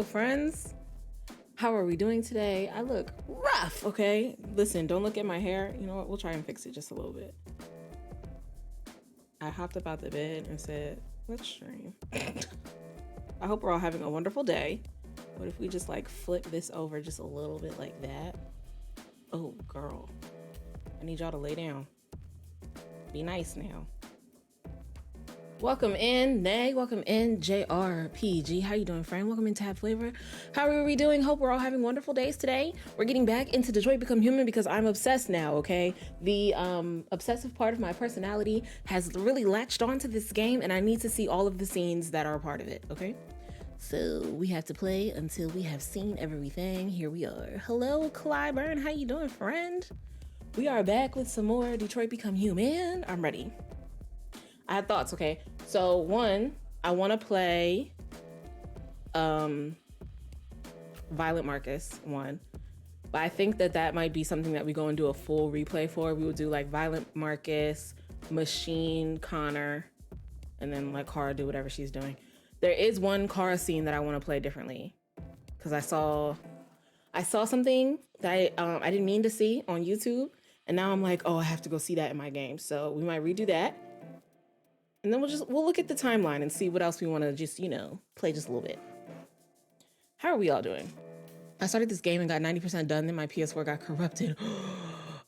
friends. How are we doing today? I look rough, okay? Listen, don't look at my hair. You know what? We'll try and fix it just a little bit. I hopped up out the bed and said, let's stream. I hope we're all having a wonderful day. What if we just like flip this over just a little bit like that? Oh, girl. I need y'all to lay down. Be nice now. Welcome in, Nay. Welcome in, JRPG. How you doing, friend? Welcome in, Tab Flavor. How are we doing? Hope we're all having wonderful days today. We're getting back into Detroit Become Human because I'm obsessed now, okay? The obsessive part of my personality has really latched onto this game, and I need to see all of the scenes that are a part of it, okay? So we have to play until we have seen everything. Here we are. Hello, Clyburn. How you doing, friend? We are back with some more Detroit Become Human. I'm ready. I had thoughts, okay? So one, I want to play Violent Marcus, one. But I think that might be something that we go and do a full replay for. We would do like Violent Marcus, Machine, Connor, and then like Kara do whatever she's doing. There is one Kara scene that I want to play differently because I saw something that I didn't mean to see on YouTube, and now I'm like, oh, I have to go see that in my game. So we might redo that. And then we'll look at the timeline and see what else we want to just, play just a little bit. How are we all doing? I started this game and got 90% done, then my PS4 got corrupted.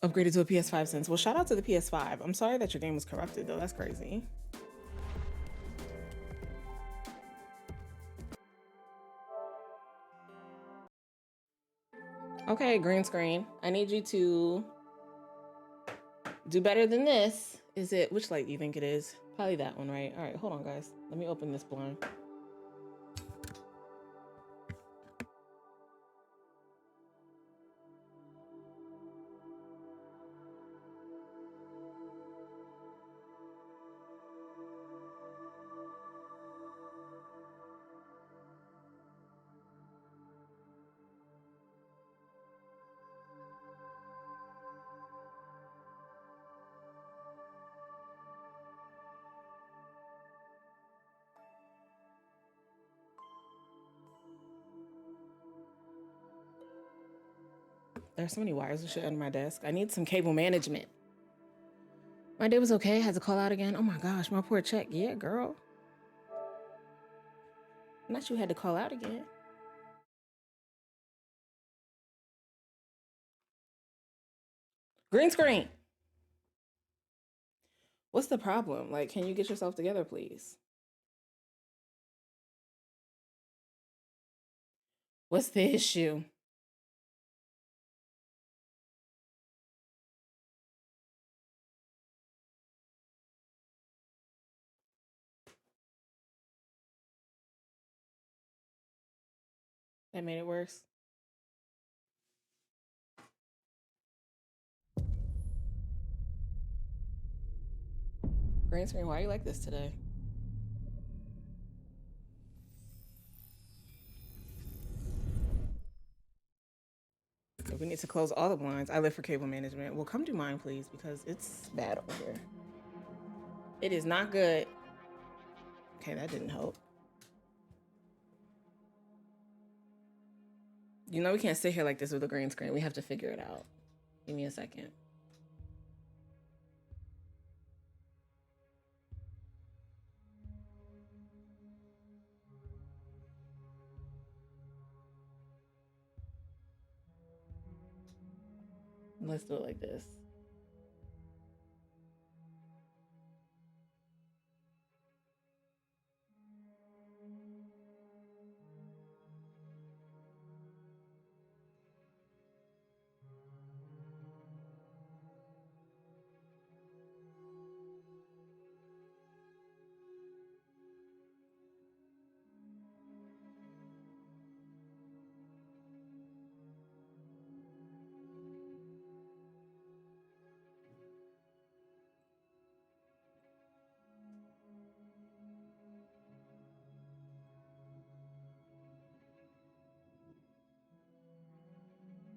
Upgraded to a PS5 since. Well, shout out to the PS5. I'm sorry that your game was corrupted though. That's crazy. Okay, green screen. I need you to do better than this. Which light do you think it is? Probably that one, right? All right, hold on, guys. Let me open this blind. There's so many wires and shit under my desk. I need some cable management. My day was okay. Had to call out again. Oh my gosh, my poor check. Yeah, girl. Not you had to call out again. Green screen. What's the problem? Like, can you get yourself together, please? What's the issue? That made it worse. Green screen, why are you like this today? We need to close all the blinds. I live for cable management. Well, come do mine, please, because it's bad over here. It is not good. Okay, that didn't help. You know we can't sit here like this with a green screen. We have to figure it out. Give me a second. Let's do it like this.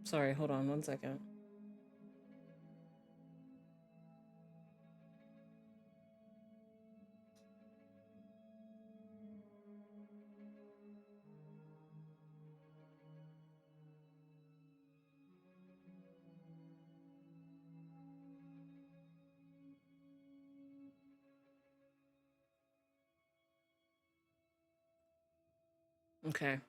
Sorry, hold on 1 second. Okay.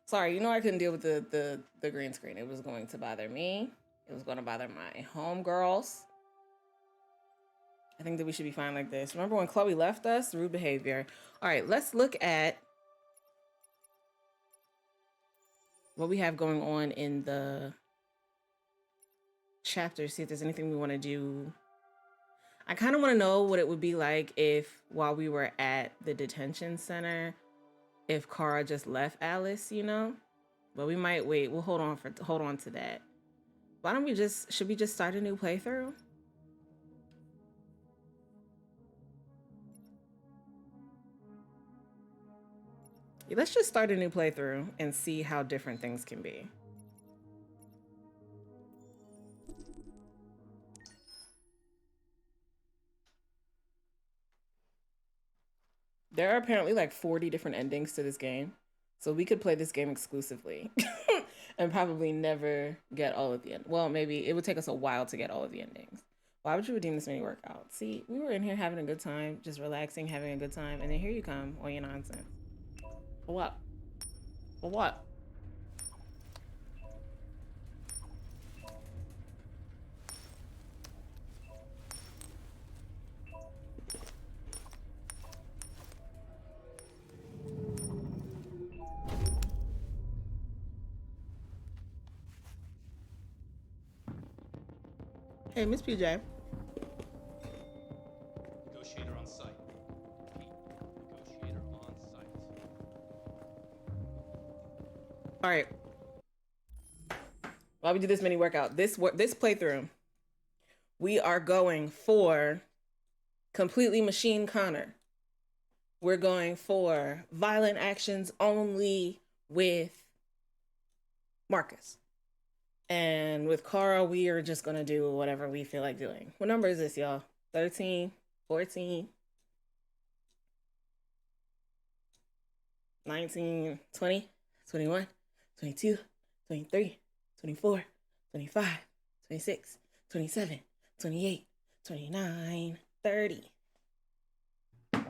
Sorry, you know I couldn't deal with the green screen. It was going to bother me. It was going to bother my homegirls. I think that we should be fine like this. Remember when Chloe left us? Rude behavior. All right, let's look at what we have going on in the chapter. See if there's anything we want to do. I kind of want to know what it would be like if, while we were at the detention center, if Kara just left Alice, you know? But we might wait. We'll hold on to that. Why don't we should we just start a new playthrough? Let's just start a new playthrough and see how different things can be. There are apparently like 40 different endings to this game. So we could play this game exclusively and probably never get all of the end. Well, maybe it would take us a while to get all of the endings. Why would you redeem this mini workout? See, we were in here having a good time, just relaxing, having a good time, and then here you come, all your nonsense. For what? For what? Hey, Miss PJ. Negotiator on site. Repeat. Negotiator on site. All right. While we do this mini workout, this playthrough, we are going for completely machine Connor. We're going for violent actions only with Marcus. And with Kara, we are just going to do whatever we feel like doing. What number is this, y'all? 13, 14, 19, 20, 21, 22, 23, 24, 25, 26, 27, 28, 29, 30.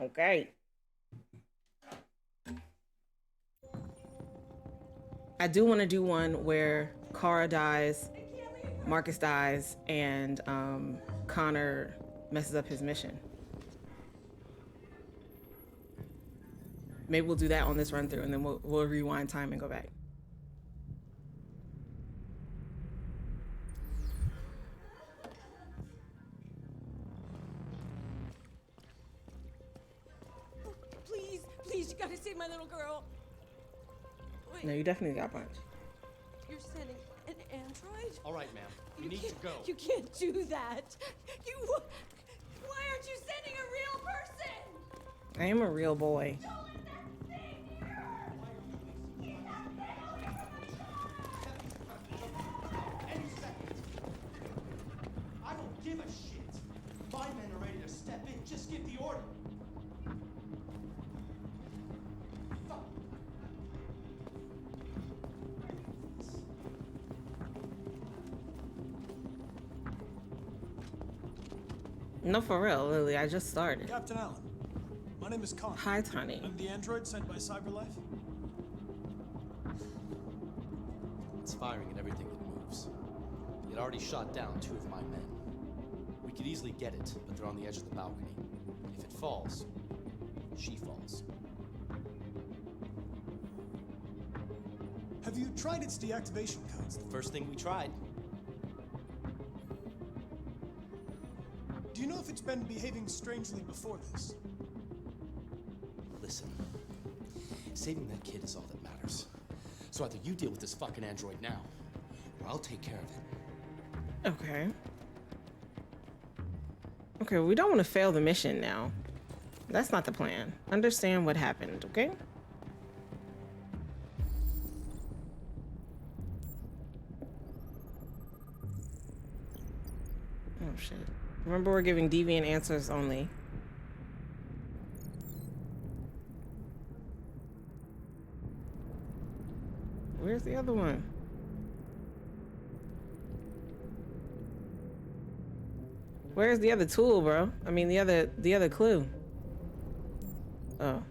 Okay. I do want to do one where Kara dies, Marcus dies, and Connor messes up his mission. Maybe we'll do that on this run through, and then we'll rewind time and go back. Please, you gotta save my little girl. Wait, No, you definitely got punched. you're sending an android? All right, ma'am. We need to go. You can't do that. Why aren't you sending a real person? I am a real boy. Don't let that thing here. Any second. I don't give a shit. My men are ready to step in. Just give the order. Fuck. No, for real, Lily. I just started. Captain Allen, my name is Connor. Hi, Tony. I'm the android sent by CyberLife. It's firing at everything that moves. It already shot down 2 of my men. We could easily get it, but they're on the edge of the balcony. If it falls, she falls. Have you tried its deactivation codes? The first thing we tried. Do you know if it's been behaving strangely before this? Listen, saving that kid is all that matters. So either you deal with this fucking android now, or I'll take care of it. Okay. Okay, we don't want to fail the mission now. That's not the plan. Understand what happened, okay? Oh, shit. Remember, we're giving deviant answers only. Where's the other one? Where's the other tool, bro? I mean, the other clue. Oh.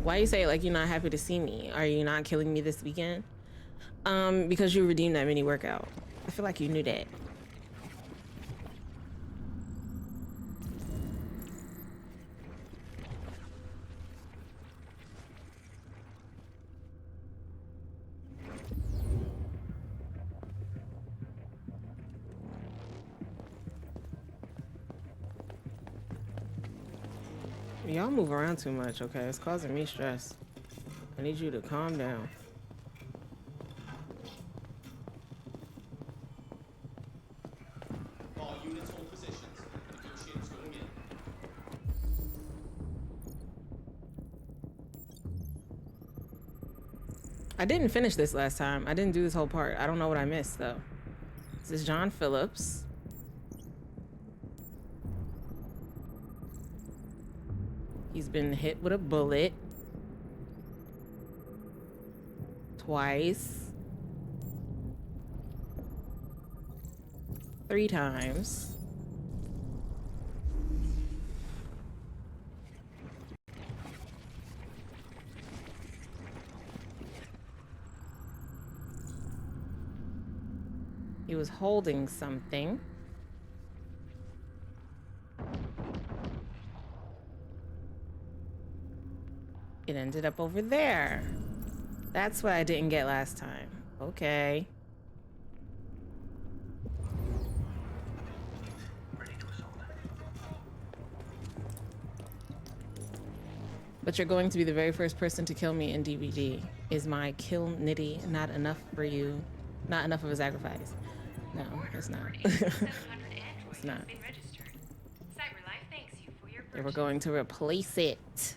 Why you say it like you're not happy to see me? Are you not killing me this weekend? Because you redeemed that mini workout. I feel like you knew that. Y'all move around too much, okay? It's causing me stress. I need you to calm down. All units hold positions. Negotiators going in. I didn't finish this last time. I didn't do this whole part. I don't know what I missed, though. This is John Phillips. He's been hit with a bullet. Twice. 3 times. He was holding something. It ended up over there. That's what I didn't get last time. Okay. But you're going to be the very first person to kill me in DVD. Is my kill nitty not enough for you? Not enough of a sacrifice? No, it's not. It's not. They were going to replace it.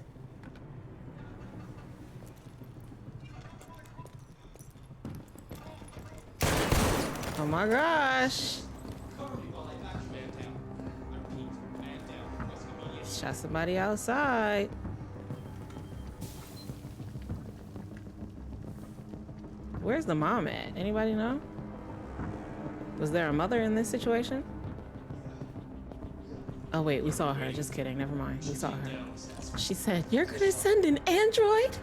Oh my gosh. Shot somebody outside. Where's the mom at? Anybody know? Was there a mother in this situation? Oh wait, we saw her. Just kidding. Never mind. We saw her. She said, "You're gonna send an android?"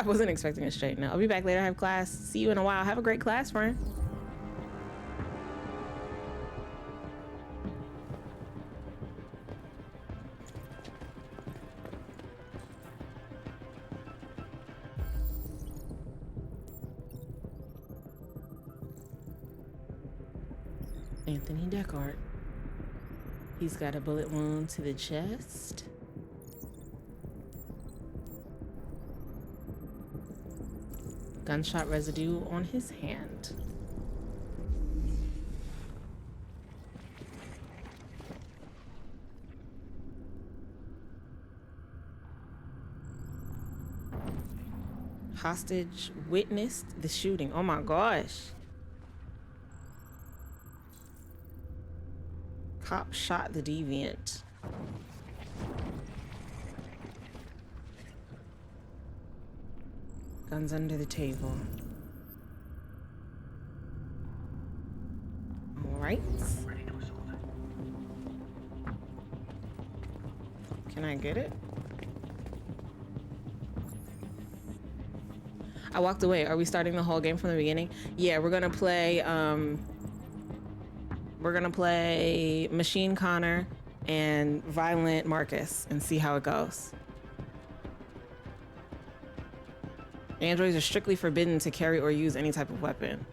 I wasn't expecting a straight no. I'll be back later. I have class. See you in a while. Have a great class, friend. Anthony Deckard. He's got a bullet wound to the chest. Gunshot residue on his hand. Hostage witnessed the shooting. Oh my gosh. Cop shot the deviant. Guns under the table. All right. Can I get it? I walked away. Are we starting the whole game from the beginning? Yeah, we're gonna play Machine Connor and Violent Marcus and see how it goes. Androids are strictly forbidden to carry or use any type of weapon.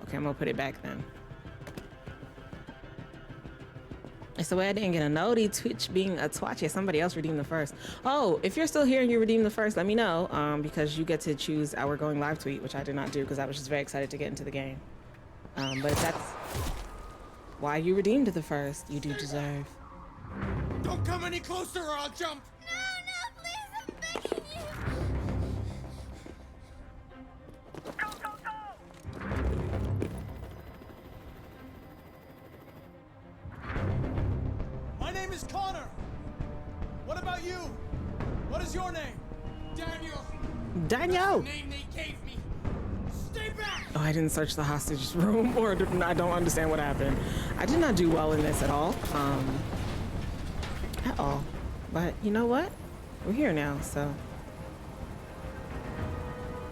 Okay, I'm gonna put it back then. It's the way I didn't get a noti. Twitch being a twatch. Yeah, somebody else redeemed the first. Oh, if you're still here and you redeemed the first, let me know, because you get to choose our going live tweet, which I did not do because I was just very excited to get into the game. But if that's why you redeemed the first, you do deserve. Don't come any closer or I'll jump! No, please, I'm begging you! My name is Connor. What about you? What is your name? Daniel! Daniel! The name they gave me! Stay back! Oh, I didn't search the hostage room, or I don't understand what happened. I did not do well in this at all. at all. But you know what? We're here now, so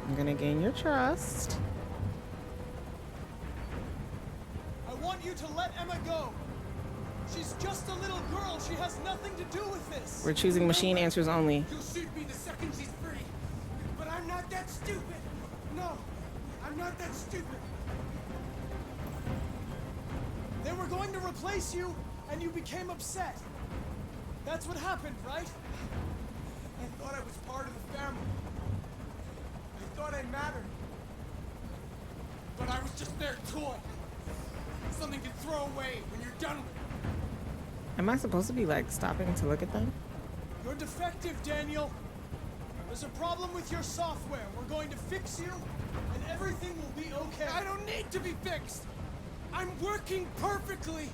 I'm gonna gain your trust. I want you to let Emma go. She's just a little girl. She has nothing to do with this. We're choosing machine answers only. You'll shoot me the second she's free. But I'm not that stupid. No, I'm not that stupid. They were going to replace you, and you became upset. That's what happened, right? I thought I was part of the family. I thought I mattered. But I was just their toy. Something to throw away when you're done with it. Am I supposed to be like stopping to look at them? You're defective, Daniel. There's a problem with your software. We're going to fix you, and everything will be okay. I don't need to be fixed. I'm working perfectly.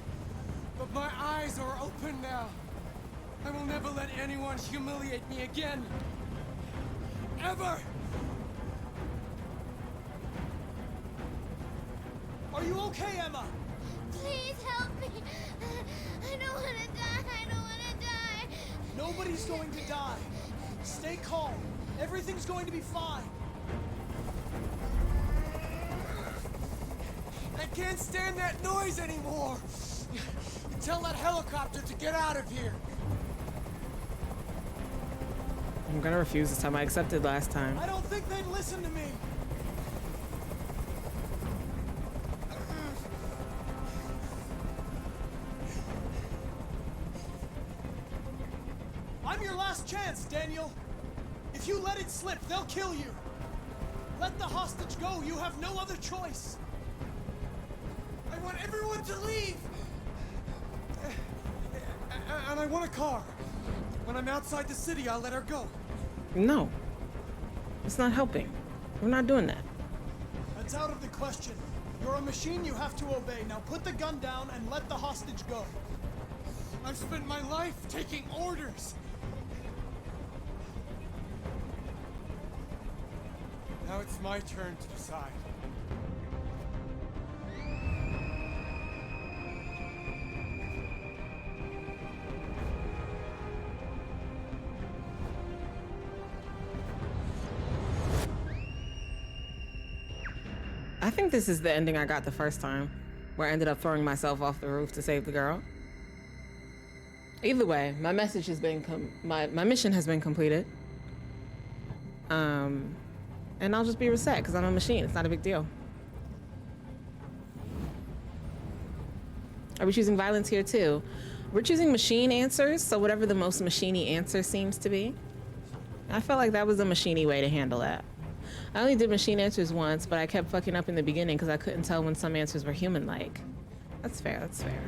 But my eyes are open now. I will never let anyone humiliate me again. Ever! Are you okay, Emma? Please help me. I don't want to die. I don't want to die. Nobody's going to die. Stay calm. Everything's going to be fine. I can't stand that noise anymore. Tell that helicopter to get out of here. I'm gonna refuse this time. I accepted last time. I don't think they'd listen to me. I'm your last chance, Daniel. If you let it slip, they'll kill you. Let the hostage go. You have no other choice. I want everyone to leave. And I want a car. When I'm outside the city, I'll let her go. No. It's not helping. We're not doing that. That's out of the question. You're a machine, you have to obey. Now put the gun down and let the hostage go. I've spent my life taking orders. Now it's my turn to decide. I think this is the ending I got the first time, where I ended up throwing myself off the roof to save the girl. Either way, my message has been my mission has been completed. And I'll just be reset because I'm a machine. It's not a big deal. Are we choosing violence here too? We're choosing machine answers, so whatever the most machine-y answer seems to be. I felt like that was a machine-y way to handle that. I only did machine answers once, but I kept fucking up in the beginning because I couldn't tell when some answers were human-like. That's fair, that's fair.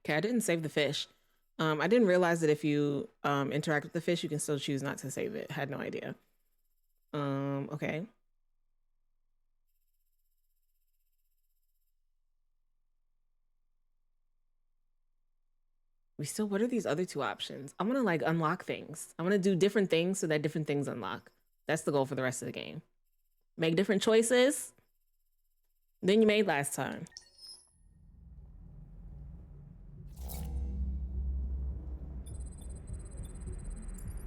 Okay, I didn't save the fish. I didn't realize that if you interact with the fish, you can still choose not to save it. Had no idea. Okay. What are these other two options? I want to like unlock things. I want to do different things so that different things unlock. That's the goal for the rest of the game. Make different choices than you made last time.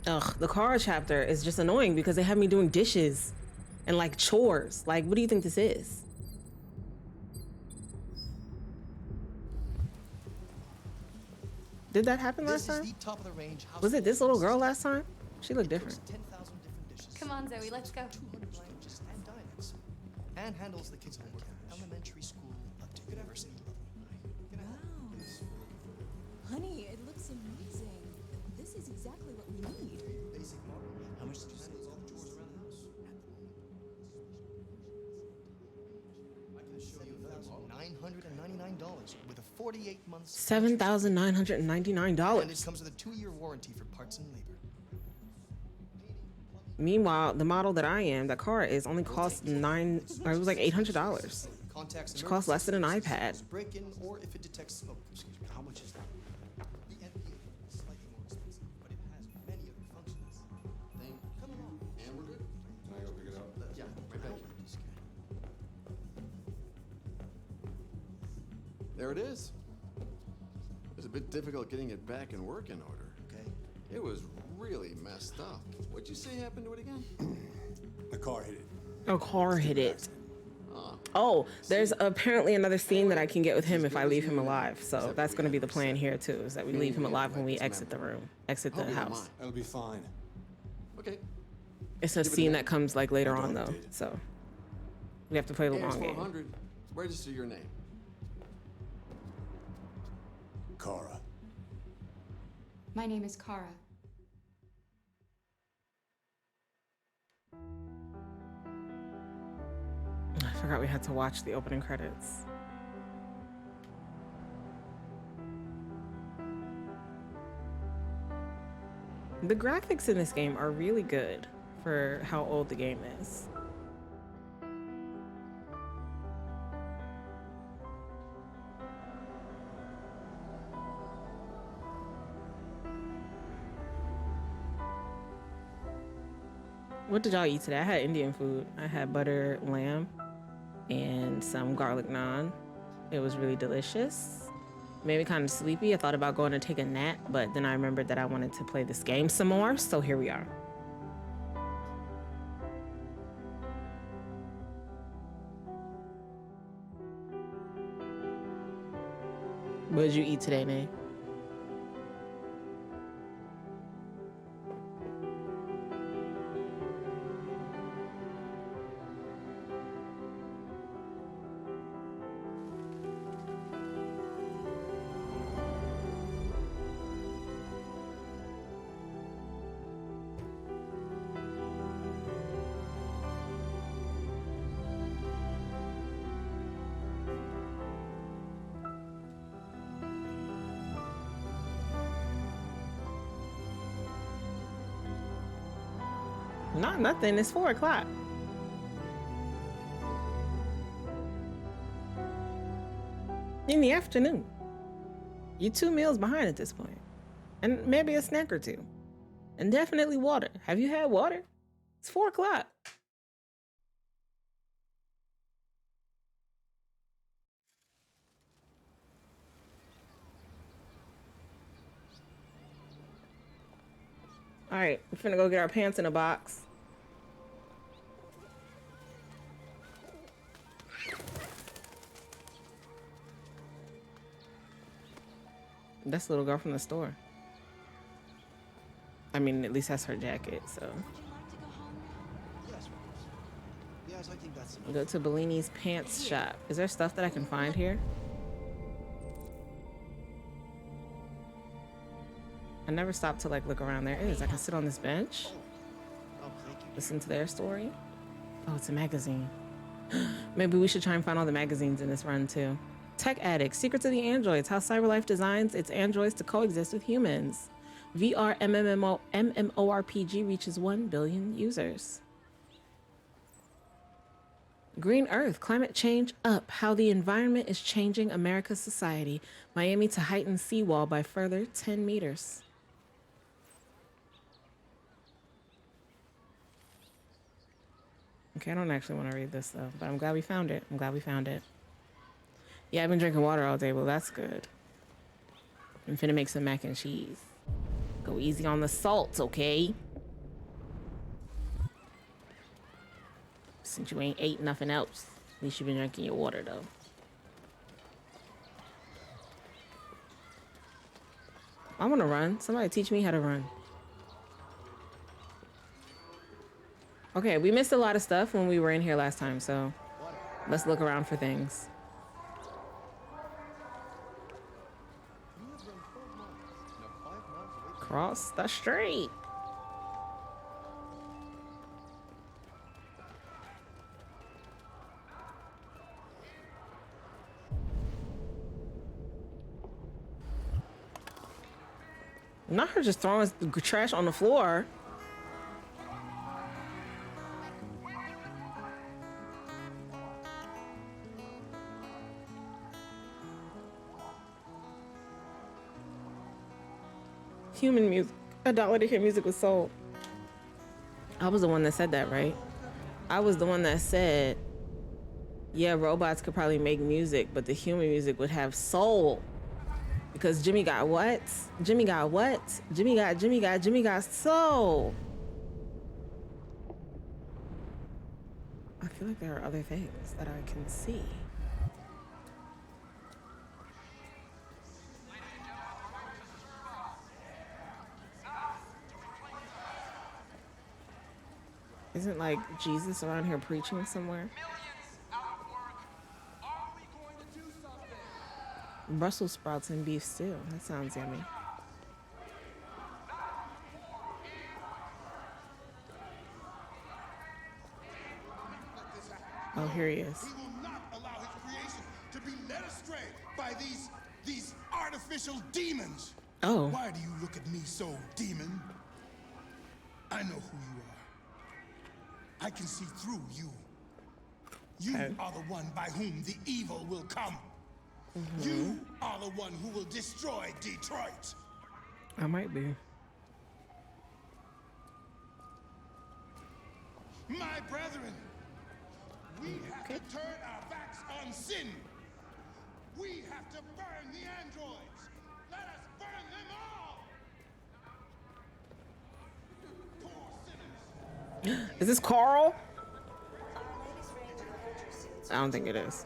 Ugh, the car chapter is just annoying because they have me doing dishes and like chores. Like, what do you think this is? Did that happen last time? This is the top of the range house. Was it this little girl last time? She looked different. 10,000 different dishes. Come on, Zoe, let's go. 200 languages and dialects. And handles the kids' homework from elementary school up to university. Wow. Honey, it looks amazing. This is exactly what we need. 48 months. $7,999. And it comes with a 2-year warranty for parts and labor. Meanwhile, the model that I am, that car is, only cost it was like $800. Contacts Which costs less than an emergency iPad. services, break-in, or if it detects smoke. Excuse me, how much is that? The NPA is slightly more expensive, but it has many other functions. Come along. And we're good. Can I go pick it up? Yeah, right back here. There it is. It was a bit difficult getting it back in working order. Okay. It was really messed up. What'd you say happened to it again? The car hit it. A car hit it. Oh, there's apparently another scene that I can get with him if I leave him alive. So that's going to be the plan here too, is that we leave him alive when we exit the room, exit the house. That'll be fine. Okay. It's a scene that comes like later on though, so we have to play the long game. 400. Register your name. Kara. My name is Kara. I forgot we had to watch the opening credits. The graphics in this game are really good for how old the game is. What did y'all eat today? I had Indian food. I had butter lamb and some garlic naan. It was really delicious. Made me kind of sleepy. I thought about going to take a nap, but then I remembered that I wanted to play this game some more, so here we are. What did you eat today, Nay? Not nothing. It's 4 o'clock. In the afternoon. You're 2 meals behind at this point. And maybe a snack or two. And definitely water. Have you had water? It's 4 o'clock. All right, we're finna go get our pants in a box. That's the little girl from the store. I mean, at least that's her jacket, so. Yes, yes, I think that's enough. Go to Bellini's pants shop. Is there stuff that I can find here? I never stopped to like look around. There is. I can sit on this bench. Oh, thank you. Listen to their story. Oh, it's a magazine. Maybe we should try and find all the magazines in this run too. Tech Addict, Secrets of the Androids, How Cyberlife Designs its androids to coexist with humans. VR MMORPG reaches 1 billion users. Green Earth, Climate Change Up, How the Environment is Changing America's Society. Miami to heighten seawall by further 10 meters. Okay, I don't actually want to read this though, but I'm glad we found it. I'm glad we found it. Yeah, I've been drinking water all day. Well, that's good. I'm finna make some mac and cheese. Go easy on the salt, okay? Since you ain't ate nothing else, at least you've been drinking your water though. I want to run. Somebody teach me how to run. Okay, we missed a lot of stuff when we were in here last time, so let's look around for things. Cross the street. Not her just throwing trash on the floor. Human music. $1 to hear music was sold. I was the one that said that, right? I was the one that said, yeah, robots could probably make music, but the human music would have soul. Because Jimmy got what? Jimmy got what? Jimmy got soul. I feel like there are other things that I can see. Isn't like Jesus around here preaching somewhere? Brussels sprouts and beef stew. That sounds yummy. Oh, here he is. He will not allow his creation to be led astray by these artificial demons. Oh. Why do you look at me so, demon? I know who you are. I can see through you. You are the one by whom the evil will come. You are the one who will destroy Detroit. I might be. My brethren, we have to turn our backs on sin. We have to burn the androids. Let us burn them all. Poor sinners. Is this Carl? I don't think it is.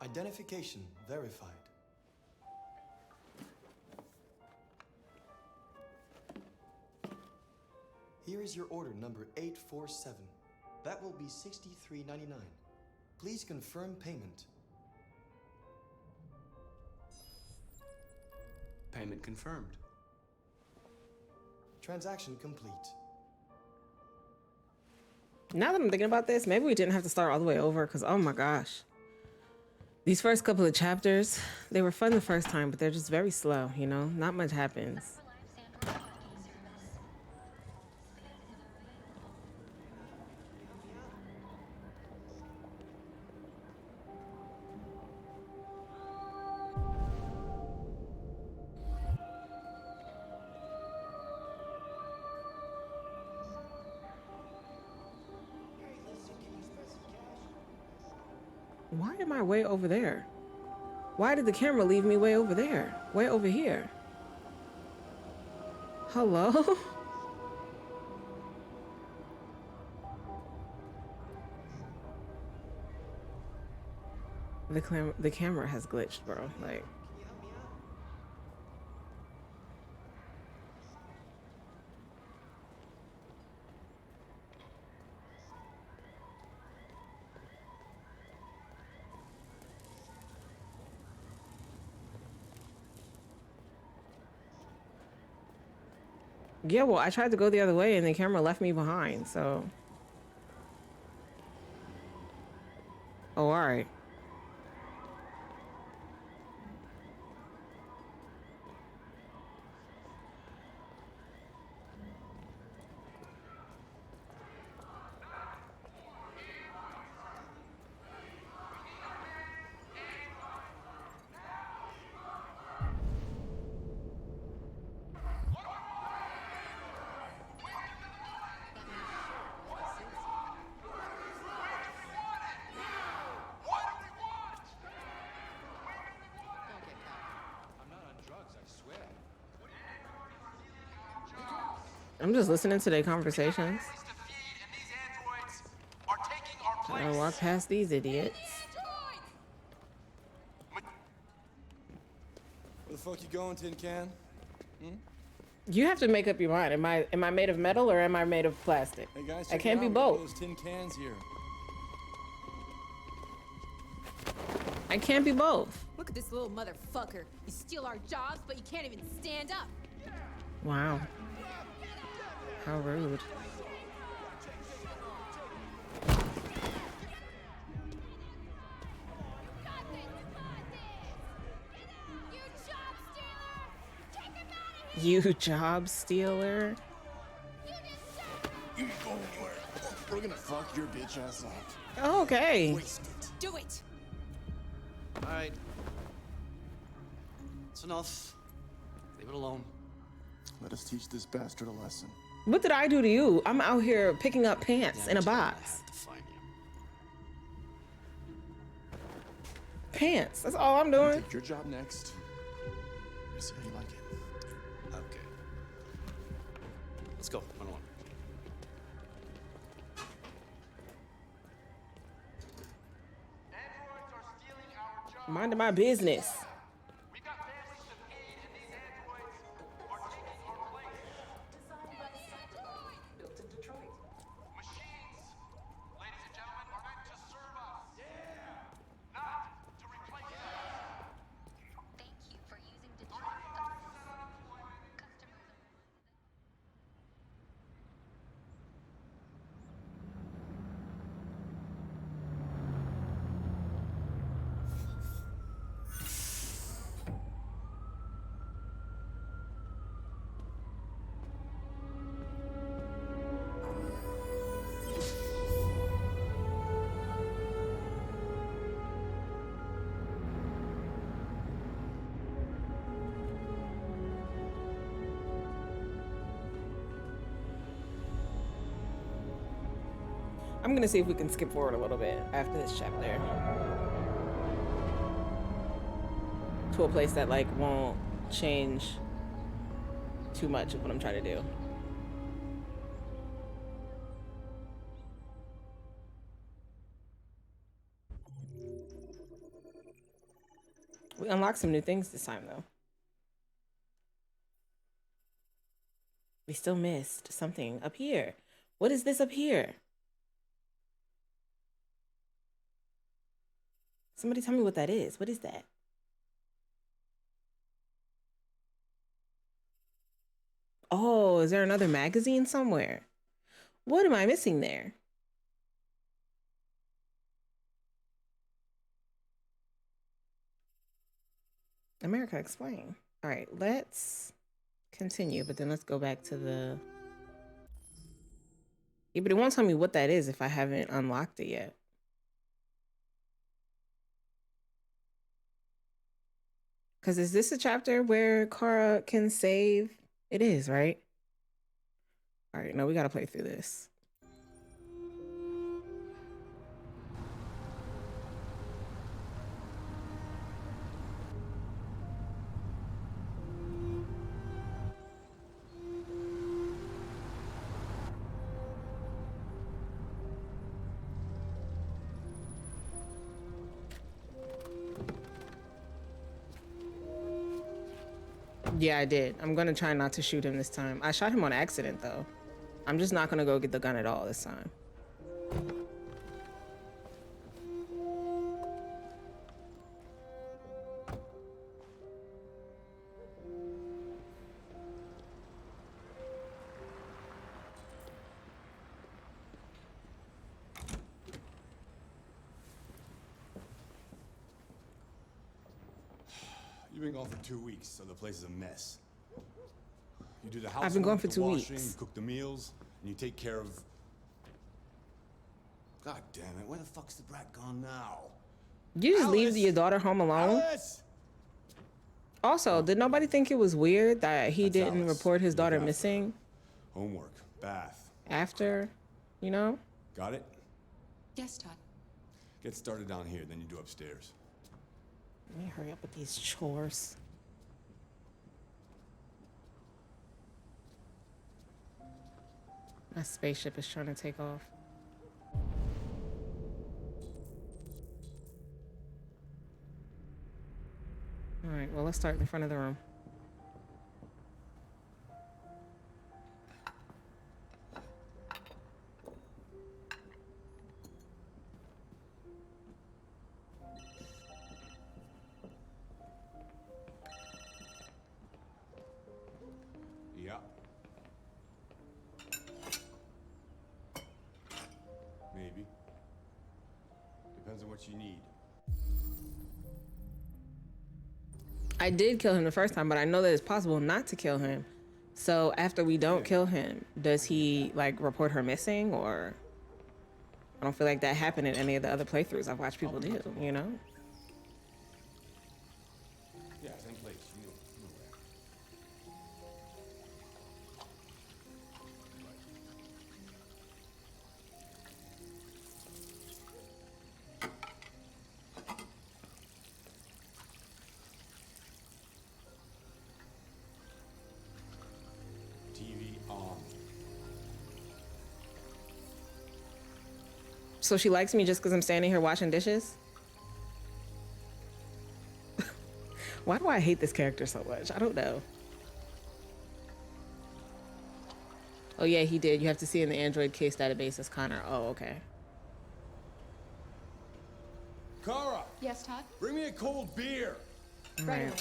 Identification verified. Here is your order number 847. That will be $63.99. Please confirm payment. Payment confirmed. Transaction complete. Now that I'm thinking about this, maybe we didn't have to start all the way over because, oh my gosh. These first couple of chapters, they were fun the first time, but they're just very slow, you know? Not much happens. Why am I way over there? Why did the camera leave me way over there? Way over here? Hello? The camera has glitched, bro. Like, yeah, well, I tried to go the other way and the camera left me behind, so. Oh, all right. I'm just listening to their conversations. I walk past these idiots. Where the fuck you going, Tin Can? You have to make up your mind. Am I made of metal or am I made of plastic? Hey guys, I can't be both. Those tin cans here. I can't be both. Look at this little motherfucker. You steal our jobs, but you can't even stand up. Wow. How rude. You job stealer. You ain't going anywhere. We're gonna fuck your bitch ass up. Okay. Waste it. Do it. All right. It's enough. Leave it alone. Let us teach this bastard a lesson. What did I do to you? I'm out here picking up pants in a box. To find you. Pants. That's all I'm doing. Take your job next. You see how you like it. Okay. Let's go. Run along. Minding my business. I'm gonna see if we can skip forward a little bit after this chapter to a place that like won't change too much of what I'm trying to do. We unlocked some new things this time though. We still missed something up here. What is this up here? Somebody tell me what that is. What is that? Oh, is there another magazine somewhere? What am I missing there? America, explain. All right, let's continue, but then let's go back to the... Yeah, but it won't tell me what that is if I haven't unlocked it yet. Because is this a chapter where Kara can save? It is, right? All right, no, we got to play through this. Yeah, I did. I'm gonna try not to shoot him this time. I shot him on accident though. I'm just not gonna go get the gun at all this time. You've been gone for 2 weeks, so the place is a mess. You do the house. I've been gone for the 2 washing, weeks. You cook the meals, and you take care of. God damn it! Where the fuck's the brat gone now? You just leave Alice! your daughter home alone? Alice! Also, did nobody think it was weird that he That's didn't Alice. report his Look daughter after her. missing Homework, bath. after, you know? Got it? Yes, Todd. Get started down here, then you do upstairs. Let me hurry up with these chores. My spaceship is trying to take off. All right, well, let's start in the front of the room. what you need. I did kill him the first time, but I know that it's possible not to kill him. So after we don't kill him, does he like report her missing, or? I don't feel like that happened in any of the other playthroughs I've watched people do, you know? Yeah, same place. You know where. TV on. So she likes me just because I'm standing here washing dishes? Why do I hate this character so much? I don't know. Oh yeah, he did. You have to see in the Android case database as Connor. Oh, okay. Kara, Yes, Todd? bring me a cold beer. Right Right. away.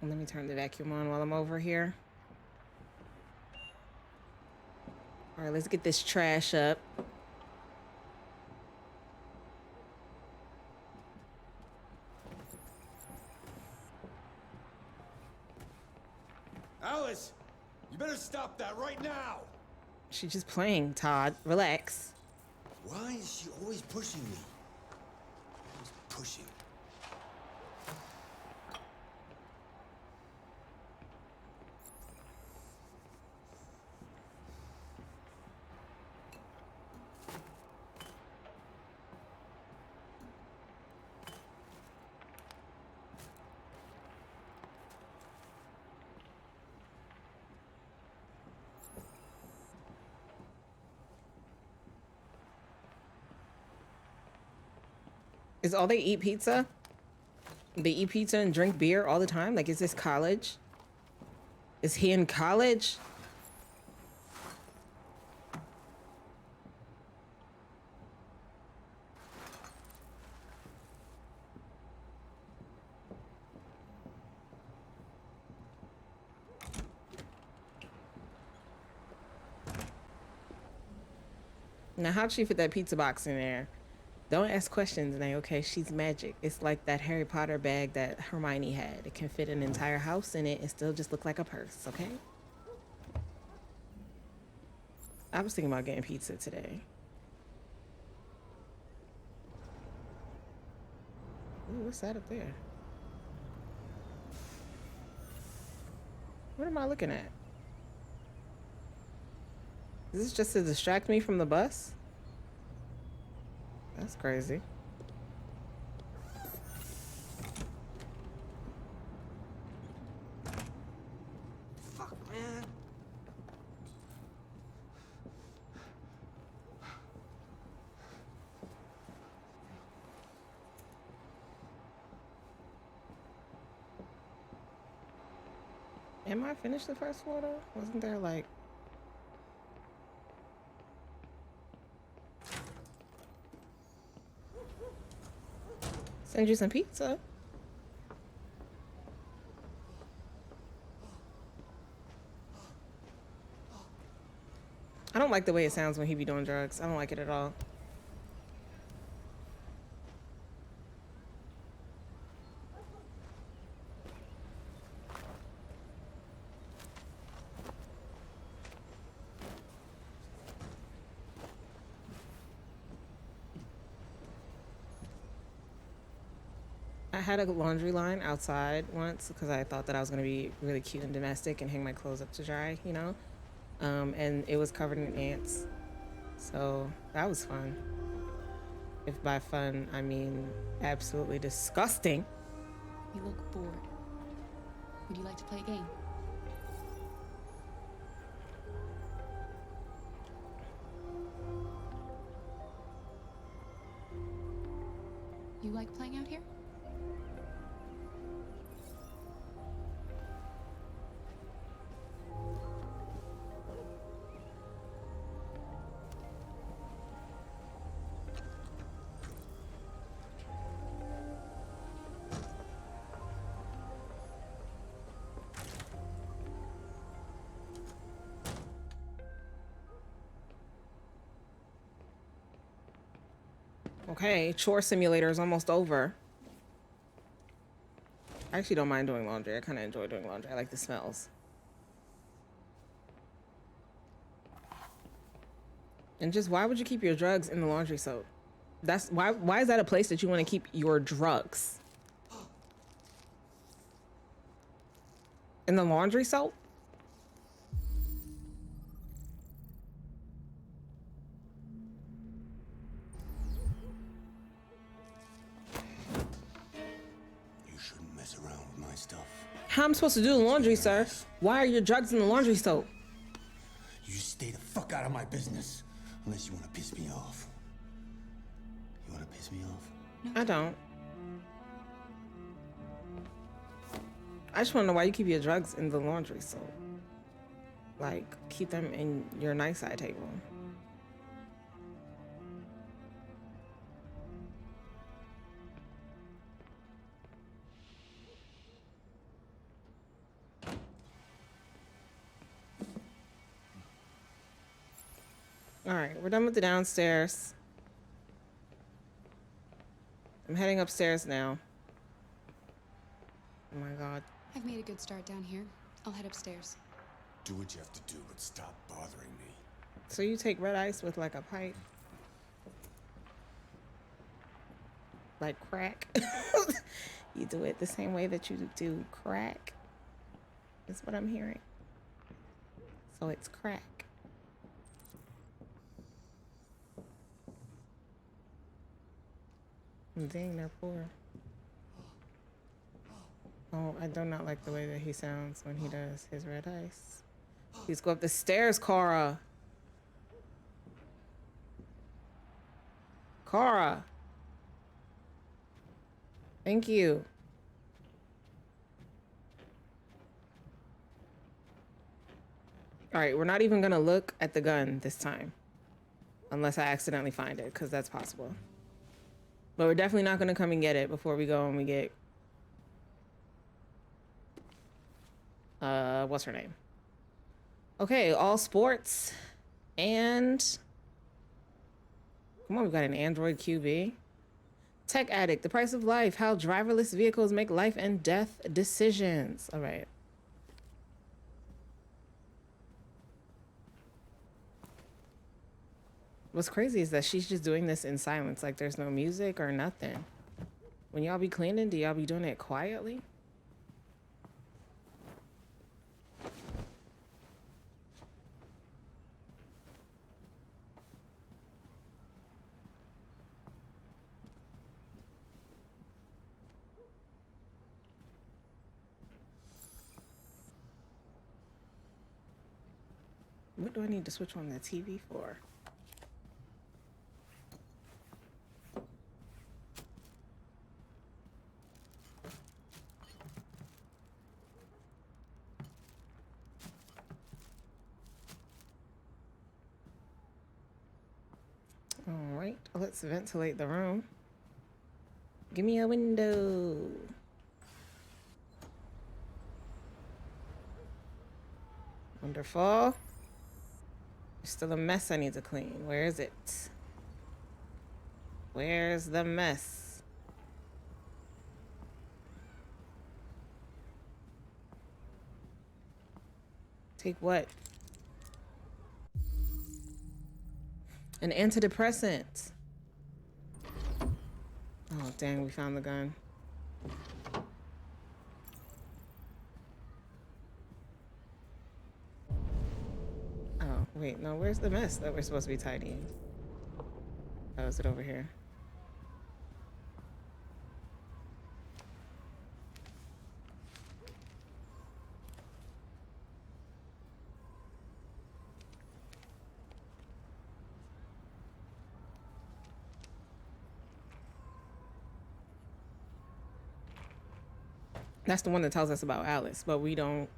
Let me turn the vacuum on while I'm over here. All right, let's get this trash up. Alice, you better stop that right now. She's just playing, Todd. Relax. Why is she always pushing me? Always pushing. Is all they eat pizza? They eat pizza and drink beer all the time? Like, is this college? Is he in college? Now, how'd she fit that pizza box in there? Don't ask questions, Nay, okay? She's magic. It's like that Harry Potter bag that Hermione had. It can fit an entire house in it and still just look like a purse, okay? I was thinking about getting pizza today. Ooh, what's that up there? What am I looking at? Is this just to distract me from the bus? That's crazy. Fuck, man. Am I finished the first floor though? Wasn't there like... Send you some pizza. I don't like the way it sounds when he be doing drugs. I don't like it at all. I had a laundry line outside once because I thought that I was going to be really cute and domestic and hang my clothes up to dry, you know? And it was covered in ants. So that was fun. If by fun, I mean absolutely disgusting. You look bored. Would you like to play a game? You like playing out here? Okay, chore simulator is almost over. I actually don't mind doing laundry. I kind of enjoy doing laundry. I like the smells. And just why would you keep your drugs in the laundry soap? That's why is that a place that you want to keep your drugs? In the laundry soap? You shouldn't mess around with my stuff. How am I supposed to do the laundry, sir? Why are your drugs in the laundry soap? You stay the fuck out of my business. Unless you want to piss me off. You want to piss me off? I don't. I just want to know why you keep your drugs in the laundry soap. Like, keep them in your nice side table. All right, we're done with the downstairs. I'm heading upstairs now. Oh my God. I've made a good start down here. I'll head upstairs. Do what you have to do, but stop bothering me. So you take red ice with like a pipe? Like crack? You do it the same way that you do crack? That's what I'm hearing. So it's crack. Dang, they're poor. Oh, I do not like the way that he sounds when he does his red ice. Please go up the stairs, Cora. Cora. Thank you. All right, we're not even gonna look at the gun this time. Unless I accidentally find it, because that's possible. But we're definitely not gonna come and get it before we go and we get... what's her name? Okay, all sports. And... come on, we've got an Android QB. Tech Addict, the price of life, how driverless vehicles make life and death decisions. All right. What's crazy is that she's just doing this in silence, like there's no music or nothing. When y'all be cleaning, do y'all be doing it quietly? What do I need to switch on the TV for? All right, let's ventilate the room. Give me a window. Wonderful. There's still a mess I need to clean. Where is it? Where's the mess? Take what? An antidepressant. Oh, dang, we found the gun. Oh, wait, no, where's the mess that we're supposed to be tidying? Oh, is it over here? That's the one that tells us about Alice, but we don't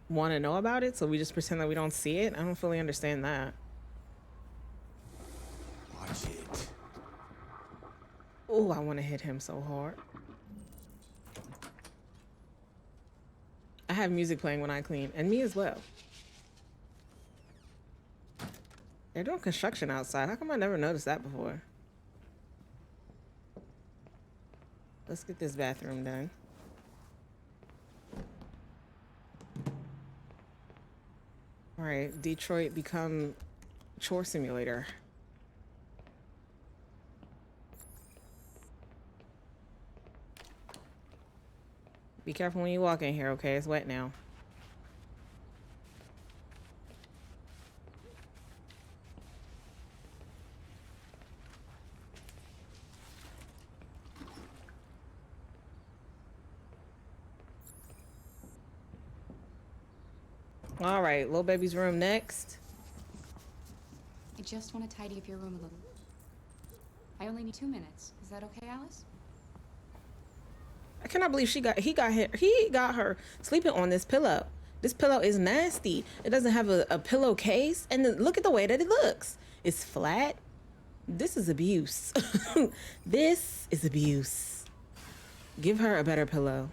want to know about it, so we just pretend that we don't see it. I don't fully understand that. Watch it. Oh, I want to hit him so hard. I have music playing when I clean, and me as well. They're doing construction outside. How come I never noticed that before? Let's get this bathroom done. All right, Detroit become chore simulator. Be careful when you walk in here, okay? It's wet now. All right, little baby's room next. I just want to tidy up your room a little. I only need 2 minutes. Is that okay, Alice? I cannot believe he got her sleeping on this pillow. This pillow is nasty. It doesn't have a pillowcase, and then look at the way that it looks. It's flat. This is abuse. This is abuse. Give her a better pillow.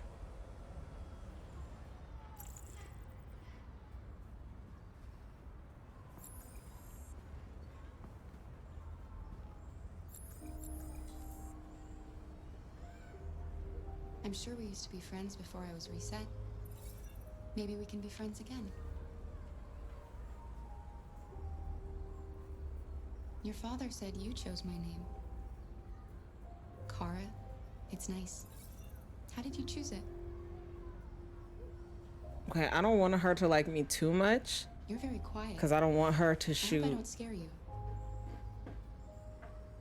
I'm sure we used to be friends before I was reset. Maybe we can be friends again. Your father said you chose my name. Kara. It's nice. How did you choose it? Okay, I don't want her to like me too much. You're very quiet. Because I don't want her to I hope shoot. I don't scare you.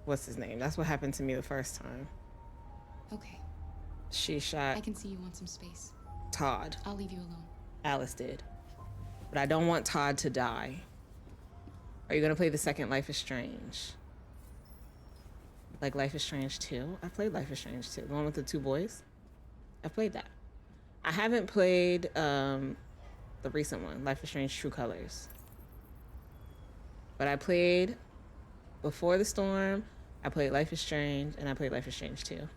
What's his name? That's what happened to me the first time. Okay. She shot I can see you want some space. Todd. I'll leave you alone. Alice did. But I don't want Todd to die. Are you gonna play the second Life is Strange? Like Life is Strange 2? I played Life is Strange 2. The one with the 2 boys? I played that. I haven't played the recent one, Life is Strange True Colors. But I played Before the Storm, I played Life is Strange, and I played Life is Strange 2.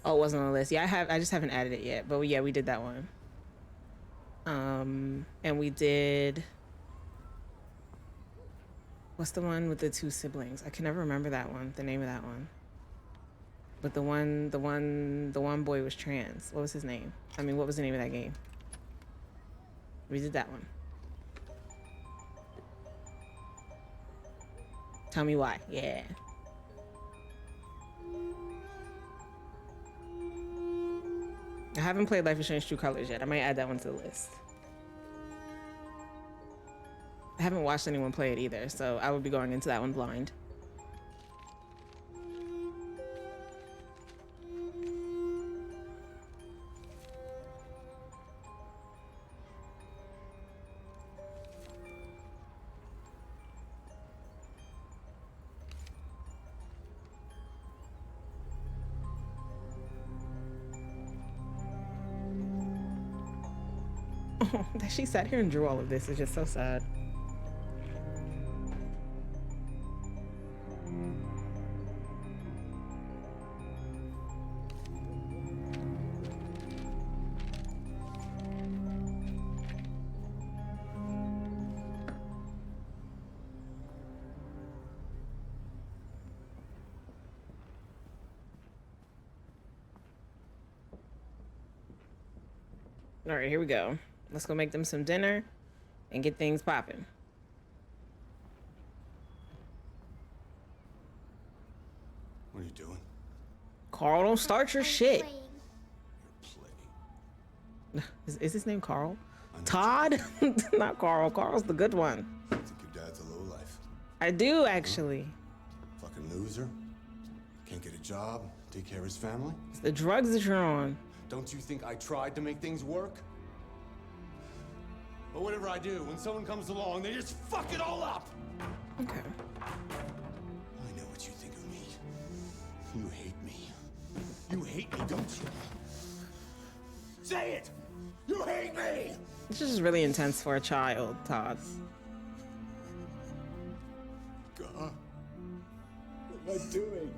Oh, it wasn't on the list. Yeah, I just haven't added it yet. But yeah, we did that one. And we did... What's the one with the 2 siblings? I can never remember that one, the name of that one. But the one boy was trans. What was his name? I mean, what was the name of that game? We did that one. Tell me why. Yeah. I haven't played Life is Strange True Colors yet. I might add that one to the list. I haven't watched anyone play it either, so I would be going into that one blind. That she sat here and drew all of this is just so sad. All right, here we go. Let's go make them some dinner and get things popping. What are you doing? Carl, don't start your shit. You're playing. Is his name Carl? Todd? Not Carl. Carl's the good one. I think your dad's a lowlife. I do, actually. Fucking loser. Can't get a job, take care of his family. It's the drugs that you're on. Don't you think I tried to make things work? But whatever I do, when someone comes along, they just fuck it all up! Okay. I know what you think of me. You hate me. You hate me, don't you? Say it! You hate me! This is just really intense for a child, Todd. God. What am I doing?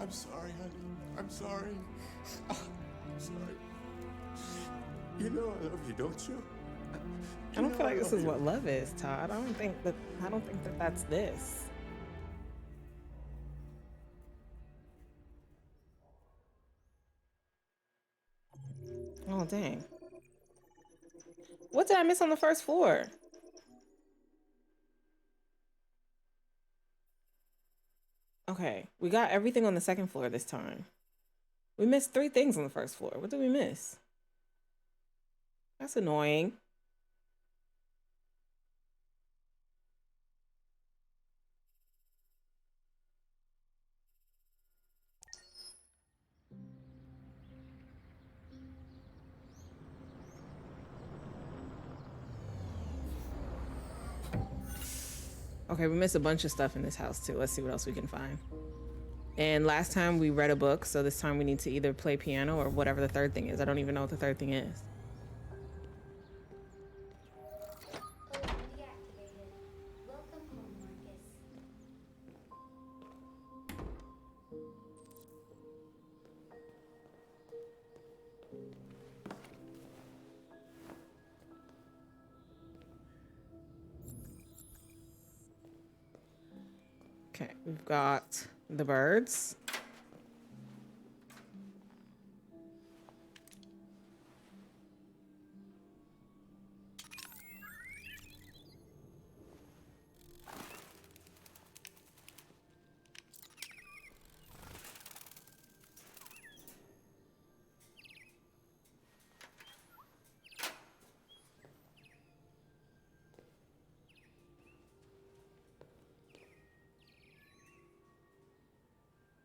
I'm sorry, honey. I'm sorry. I'm sorry. You know I love you, don't you? I don't feel like this is what love is, Todd. I don't think that that's this. Oh dang. What did I miss on the first floor? Okay, we got everything on the second floor this time. We missed 3 things on the first floor. What did we miss? That's annoying. Okay, we missed a bunch of stuff in this house too. Let's see what else we can find. And last time we read a book, so this time we need to either play piano or whatever the third thing is. I don't even know what the third thing is. Deactivated. Welcome home, Marcus. Okay, we've got the birds.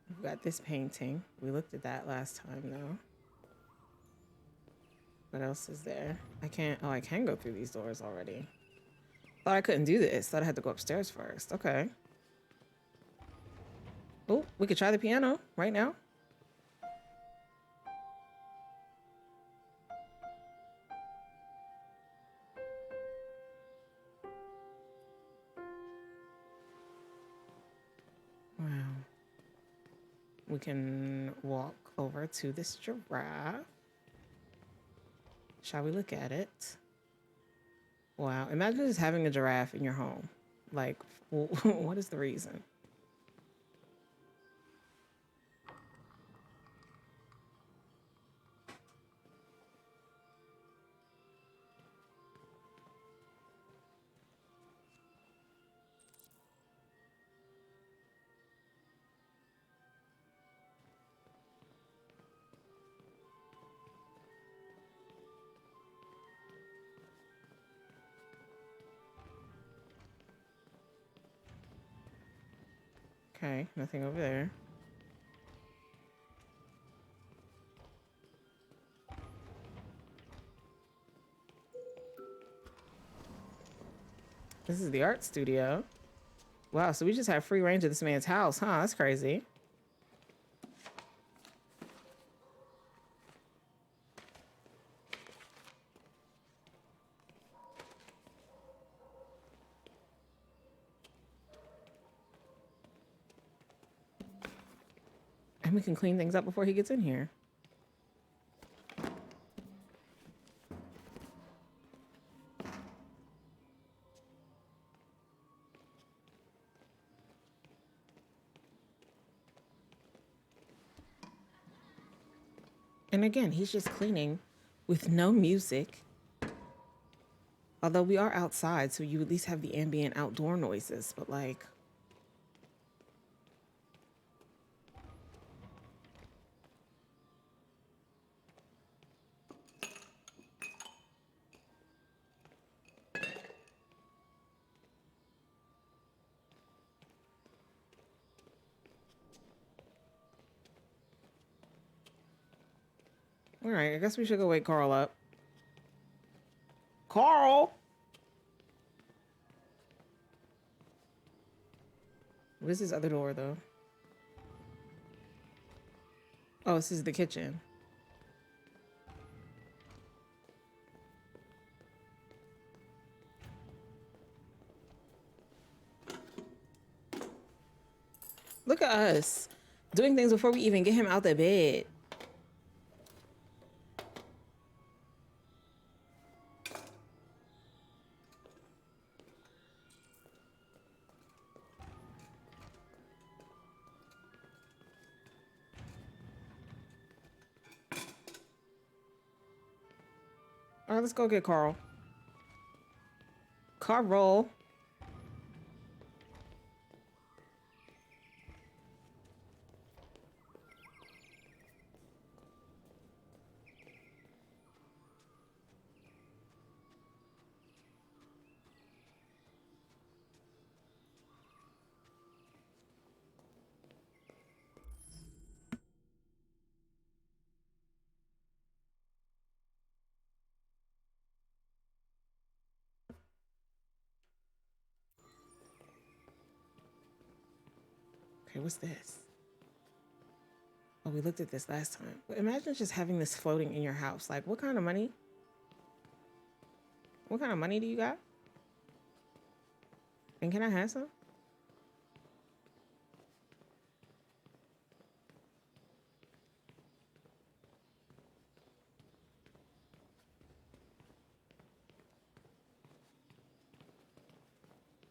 We've got this painting. We looked at that last time though. What else is there? I can go through these doors already. Thought I couldn't do this. Thought I had to go upstairs first. Okay. Oh, we could try the piano right now. Wow. We can walk over to this giraffe. Shall we look at it? Wow. Imagine just having a giraffe in your home. Like, what is the reason? Okay, nothing over there. This is the art studio. Wow, so we just have free range of this man's house, huh? That's crazy. And we can clean things up before he gets in here. And again, he's just cleaning with no music. Although we are outside, so you at least have the ambient outdoor noises, but like... All right, I guess we should go wake Carl up. Carl! What is this other door, though? Oh, this is the kitchen. Look at us doing things before we even get him out the bed. All right, let's go get Carl. Carl. Okay, what's this? Oh, we looked at this last time. But imagine just having this floating in your house. Like, what kind of money? What kind of money do you got? And can I have some?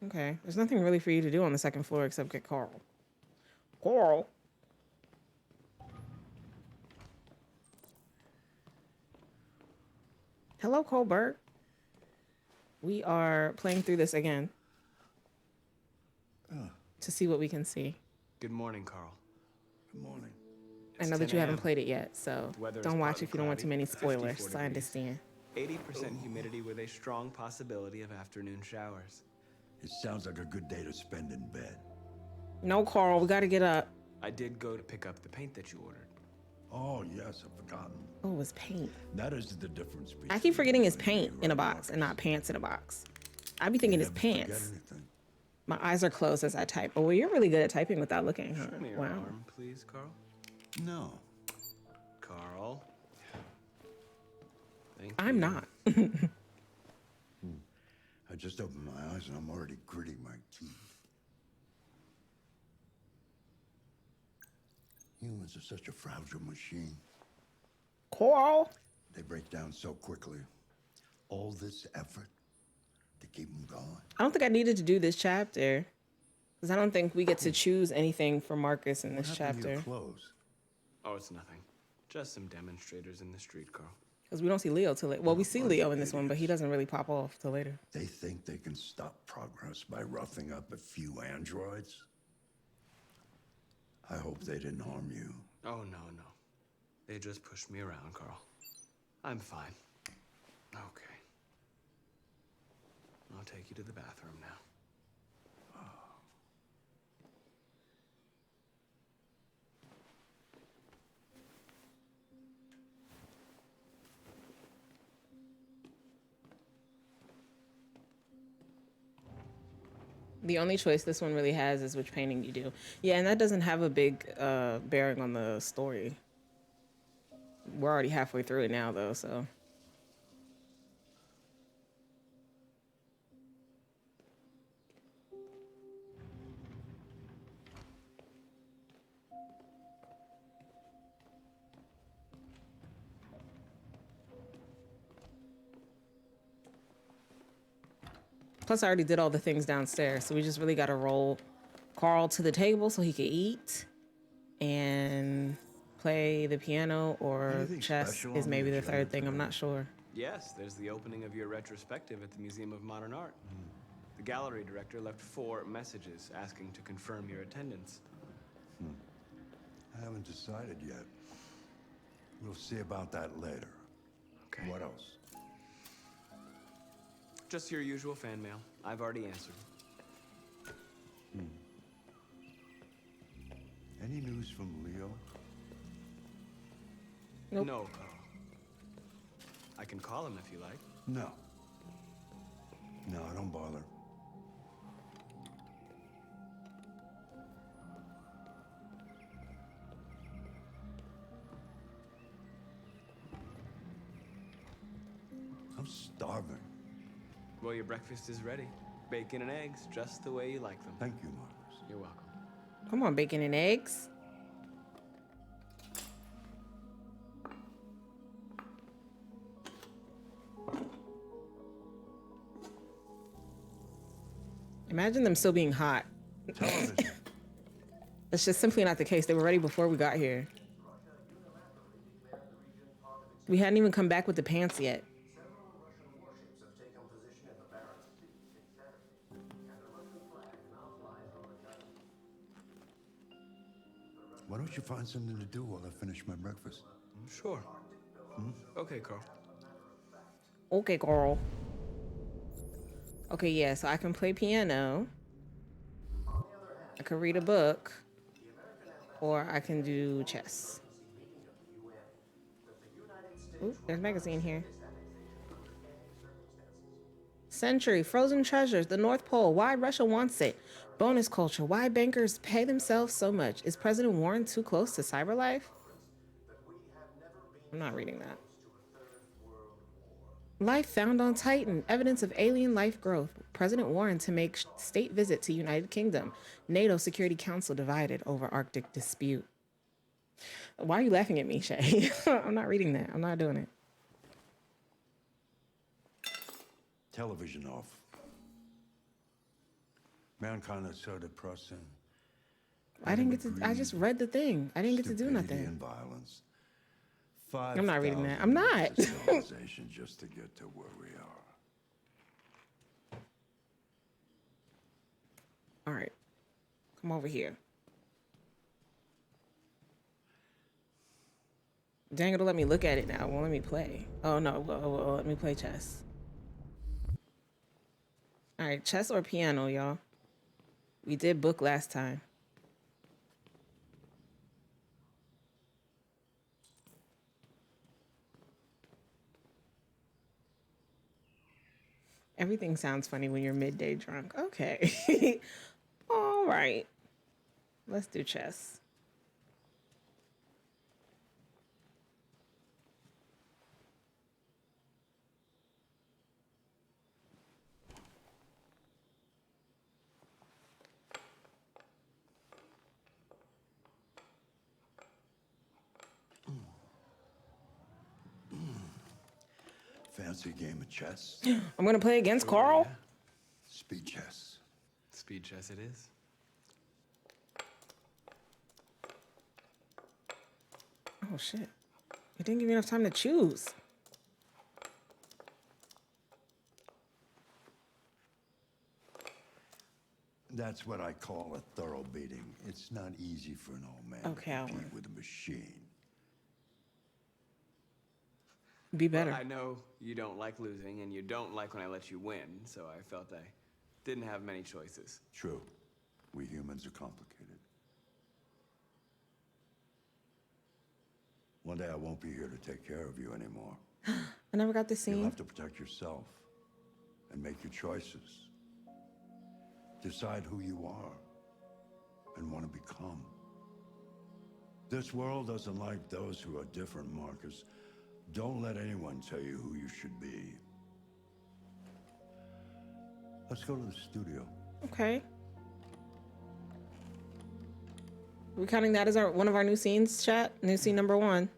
Okay, there's nothing really for you to do on the second floor except get Carl. Carl. Hello, Colbert. We are playing through this again to see what we can see. Good morning, Carl. Good morning. I know that you haven't played it yet, so don't watch if you don't want too many spoilers. 54 So I understand. 80% humidity with a strong possibility of afternoon showers. It sounds like a good day to spend in bed. No, Carl, we got to get up. I did go to pick up the paint that you ordered. Oh, yes, I've forgotten. Oh, it was paint. That is the difference between... I keep forgetting it's paint in a box and not pants in a box. I be thinking it's pants. My eyes are closed as I type. Oh, well, you're really good at typing without looking, huh? Show me your Wow. arm, please, Carl. No. Carl. Thank I'm you. not. I just opened my eyes and I'm already gritting my teeth. Humans are such a fragile machine. Carl. They break down so quickly. All this effort to keep them going. I don't think I needed to do this chapter because I don't think we get to choose anything for Marcus in this What happened to chapter. your clothes? Oh, it's nothing. Just some demonstrators in the street, Carl. Because we don't see Leo till later. Well, we see Leo in this one, but he doesn't really pop off till later. They think they can stop progress by roughing up a few androids? I hope they didn't harm you. Oh, no. They just pushed me around, Carl. I'm fine. Okay. I'll take you to the bathroom now. The only choice this one really has is which painting you do. Yeah, and that doesn't have a big bearing on the story. We're already halfway through it now, though, so. Plus, I already did all the things downstairs, so we just really got to roll Carl to the table so he could eat and play the piano, or Anything chess special is on maybe the the third agenda thing. I'm today? not sure. Yes, there's the opening of your retrospective at the Museum of Modern Art. The gallery director left 4 messages asking to confirm your attendance. I haven't decided yet. We'll see about that later. Okay. What else? Just your usual fan mail. I've already answered. Any news from Leo? Nope. No, Carl. I can call him if you like. No. No, don't bother. I'm starving. Well, your breakfast is ready. Bacon and eggs, just the way you like them. Thank you, Marcus. You're welcome. Come on, bacon and eggs. Imagine them still being hot. Television. That's just simply not the case. They were ready before we got here. We hadn't even come back with the pants yet. Why don't you find something to do while I finish my breakfast? Sure. Okay, Carl. Okay, Carl. Okay, yeah, so I can play piano. I can read a book. Or I can do chess. Ooh, there's a magazine here. Century, Frozen Treasures, the North Pole, why Russia wants it. Bonus culture, why bankers pay themselves so much. Is President Warren too close to cyberlife? I'm not reading that. Life found on Titan, evidence of alien life growth. President Warren to make state visit to United Kingdom. NATO Security Council divided over Arctic dispute. Why are you laughing at me, Shay? I'm not reading that. I'm not doing it. Television off. Mankind is so depressing. I didn't get to. I just read the thing. I didn't get to do nothing. And violence. I'm not reading that. I'm not. Civilization just to get to where we are. All right, come over here. Dang, it'll let me look at it now. Won't let me play. Oh no, well, let me play chess. All right, chess or piano, y'all. We did book last time. Everything sounds funny when you're midday drunk. Okay. All right. Let's do chess. Fancy game of chess? I'm gonna play against Carl? Yeah. Speed chess. Speed chess it is. Oh shit. You didn't give me enough time to choose. That's what I call a thorough beating. It's not easy for an old man Okay, to I'll compete win. with a machine. Be better. Well, I know you don't like losing, and you don't like when I let you win, so I felt I didn't have many choices. True. We humans are complicated. One day I won't be here to take care of you anymore. I never got this You'll scene. have to protect yourself and make your choices. Decide who you are and want to become. This world doesn't like those who are different, Marcus. Don't let anyone tell you who you should be. Let's go to the studio. Okay. We counting that as one of our new scenes, chat? New scene number 1.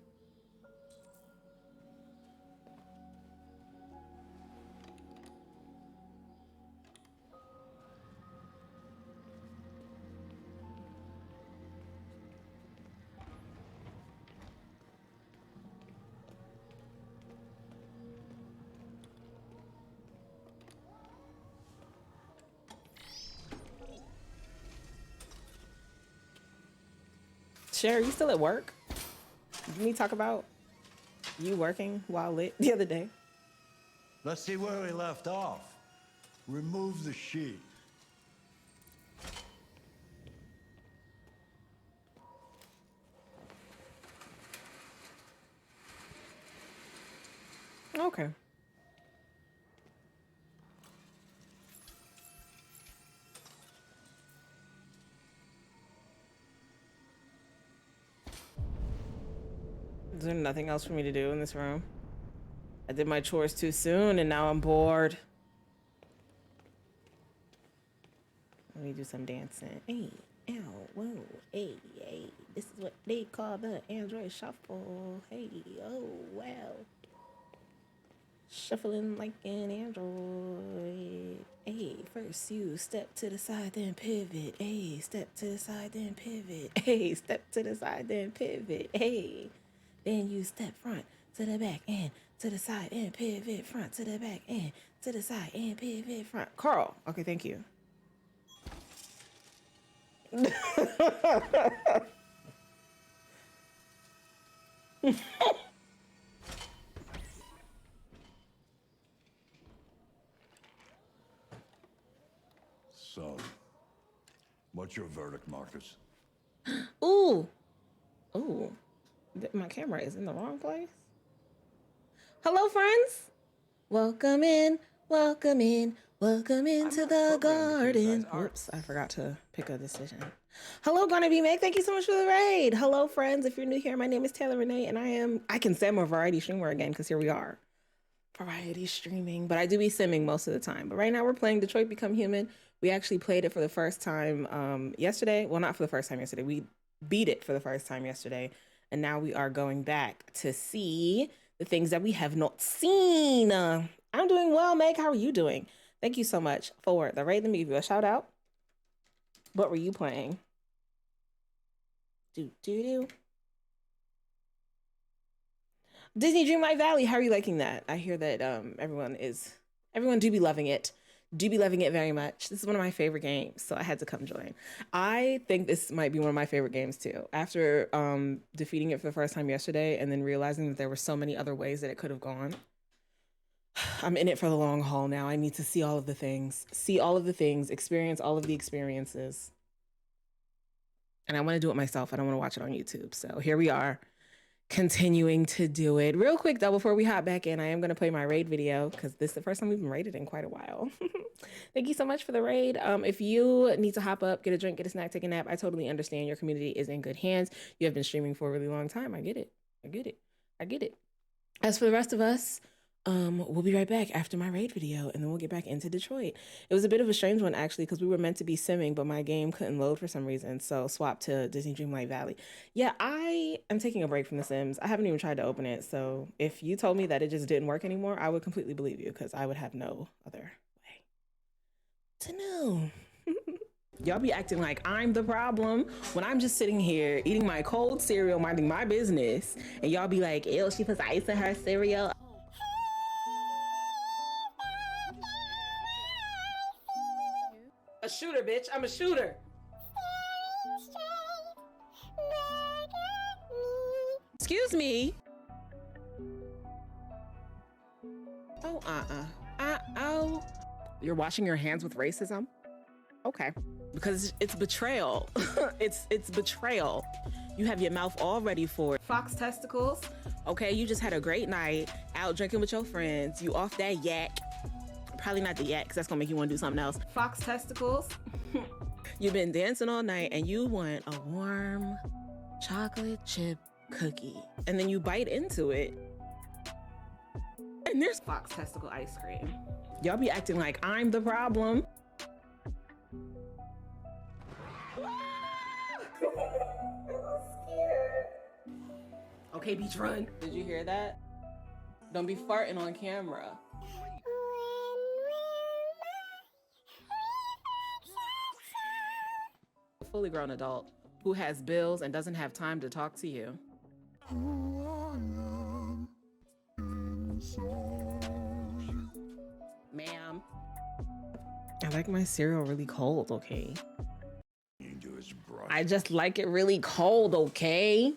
Sherry, you still at work? Didn't we talk about you working while lit the other day? Let's see where we left off. Remove the sheet. Okay. Is there nothing else for me to do in this room? I did my chores too soon and now I'm bored. Let me do some dancing. Hey, ow, whoa, hey, hey. This is what they call the Android shuffle. Hey, oh, wow. Shuffling like an android. Hey, first you step to the side, then pivot. Hey, step to the side, then pivot. Hey, step to the side, then pivot. Hey, then you step front to the back and to the side and pivot front to the back and to the side and pivot front. Carl. Okay, thank you. So, what's your verdict, Marcus? Ooh. Ooh. My camera is in the wrong place. Hello, friends. Welcome in. Welcome in. Welcome into the garden. Whoops, I forgot to pick a decision. Hello, Gonna Be Meg. Thank you so much for the raid. Hello, friends. If you're new here, my name is Taylor Renee, and I can say I'm a variety streamer again, because here we are. Variety streaming, but I do be simming most of the time. But right now we're playing Detroit Become Human. We actually played it for the first time yesterday. Well, not for the first time yesterday. We beat it for the first time yesterday. And now we are going back to see the things that we have not seen. I'm doing well, Meg. How are you doing? Thank you so much for the raid. Let me give you a shout out. What were you playing? Disney Dreamlight Valley. How are you liking that? I hear that everyone do be loving it. Do be loving it very much. This is one of my favorite games, so I had to come join. I think this might be one of my favorite games too. After defeating it for the first time yesterday and then realizing that there were so many other ways that it could have gone, I'm in it for the long haul now. I need to see all of the things, experience all of the experiences. And I want to do it myself. I don't want to watch it on YouTube. So here we are, continuing to do it. Real quick though, before we hop back in, I am going to play my raid video because this is the first time we've been raided in quite a while. Thank you so much for the raid. If you need to hop up, get a drink, get a snack, take a nap, I totally understand. Your community is in good hands. You have been streaming for a really long time. I get it. As for the rest of us, we'll be right back after my raid video, and then we'll get back into Detroit. It was a bit of a strange one, actually, because we were meant to be simming, but my game couldn't load for some reason, so swapped to Disney Dreamlight Valley. Yeah, I am taking a break from The Sims. I haven't even tried to open it, so if you told me that it just didn't work anymore, I would completely believe you, because I would have no other way to know. Y'all be acting like I'm the problem when I'm just sitting here eating my cold cereal, minding my business, and y'all be like, ew, she puts ice in her cereal. A shooter, bitch. I'm a shooter. Excuse me. Oh, oh. You're washing your hands with racism? Okay. Because it's betrayal. it's betrayal. You have your mouth all ready for it. Fox testicles. Okay, you just had a great night out drinking with your friends. You off that yak. Probably not the yak, because that's gonna make you want to do something else. Fox testicles. You've been dancing all night and you want a warm chocolate chip cookie. And then you bite into it. And there's fox testicle ice cream. Y'all be acting like I'm the problem. Okay, beach, run. Did you hear that? Don't be farting on camera. A fully grown adult who has bills and doesn't have time to talk to you. Ma'am. I like my cereal really cold, okay? I just like it really cold, okay?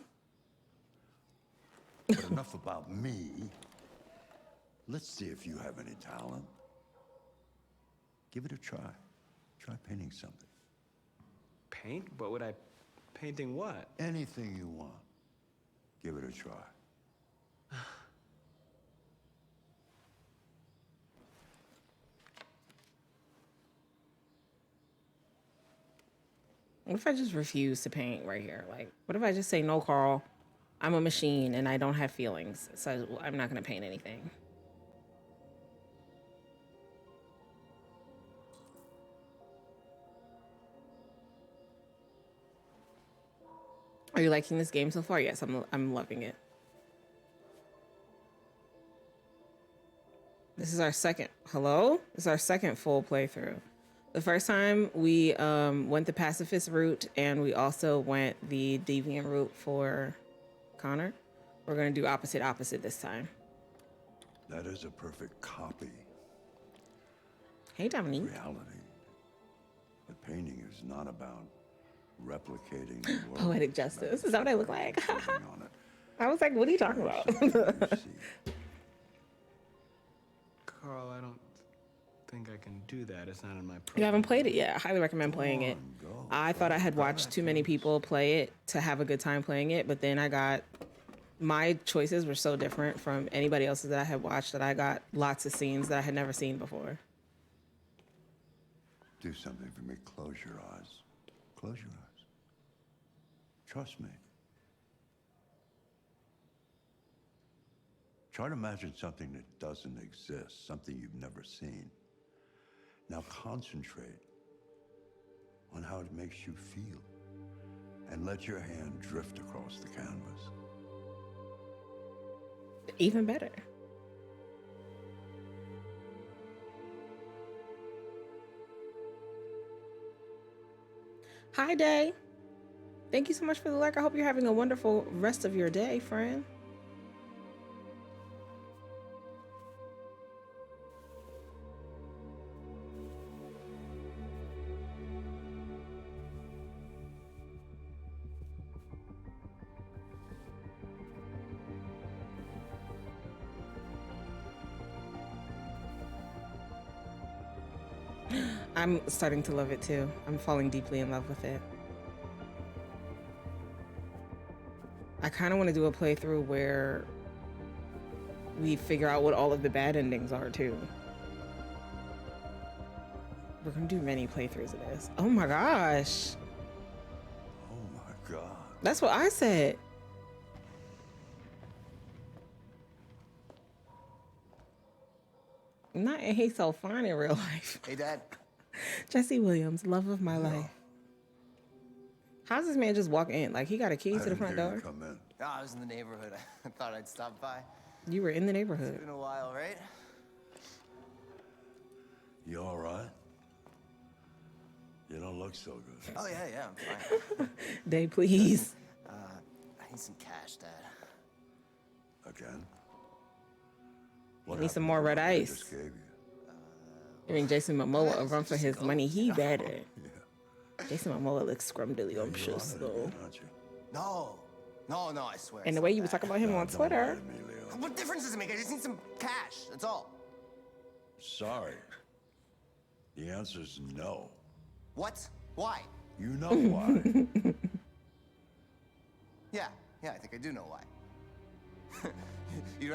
But enough about me. Let's see if you have any talent. Give it a try. Try painting something. Paint? But would I... Painting what? Anything you want. Give it a try. What if I just refuse to paint right here? Like, what if I just say, no, Carl, I'm a machine and I don't have feelings, so I'm not gonna paint anything. Are you liking this game so far? Yes, I'm loving it. This is our second, This is our second full playthrough. The first time we went the pacifist route, and we also went the deviant route for Connor. We're gonna do opposite this time. That is a perfect copy. Hey, Dominique. Reality. But painting is not about replicating the world. Poetic justice. Is that what I look like? on it. I was like, what are you talking about? Carl, I don't think I can do that. It's not in my program. You haven't played it yet. I highly recommend playing it. I thought I had watched too many people play it to have a good time playing it, but then my choices were so different from anybody else's that I had watched that I got lots of scenes that I had never seen before. Do something for me. Close your eyes. Close your eyes. Trust me. Try to imagine something that doesn't exist, something you've never seen. Now concentrate on how it makes you feel and let your hand drift across the canvas. Even better. Hi, Day. Thank you so much for the like. I hope you're having a wonderful rest of your day, friend. I'm starting to love it too. I'm falling deeply in love with it. I kind of want to do a playthrough where we figure out what all of the bad endings are too. We're gonna do many playthroughs of this. Oh my gosh. Oh my God. That's what I said. Not he's so fine in real life. Hey, Dad. Jesse Williams, love of my life. How's this man just walk in? Like he got a key to the front door? Come in. Oh, I was in the neighborhood. I thought I'd stop by. You were in the neighborhood. It's been a while, right? You all right? You don't look so good. Oh, yeah, I'm fine. Day, please. I need some cash, Dad. Again? I need some more red ice. Just gave you. I mean, Jason Momoa a run for his money. He better. Jason Momoa looks scrumdiddlyumptious, though. No, I swear. And the way you were talking about him on Twitter. What difference does it make? I just need some cash. That's all. Sorry. The answer's no. What? Why? You know why. Yeah, I think I do know why. You'd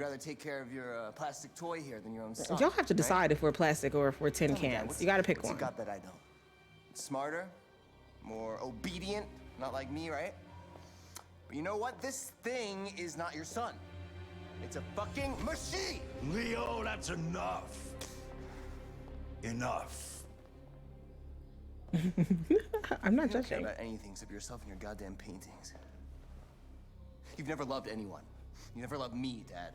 rather take care of your plastic toy here than your own son. You'll have to decide right? if we're plastic or if we're tin cans. You gotta pick one. You got that I don't. Smarter, more obedient, not like me, right? But you know what? This thing is not your son. It's a fucking machine! Leo, that's enough. Enough. I'm not You don't care judging. about anything except yourself and your goddamn paintings. You've never loved anyone. You never loved me, Dad.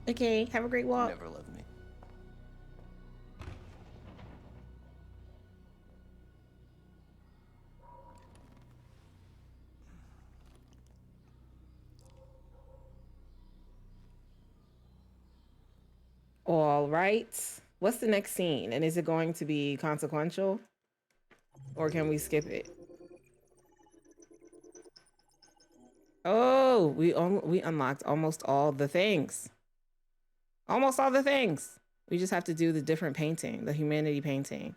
Okay, have a great walk. You never loved me. All right. What's the next scene? And is it going to be consequential? Or can we skip it? Oh, we unlocked almost all the things. Almost all the things. We just have to do the different painting, the humanity painting.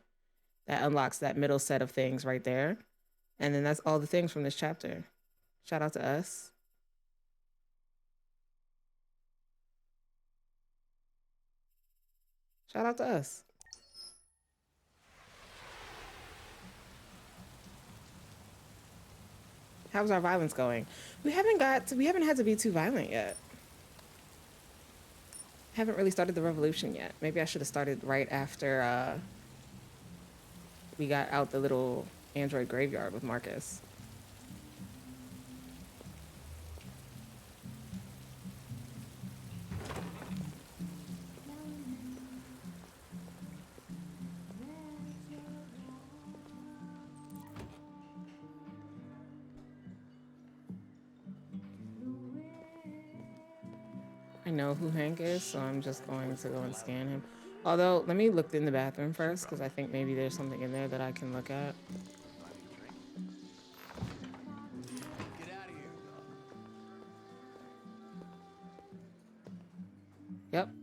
That unlocks that middle set of things right there. And then that's all the things from this chapter. Shout out to us. Shout out to us. How's our violence going? We haven't had to be too violent yet. Haven't really started the revolution yet. Maybe I should have started right after we got out the little android graveyard with Marcus. I know who Hank is, so I'm just going to go and scan him. Although, let me look in the bathroom first, because I think maybe there's something in there that I can look at. Get out of here.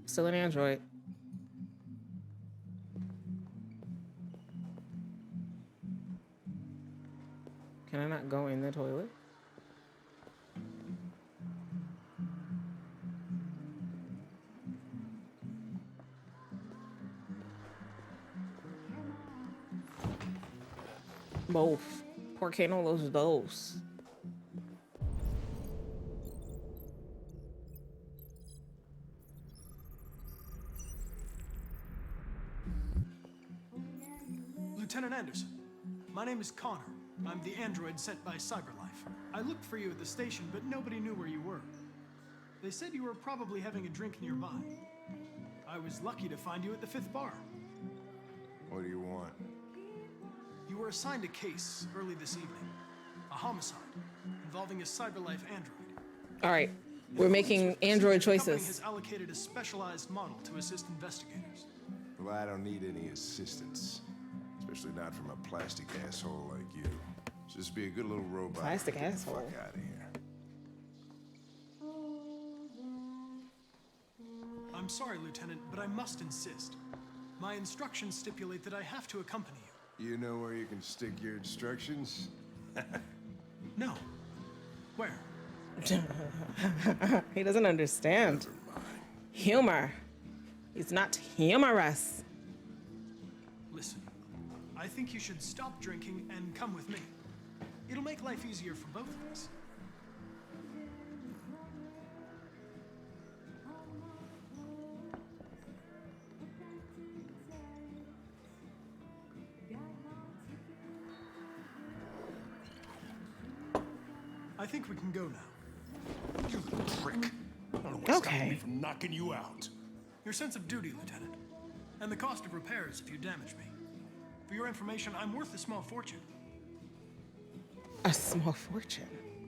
Still an android. Can I not go in the toilet? Both. ¿Por qué no los dos? Lieutenant Anderson, my name is Connor. I'm the android sent by CyberLife. I looked for you at the station, but nobody knew where you were. They said you were probably having a drink nearby. I was lucky to find you at the 5th bar. What do you want? You were assigned a case early this evening. A homicide involving a CyberLife android. All right, we're making android The company choices. has allocated a specialized model to assist investigators. Well, I don't need any assistance. Especially not from a plastic asshole like you. Just be a good little robot. Plastic Get the asshole. fuck out of here. I'm sorry, Lieutenant, but I must insist. My instructions stipulate that I have to accompany you. You know where you can stick your instructions? No. Where? He doesn't understand. Humor. He's not humorous. Listen, I think you should stop drinking and come with me. It'll make life easier for both of us. I think we can go now. You little prick. I don't know what's stopping me from knocking you out. Your sense of duty, Lieutenant. And the cost of repairs if you damage me. For your information, I'm worth a small fortune. A small fortune.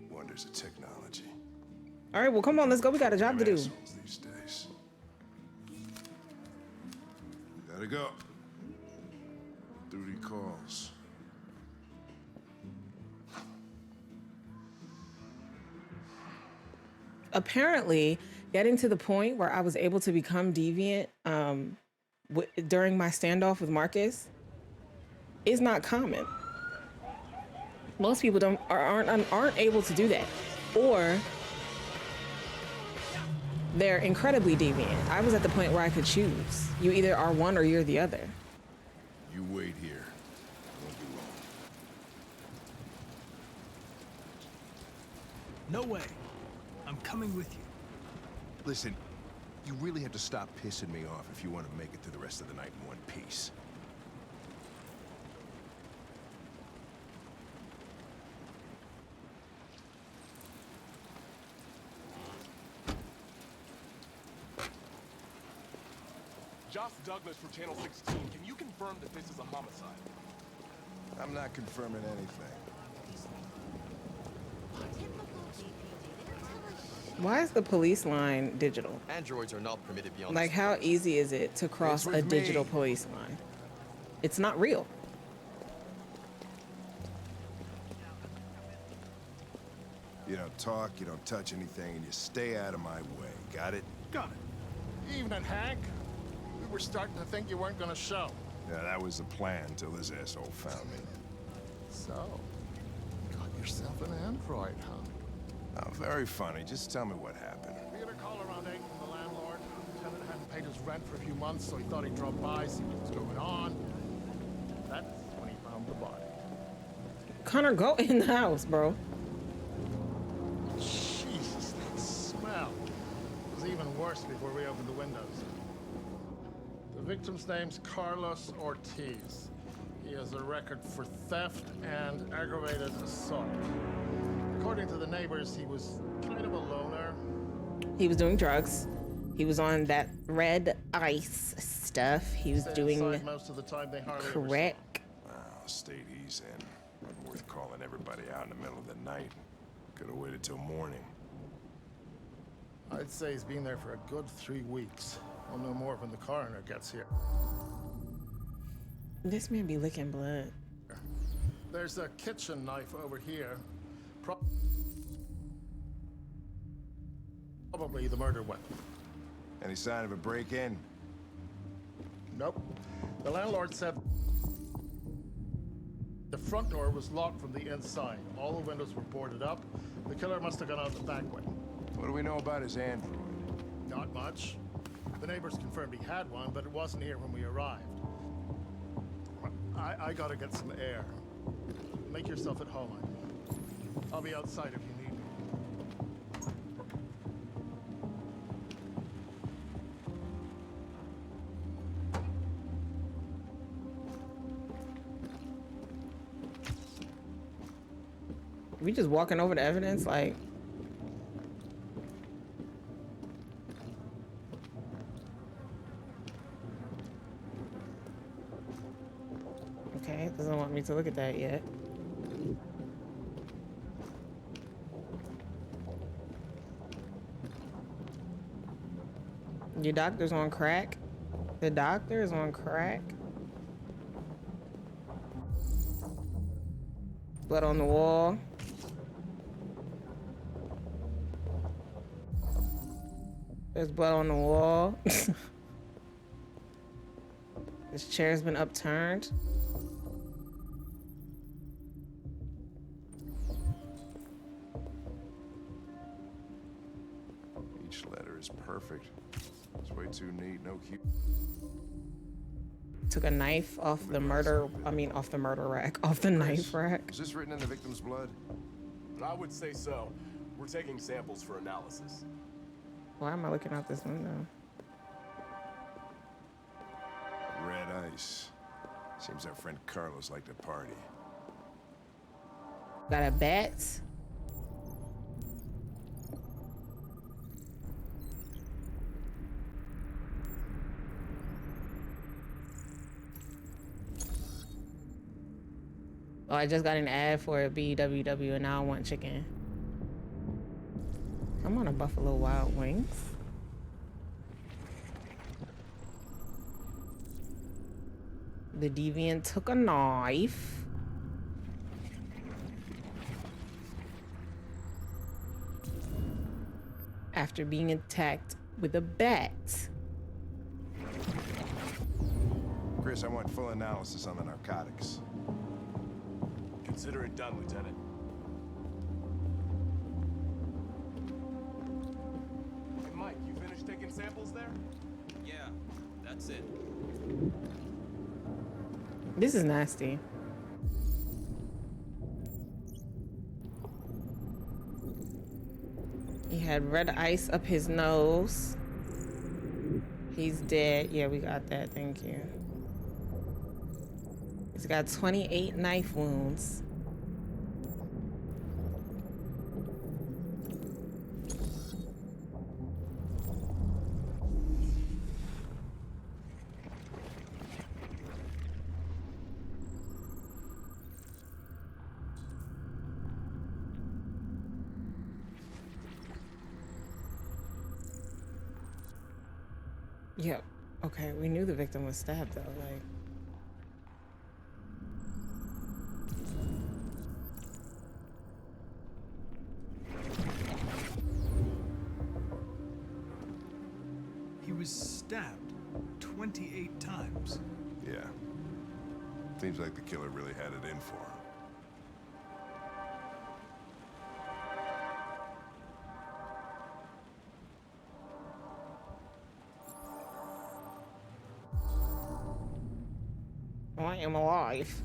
Wonders of technology. All right, well, come on, let's go. We got a job to do. Assholes these days. Gotta go. Duty calls. Apparently, getting to the point where I was able to become deviant during my standoff with Marcus is not common. Most people aren't able to do that, or they're incredibly deviant. I was at the point where I could choose. You either are one or you're the other. You wait here. I won't be long. No way. I'm coming with you. Listen, you really have to stop pissing me off if you want to make it through the rest of the night in one piece. Josh Douglas from Channel 16. Can you confirm that this is a homicide? I'm not confirming anything. Why is the police line digital? Androids are not permitted beyond. Like, how easy is it to cross a digital police line? It's not real. You don't talk, you don't touch anything, and you stay out of my way. Got it? Got it. Evening, Hank. We were starting to think you weren't gonna show. Yeah, that was the plan till this asshole found me. So, got yourself an android, huh? Oh, very funny. Just tell me what happened. We had a call around 8 from the landlord. The tenant hadn't paid his rent for a few months, so he thought he'd drop by, see what was going on. That's when he found the body. Connor, go in the house, bro. Jesus, that smell. It was even worse before we opened the windows. The victim's name's Carlos Ortiz. He has a record for theft and aggravated assault. According to the neighbors, he was kind of a loner. He was doing drugs. He was on that red ice stuff. He was doing most of the time. They hardly correct. Wow, state he's in. Wasn't worth calling everybody out in the middle of the night. Could have waited till morning. I'd say he's been there for a good 3 weeks. We'll know more when the coroner gets here. This man be licking blood. There's a kitchen knife over here. Probably the murder weapon. Any sign of a break-in? Nope. The landlord said the front door was locked from the inside. All the windows were boarded up. The killer must have gone out the back way. What do we know about his android? Not much. The neighbors confirmed he had one, but it wasn't here when we arrived. I gotta get some air. Make yourself at home. I'll be outside if you need me. We just walking over the evidence, like. Okay, it doesn't want me to look at that yet. Your doctor's on crack? The doctor is on crack? Blood on the wall. There's blood on the wall. This chair's been upturned. Each letter is perfect. It's way too neat, no cute. Took a knife off the murder, off the murder rack, off the knife rack. Is this written in the victim's blood? I would say so. We're taking samples for analysis. Why am I looking out this window? Red ice. Seems our friend Carlos liked to party. Got a bat. Oh, I just got an ad for a BWW and now I want chicken. I'm on a Buffalo Wild Wings. The deviant took a knife. After being attacked with a bat. Chris, I want full analysis on the narcotics. Consider it done, Lieutenant. Hey, Mike, you finished taking samples there? Yeah, that's it. This is nasty. He had red ice up his nose. He's dead. Yeah, we got that. Thank you. He's got 28 knife wounds. Yep. Okay, we knew the victim was stabbed though, like. He was stabbed 28 times. Yeah. Seems like the killer really had it in for him. I am alive.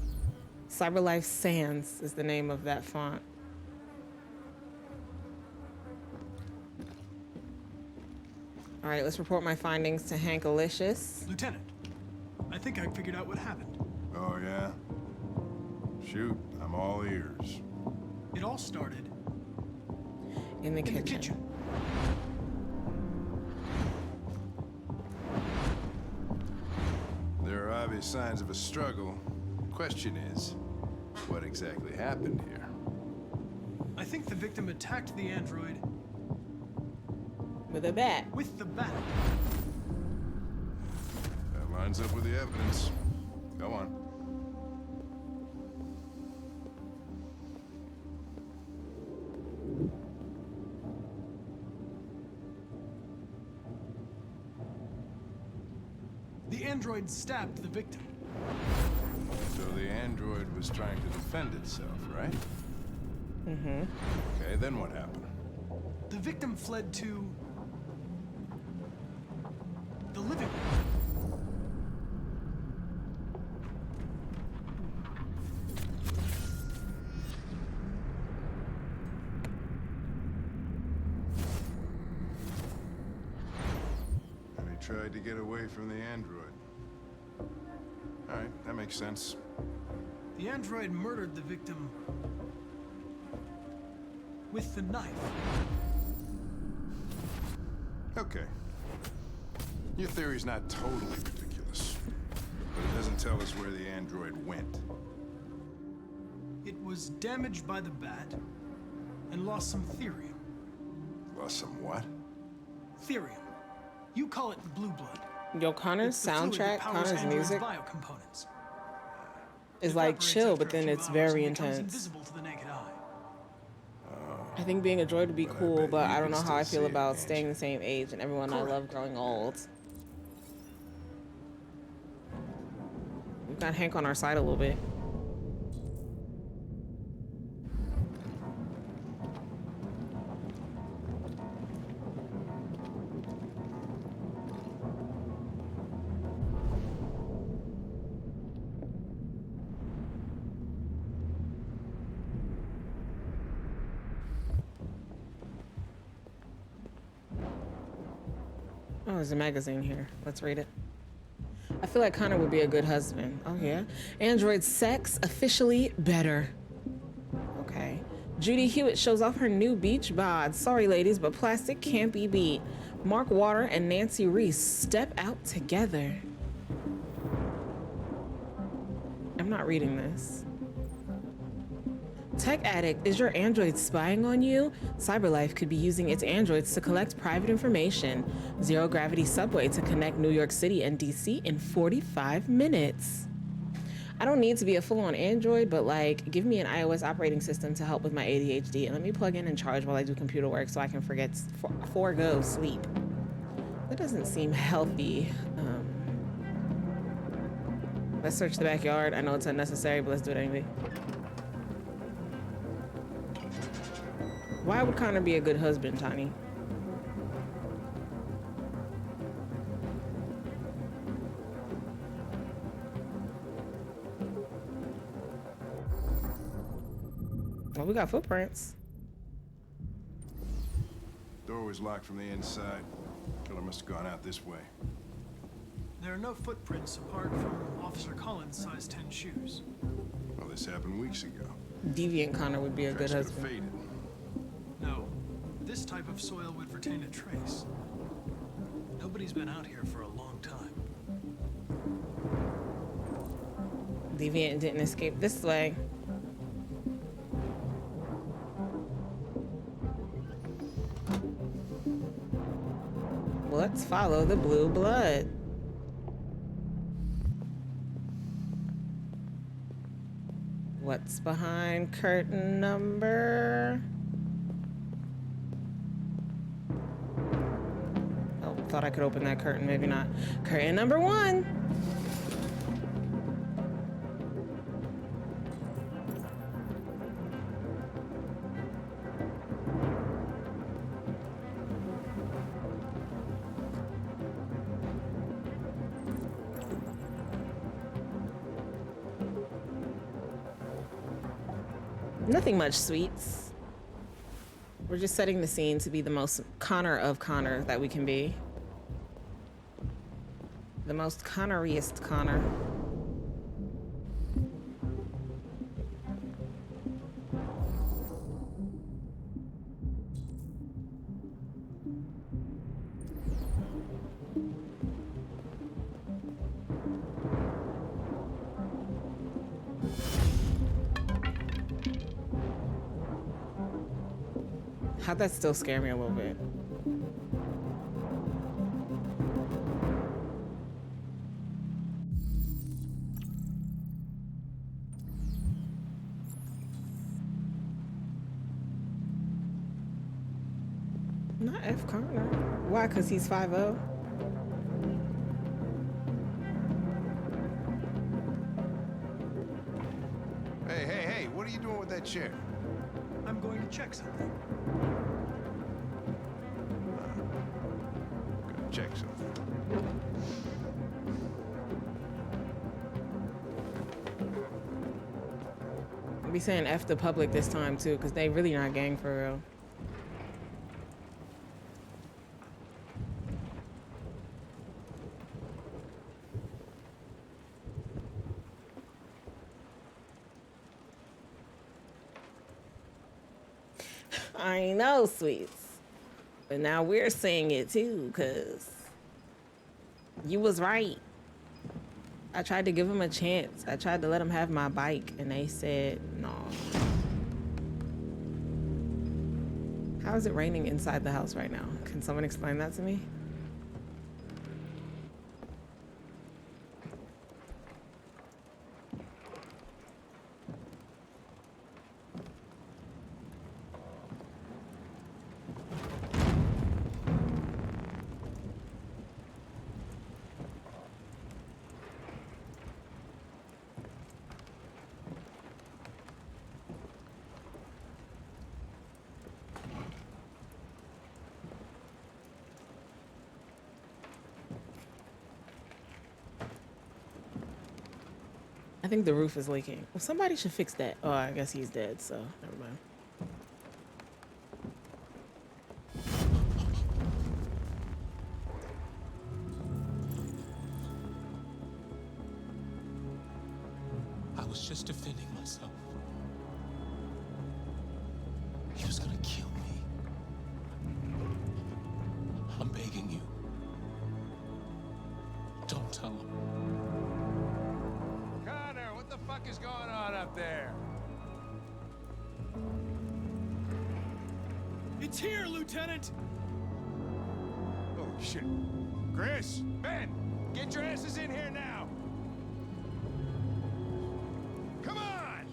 Cyberlife Sans is the name of that font. All right, let's report my findings to Hank Alicious. Lieutenant, I think I figured out what happened. Oh, yeah? Shoot, I'm all ears. It all started in the kitchen. There are obvious signs of a struggle. Question is, what exactly happened here? I think the victim attacked the android with a bat. With the bat. That lines up with the evidence. Go on. android stabbed the victim. So the android was trying to defend itself, right? Mm-hmm. Okay, then what happened? The victim fled to the living room. And he tried to get away from the android. All right, that makes sense. The android murdered the victim with the knife. Okay. Your theory's not totally ridiculous, but it doesn't tell us where the android went. It was damaged by the bat and lost some therium. Lost some what? Therium. You call it blue blood. Yo, Connor's It's the fluid that soundtrack, powers Connor's androids' music biocomponents. is like chill, but then it's very intense. Invisible to the naked eye. I think being a droid would be cool, but I don't know how I feel about staying the same age and everyone I love growing old. We've got Hank on our side a little bit. Oh, there's a magazine here. Let's read it. I feel like Connor would be a good husband. Oh, yeah. Android sex officially better. Okay. Judy Hewitt shows off her new beach bod. Sorry, ladies, but plastic can't be beat. Mark Water and Nancy Reese step out together. I'm not reading this. Tech Addict, is your android spying on you? CyberLife could be using its androids to collect private information. Zero gravity subway to connect New York City and DC in 45 minutes. I don't need to be a full-on android, but like, give me an iOS operating system to help with my ADHD and let me plug in and charge while I do computer work so I can forego sleep. That doesn't seem healthy. Let's search the backyard. I know it's unnecessary, but let's do it anyway. Why would Connor be a good husband, Tiny? Well, we got footprints. Door was locked from the inside. Killer must have gone out this way. There are no footprints apart from Officer Collins' size 10 shoes. Well, this happened weeks ago. Deviant Connor would be a good Tracks could've husband. faded. No, this type of soil would retain a trace. Nobody's been out here for a long time. Deviant didn't escape this way. Let's follow the blue blood. What's behind curtain number? Oh, thought I could open that curtain, maybe not. Curtain number 1. Nothing much, sweets. We're just setting the scene to be the most Connor of Connor that we can be. The most Connoriest Connor. How'd that still scare me a little bit? Not F. Connor. Why? Because he's 5'0"? Hey, what are you doing with that chair? I'm going to check something. Gonna check something. I'll be saying F the public this time too, because they really not gang for real. I know, sweets. But now we're saying it too, because you was right. I tried to give him a chance. I tried to let him have my bike, and they said no. How is it raining inside the house right now? Can someone explain that to me? I think the roof is leaking. Well, somebody should fix that. Oh, I guess he's dead, so never mind. I was just defending myself. He was gonna kill me. I'm begging you. Don't tell him. Connor, what the fuck is going on up there? It's here, Lieutenant! Oh, shit. Chris, Ben, get your asses in here now. Come on!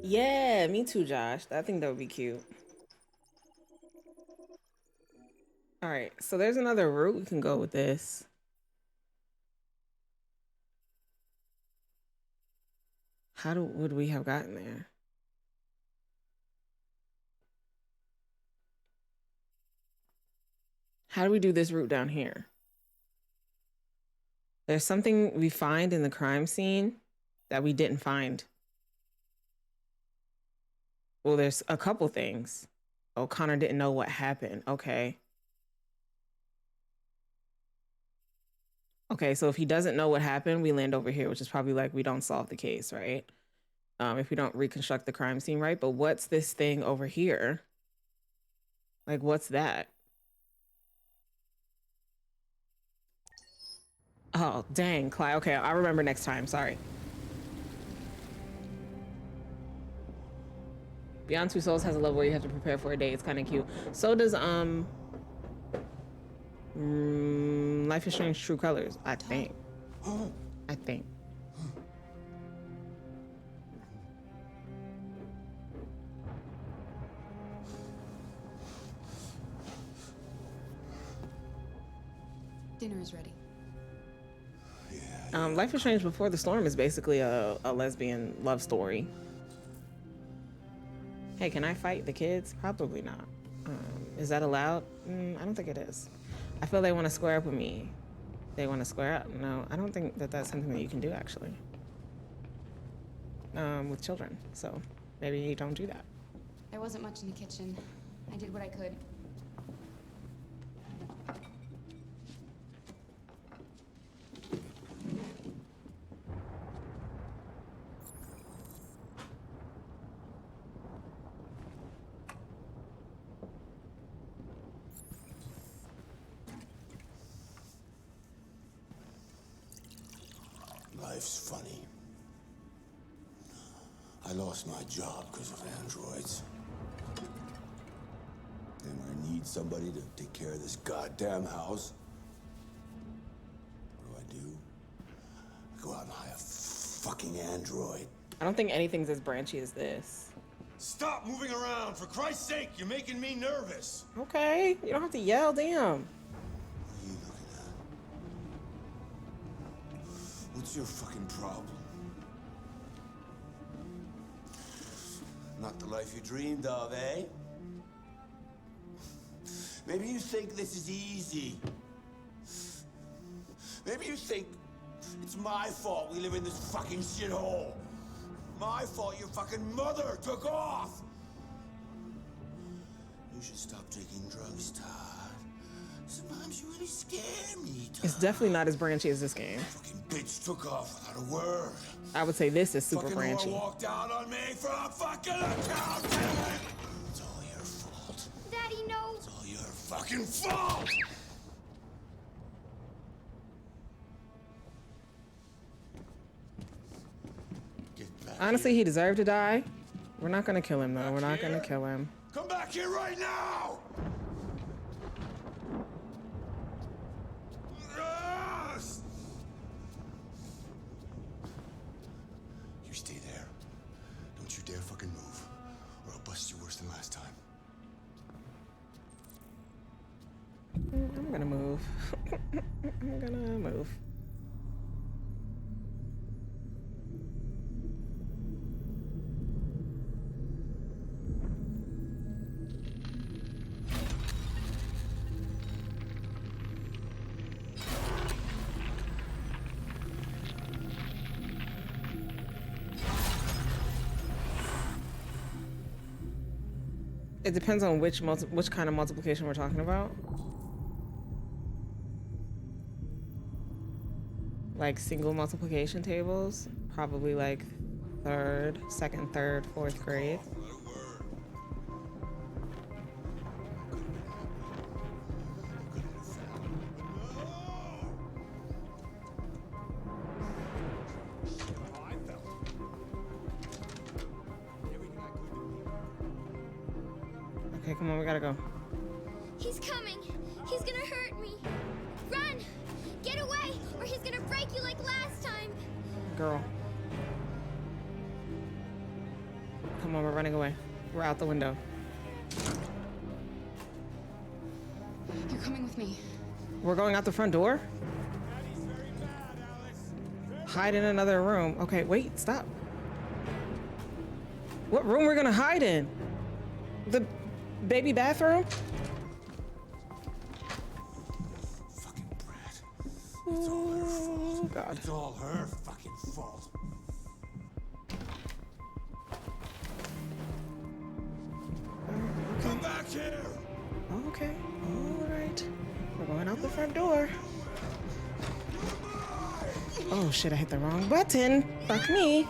Yeah, me too, Josh. I think that would be cute. All right, so there's another route we can go with this. Would we have gotten there? How do we do this route down here? There's something we find in the crime scene that we didn't find. Well, there's a couple things. Oh, Connor didn't know what happened. Okay. Okay, so if he doesn't know what happened, we land over here, which is probably like we don't solve the case, right? If we don't reconstruct the crime scene, right? But what's this thing over here? Like, what's that? Oh, dang, Clyde. Okay, I'll remember next time. Sorry. Beyond Two Souls has a level where you have to prepare for a day. It's kind of cute. So does Life is Strange True Colors, I think. I think. Dinner is ready. Life is Strange Before the Storm is basically a lesbian love story. Hey, can I fight the kids? Probably not. Is that allowed? I don't think it is. I feel they want to square up with me. They want to square up. No, I don't think that that's something that you can do, actually. With children. So maybe you don't do that. There wasn't much in the kitchen. I did what I could. Life's funny. I lost my job because of androids. And when I need somebody to take care of this goddamn house, what do? I go out and hire a fucking android. I don't think anything's as branchy as this. Stop moving around, for Christ's sake! You're making me nervous. Okay, you don't have to yell, damn. What's your fucking problem? Not the life you dreamed of, eh? Maybe you think this is easy. Maybe you think it's my fault we live in this fucking shithole. My fault your fucking mother took off. You should stop taking drugs, Todd. Sometimes you really scare me, Todd. It's definitely not as branchy as this game. Fucking bitch took off without a word. I would say this is super Fucking branchy. whore walked out on me for a fucking accountant. It's all your fault. Daddy, no. It's all your fucking fault. Honestly, he deserved to die. We're not gonna kill him though. We're not gonna kill him. Come back here right now! Yes! You stay there. Don't you dare fucking move, or I'll bust you worse than last time. I'm gonna move. I'm gonna move. It depends on which kind of multiplication we're talking about. Like single multiplication tables, probably like second, third, fourth grade. Okay, come on, we gotta go. He's coming. He's gonna hurt me. Run! Get away, or he's gonna break you like last time. Girl. Come on, we're running away. We're out the window. You're coming with me. We're going out the front door? Hide in another room. Okay, wait, stop. What room we're gonna hide in? The baby bathroom? Fucking brat. It's all her fault. God. It's all her fucking fault. Come back here! Okay, all right. We're going out the front door. Oh shit, I hit the wrong button. Fuck me.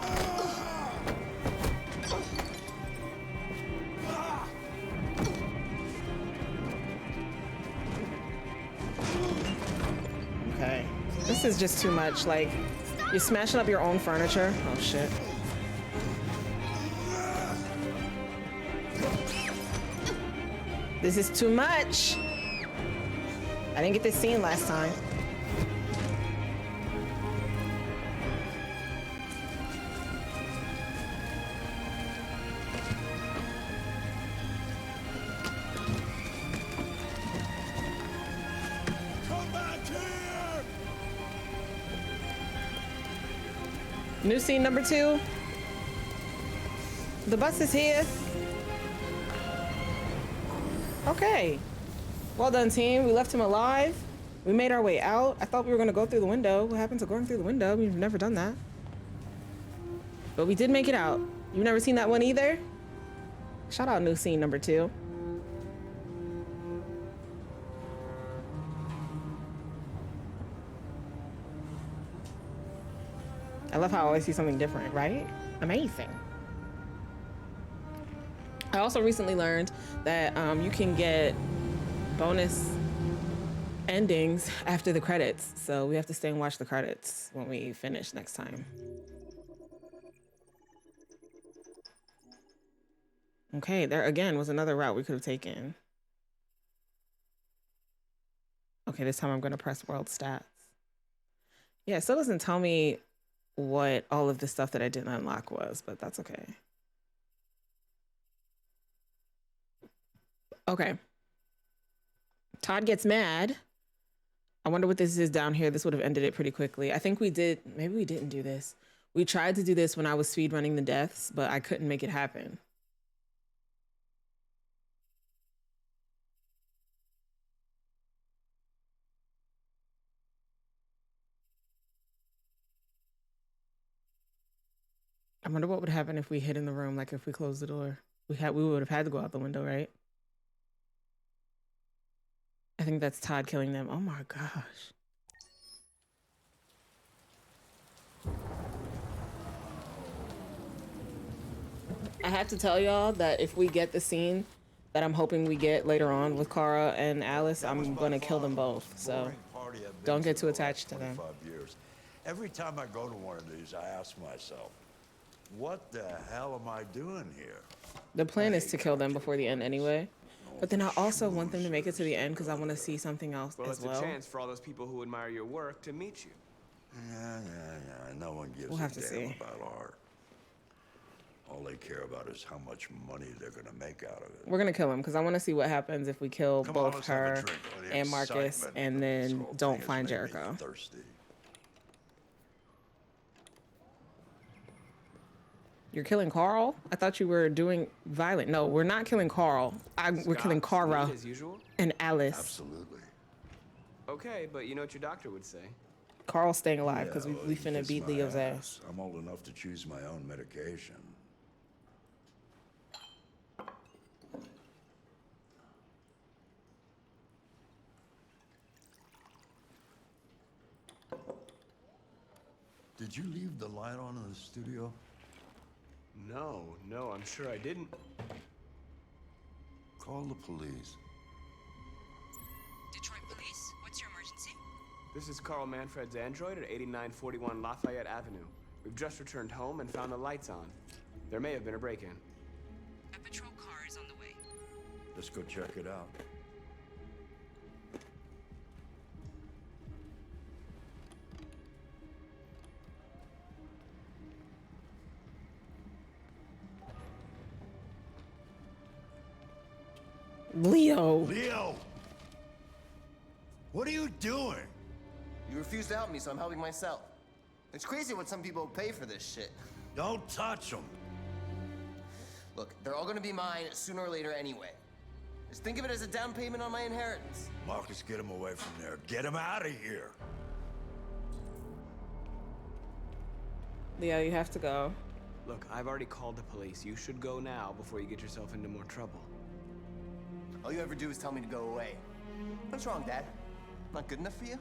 Okay, this is just too much. Like, you're smashing up your own furniture. Oh shit. This is too much. I didn't get this scene last time. Come back here! New scene number 2. The bus is here. Okay. Well done, team. We left him alive. We made our way out. I thought we were going to go through the window. What happened to going through the window? We've never done that. But we did make it out. You've never seen that one either? Shout out new scene number 2. I love how I always see something different, right? Amazing. I also recently learned that you can get bonus endings after the credits. So we have to stay and watch the credits when we finish next time. Okay, there again was another route we could have taken. Okay, this time I'm going to press world stats. Yeah, it still doesn't tell me what all of the stuff that I didn't unlock was, but that's okay. Okay. Todd gets mad. I wonder what this is down here. This would have ended it pretty quickly. I think we did. Maybe we didn't do this. We tried to do this when I was speed running the deaths, but I couldn't make it happen. I wonder what would happen if we hid in the room, like if we closed the door. We would have had to go out the window, right? I think that's Todd killing them. Oh my gosh. I have to tell y'all that if we get the scene that I'm hoping we get later on with Kara and Alice, I'm gonna kill them both. So don't get too attached to them. Years. Every time I go to one of these, I ask myself, what the hell am I doing here? The plan is to kill them before the end anyway. But then I also want them to make it to the end because I want to see something else as well. It's a chance for all those people who admire your work to meet you. Yeah. No one gives We'll have a to damn see. about art. All they care about is how much money they're gonna make out of it. We're gonna kill him because I want to see what happens if we kill both her and Marcus and then don't find Jericho. You're killing Carl? I thought you were doing violent. No, we're not killing Carl. We're killing Kara As usual? and Alice. Absolutely. Okay, but you know what your doctor would say. Carl's staying alive because Yeah, we finna kiss beat my Leo's ass. I'm old enough to choose my own medication. Did you leave the light on in the studio? No, I'm sure I didn't. Call the police. Detroit Police, what's your emergency? This is Carl Manfred's android at 8941 Lafayette Avenue. We've just returned home and found the lights on. There may have been a break-in. A patrol car is on the way. Let's go check it out. Leo! What are you doing? You refuse to help me, so I'm helping myself. It's crazy what some people pay for this shit. Don't touch them. Look, they're all gonna be mine sooner or later anyway. Just think of it as a down payment on my inheritance. Marcus, get him away from there. Get him out of here. Leo, you have to go. Look, I've already called the police. You should go now before you get yourself into more trouble. All you ever do is tell me to go away. What's wrong, Dad? I'm not good enough for you?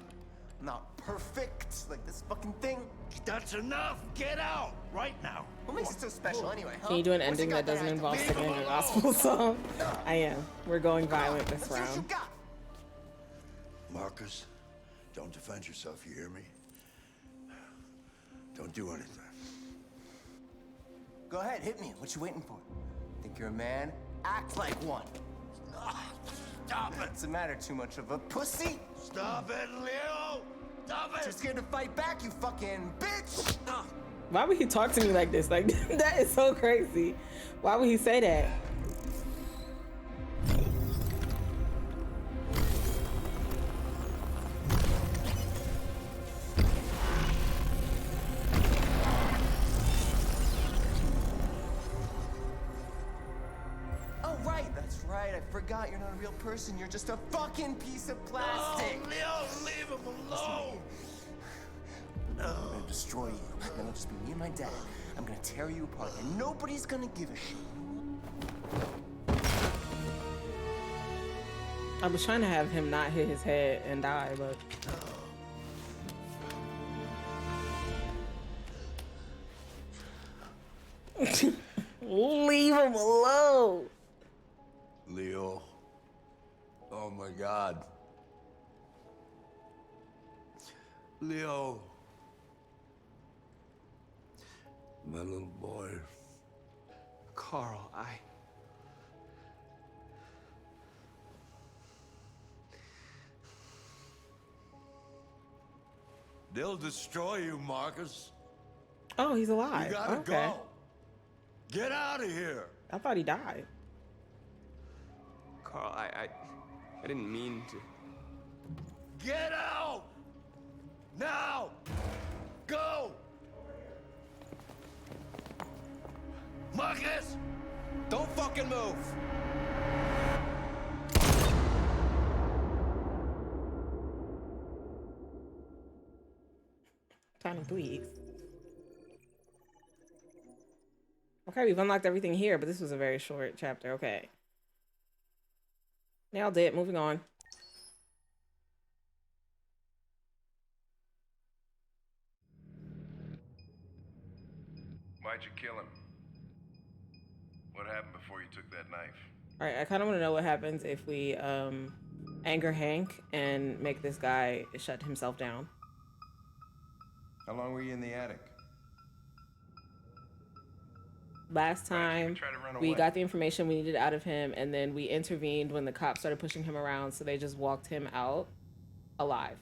I'm not perfect like this fucking thing? That's enough. Get out right now. What makes it so special anyway, huh? Can you do an ending that doesn't involve singing a gospel song? I am. We're going violent this round. Marcus, don't defend yourself, you hear me? Don't do anything. Go ahead, hit me. What you waiting for? Think you're a man? Act like one. Stop it! What's the matter? Too much of a pussy? Stop it, Leo! Stop it! You're scared to fight back, you fucking bitch! Why would he talk to me like this? Like, that is so crazy. Why would he say that? Oh, right, that's right. I forgot you're not a real person. You're just a fucking piece of plastic. No, Leo, leave him alone! I'm gonna destroy you. And it'll just be me and my dad. I'm gonna tear you apart, and nobody's gonna give a shit. I was trying to have him not hit his head and die, but... Leave him alone! Leo. Oh my God. Leo. My little boy. Carl, They'll destroy you, Marcus. Oh, he's alive. You gotta Okay. go. Get out of here. I thought he died. Carl, I didn't mean to. Get out! Now! Go! Marcus! Don't fucking move! Tiny, please. Okay, we've unlocked everything here, but this was a very short chapter. Okay. Nailed it. Moving on. Why'd you kill him? What happened before you took that knife? All right, I kind of want to know what happens if we anger Hank and make this guy shut himself down. How long were you in the attic? Last time try to run we away? got the information we needed out of him, and then we intervened when the cops started pushing him around, so they just walked him out alive.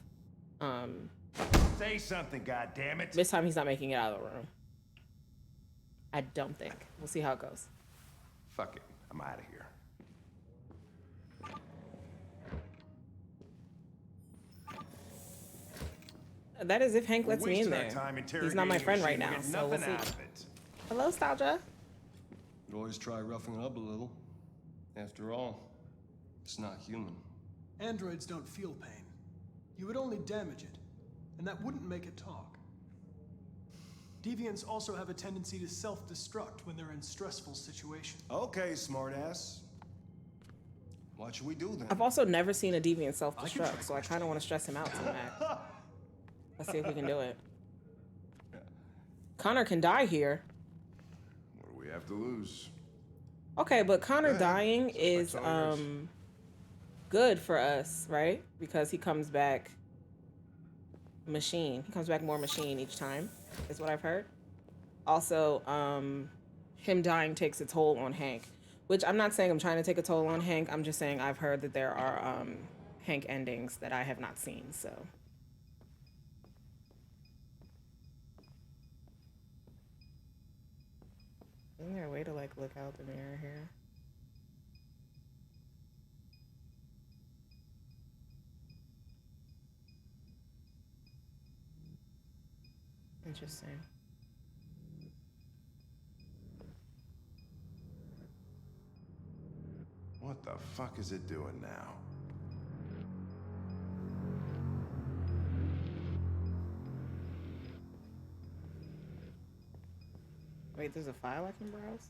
Say something, goddammit. This time he's not making it out of the room. I don't think. We'll see how it goes. Fuck it. I'm out of here. That is if Hank We're lets me in wasting there. our time He's not my interrogating friend a right machine. now, We'll get so we'll nothing see. out of it. Hello, Stalja. Could always try roughing it up a little. After all, it's not human. Androids don't feel pain. You would only damage it, and that wouldn't make it talk. Deviants also have a tendency to self-destruct when they're in stressful situations. Okay, smartass. What should we do then? I've also never seen a deviant self-destruct, so I kind of want to stress him out some Mac. Let's see if we can do it. Connor can die here. What do we have to lose? Okay, but Connor dying is good for us, right? Because he comes back machine. He comes back more machine each time, is what I've heard. Also, him dying takes a toll on Hank, which I'm not saying I'm trying to take a toll on Hank. I'm just saying I've heard that there are Hank endings that I have not seen, so. Isn't there a way to like look out the mirror here? Interesting. What the fuck is it doing now? Wait, there's a file I can browse?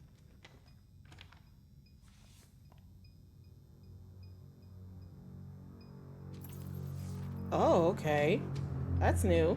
Oh, okay. That's new.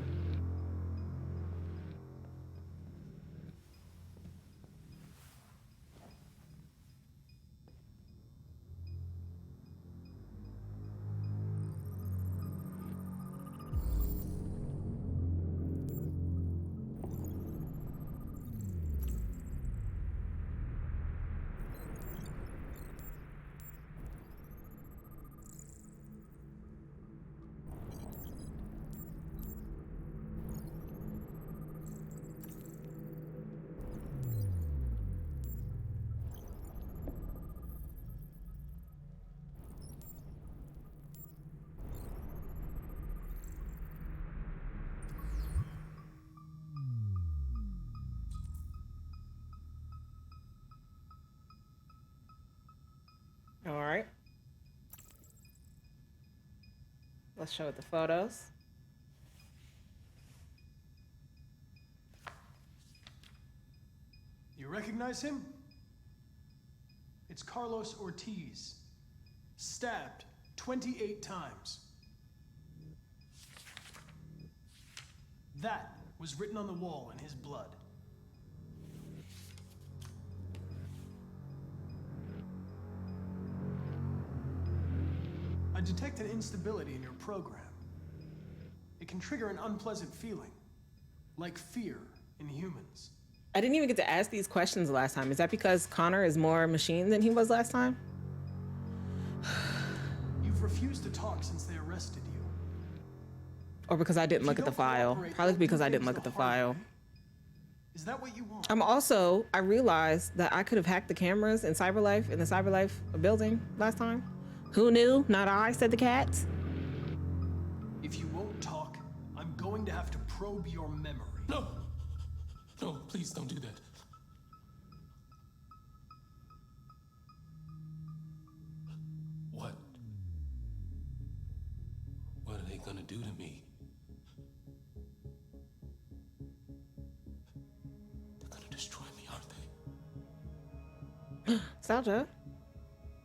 All right. Let's show it the photos. You recognize him? It's Carlos Ortiz. Stabbed 28 times. That was written on the wall in his blood. I detect an instability in your program. It can trigger an unpleasant feeling, like fear in humans. I didn't even get to ask these questions last time. Is that because Connor is more machine than he was last time? You've refused to talk since they arrested you. Or because I didn't look at the file? Probably because I didn't look at the file. Is that what you want? I realized that I could have hacked the cameras in Cyberlife, in the Cyberlife building last time. Who knew? Not I, said the cats. If you won't talk, I'm going to have to probe your memory. No! No, please don't do that. What? What are they gonna do to me? They're gonna destroy me, aren't they? Salja.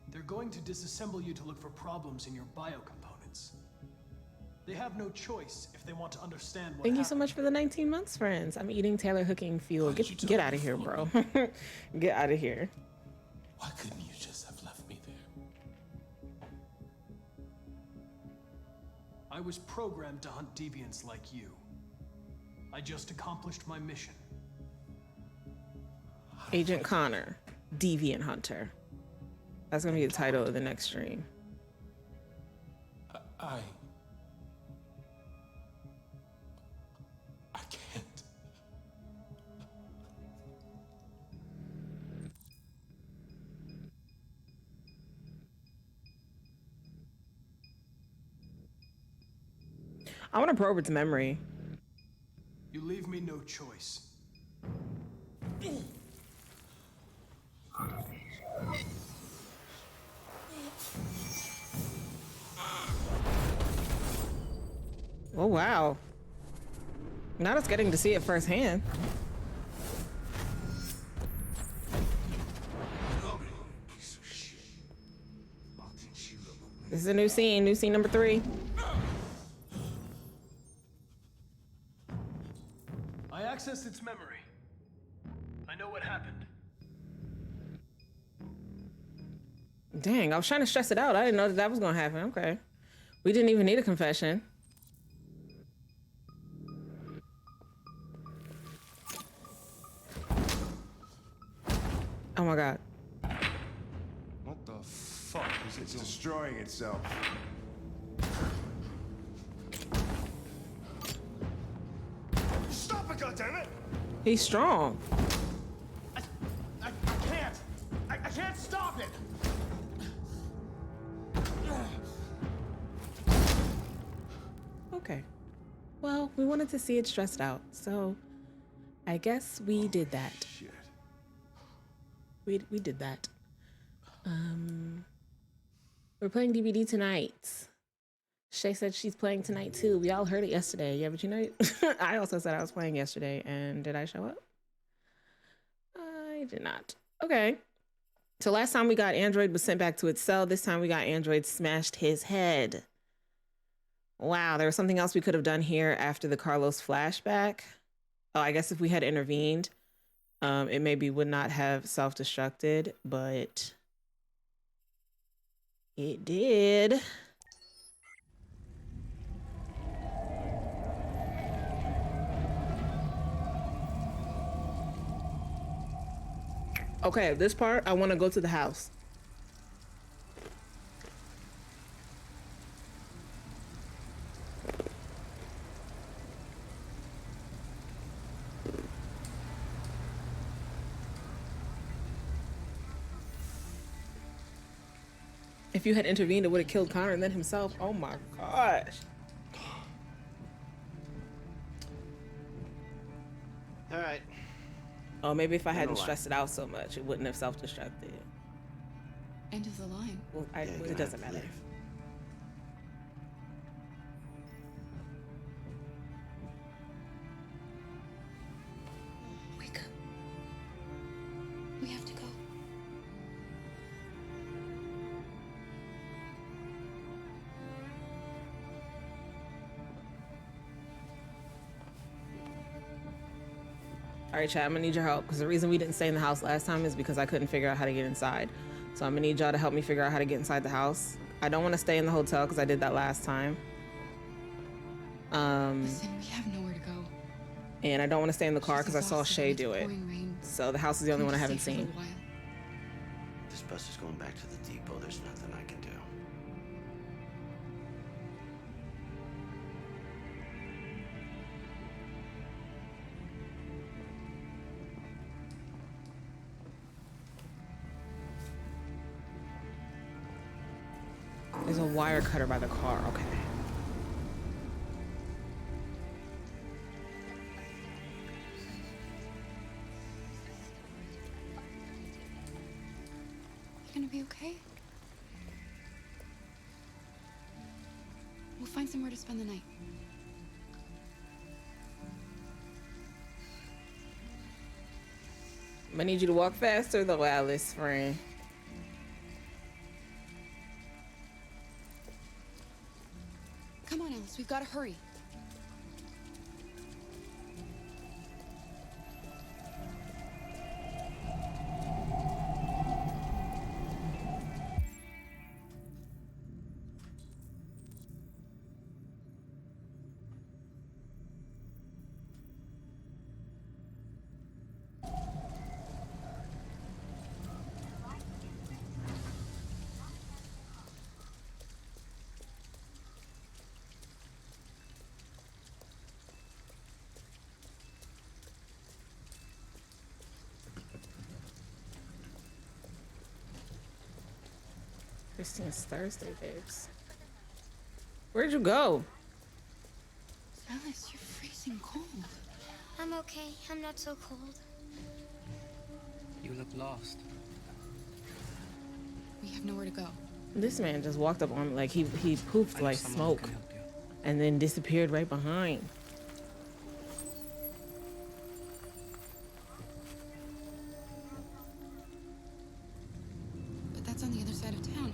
They're going to disassemble you to look for problems in your biocomponents. They have no choice if they want to understand what Thank you so much for the 19 months, friends. I'm eating Taylor hooking fuel. Get out of here, bro. Get out of here. Why couldn't you just have left me there? I was programmed to hunt deviants like you. I just accomplished my mission. Agent Connor, Deviant Hunter. That's gonna be the title of the next stream. I can't. I want to probe its memory. You leave me no choice. Oh, wow. Now it's getting to see it firsthand. This is a new scene number 3. I accessed its memory. I know what happened. Dang, I was trying to stress it out. I didn't know that was gonna happen. Okay. We didn't even need a confession. Oh my God. What the fuck is it? It's destroying itself. Stop it, goddammit! He's strong. I can't! I can't stop it! Okay. Well, we wanted to see it stressed out, so I guess we did that. Shit. We did that. We're playing DVD tonight. Shay said she's playing tonight too. We all heard it yesterday. Yeah, but you know, I also said I was playing yesterday, and did I show up? I did not. Okay. So last time we got Android was sent back to its cell. This time we got Android smashed his head. Wow, there was something else we could have done here after the Carlos flashback. Oh, I guess if we had intervened, it maybe would not have self-destructed, but it did. Okay, this part, I want to go to the house. If you had intervened, it would have killed Connor and then himself. Oh my gosh. All right. Oh, maybe if I hadn't stressed it out so much, it wouldn't have self-destructed. End of the line. Well, it doesn't matter. Wake up. We have to go. All right, chat, I'm gonna need your help because the reason we didn't stay in the house last time is because I couldn't figure out how to get inside. So I'm gonna need y'all to help me figure out how to get inside the house. I don't want to stay in the hotel because I did that last time. Listen, we have nowhere to go. And I don't want to stay in the car because I saw Shay do it. So the house is the only one I haven't seen. This bus is going back to the depot. There's nothing I can do. There's a wire cutter by the car. Okay. you okay? We'll find somewhere to spend the night. I need you to walk faster though, Alice, friend. Come on, Alice, we've got to hurry. Christine's Thursday, babes. Where'd you go? Alice, you're freezing cold. I'm okay. I'm not so cold. You look lost. We have nowhere to go. This man just walked up on me like he poofed like smoke and then disappeared right behind. But that's on the other side of town.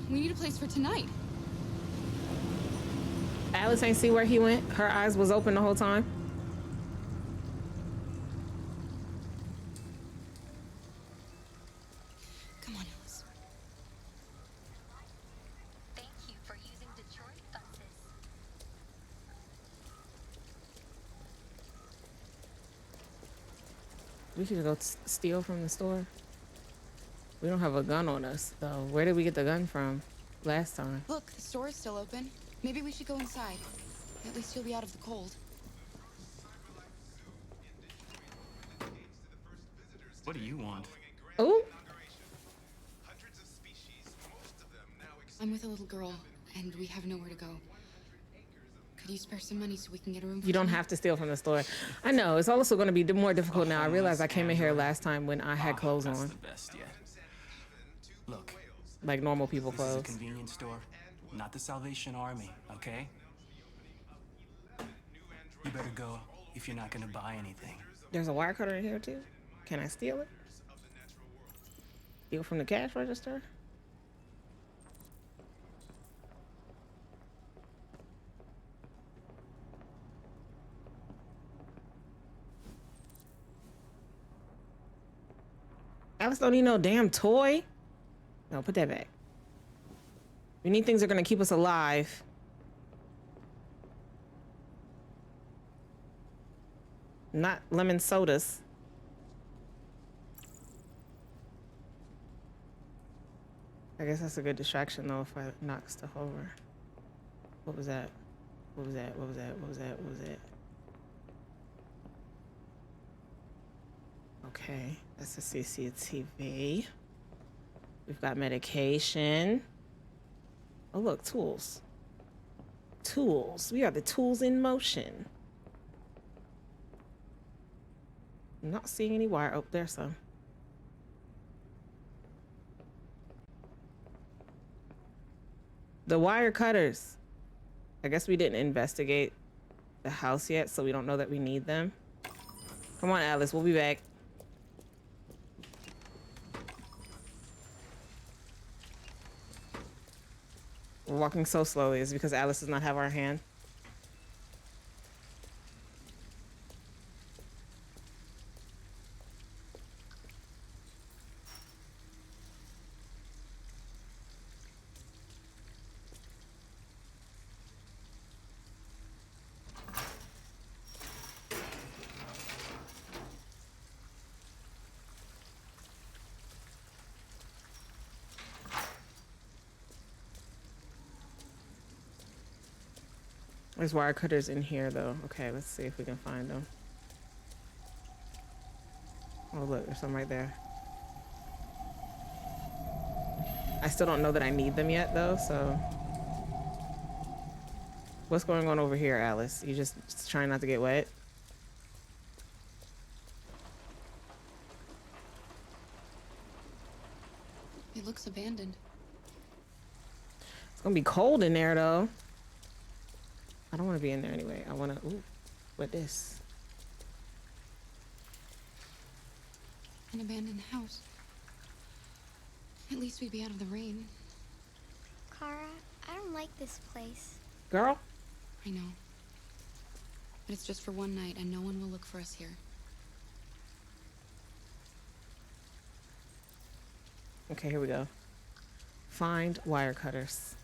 We need a place for tonight. Alice ain't see where he went. Her eyes was open the whole time. Come on, Alice. Thank you for using Detroit buses. We should go steal from the store. We don't have a gun on us, though. Where did we get the gun from last time? Look, the store is still open. Maybe we should go inside. At least you'll be out of the cold. What do you want? Oh. I'm with a little girl, and we have nowhere to go. Could you spare some money so we can get a room? You don't have to steal from the store. I know. It's also going to be more difficult now. I realized I came in here last time when I had clothes on. The best yet. Look. Like normal people This is a clothes. convenience store, not the Salvation Army, okay? You better go if you're not gonna buy anything. There's a wire cutter in here too. Can I steal it? Steal from the cash register? Alice don't need no damn toy. No, put that back. We need things that are gonna keep us alive. Not lemon sodas. I guess that's a good distraction though if I knock stuff over. What was that? What was that? What was that? What was that? What was that? Okay, that's a CCTV. We've got medication. Oh look, tools. Tools. We are the tools in motion. I'm not seeing any wire. Oh, there's some. The wire cutters. I guess we didn't investigate the house yet, so we don't know that we need them. Come on, Alice, we'll be back. We're walking so slowly. It's because Alice does not have our hand. There's wire cutters in here though. Okay, let's see if we can find them. Oh look, there's some right there. I still don't know that I need them yet though, so. What's going on over here, Alice? You just trying not to get wet? It abandoned. It's gonna be cold in there though. I don't want to be in there anyway. I want to. Ooh, what this? An abandoned house. At least we'd be out of the rain. Kara, I don't like this place. Girl. I know. But it's just for one night, and no one will look for us here. Okay, here we go. Find wire cutters.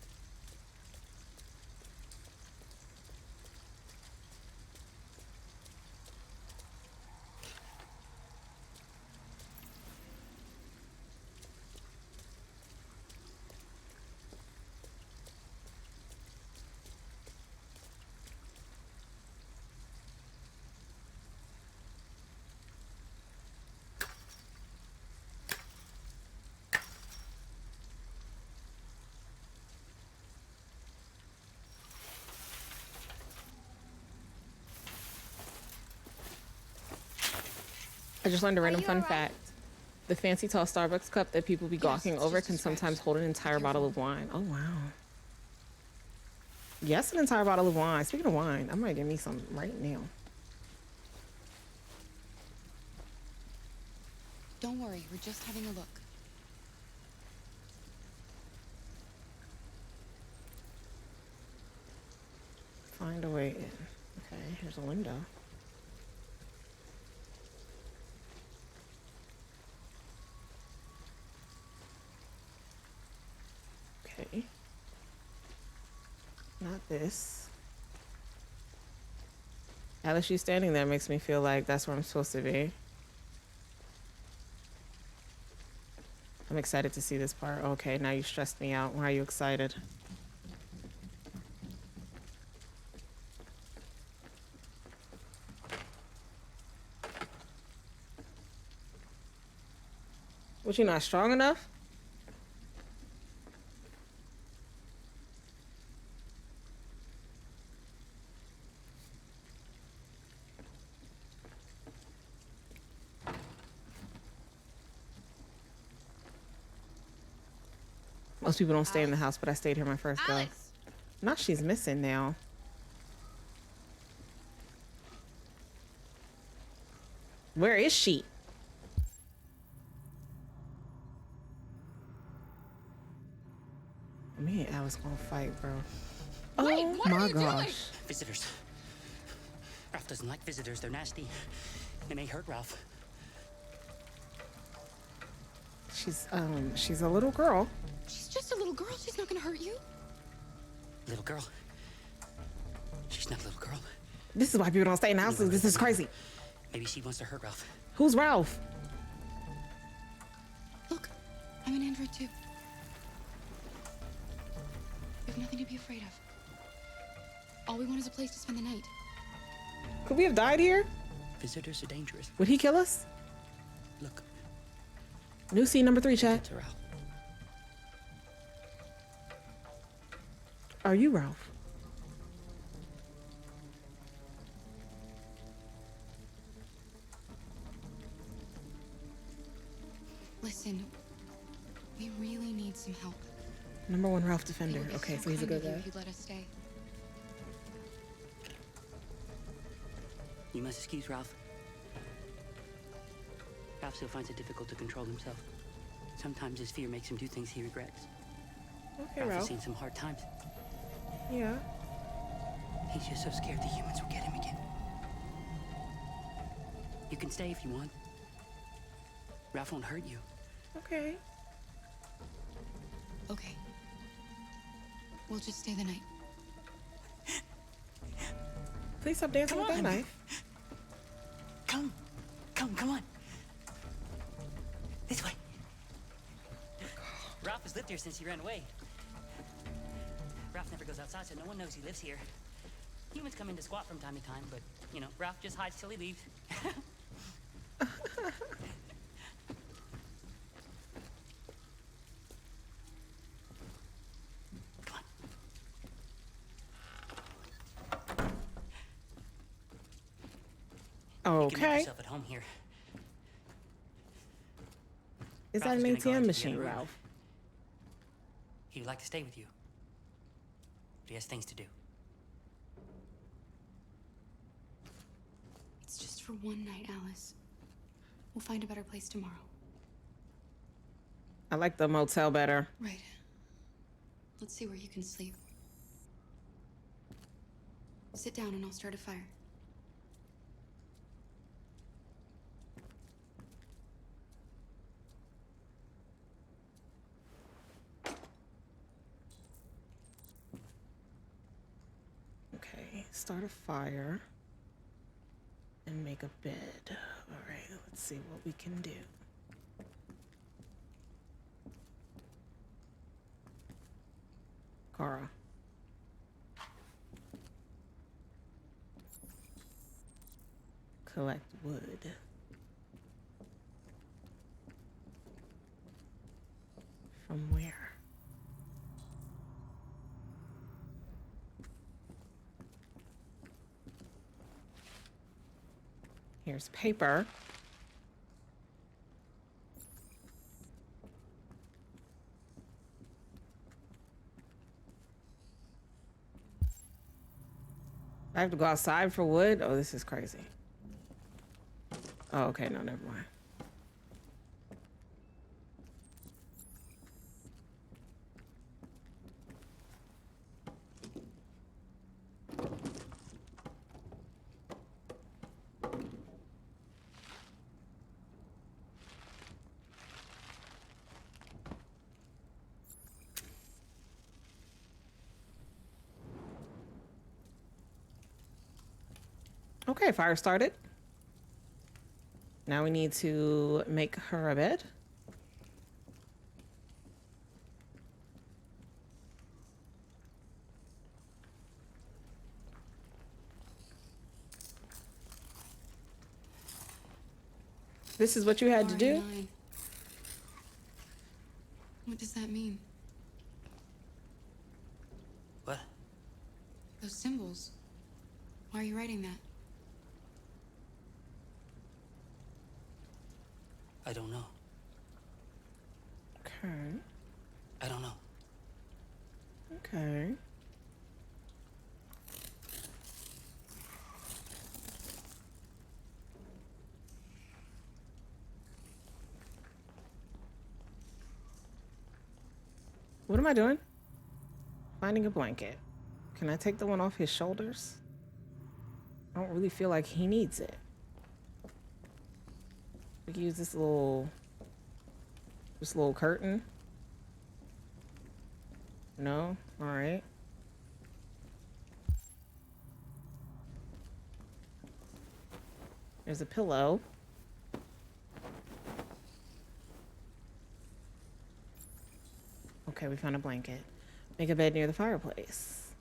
I just learned a random fun fact. The fancy tall Starbucks cup that people be gawking over can sometimes hold an entire bottle of wine. Oh, wow. Yes, an entire bottle of wine. Speaking of wine, I might get me some right now. Don't worry, we're just having a look. Find a way in. Okay, here's a window. Okay. Not this. Alice, you standing there makes me feel like that's where I'm supposed to be. I'm excited to see this part. Okay, now you stressed me out. Why are you excited? What, you not strong enough? Most people don't stay in the house, but I stayed here my first go. Now she's missing now. Where is she? Me and Alice gonna fight, bro. Wait, Oh what are my you doing? gosh. Visitors. Ralph doesn't like visitors. They're nasty. They may hurt Ralph. She's a little girl. She's just a little girl. She's not gonna hurt you. Little girl. She's not a little girl. This is why people don't stay in houses. This is crazy. Maybe she wants to hurt Ralph. Who's Ralph? Look, I'm an android too. We have nothing to be afraid of. All we want is a place to spend the night. Could we have died here? Visitors are dangerous. Would he kill us? Look. New scene number 3, chat. Are you Ralph? Listen, we really need some help. Number 1 Ralph defender. It would be Okay, so so he's a kind good of you guy. if you'd let us stay. You must excuse Ralph. Ralph still finds it difficult to control himself. Sometimes his fear makes him do things he regrets. Okay, Ralph has Ralph. seen some hard times. Yeah. He's just so scared the humans will get him again. You can stay if you want. Ralph won't hurt you. Okay. Okay. We'll just stay the night. Please stop dancing with that knife. Come on. This way. Ralph has lived here since he ran away. Ralph never goes outside, so no one knows he lives here. Humans come in to squat from time to time, but, you know, Ralph just hides till he leaves. You can make Okay. yourself at home here. Is Ralph that an is gonna go ATM into the machine, other room. Ralph? he would like to stay with you. But he has things to do. It's just for one night, Alice. We'll find a better place tomorrow. I like the motel better. Right. Let's see where you can sleep. Sit down and I'll start a fire. Okay, start a fire and make a bed. All right, let's see what we can do. Kara. Collect wood. From where? Here's paper. I have to go outside for wood? Oh, this is crazy. Oh, okay, no, never mind. Okay, fire started. Now we need to make her a bed. This is what you had to do? R9. What does that mean? What? Those symbols. Why are you writing that? I don't know. Okay. I don't know. Okay. What am I doing? Finding a blanket. Can I take the one off his shoulders? I don't really feel like he needs it. We can use this little curtain. No? All right. There's a pillow. Okay, we found a blanket. Make a bed near the fireplace.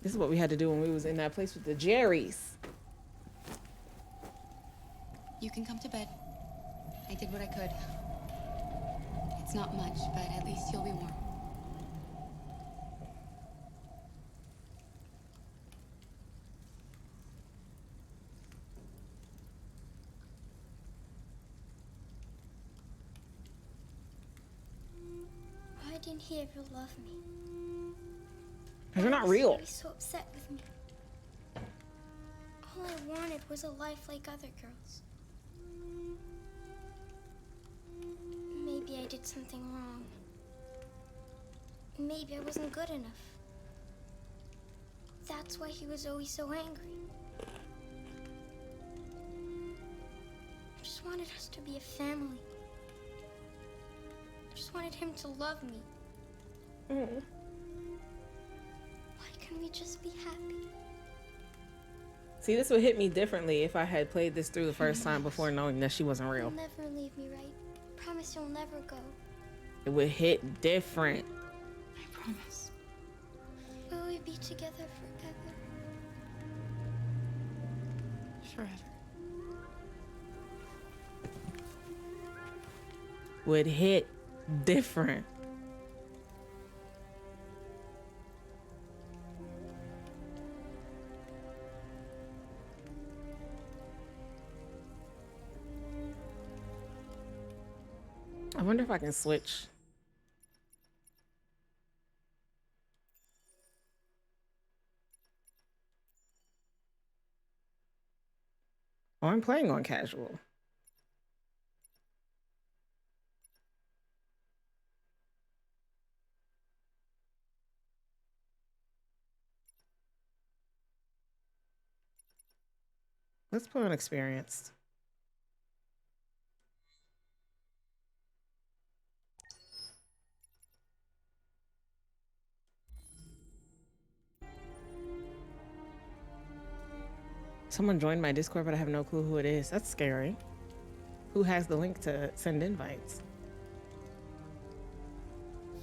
This is what we had to do when we was in that place with the Jerrys. You can come to bed. I did what I could. It's not much, but at least you'll be warm. Why didn't he ever love me? Because you're not Why was he real. always so upset with me? All I wanted was a life like other girls. Maybe I did something wrong. Maybe I wasn't good enough. That's why he was always so angry. I just wanted us to be a family. I just wanted him to love me. Why can't we just be happy? See, this would hit me differently if I had played this through the first time before knowing that she wasn't real. You'll never leave me, right? Promise you'll never go. It would hit different. I promise. Will we be together forever? Forever. Would hit different. I wonder if I can switch Oh, I'm playing on casual. Let's put on experienced. Someone joined my Discord, but I have no clue who it is. That's scary. Who has the link to send invites?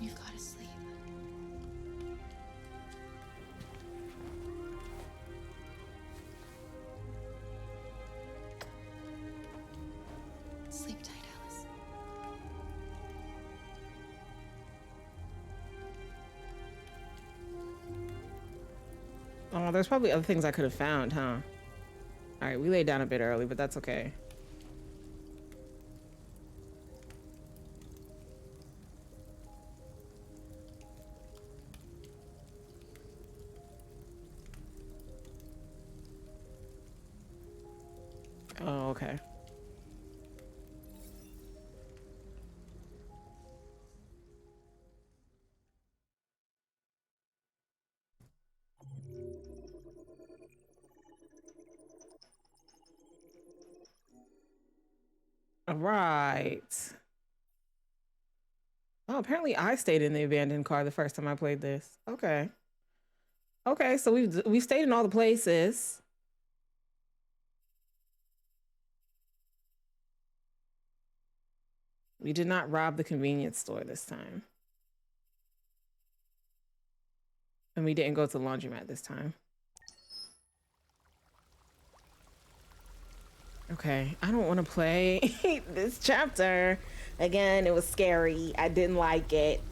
You've got to sleep. Sleep tight, Alice. Oh, there's probably other things I could have found, huh? All right, we laid down a bit early, but that's okay. Oh, okay. All right. Oh, apparently I stayed in the abandoned car the first time I played this. Okay. Okay, so we stayed in all the places. We did not rob the convenience store this time. And we didn't go to the laundromat this time. Okay, I don't want to play this chapter. Again, it was scary. I didn't like it.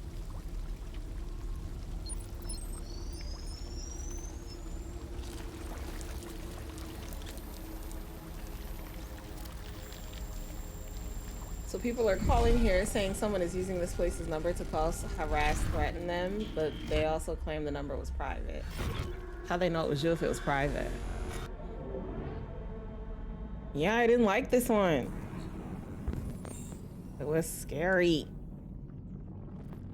So people are calling here saying someone is using this place's number to call, harass, threaten them, but they also claim the number was private. How they know it was you if it was private? Yeah, I didn't like this one. It was scary.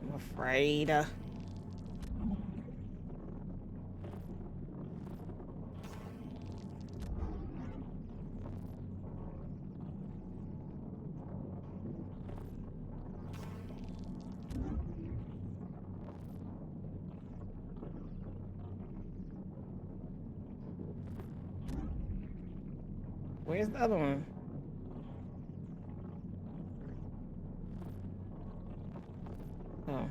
I'm afraid. Where's the other one? Oh.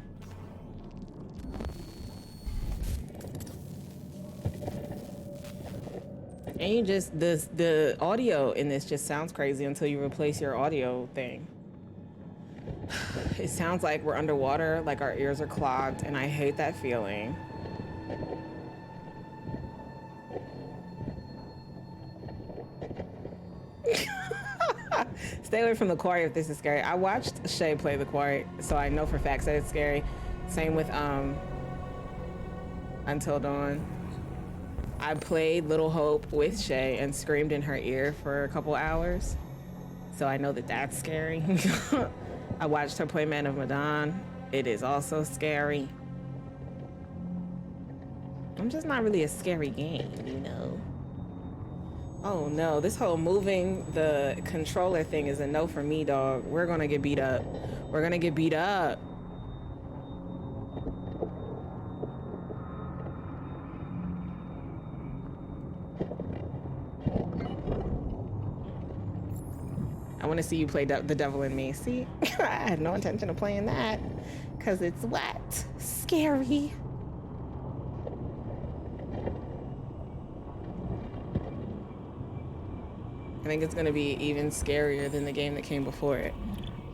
And you just, the audio in this just sounds crazy until you replace your audio thing. It sounds like we're underwater, like our ears are clogged, and I hate that feeling. Stay away from the quarry if this is scary. I watched Shay play the quarry, so I know for facts that it's scary. Same with Until Dawn. I played Little Hope with Shay and screamed in her ear for a couple hours, so I know that that's scary. I watched her play Man of Medan. It is also scary. I'm just not really a scary game, you know? Oh no, this whole moving the controller thing is a no for me, dog. We're gonna get beat up. We're gonna get beat up. I want to see you play The Devil in Me. See, I had no intention of playing that because it's what? Scary. I think it's going to be even scarier than the game that came before it.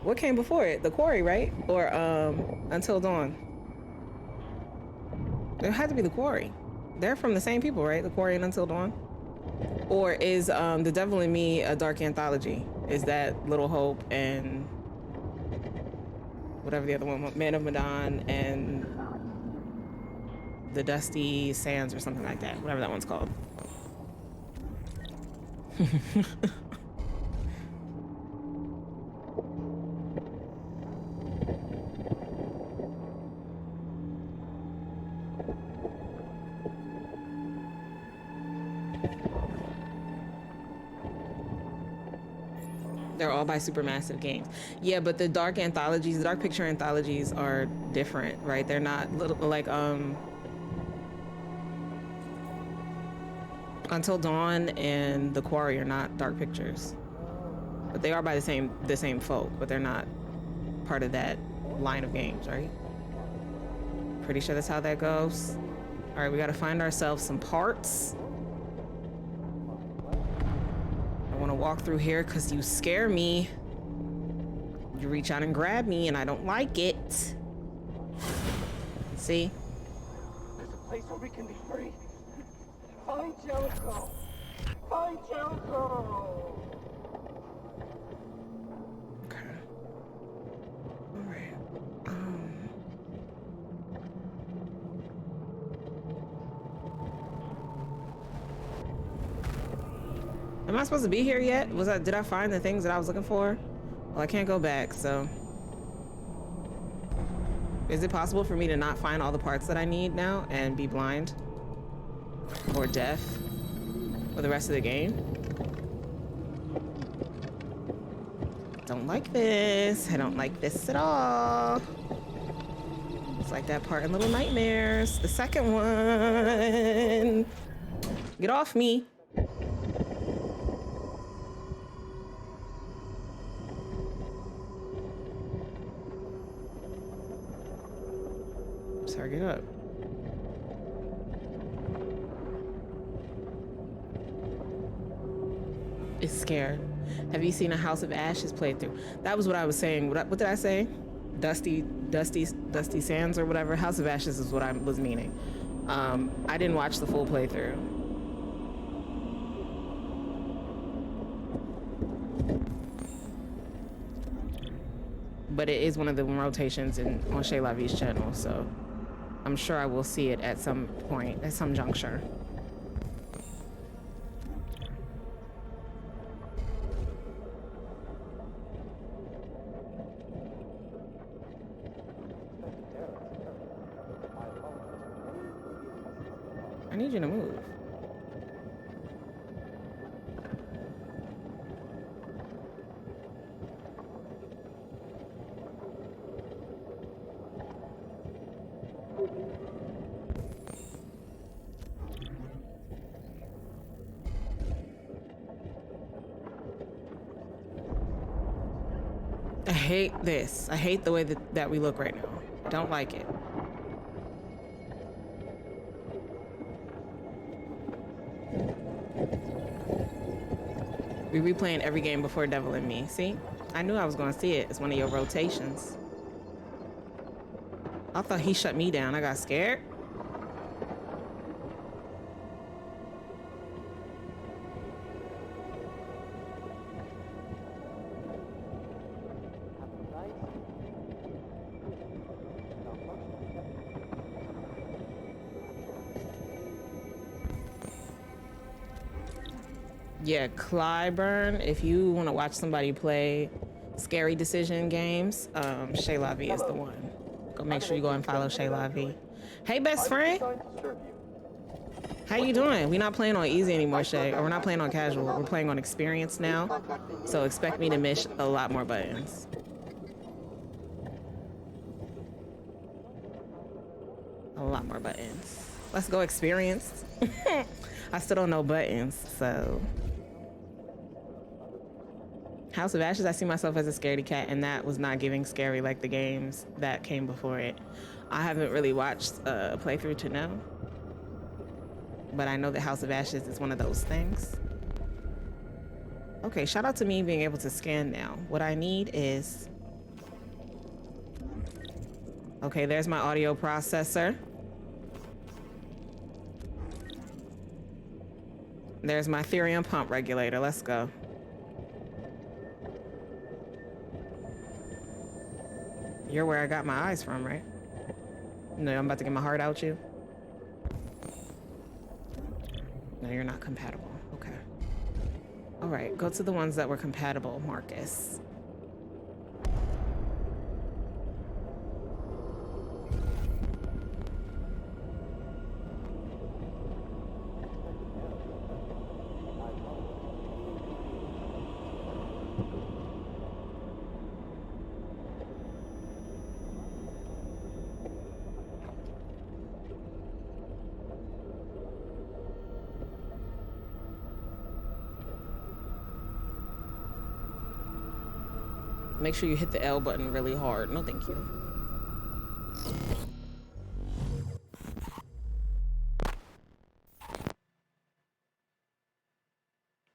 What came before it? The Quarry, right? Or Until Dawn? It had to be The Quarry. They're from the same people, right? The Quarry and Until Dawn? Or is The Devil in Me a dark anthology? Is that Little Hope and whatever the other one, Man of Medan and The Dusty Sands or something like that, whatever that one's called. They're all by Supermassive Games. Yeah, but the dark anthologies, the dark picture anthologies are different, right? They're not little like Until Dawn and The Quarry are not dark pictures. But they are by the same folk, but they're not part of that line of games, right? Pretty sure that's how that goes. All right, we got to find ourselves some parts. I want to walk through here because you scare me. You reach out and grab me and I don't like it. See? There's a place where we can be free. Find Jericho. Find Jericho. Okay. All right. Am I supposed to be here yet? Did I find the things that I was looking for? Well, I can't go back, so. Is it possible for me to not find all the parts that I need now and be blind? Or deaf? For the rest of the game? Don't like this. I don't like this at all. It's like that part in Little Nightmares. The second one. Get off me. Sorry, get up. It's scared. Have you seen a House of Ashes playthrough? That was what I was saying. What did I say? Dusty Sands or whatever. House of Ashes is what I was meaning. I didn't watch the full playthrough. But it is one of the rotations on Shay Lavi's channel, so I'm sure I will see it at some point, at some juncture. I need you to move. I hate this. I hate the way that we look right now. I don't like it. We replaying every game before Devil in Me. See? I knew I was gonna see it. It's one of your rotations. I thought he shut me down. I got scared. Yeah, Clyburn, if you want to watch somebody play scary decision games, Shay Lavi is the one. Go make sure you go and follow Shay Lavi. Hey, best friend. How you doing? We're not playing on easy anymore, Shay. Or we're not playing on casual. We're playing on experience now. So expect me to miss a lot more buttons. A lot more buttons. Let's go experience. I still don't know buttons, so. House of Ashes, I see myself as a scaredy cat, and that was not giving scary like the games that came before it. I haven't really watched a playthrough to know, but I know that House of Ashes is one of those things. Okay, shout out to me being able to scan now. What I need is, okay, there's my audio processor. There's my Therium pump regulator. Let's go. You're where I got my eyes from, right? No, I'm about to get my heart out you. No, you're not compatible. Okay. All right, go to the ones that were compatible, Marcus. Make sure you hit the L button really hard. No, thank you.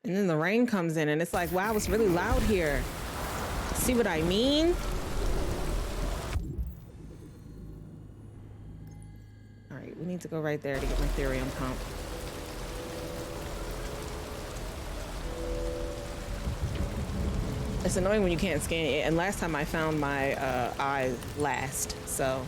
And then the rain comes in and it's like, wow, it's really loud here. See what I mean? All right, we need to go right there to get my therium pump. It's annoying when you can't scan it. And last time I found my eye last, so.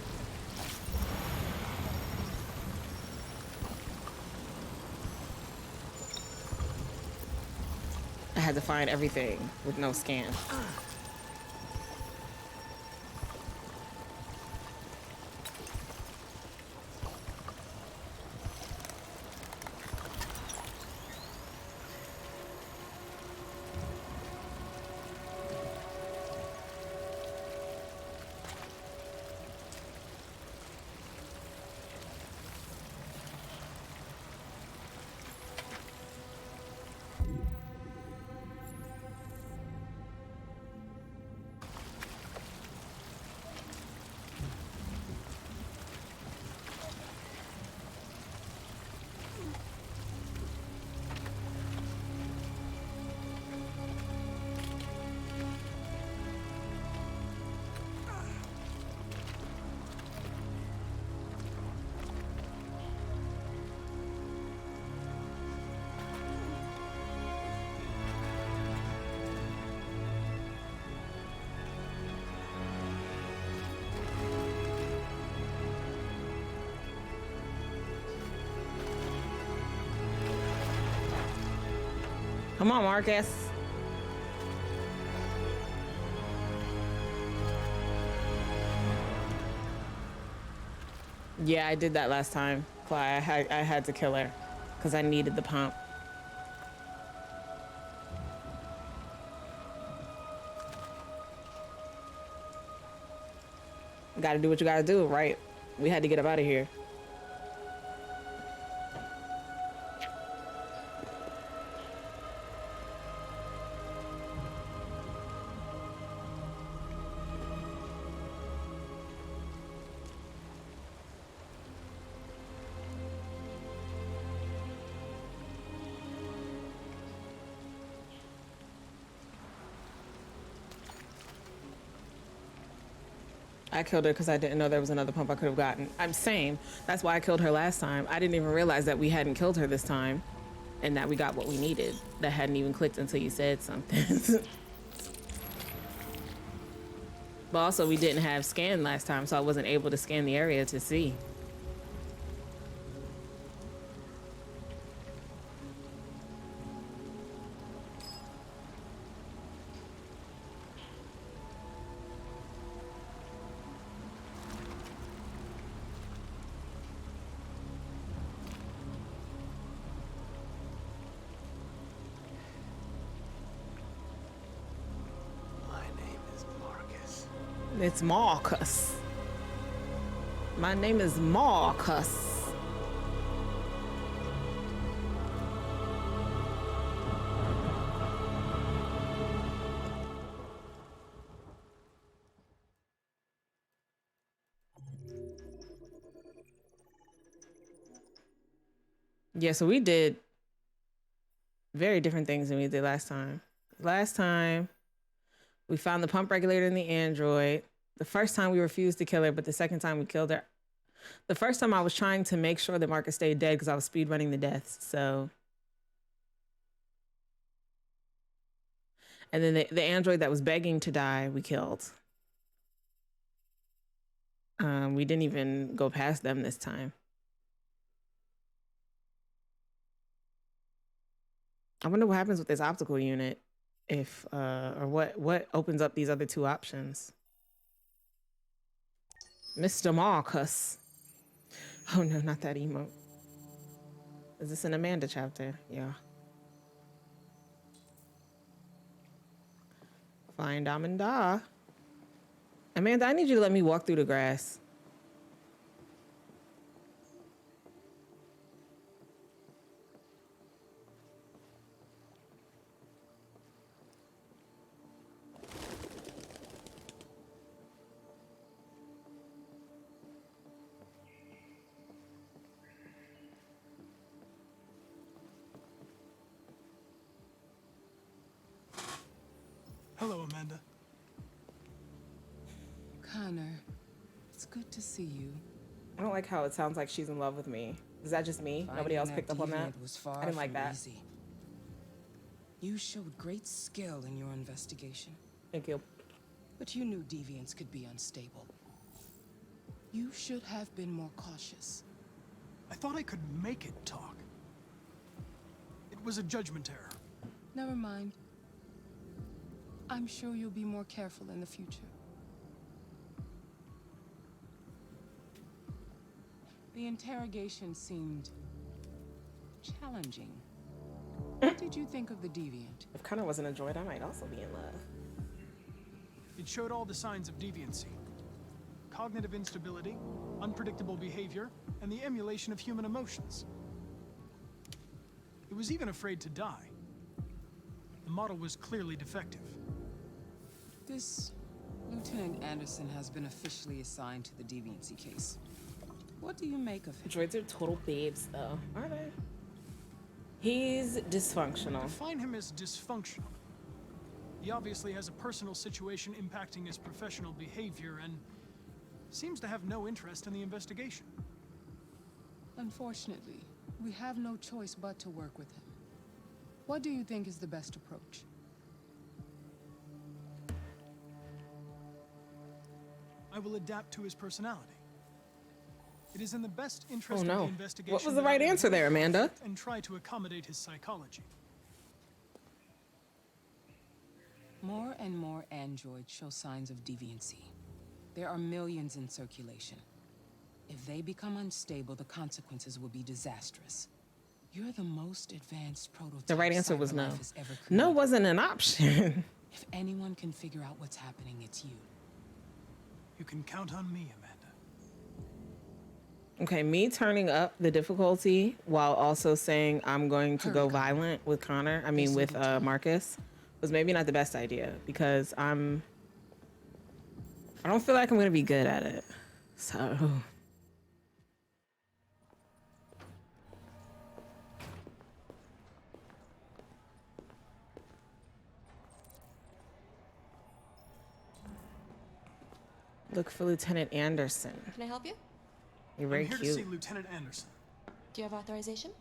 I had to find everything with no scan. Come on, Marcus. Yeah, I did that last time. I had to kill her because I needed the pump. Got to do what you got to do, right? We had to get up out of here. I killed her because I didn't know there was another pump I could have gotten. I'm same. That's why I killed her last time. I didn't even realize that we hadn't killed her this time and that we got what we needed. That hadn't even clicked until you said something. But also we didn't have scan last time, so I wasn't able to scan the area to see. It's Marcus. My name is Marcus. Yeah, so we did very different things than we did last time. Last time, we found the pump regulator in the android. The first time we refused to kill her, but the second time we killed her. The first time I was trying to make sure that Marcus stayed dead because I was speedrunning the deaths, so. And then the android that was begging to die, we killed. We didn't even go past them this time. I wonder what happens with this optical unit if or what opens up these other two options. Mr. Marcus. Oh no, not that emote. Is this an Amanda chapter? Yeah. Find Amanda. Amanda, I need you to let me walk through the grass. Hello, Amanda. Connor, it's good to see you. I don't like how it sounds like she's in love with me. Is that just me? Nobody else picked up on that? Was far I didn't like from that. Easy. You showed great skill in your investigation. Thank you. But you knew deviants could be unstable. You should have been more cautious. I thought I could make it talk. It was a judgment error. Never mind. I'm sure you'll be more careful in the future. The interrogation seemed challenging. What did you think of the deviant? If Connor wasn't a droid, I might also be in love. It showed all the signs of deviancy. Cognitive instability, unpredictable behavior, and the emulation of human emotions. It was even afraid to die. The model was clearly defective. This Lieutenant Anderson has been officially assigned to the deviancy case. What do you make of him? Droids are total babes, though, are they? He's dysfunctional. Define him as dysfunctional. He obviously has a personal situation impacting his professional behavior and seems to have no interest in the investigation. Unfortunately, we have no choice but to work with him. What do you think is the best approach? I will adapt to his personality. It is in the best interest Oh no. of the investigation. What was the that I right will answer there, Amanda? and try to accommodate his psychology. More and more androids show signs of deviancy. There are millions in circulation. If they become unstable, the consequences will be disastrous. You're the most advanced prototype The right answer was no. cyberlife has ever No created. wasn't an option. If anyone can figure out what's happening, it's you. You can count on me, Amanda. Okay, me turning up the difficulty while also saying I'm going to go violent with Connor, I mean with Marcus, was maybe not the best idea because I don't feel like I'm gonna be good at it. So look for Lieutenant Anderson. Can I help you? You're very I'm here cute. to see Lieutenant Anderson. Do you have authorization?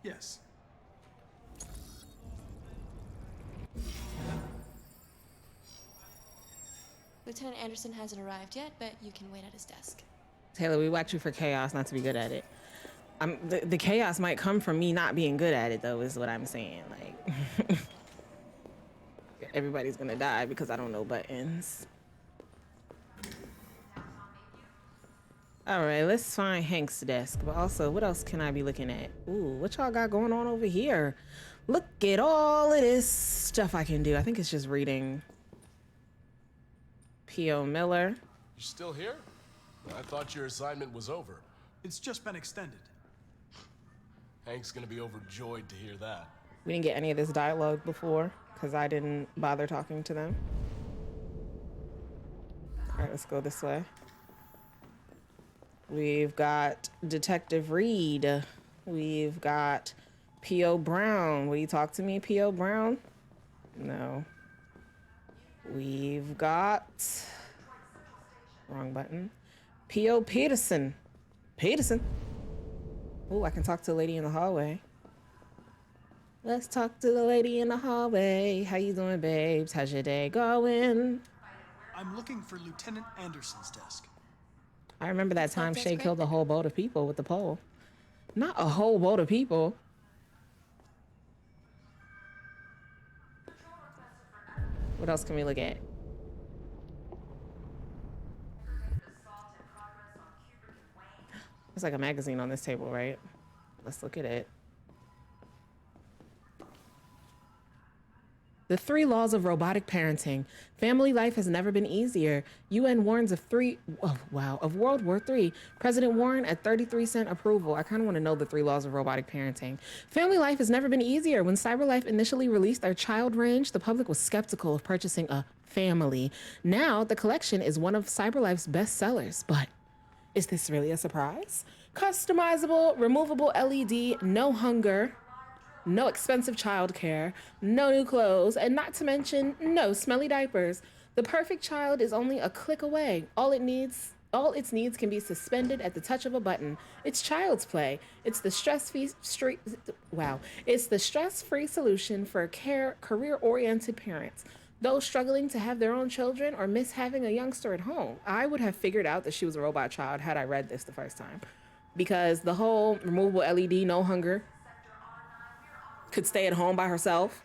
Yes. Lieutenant Anderson hasn't arrived yet, but you can wait at his desk. Taylor, we watch you for chaos, not to be good at it. The chaos might come from me not being good at it, though, is what I'm saying. Like, everybody's gonna die because I don't know buttons. All right, let's find Hank's desk. But also, what else can I be looking at? Ooh, what y'all got going on over here? Look at all of this stuff I can do. I think it's just reading. P.O. Miller. You're still here? I thought your assignment was over. It's just been extended. Hank's gonna be overjoyed to hear that. We didn't get any of this dialogue before because I didn't bother talking to them. All right, let's go this way. We've got Detective Reed. We've got P.O. Brown. Will you talk to me, P.O. Brown? No. We've got... Wrong button. P.O. Peterson. Peterson. Oh, I can talk to the lady in the hallway. Let's talk to the lady in the hallway. How you doing, babes? How's your day going? I'm looking for Lieutenant Anderson's desk. I remember that time Shay killed a whole boat of people with the pole. Not a whole boat of people. What else can we look at? There's like a magazine on this table, right? Let's look at it. The 3 laws of robotic parenting. Family life has never been easier. UN warns of World War III. President Warren at 33% approval. I kind of want to know the 3 laws of robotic parenting. Family life has never been easier. When CyberLife initially released their child range, the public was skeptical of purchasing a family. Now, the collection is one of CyberLife's best sellers. But is this really a surprise? Customizable, removable LED, no hunger, no expensive childcare, no new clothes, and not to mention no smelly diapers. The perfect child is only a click away. All its needs can be suspended at the touch of a button. It's child's play. It's the stress-free solution for career-oriented parents. Those struggling to have their own children or miss having a youngster at home. I would have figured out that she was a robot child had I read this the first time. Because the whole removable LED, no hunger, could stay at home by herself.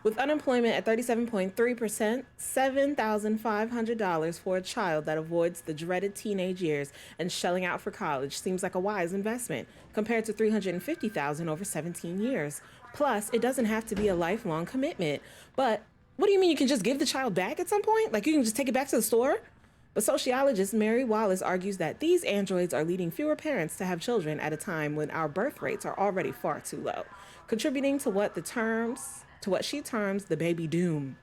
With unemployment at 37.3%, $7,500 for a child that avoids the dreaded teenage years and shelling out for college seems like a wise investment compared to $350,000 over 17 years. Plus, it doesn't have to be a lifelong commitment. But what do you mean you can just give the child back at some point? Like you can just take it back to the store? But sociologist Mary Wallace argues that these androids are leading fewer parents to have children at a time when our birth rates are already far too low, contributing to what she terms the baby doom.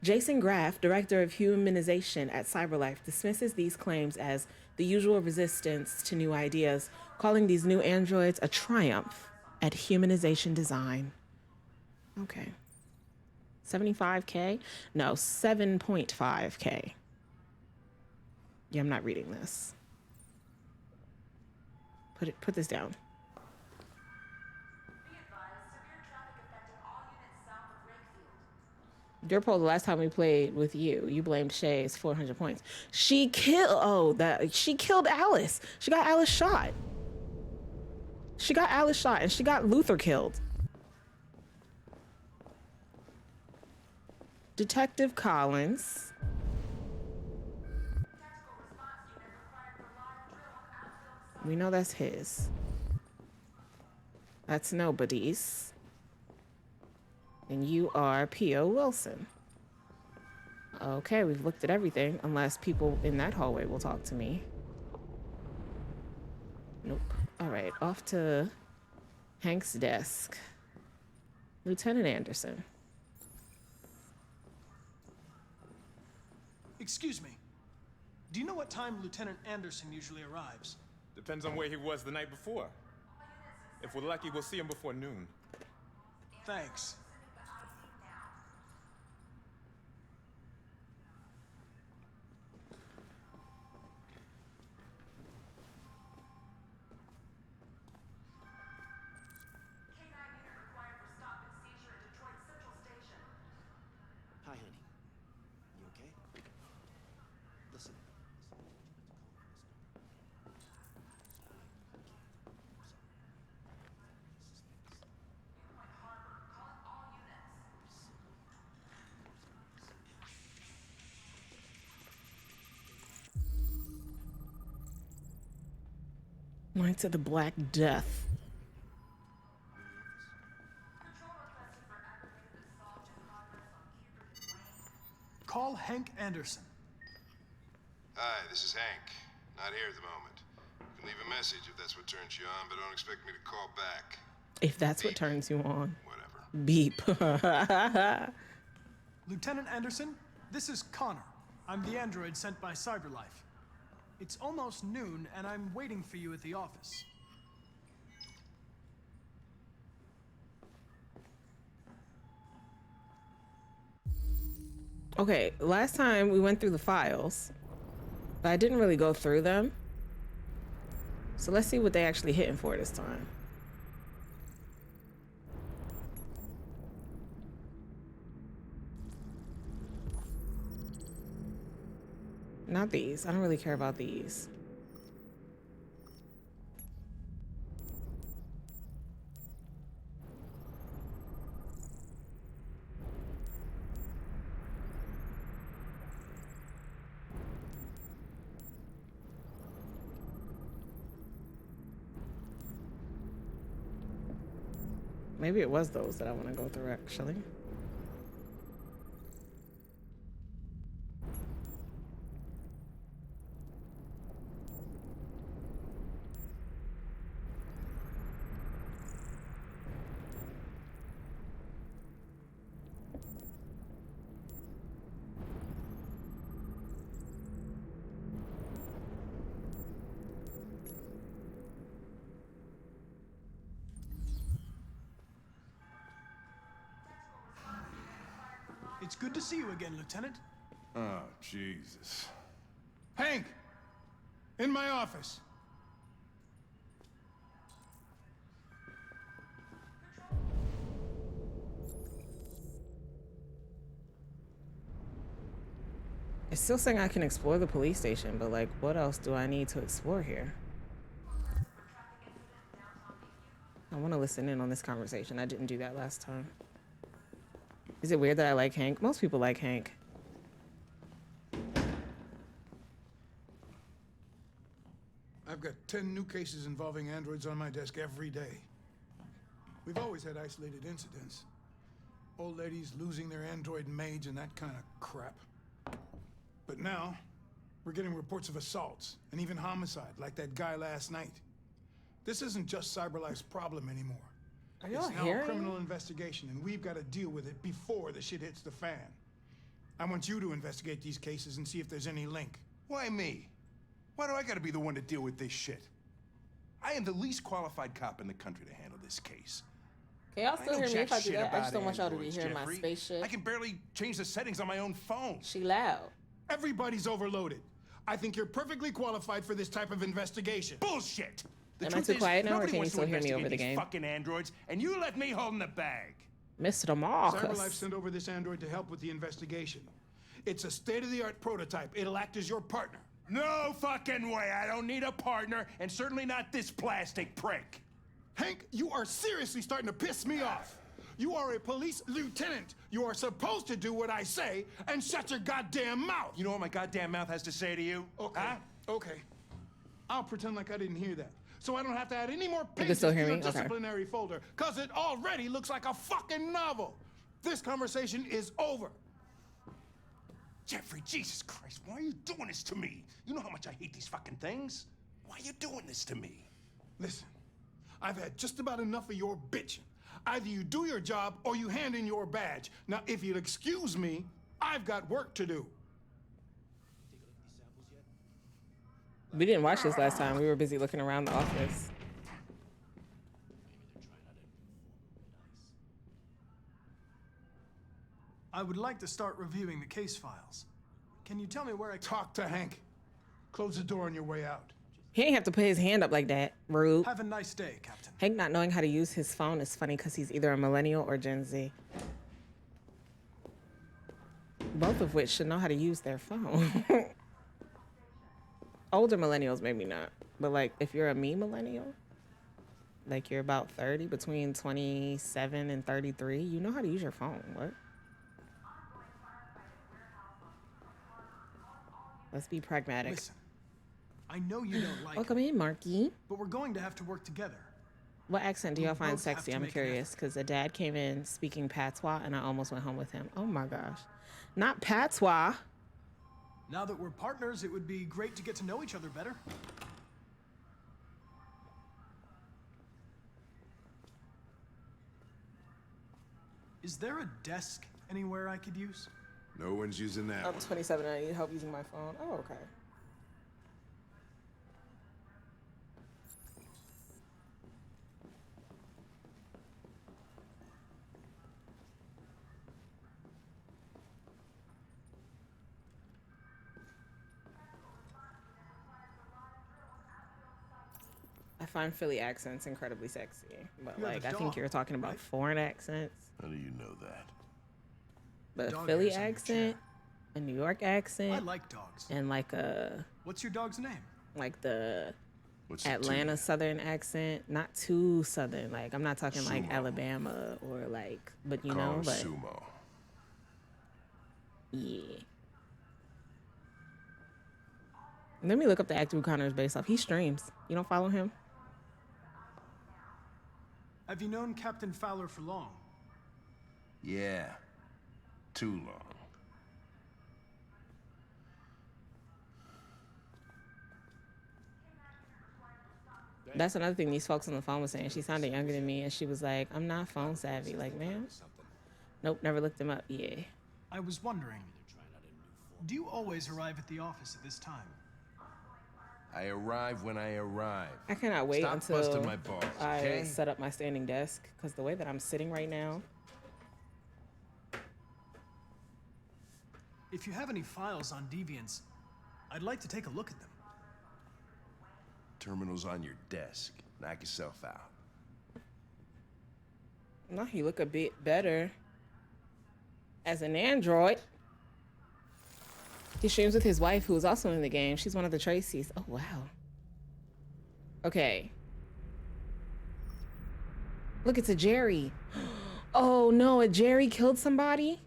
Jason Graff, director of humanization at CyberLife, dismisses these claims as the usual resistance to new ideas, calling these new androids a triumph at humanization design. Okay. 75K? No, 7.5K. Yeah, I'm not reading this. Put this down. Durpole, the last time we played with you, you blamed Shay's 400 points. She killed Alice. She got Alice shot. And she got Luther killed. Detective Collins. We know that's his. That's nobody's. And you are P.O. Wilson. Okay, we've looked at everything, unless people in that hallway will talk to me. Nope. All right, off to Hank's desk. Lieutenant Anderson. Excuse me. Do you know what time Lieutenant Anderson usually arrives? Depends on where he was the night before. If we're lucky, we'll see him before noon. Thanks. Hi, honey. You okay? Listen. Knights of the Black Death. Call Hank Anderson. Hi, this is Hank. Not here at the moment. You can leave a message if that's what turns you on, but don't expect me to call back. If that's what turns you on. Whatever. Beep. Lieutenant Anderson, this is Connor. I'm the android sent by CyberLife. It's almost noon, and I'm waiting for you at the office. Okay, last time we went through the files, but I didn't really go through them. So let's see what they actually hitting for this time. Not these. I don't really care about these. Maybe it was those that I want to go through, actually. It's good to see you again, Lieutenant. Oh, Jesus. Hank! In my office. It's still saying I can explore the police station, but like, what else do I need to explore here? I want to listen in on this conversation. I didn't do that last time. Is it weird that I like Hank? Most people like Hank. I've got 10 new cases involving androids on my desk every day. We've always had isolated incidents. Old ladies losing their android maids and that kind of crap. But now, we're getting reports of assaults and even homicide, like that guy last night. This isn't just CyberLife's problem anymore. Are y'all It's now a hearing? criminal investigation, and we've got to deal with it before the shit hits the fan. I want you to investigate these cases and see if there's any link. Why me? Why do I gotta be the one to deal with this shit? I am the least qualified cop in the country to handle this case. Can y'all still know hear me jack if I do shit that? I about just don't want y'all to be androids, hearing my Jeffrey. space shit. I can barely change the settings on my own phone. She loud. Everybody's overloaded. I think you're perfectly qualified for this type of investigation. Bullshit! The Am I truth too is, quiet now, or nobody can you wants to still hear me over investigate the these game? fucking androids, and you left me holding the bag. Mr. Marcus. CyberLife sent over this android to help with the investigation. It's a state-of-the-art prototype. It'll act as your partner. No fucking way. I don't need a partner, and certainly not this plastic prick. Hank, you are seriously starting to piss me off. You are a police lieutenant. You are supposed to do what I say and shut your goddamn mouth. You know what my goddamn mouth has to say to you? Okay. Huh? Okay. I'll pretend like I didn't hear that. So I don't have to add any more You can pages still to hear your me? Okay. disciplinary folder, because it already looks like a fucking novel. This conversation is over. Jeffrey, Jesus Christ, why are you doing this to me? You know how much I hate these fucking things. Why are you doing this to me? Listen, I've had just about enough of your bitching. Either you do your job or you hand in your badge. Now, if you'll excuse me, I've got work to do. We didn't watch this last time. We were busy looking around the office. I would like to start reviewing the case files. Can you tell me where I Talk to Hank. Close the door on your way out. He ain't have to put his hand up like that. Rude. Have a nice day, Captain. Hank not knowing how to use his phone is funny because he's either a millennial or Gen Z. Both of which should know how to use their phone. Older millennials, maybe not. But like, if you're a me millennial, like you're about 30, between 27 and 33, you know how to use your phone. What? Let's be pragmatic. Listen, I know you don't like Welcome it, in, Marky. but we're going to have to work together. What accent do We y'all find both have sexy? to I'm make an curious because a dad came in speaking patois and I almost went home with him. Oh my gosh. Not patois. Now that we're partners, it would be great to get to know each other better. Is there a desk anywhere I could use? No one's using that. I'm 27 and I need help using my phone. Oh, okay. I find Philly accents incredibly sexy, but You have like a I think dog, you're talking about right? foreign accents. How do you know that? But a Dog Philly hairs on your accent, a New York accent, I like dogs. and like a What's your dog's name? like the What's the Atlanta Southern accent, not too Southern. Like I'm not talking like Sumo. Alabama or like, but you Call know, him but Sumo. yeah. Let me look up the actor who Connor is based off. He streams. You don't follow him? Have you known Captain Fowler for long? Yeah. Too long. That's another thing these folks on the phone were saying. She sounded younger than me, and she was like, I'm not phone savvy. Like, man, nope, never looked him up. Yeah. I was wondering, do you always arrive at the office at this time? I arrive when I arrive. I cannot wait Stop until busting my balls, okay? I set up my standing desk, because the way that I'm sitting right now. If you have any files on deviants, I'd like to take a look at them. Terminal's on your desk. Knock yourself out. No, he look a bit better as an android. He streams with his wife, who is also in the game. She's one of the Tracys. Oh, wow. Okay. Look, it's a Jerry. Oh, no, a Jerry killed somebody?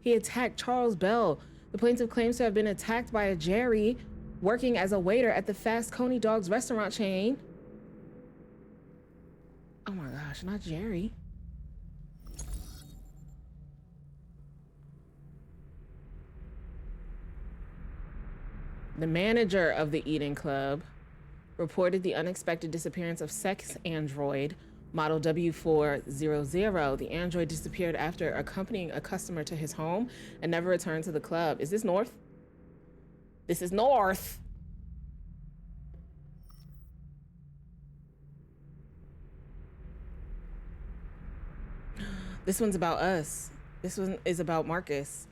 He attacked Charles Bell. The plaintiff claims to have been attacked by a Jerry working as a waiter at the Fast Coney Dogs restaurant chain. Oh my gosh, not Jerry. The manager of the Eden Club reported the unexpected disappearance of sex android model W400. The android disappeared after accompanying a customer to his home and never returned to the club. Is this North? This is North. This one's about us. This one is about Marcus.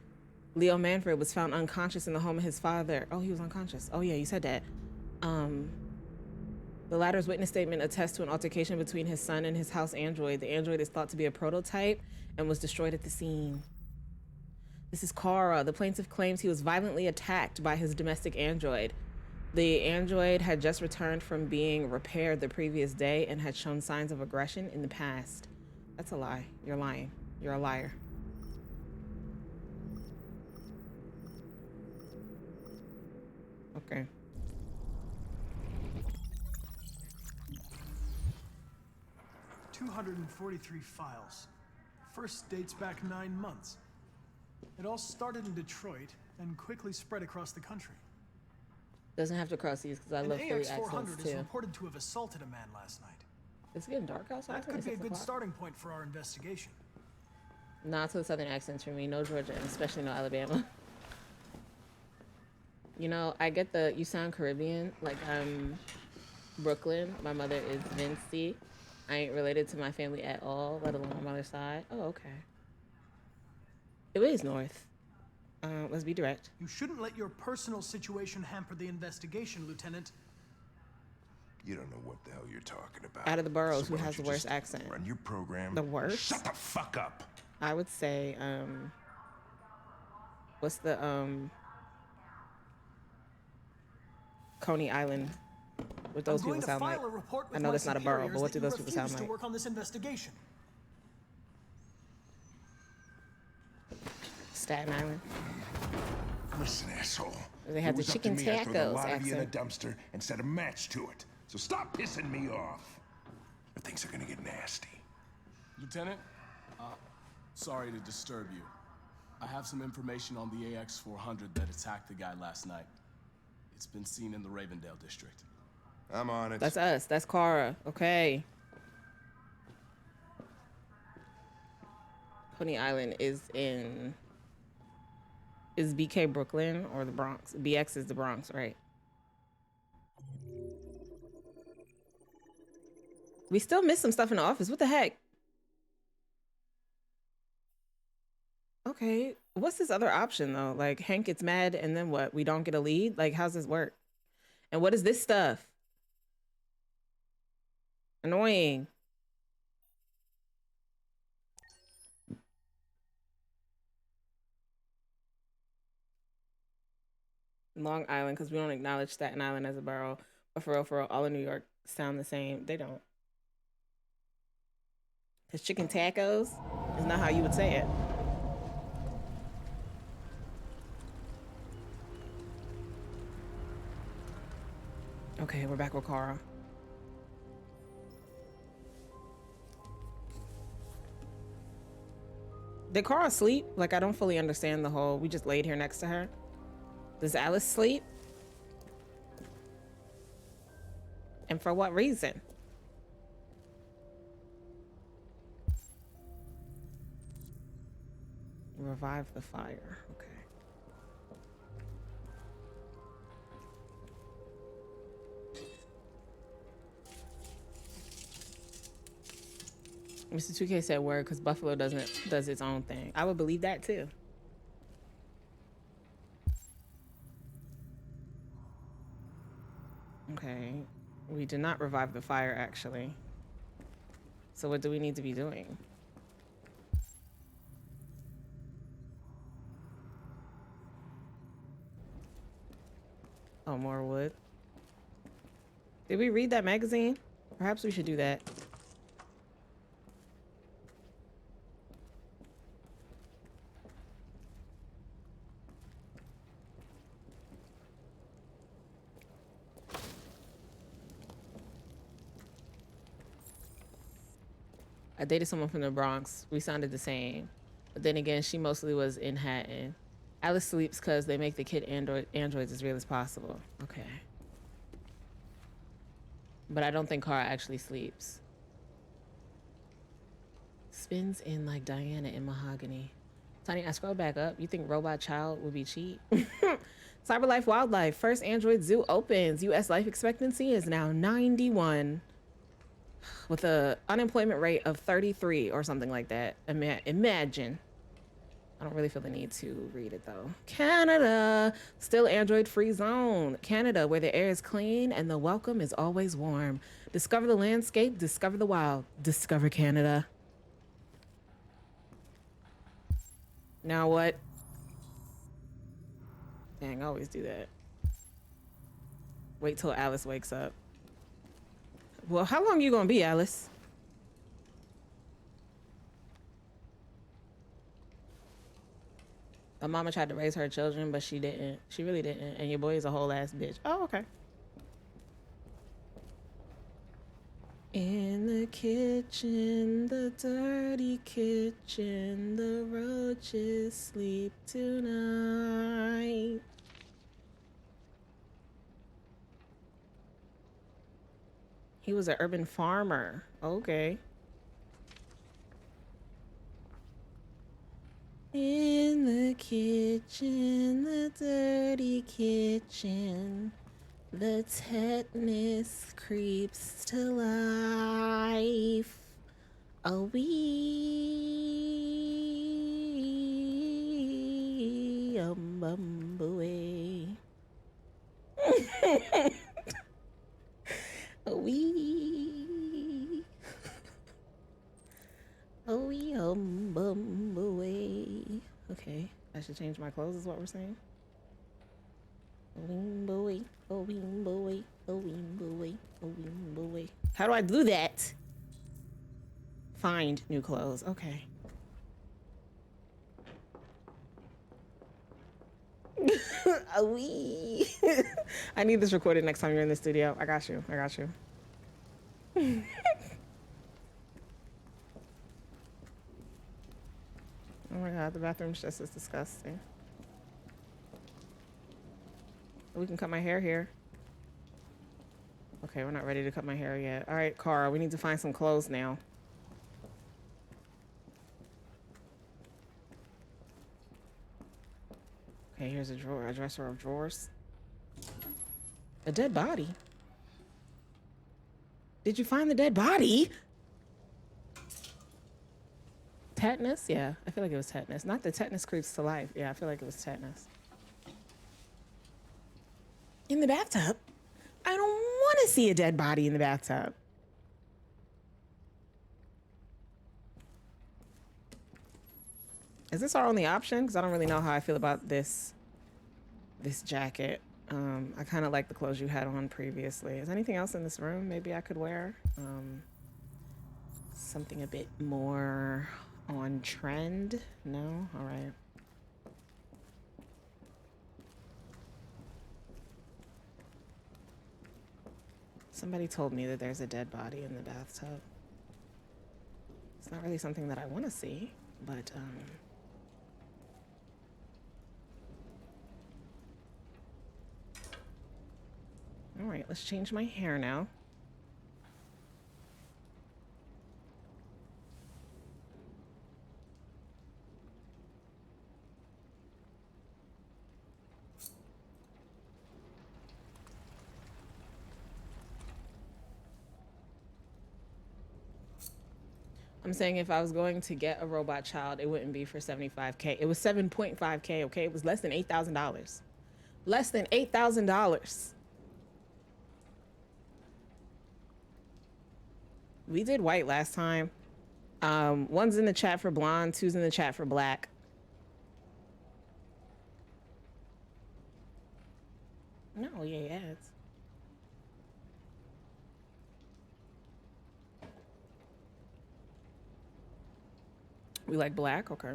Leo Manfred was found unconscious in the home of his father. Oh, he was unconscious. Oh yeah, you said that. The latter's witness statement attests to an altercation between his son and his house android. The android is thought to be a prototype and was destroyed at the scene. This is Kara. The plaintiff claims he was violently attacked by his domestic android. The android had just returned from being repaired the previous day and had shown signs of aggression in the past. That's a lie. You're lying. You're a liar. Okay. $243 files. First dates back 9 months. It all started in Detroit and quickly spread across the country. Doesn't have to cross these because I love Philly accents AX-400 is too. reported to have assaulted a man last night. It's getting dark outside. That could be a good 6 o'clock. starting point for our investigation. Not to the southern accents for me. No Georgia, and especially no Alabama. You know, I get the, you sound Caribbean, like I'm Brooklyn. My mother is Vincy. I ain't related to my family at all, let alone my mother's side. Oh, okay. It is North. Let's be direct. You shouldn't let your personal situation hamper the investigation, Lieutenant. You don't know what the hell you're talking about. Out of the boroughs, So who why has don't the you worst just accent? Run your program. The worst? Shut the fuck up. I would say, what's the, Coney Island, what those people sound like. I know that's not a borough, but what do those people sound like? To work on this investigation. Staten Island. Listen, asshole. They have the If it was up chicken to me, I'd throw the tacos lot of you in a accent. dumpster and set a match to it. So stop pissing me off. Or things are gonna get nasty. Lieutenant, sorry to disturb you. I have some information on the AX-400 that attacked the guy last night. It's been seen in the Ravendale district. I'm on it. That's us. That's Kara. Okay. Coney Island is BK Brooklyn or the Bronx? BX is the Bronx, right? We still miss some stuff in the office. What the heck? Okay. What's this other option though? Like Hank gets mad and then what? We don't get a lead? Like how's this work? And what is this stuff? Annoying. Long Island, because we don't acknowledge Staten Island as a borough. But for real, all of New York sound the same. They don't. Because chicken tacos is not how you would say it. Okay, we're back with Kara. Did Carl sleep? Like, I don't fully understand the whole, we just laid here next to her. Does Alice sleep? And for what reason? Revive the fire. Okay. Mr. 2K said word because Buffalo does its own thing. I would believe that too. Okay. We did not revive the fire actually. So what do we need to be doing? Oh, more wood. Did we read that magazine? Perhaps we should do that. I dated someone from the Bronx. We sounded the same. But then again, she mostly was in Hatton. Alice sleeps because they make the kid androids as real as possible. Okay. But I don't think Kara actually sleeps. Spins in like Diana in Mahogany. Tony, I scroll back up. You think Robot Child would be cheap? Cyberlife Wildlife. First android zoo opens. U.S. life expectancy is now 91. With a unemployment rate of 33 or something like that. Imagine. I don't really feel the need to read it though. Canada, still android free zone. Canada, where the air is clean and the welcome is always warm. Discover the landscape, discover the wild. Discover Canada. Now what? Dang, I always do that. Wait till Alice wakes up. Well, how long you gonna be, Alice? My mama tried to raise her children, but she didn't. She really didn't. And your boy is a whole ass bitch. Oh, okay. In the kitchen, the dirty kitchen, the roaches sleep tonight. He was an urban farmer. Okay. In the kitchen, the dirty kitchen, the tetanus creeps to life. A wee bumbaway. A wee. A wee bumbaway. Okay, I should change my clothes is what we're saying. Boy, boy, boy, boy. How do I do that? Find new clothes. Okay. A wee. I need this recorded next time you're in the studio. I got you. I got you. Oh my god, the bathroom's just as disgusting. We can cut my hair here. Okay, we're not ready to cut my hair yet. All right, Cara, we need to find some clothes now. Okay, here's a drawer, a dresser of drawers. A dead body? Did you find the dead body? Tetanus? Yeah, I feel like it was tetanus. Not the tetanus creeps to life. Yeah, I feel like it was tetanus. In the bathtub? I don't want to see a dead body in the bathtub. Is this our only option? Because I don't really know how I feel about this jacket. I kind of like the clothes you had on previously. Is there anything else in this room maybe I could wear? Something a bit more on trend? No? All right. Somebody told me that there's a dead body in the bathtub. It's not really something that I want to see. But all right, let's change my hair now. I'm saying if I was going to get a robot child, it wouldn't be for $75K. It was $7.5K, okay? It was less than $8,000. Less than $8,000. We did white last time. One's in the chat for blonde, two's in the chat for black. No, yeah, it's... We like black? Okay.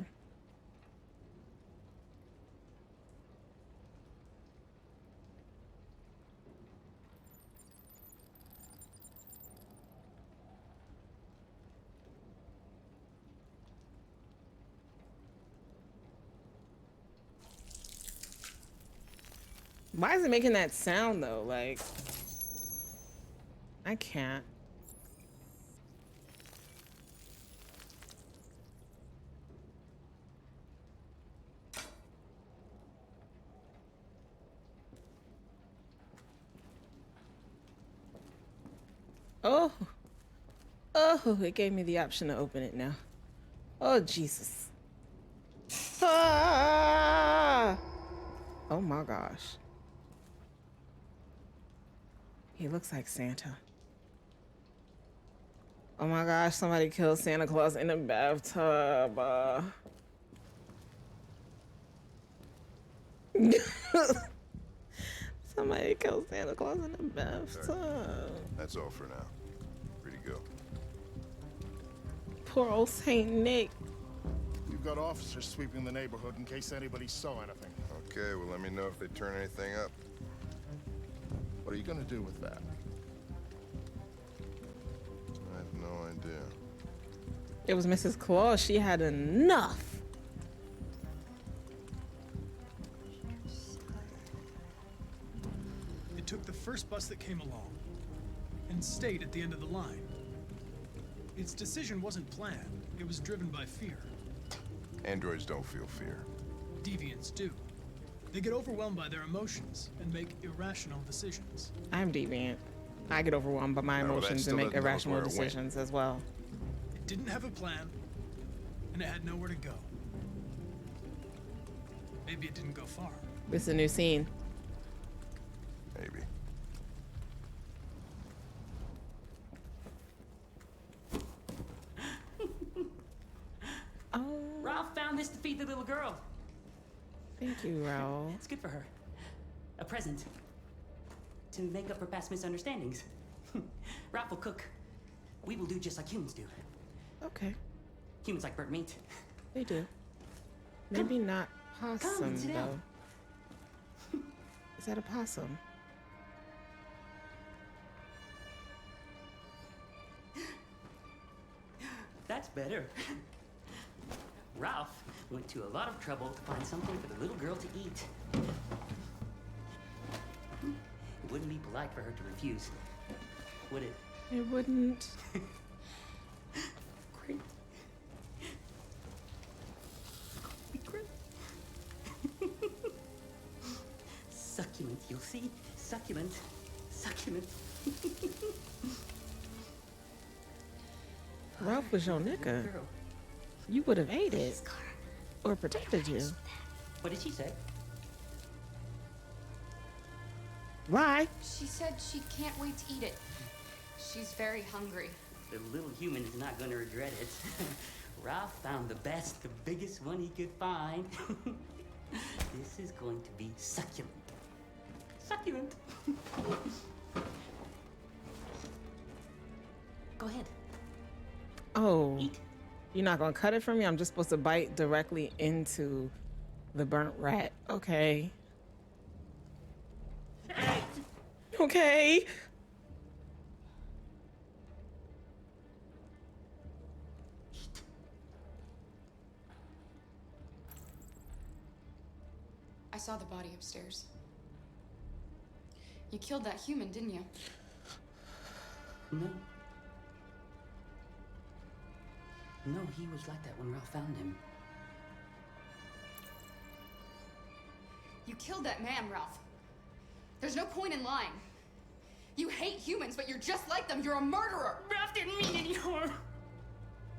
Why is it making that sound though? Like, I can't. Oh, oh, it gave me the option to open it now. Oh, Jesus. Ah! Oh my gosh. He looks like Santa. Oh my gosh, somebody killed Santa Claus in a bathtub. Somebody killed Santa Claus in a bathtub. That's all for now. Free to go. Poor old Saint Nick. You've got officers sweeping the neighborhood in case anybody saw anything. Okay, well, let me know if they turn anything up. What are you gonna do with that? I have no idea. It was Mrs. Claus. She had enough. It took the first bus that came along and stayed at the end of the line. Its decision wasn't planned. It was driven by fear. Androids don't feel fear. Deviants do. They get overwhelmed by their emotions and make irrational decisions. I'm deviant. I get overwhelmed by my emotions and make irrational decisions as well. It didn't have a plan, and it had nowhere to go. Maybe it didn't go far. This is a new scene. Maybe. Oh. Ralph found this to feed the little girl. Thank you, Raoul. It's good for her. A present. To make up for past misunderstandings. Ralph will cook. We will do just like humans do. Okay. Humans like burnt meat. They do. Maybe not possum, sit though. down. Is that a possum? That's better. Ralph went to a lot of trouble to find something for the little girl to eat. It wouldn't be polite for her to refuse, would it? It wouldn't. Great. Great. Succulent, you'll see. Succulent. Succulent. Ralph was your nigga. You would have ate it. Or protected you. What did she say? Why? She said she can't wait to eat it. She's very hungry. The little human is not going to regret it. Ralph found the best, the biggest one he could find. This is going to be succulent. Succulent. Go ahead. Oh. Eat. You're not gonna cut it for me? I'm just supposed to bite directly into the burnt rat. Okay. Okay. I saw the body upstairs. You killed that human, didn't you? No. No, he was like that when Ralph found him. You killed that man, Ralph. There's no point in lying. You hate humans, but you're just like them. You're a murderer. Ralph didn't mean any harm.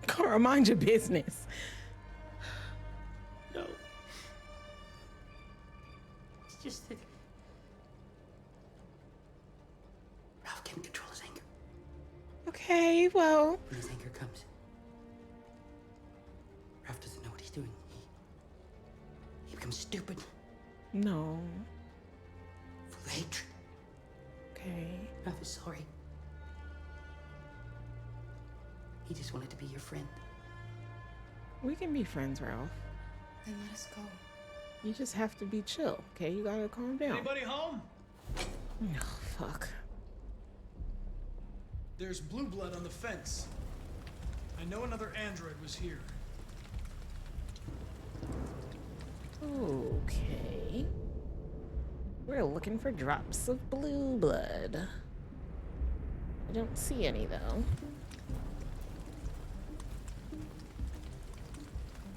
Cara, mind your business. No. It's just that Ralph can't control his anger. Okay, well. When his anger comes, Ralph doesn't know what he's doing. He becomes stupid, No. full of hatred. Okay. Ralph is sorry. He just wanted to be your friend. We can be friends, Ralph. Then let us go. You just have to be chill, okay? You gotta calm down. Anybody home? Oh, fuck. There's blue blood on the fence. I know another android was here. Okay. We're looking for drops of blue blood. I don't see any, though.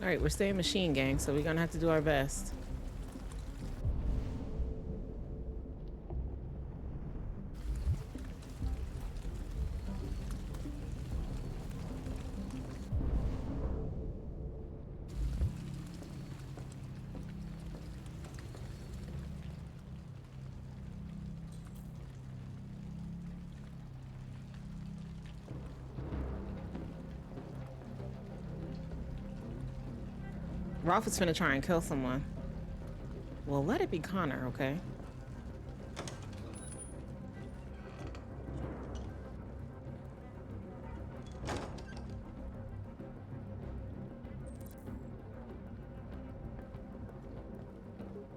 Alright, we're staying machine gang, so we're gonna have to do our best. Ralph is finna try and kill someone. Well, let it be Connor, okay?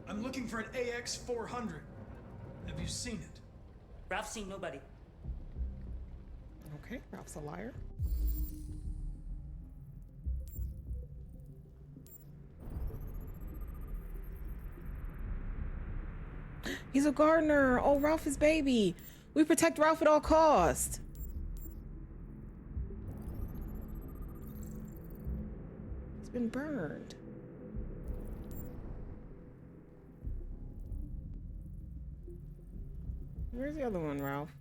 I'm looking for an AX-400. Have you seen it? Ralph's seen nobody. Okay, Ralph's a liar. He's a gardener. Oh, Ralph is baby. We protect Ralph at all costs. It's been burned. Where's the other one, Ralph?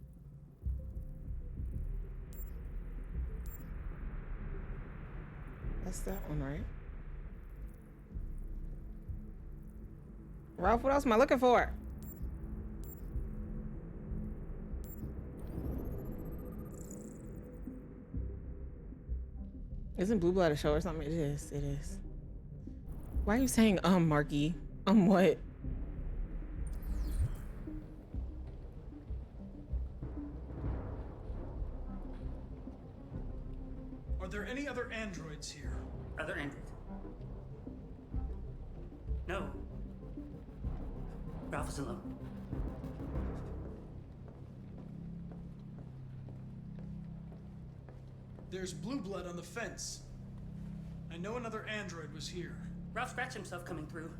That's that one, right? Ralph, what else am I looking for? Isn't Blue Blood a show or something? It is. It is. Why are you saying Marky? What? Are there any other androids here? Other android? No. Ralph is alone. There's blue blood on the fence. I know another android was here. Ralph scratched himself coming through.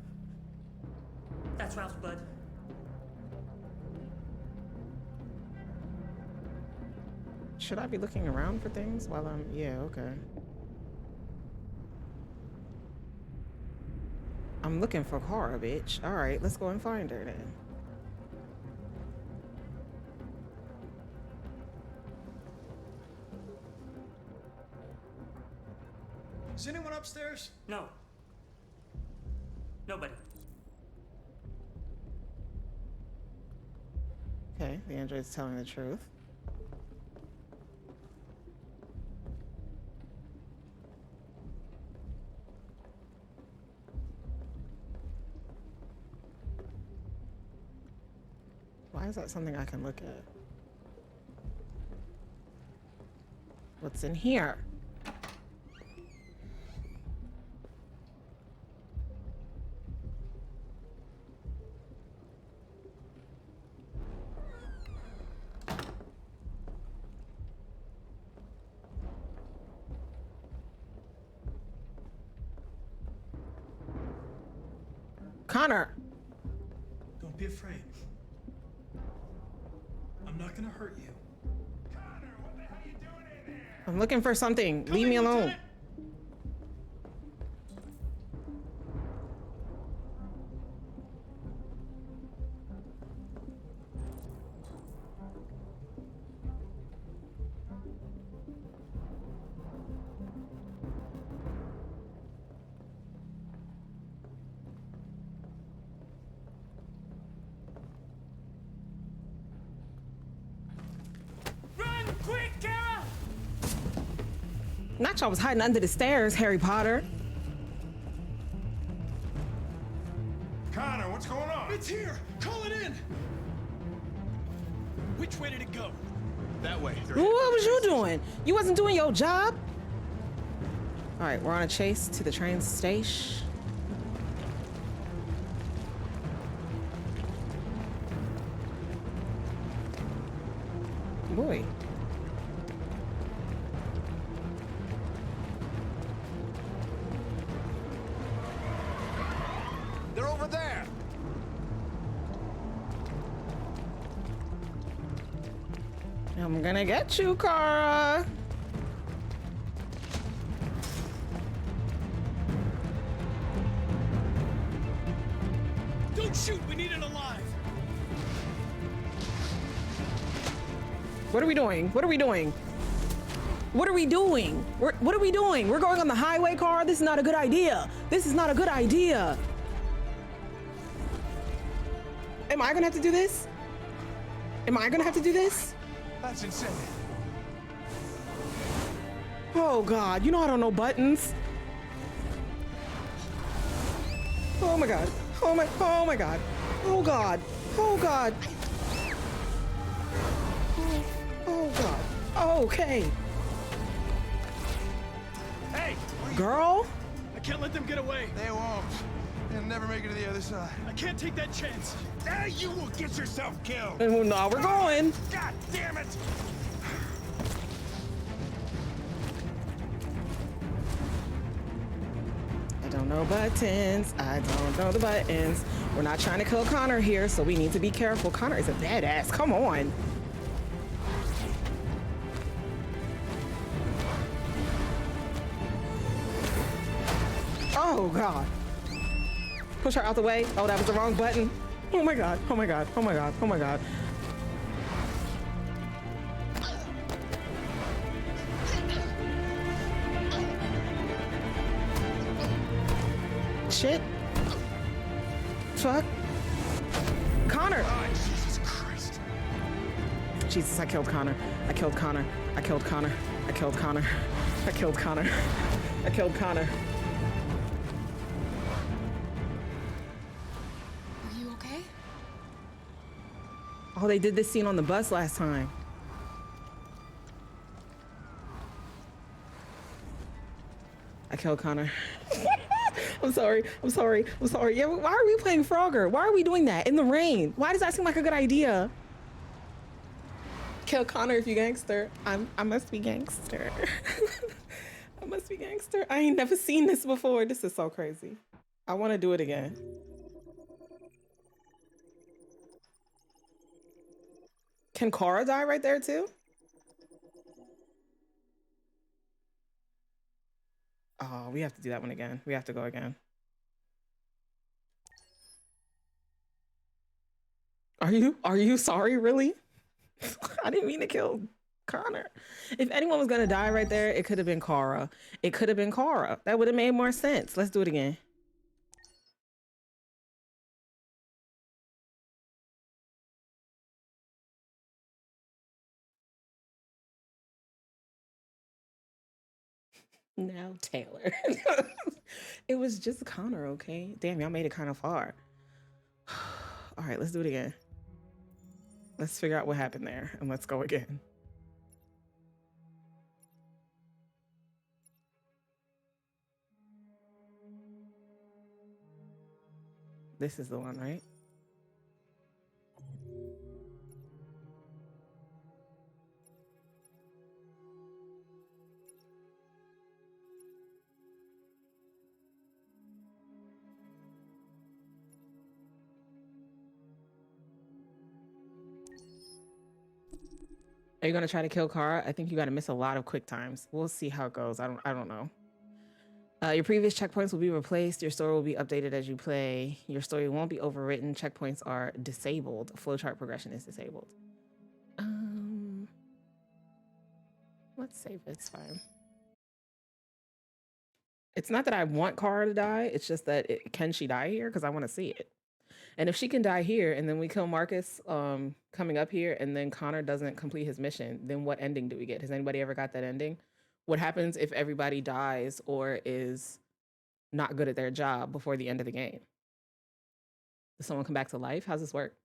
That's Ralph's blood. Should I be looking around for things while I'm... Yeah, okay. I'm looking for Cara, bitch. All right, let's go and find her then. Is anyone upstairs? No. Nobody. Okay, the android's telling the truth. Why is that something I can look at? What's in here? Connor! be afraid. I'm not gonna hurt you. I'm looking for something. Leave me alone. Lieutenant. Run, quick, Kara! Not y'all was hiding under the stairs, Harry Potter. Connor, what's going on? It's here! Call it in! Which way did it go? That way. What was you doing? You wasn't doing your job? All right, we're on a chase to the train station. Boy. They're over there. I'm gonna get you, Kara. Don't shoot! We need it alive! What are we doing? What are we doing? What are we doing? What are we doing? We're going on the highway, Kara. This is not a good idea. This is not a good idea. Am I gonna have to do this? Am I gonna have to do this? That's insane. Oh God, you know I don't know buttons. Oh my God. Oh my God. Oh God. Oh God. Oh God. Okay. Hey! Girl? I can't let them get away. They won't. They'll never make it to the other side. I can't take that chance. Now you will get yourself killed. And now we're going. God damn it! I don't know buttons. I don't know the buttons. We're not trying to kill Connor here, so we need to be careful. Connor is a badass. Come on. Oh God. Push her out the way. Oh, that was the wrong button. Oh my God. Oh my God. Oh my God. Oh my God. Shit. Fuck. Connor. Oh, Jesus Christ. Jesus, I killed Connor. I killed Connor. I killed Connor. I killed Connor. I killed Connor. I killed Connor. Are you okay? Oh, they did this scene on the bus last time. I killed Connor. I'm sorry. I'm sorry. I'm sorry. Yeah, why are we playing Frogger? Why are we doing that in the rain? Why does that seem like a good idea? Kill Connor if you gangster. I must be gangster. I must be gangster. I ain't never seen this before. This is so crazy. I want to do it again. Can Kara die right there too? Oh, we have to do that one again. We have to go again. Are you sorry, really? I didn't mean to kill Connor. If anyone was gonna die right there, it could have been Kara. It could have been Kara. That would have made more sense. Let's do it again. Now Taylor. It was just Connor, okay? Damn, y'all made it kind of far. All right, let's do it again. Let's figure out what happened there and let's go again. This is the one, right? Are you gonna try to kill Kara? I think you gotta miss a lot of quick times. We'll see how it goes. I don't know. Your previous checkpoints will be replaced. Your story will be updated as you play. Your story won't be overwritten. Checkpoints are disabled. Flowchart progression is disabled. Let's save it. It's fine. It's not that I want Kara to die. It's just that can she die here? Because I want to see it. And if she can die here and then we kill Marcus coming up here and then Connor doesn't complete his mission, then what ending do we get? Has anybody ever got that ending? What happens if everybody dies or is not good at their job before the end of the game? Does someone come back to life? How's this work?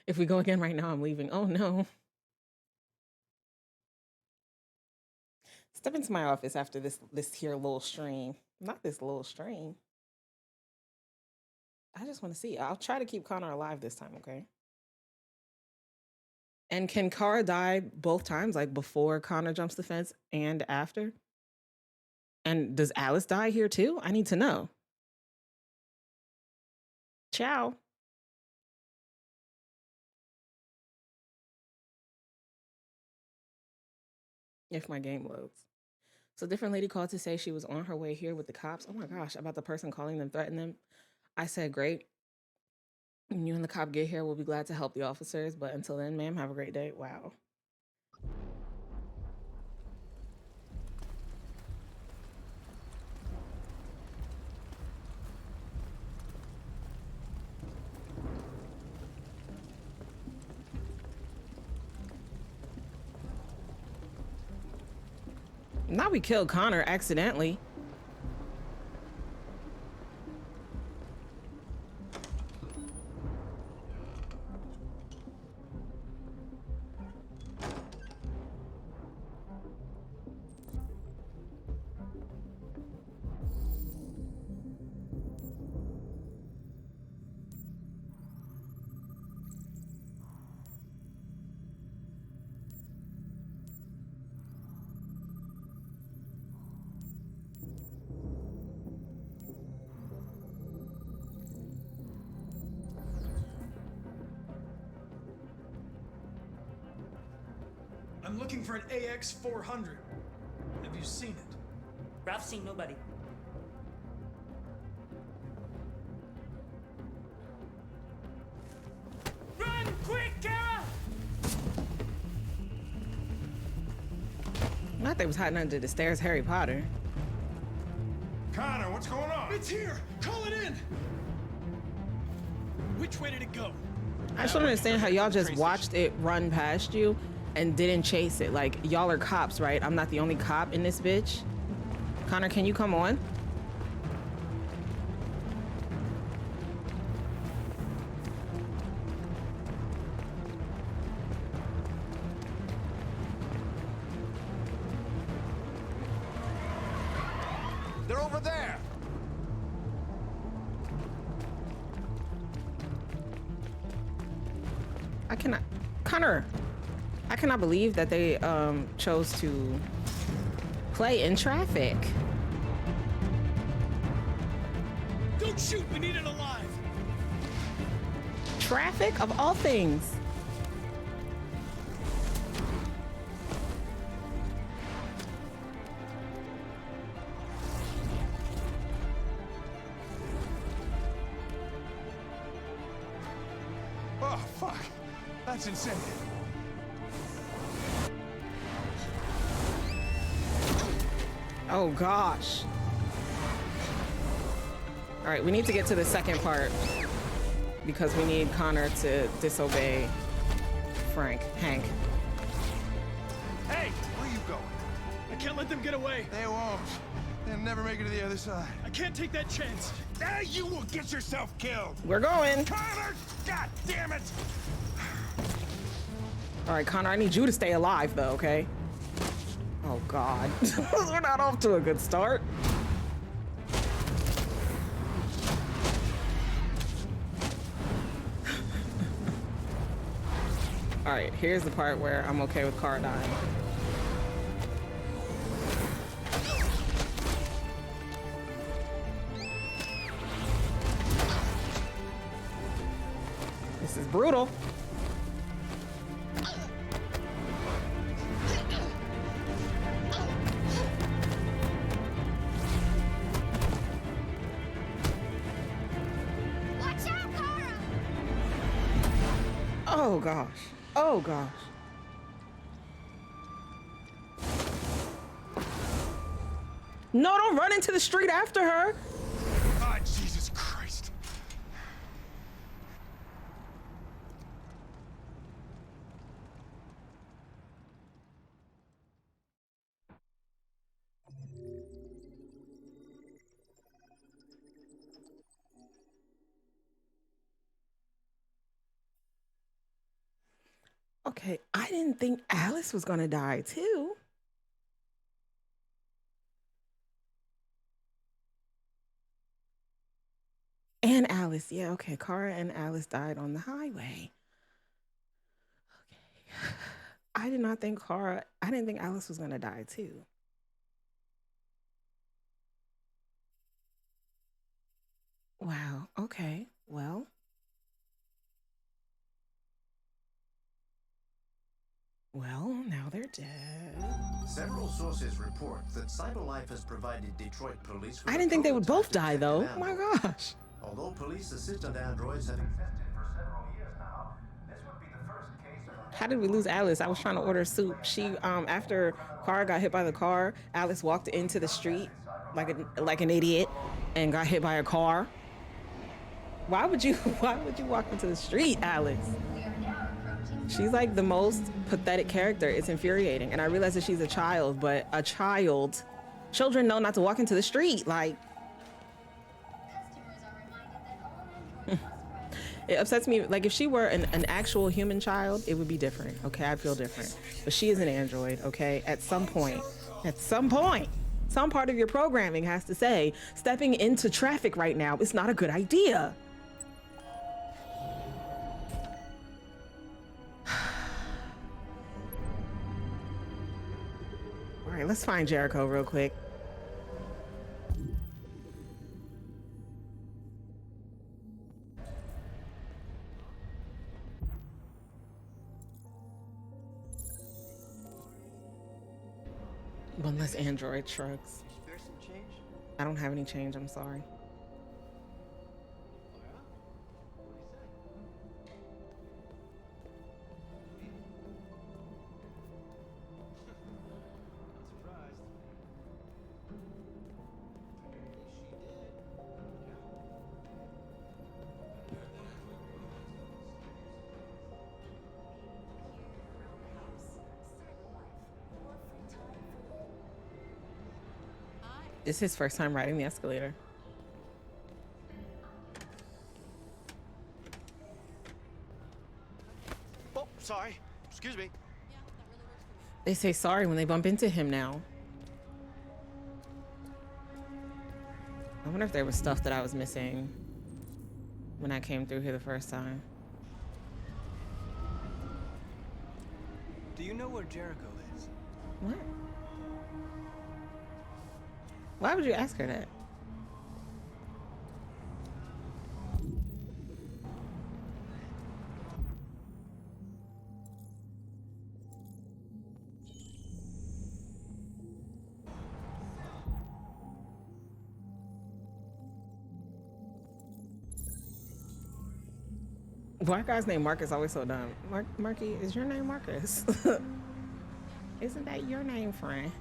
If we go again right now, I'm leaving. Oh no. Step into my office after this here little stream. Not this little stream. I just want to see. I'll try to keep Connor alive this time, okay? And can Kara die both times, like before Connor jumps the fence and after? And does Alice die here too? I need to know. Ciao. If my game loads. So different lady called to say she was on her way here with the cops. Oh my gosh, about the person calling them, threatening them. I said, great. When you and the cop get here, we'll be glad to help the officers. But until then, ma'am, have a great day. Wow. Now we killed Connor accidentally. I'm looking for an AX-400. Have you seen it? Ralph's seen nobody. Run, quick, Kara! Not they was hiding under the stairs, Harry Potter. Connor, what's going on? It's here! Call it in! Which way did it go? I just don't understand how y'all just watched it run past you and didn't chase it. Like, y'all are cops, right? I'm not the only cop in this bitch. Connor, can you come on? They're over there! I cannot... Connor! I cannot believe that they chose to play in traffic. Don't shoot! We need it alive! Traffic of all things. Oh, fuck. That's insane. Oh gosh. All right, we need to get to the second part because we need Connor to disobey Hank. Hey, where you going? I can't let them get away. They won't. They'll never make it to the other side. I can't take that chance. Now you will get yourself killed. We're going. Connor! God damn it! All right, Connor, I need you to stay alive though, okay? Oh God, we're not off to a good start. All right, here's the part where I'm okay with Kara dying. This is brutal. Oh gosh. Oh gosh. No, don't run into the street after her. Ah, Jesus Christ. Okay, I didn't think Alice was gonna die too. And Alice, yeah, okay. Kara and Alice died on the highway. Okay. I didn't think Alice was gonna die too. Wow, okay. Well, now they're dead. Several sources report that CyberLife has provided Detroit police with I didn't think they would both prototype die though. detective Oh my android. gosh. Although police assistant androids have existed for several years now, this would be the first case of How did we lose Alice? I was trying to order soup. She after Kara got hit by the car, Alice walked into the street like an idiot and got hit by a car. Why would you walk into the street, Alice? She's like the most pathetic character. It's infuriating. And I realize that she's a child, but children know not to walk into the street. Like, it upsets me. Like, if she were an actual human child, it would be different. Okay, I'd feel different. But she is an android, okay? At some point, some part of your programming has to say, stepping into traffic right now is not a good idea. All right, let's find Jericho real quick. One less android trucks. I don't have any change, I'm sorry. It's his first time riding the escalator. Oh, sorry. Excuse me. They say sorry when they bump into him now. I wonder if there was stuff that I was missing when I came through here the first time. Do you know where Jericho is? What? Why would you ask her that? Black guy's name Marcus always so dumb. Marky, is your name Marcus? Isn't that your name, friend?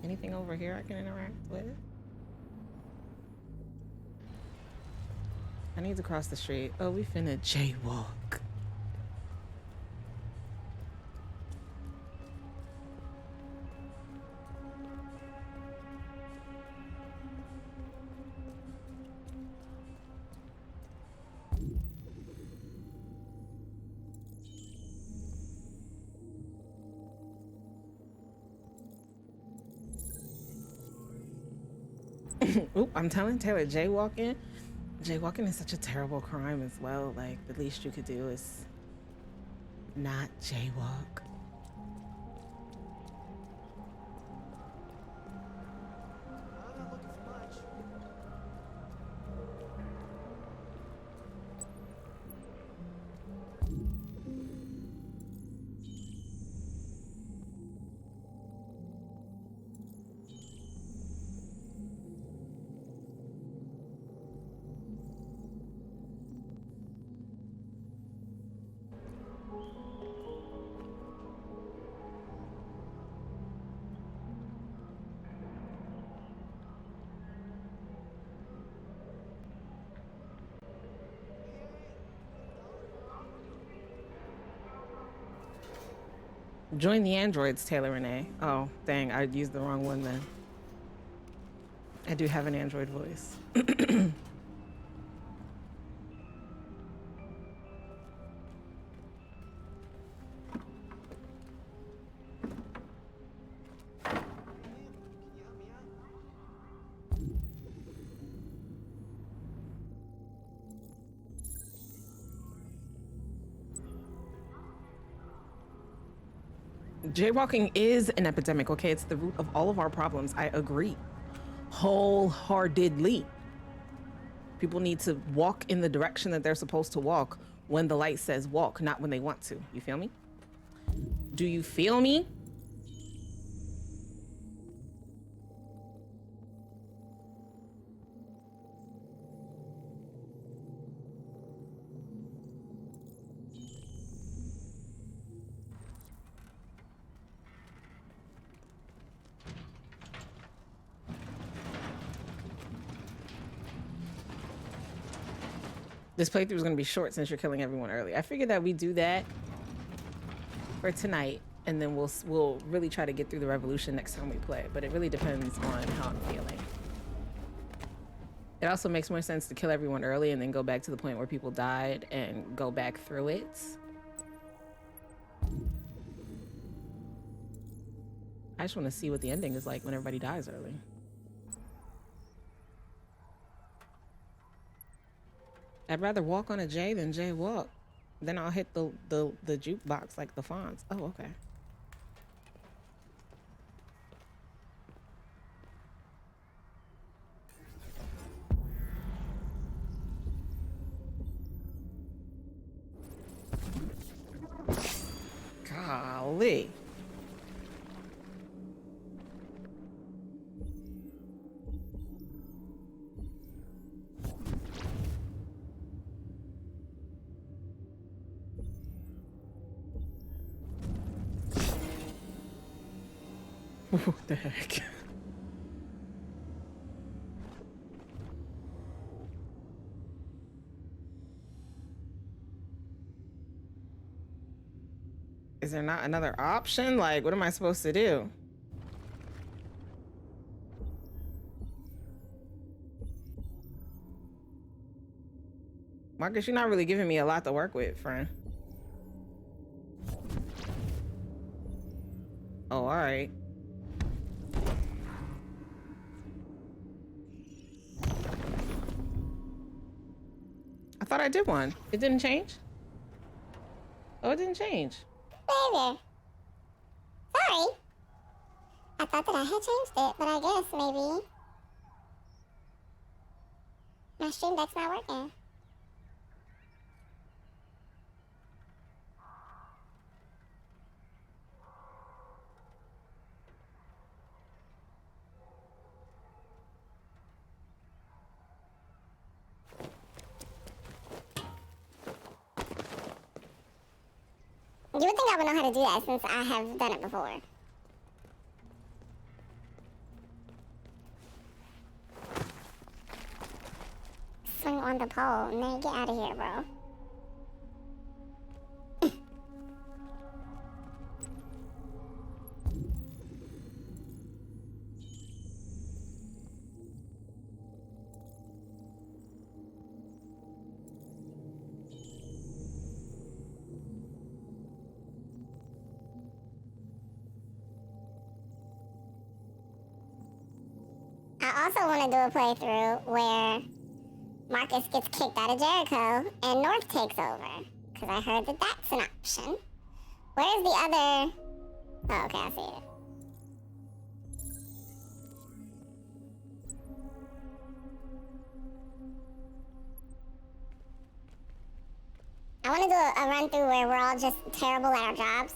Anything over here I can interact with? I need to cross the street. Oh, we finna jaywalk. Oop, I'm telling Taylor, jaywalking is such a terrible crime as well. Like, the least you could do is not jaywalk. Join the androids, Taylor Renee. Oh, dang, I used the wrong one then. I do have an android voice. Jaywalking is an epidemic, okay? It's the root of all of our problems. I agree. Wholeheartedly. People need to walk in the direction that they're supposed to walk when the light says walk, not when they want to. You feel me? Do you feel me? This playthrough is going to be short since you're killing everyone early. I figured that we do that for tonight, and then we'll really try to get through the revolution next time we play. But it really depends on how I'm feeling. It also makes more sense to kill everyone early and then go back to the point where people died and go back through it. I just want to see what the ending is like when everybody dies early. I'd rather walk on a J than J walk. Then I'll hit the jukebox like the Fonz. Oh, okay. Golly. What the heck? Is there not another option? Like, what am I supposed to do? Marcus, you're not really giving me a lot to work with, friend. Oh, all right. I thought I did one. It didn't change? Oh, it didn't change. Baby. Sorry. I thought that I had changed it, but I guess maybe my stream deck's not working. You would think I would know how to do that since I have done it before. Swing on the pole. Man, get out of here, bro. I also want to do a playthrough where Marcus gets kicked out of Jericho and North takes over. Because I heard that that's an option. Where's the other... Oh, okay, I see it. I want to do a run through where we're all just terrible at our jobs.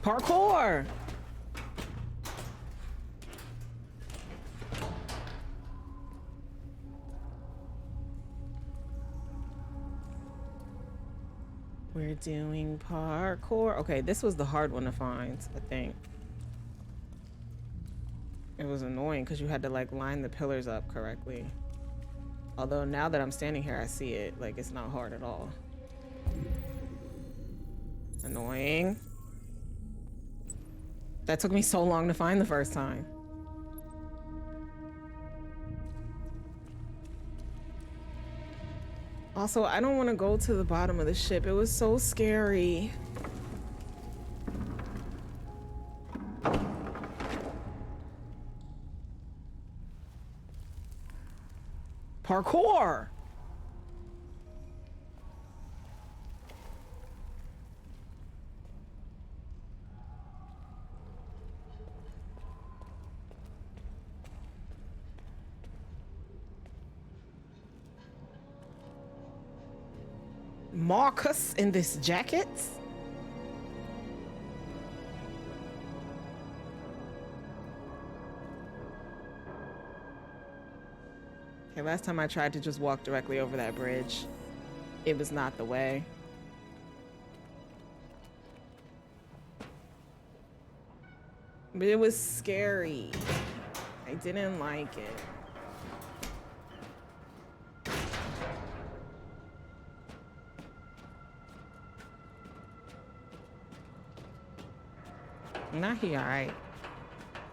Parkour! We're doing parkour. Okay, this was the hard one to find, I think. It was annoying because you had to like line the pillars up correctly. Although now that I'm standing here, I see it. Like, it's not hard at all. Annoying. That took me so long to find the first time. Also, I don't want to go to the bottom of the ship. It was so scary. Parkour! Marcus in this jacket? Okay, last time I tried to just walk directly over that bridge. It was not the way. But it was scary. I didn't like it. Nah, he alright.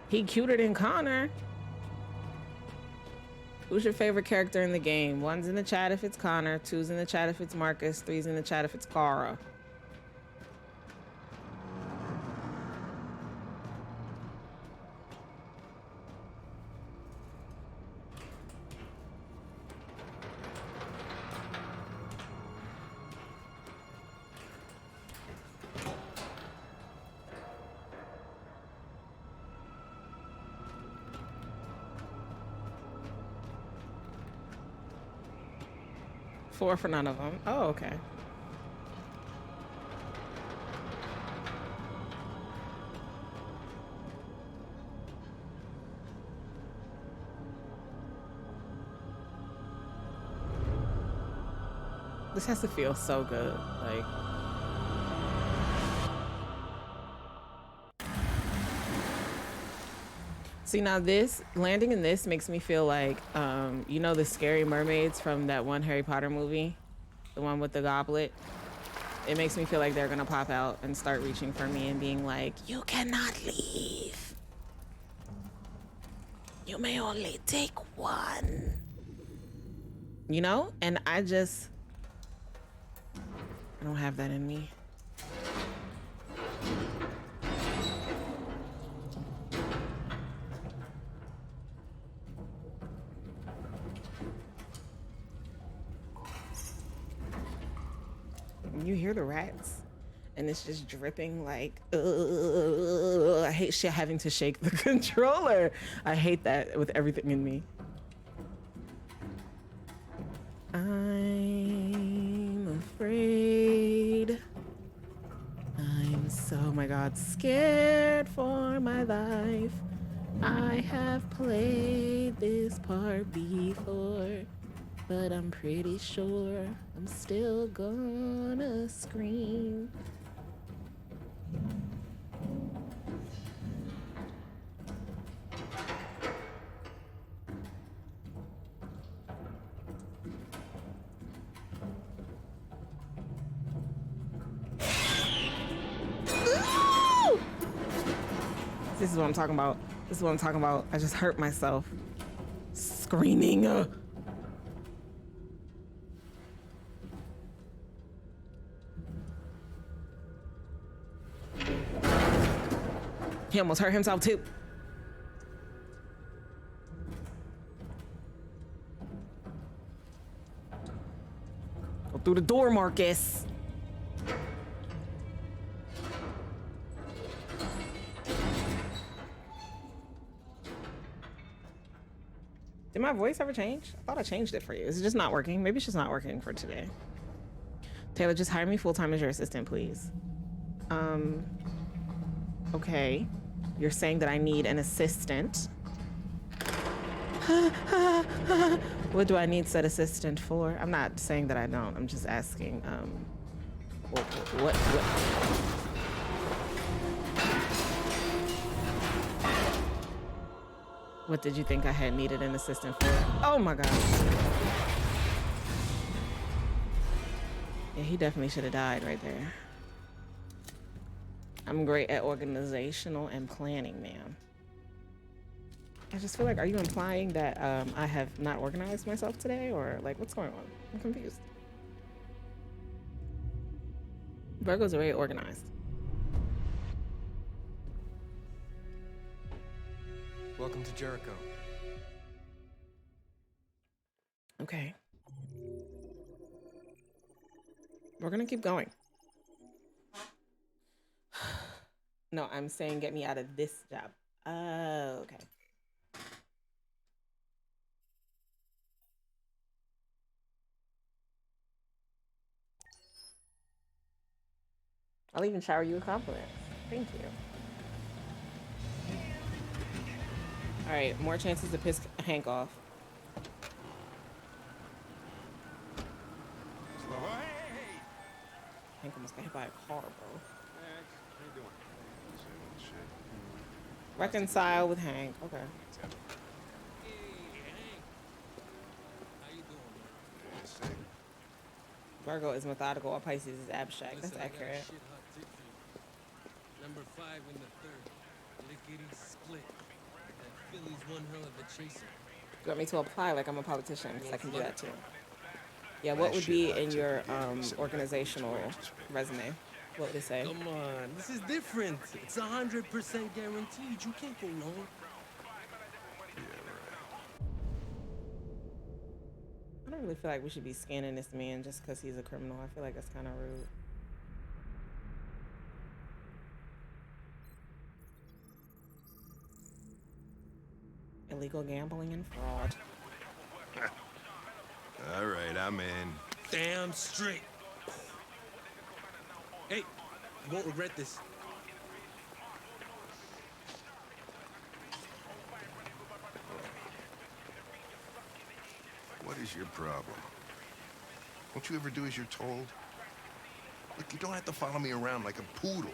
He cuter than Connor. Who's your favorite character in the game? 1's in the chat if it's Connor, 2's in the chat if it's Marcus, 3's in the chat if it's Kara. Four for none of them. Oh, okay. This has to feel so good. Like, see, now this, landing in this makes me feel like, you know the scary mermaids from that one Harry Potter movie? The one with the goblet? It makes me feel like they're gonna pop out and start reaching for me and being like, you cannot leave. You may only take one. You know? And I don't have that in me. You hear the rats and it's just dripping like, I hate having to shake the controller. I hate that with everything in me. I'm afraid. I'm so, oh my God, scared for my life. I have played this part before, but I'm pretty sure I'm still gonna scream. This is what I'm talking about. This is what I'm talking about. I just hurt myself. Screaming. He almost hurt himself too. Go through the door, Marcus. Did my voice ever change? I thought I changed it for you. Is it just not working? Maybe it's just not working for today. Taylor, just hire me full-time as your assistant, please. Okay. You're saying that I need an assistant. What do I need said assistant for? I'm not saying that I don't. I'm just asking, what? What did you think I had needed an assistant for? Oh my God. Yeah, he definitely should have died right there. I'm great at organizational and planning, ma'am. I just feel like, are you implying that I have not organized myself today, or like what's going on? I'm confused. Virgos are very organized. Welcome to Jericho. Okay. We're gonna keep going. No, I'm saying get me out of this job. Okay. I'll even shower you with compliments. Thank you. All right, more chances to piss Hank off. Hank almost got hit by a car, bro. Reconcile with Hank. Okay. Virgo is methodical, while Pisces is abstract. That's accurate. Number 5 in the third. Lickety split. That Philly's one hell of a chaser. You want me to apply like I'm a politician? Because I can do that too. Yeah, what would be in your organizational resume? What would it say? Come on, this is different. It's 100% guaranteed. You can't go wrong. I don't really feel like we should be scanning this man just because he's a criminal. I feel like that's kind of rude. Illegal gambling and fraud. All right, I'm in. Damn straight. Hey, you won't regret this. What is your problem? Won't you ever do as you're told? Look, you don't have to follow me around like a poodle.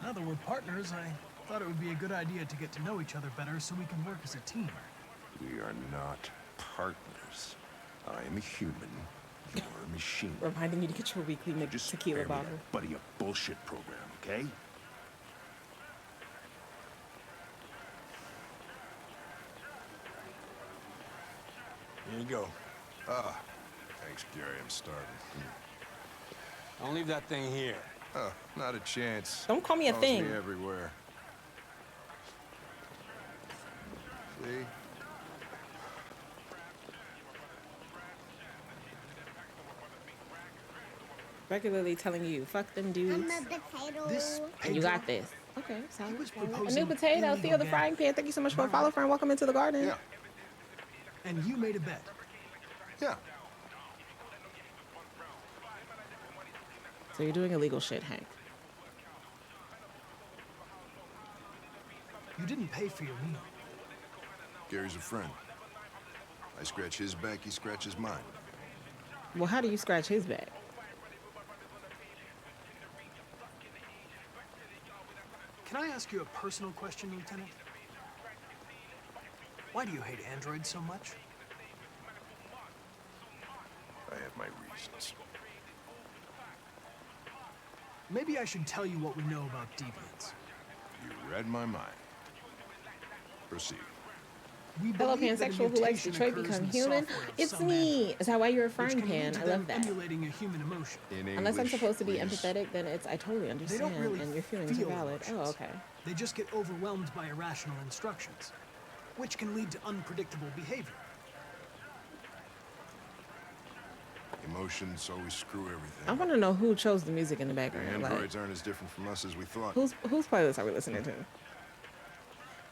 Now that we're partners, I thought it would be a good idea to get to know each other better so we can work as a team. We are not partners. I am a human. You are a machine. Reminding you to get your weekly tequila bottle. Buddy, a bullshit program, okay? Here you go. Ah, thanks, Gary. I'm starving. Don't leave that thing here. Oh, not a chance. Don't call me a Follows thing. Me everywhere. See? Regularly telling you, fuck them dudes. I'm a potato. And you got this. Okay, so a new potato. Theo the frying pan. Thank you so much for a follow, friend. Welcome into the garden. Yeah. And you made a bet. Yeah. So you're doing illegal shit, Hank. You didn't pay for your meal. Gary's a friend. I scratch his back, he scratches mine. Well, how do you scratch his back? Can I ask you a personal question, Lieutenant? Why do you hate androids so much? I have my reasons. Maybe I should tell you what we know about deviants. You read my mind. Proceed. Hello, pansexual who likes Detroit become human. It's me. Is that why you're a frying pan? I love that. Emulating a human emotion. Unless I'm supposed to be empathetic, then I totally understand, They don't really and your feelings are feel valid. Oh, emotions. okay. They just get overwhelmed by irrational instructions, which can lead to unpredictable behavior. Emotions always screw everything. I want to know who chose the music in the The background. androids aren't as different from us as we thought. Whose playlist are we listening to?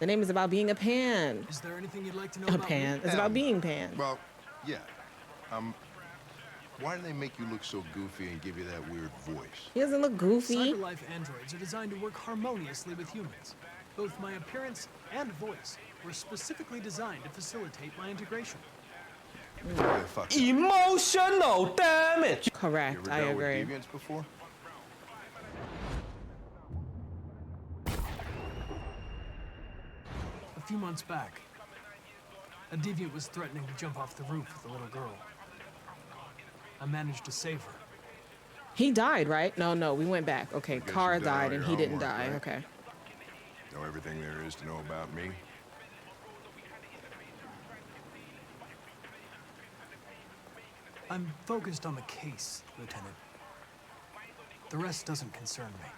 The name is about being a pan. Is there anything you'd like to know A about pan. me? It's about being pan. Well, yeah. Why do they make you look so goofy and give you that weird voice? He doesn't look goofy. Cyberlife androids are designed to work harmoniously with humans. Both my appearance and voice were specifically designed to facilitate my integration. Emotional damage. Correct, I agree. With deviants before? A few months back, a deviant was threatening to jump off the roof with a little girl. I managed to save her. He died, right? No, we went back. Okay, Guess Carr you did all died and your he didn't homework, die. right? Okay. Know everything there is to know about me? I'm focused on the case, Lieutenant. The rest doesn't concern me.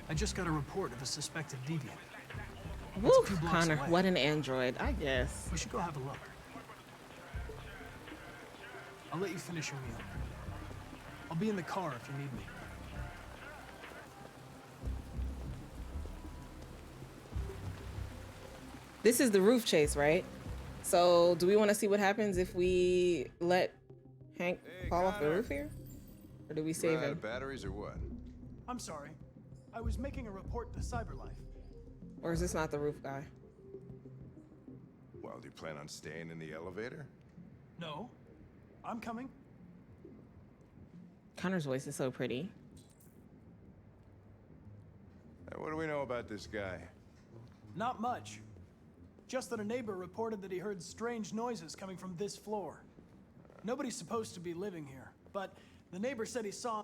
I just got a report of a suspected deviant. Woo, It's a few blocks Connor, away. what an android, I guess. We should go have a look. I'll let you finish your meal. I'll be in the car if you need me. This is the roof chase, right? So do we want to see what happens if we let Hank fall off the roof here? Or do we save Out him? of batteries or what? I'm sorry. I was making a report to Cyberlife. Or is this not the roof guy? Well, do you plan on staying in the elevator? No. I'm coming. Connor's voice is so pretty. What do we know about this guy? Not much. Just that a neighbor reported that he heard strange noises coming from this floor. Nobody's supposed to be living here, but the neighbor said he saw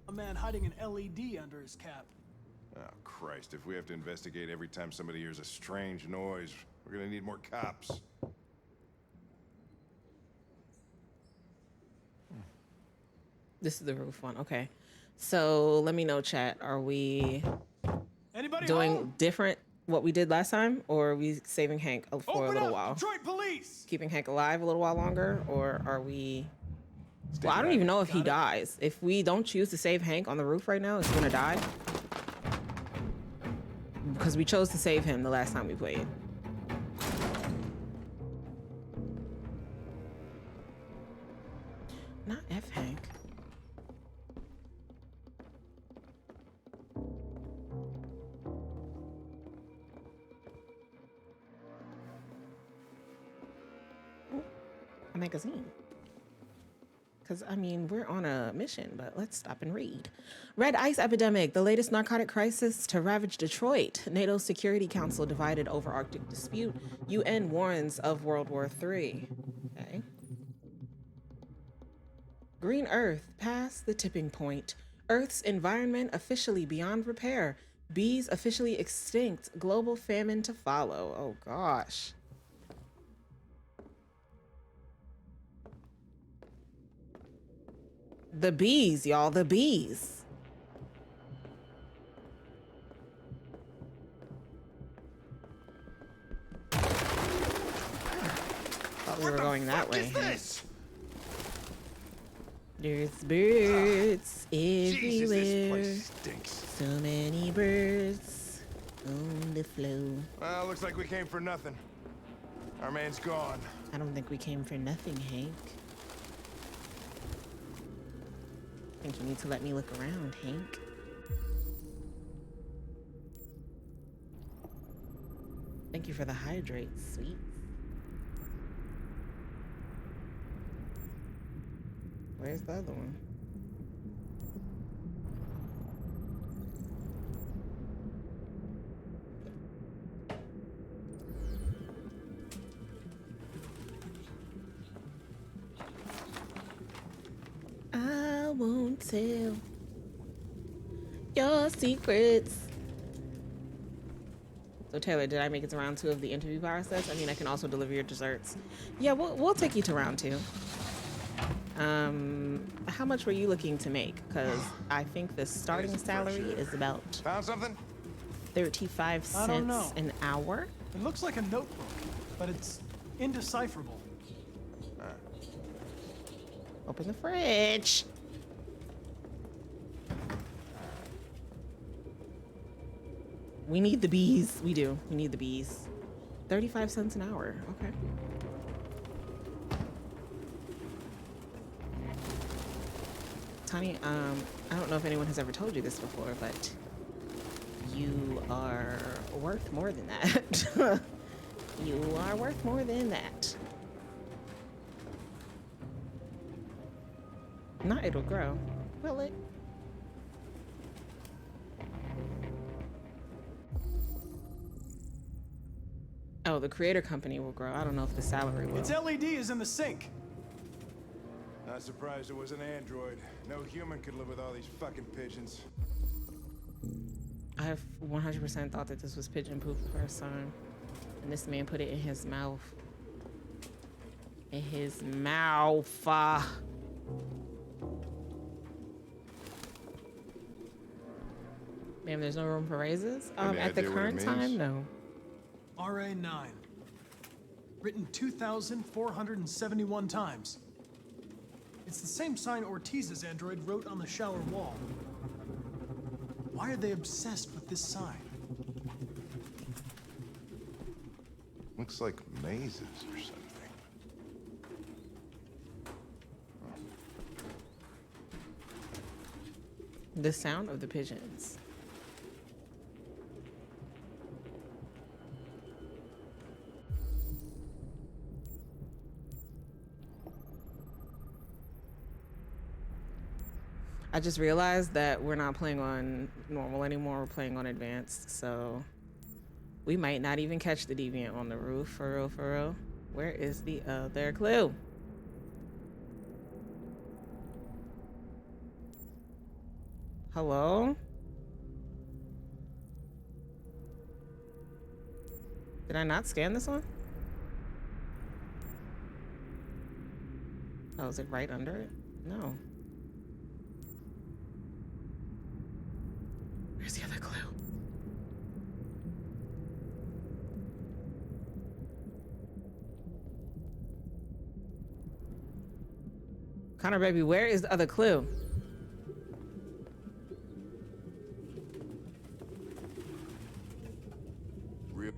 a man hiding an LED under his cap. Oh, Christ, if we have to investigate every time somebody hears a strange noise, we're gonna need more cops. This is the roof one, okay. So let me know, chat. Are we doing different what we did last time? Or are we saving Hank for a little while? Detroit police! Keeping Hank alive a little while longer? Or are we... Well, I don't even know if he dies. If we don't choose to save Hank on the roof right now, he's gonna die. Because we chose to save him the last time we played. Not F Hank. A magazine. Because, I mean, we're on a mission, but let's stop and read. Red ice epidemic, the latest narcotic crisis to ravage Detroit. NATO Security Council divided over Arctic dispute. UN warns of World War III. Okay. Green Earth past the tipping point. Earth's environment officially beyond repair. Bees officially extinct. Global famine to follow. Oh, gosh. The bees, y'all, the bees. Thought we were going that way. There's birds everywhere. Jesus, this place stinks. So many birds on the floor. Well, looks like we came for nothing. Our man's gone. I don't think we came for nothing, Hank. I think you need to let me look around, Hank. Thank you for the hydrate, sweet. Where's the other one? I won't tell your secrets. So Taylor, did I make it to round 2 of the interview process? I mean, I can also deliver your desserts. Yeah, we'll take you to round 2. How much were you looking to make? Because I think the starting salary is about Found something? 35 I don't know. cents an hour. It looks like a notebook, but it's indecipherable. Open the fridge. We need the bees. We do. We need the bees. 35 cents an hour. Okay. Tani, I don't know if anyone has ever told you this before, but you are worth more than that. You are worth more than that. Not it'll grow. Will it? Oh, the creator company will grow. I don't know if the salary will. Its LED is in the sink. Not surprised it was an android. No human could live with all these fucking pigeons. I have 100% thought that this was pigeon poop the first time. And this man put it in his mouth. In his mouth. Ma'am, there's no room for raises? At the current time, no. RA9. Written 2,471 times. It's the same sign Ortiz's android wrote on the shower wall. Why are they obsessed with this sign? Looks like mazes or something. The sound of the pigeons. I just realized that we're not playing on normal anymore. We're playing on advanced, so we might not even catch the deviant on the roof. For real, for real. Where is the other clue? Hello? Did I not scan this one? Oh, is it right under it? No. Where's the other clue? Connor, baby, where is the other clue? Real.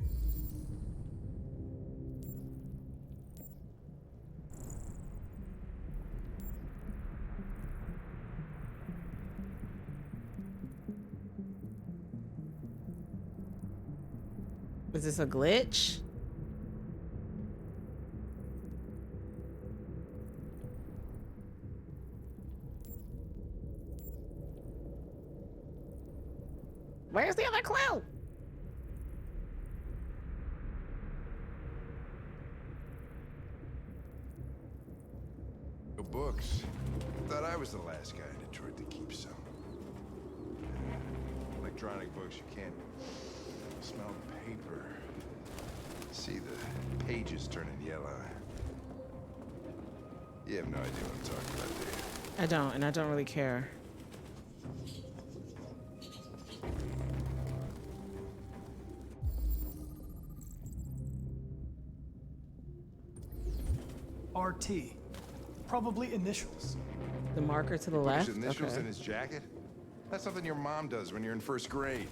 Is this a glitch? Where's the other clue? No books. Thought I was the last guy in Detroit to keep some. Electronic books, you can't smell the paper. See the pages turning yellow. You have no idea what I'm talking about, do you? I don't, and I don't really care. RT. Probably initials. The marker to the Put left? his initials Okay. in his jacket? That's something your mom does when you're in first grade.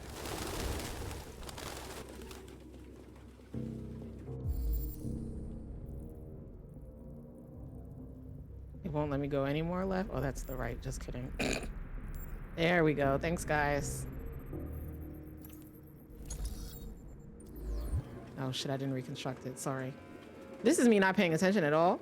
It won't let me go any more left. Oh, that's the right. Just kidding. There we go. Thanks, guys. Oh, shit. I didn't reconstruct it. Sorry. This is me not paying attention at all.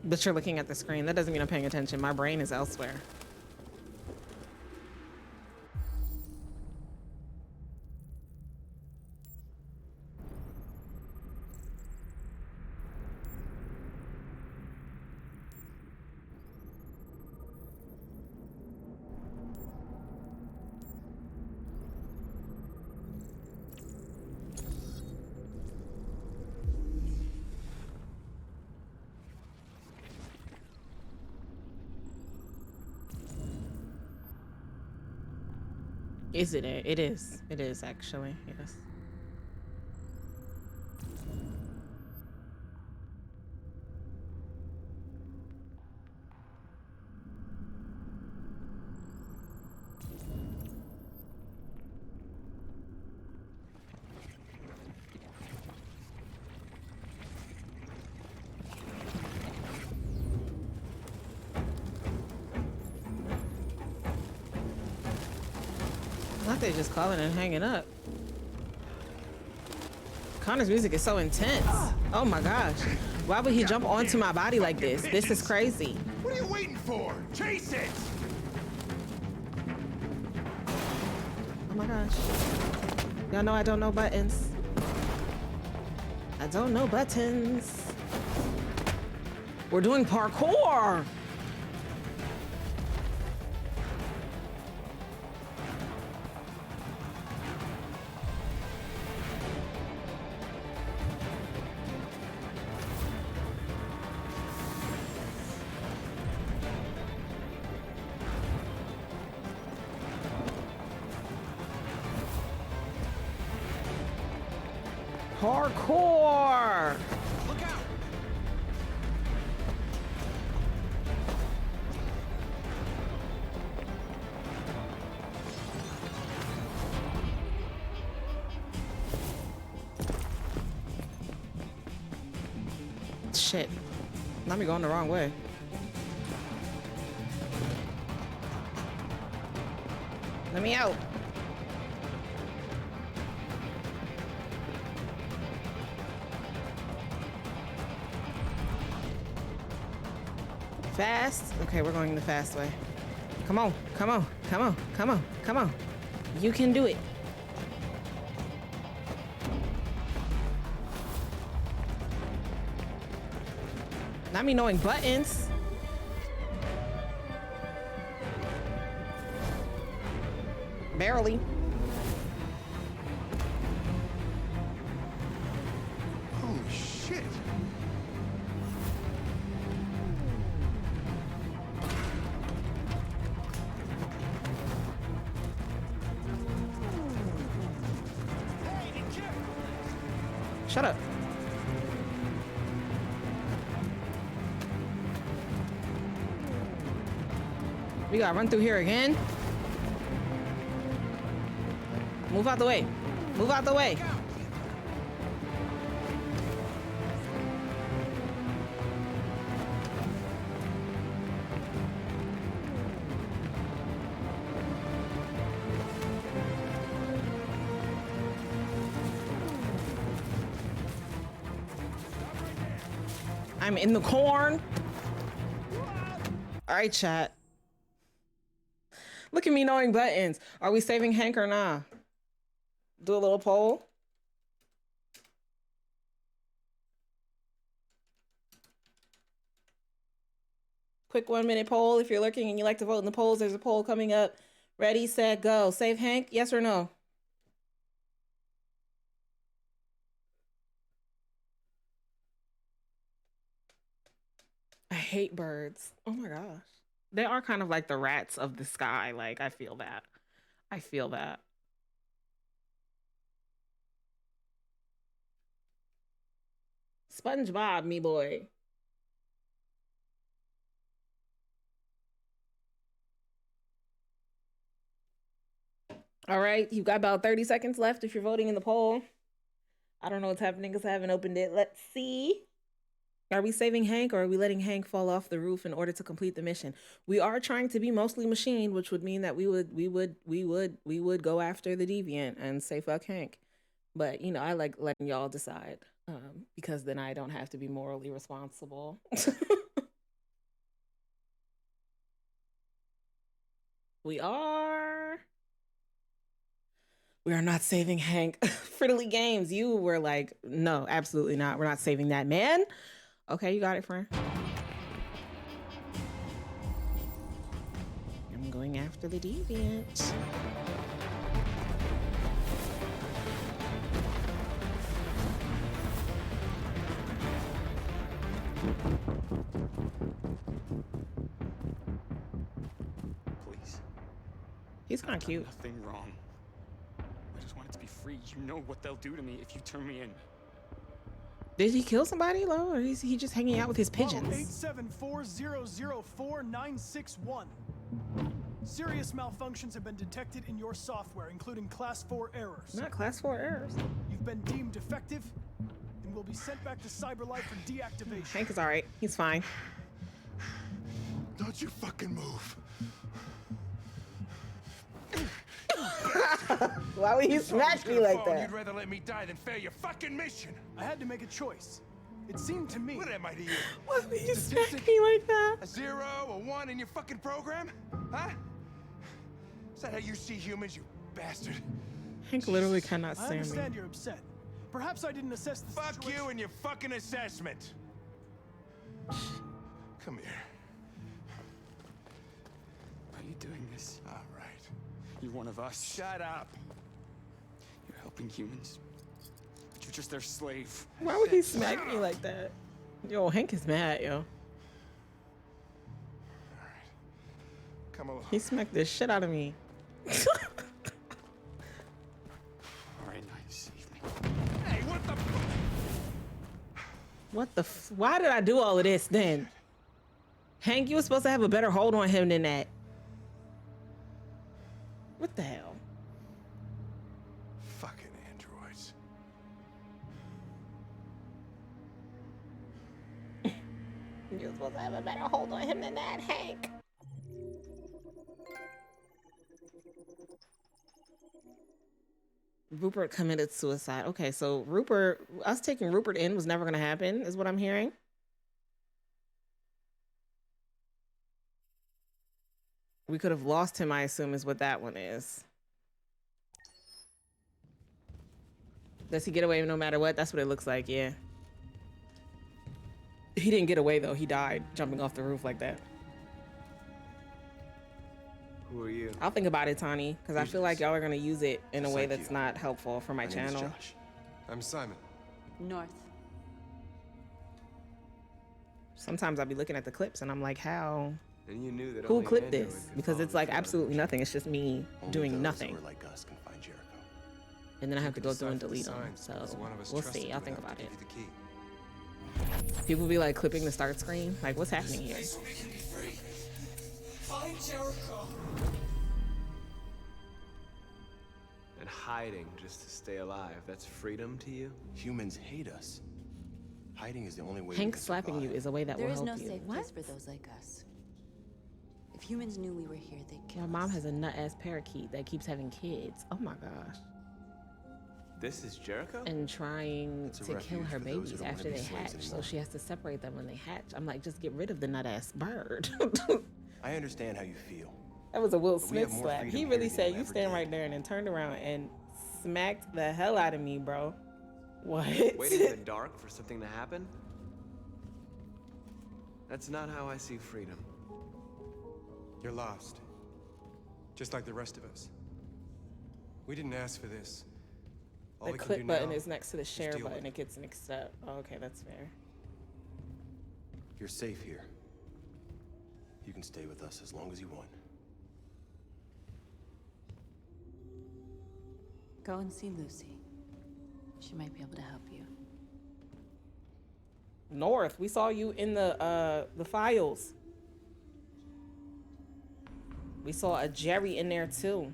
But you're looking at the screen. That doesn't mean I'm paying attention. My brain is elsewhere. Isn't it? It is. It is actually. Yes. I thought they just calling and hanging up. Connor's music is so intense. Oh my gosh. Why would he jump onto my body like this? This is crazy. What are you waiting for? Chase it! Oh my gosh. Y'all know I don't know buttons. I don't know buttons. We're doing parkour. Parkour! Look out! Shit. Not me going the wrong way. Let me out. Fast? Okay, we're going the fast way. Come on, come on, come on, come on, come on. You can do it. Not me knowing buttons. Barely. Holy shit! Shut up. We gotta run through here again. Move out the way. Move out the way. I'm in the corn. All right, chat. Look at me knowing buttons. Are we saving Hank or nah? Do a little poll. Quick 1 minute poll. If you're lurking and you like to vote in the polls, there's a poll coming up. Ready, set, go. Save Hank, yes or no? I hate birds. Oh my gosh. They are kind of like the rats of the sky. Like, I feel that. I feel that. SpongeBob, me boy. All right, you've got about 30 seconds left if you're voting in the poll. I don't know what's happening because I haven't opened it. Let's see. Are we saving Hank or are we letting Hank fall off the roof in order to complete the mission? We are trying to be mostly machine, which would mean that we would go after the deviant and say fuck Hank. But you know, I like letting y'all decide because then I don't have to be morally responsible. We are not saving Hank. Frittily Games, you were like, no, absolutely not. We're not saving that man. Okay, you got it, friend. I'm going after the deviant. Please. He's kind of cute. Nothing wrong. I just wanted to be free. You know what they'll do to me if you turn me in. Did he kill somebody, Lo, or is he just hanging out with his Model pigeons? 874004961. Serious malfunctions have been detected in your software, including Class 4 errors. Not Class 4 errors. You've been deemed defective and will be sent back to Cyberlife for deactivation. Hank is all right. He's fine. Don't you fucking move. Why would you smash me like that? You'd rather let me die than fail your fucking mission. I had to make a choice. It seemed to me. What am I to you? Why would you smash me like that? A 0, a 1 in your fucking program? Huh? Is that how you see humans, you bastard? Hank literally cannot I stand me. understand you're upset. Perhaps I didn't assess the Fuck situation. you and your fucking assessment. Come here. Why are you doing this? All right. You're one of us. Shut up. You're helping humans. But you're just their slave. Why would he smack me like that? Yo, Hank is mad, yo. Come along. He smacked the shit out of me. All right, now you save me. Hey, what the What the why did I do all of this then? Hank, you were supposed to have a better hold on him than that. What the hell? fucking androids. You were supposed to have a better hold on him than that, Hank. Rupert committed suicide. Okay, so Rupert, us taking Rupert in was never gonna happen, is what I'm hearing. We could have lost him, I assume, is what that one is. Does he get away no matter what? That's what it looks like, yeah. He didn't get away, though. He died jumping off the roof like that. Who are you? I'll think about it, Tani, because I feel like y'all are going to use it in a Just way like that's you. not helpful for my My name is channel. Josh. I'm Simon. North. Sometimes I'll be looking at the clips and I'm like, how? And you knew that Who only clipped Android this? could Because follow it's like the absolutely nothing. It's just me Only doing those nothing. who are like us can find Jericho. And then I have to You go through and decipher the delete them. signs So because one of us we'll trusted see. you I'll think enough about to it. give you the key. People be like clipping the start screen. Like, what's happening here? So we can be free. Find Jericho. And hiding just to stay alive. That's freedom to you? Humans hate us. Hiding is the only way we Hank can slapping you survive. is a way that There will is help no you. safe What? place for those like us. If humans knew we were here, they'd kill My mom has a nut-ass parakeet that keeps having kids. Oh my gosh. This is Jericho? And trying It's a to kill refuge her for those who babies don't wanna after be they slaves hatch. So anymore. she has to separate them when they hatch. I'm like, just get rid of the nut-ass bird. I understand how you feel. That was a Will But we have Smith more slap. freedom He here really than said, you you ever stand did." right there, and then turned around and smacked the hell out of me, bro. What? Waiting in the dark for something to happen? That's not how I see freedom. You're lost. Just like the rest of us. We didn't ask for this. All The we can clip do button now is next to the share deal with button. It gets mixed up. Oh, okay, that's fair. You're safe here. You can stay with us as long as you want. Go and see Lucy. She might be able to help you. North, we saw you in the files. We saw a Jerry in there too.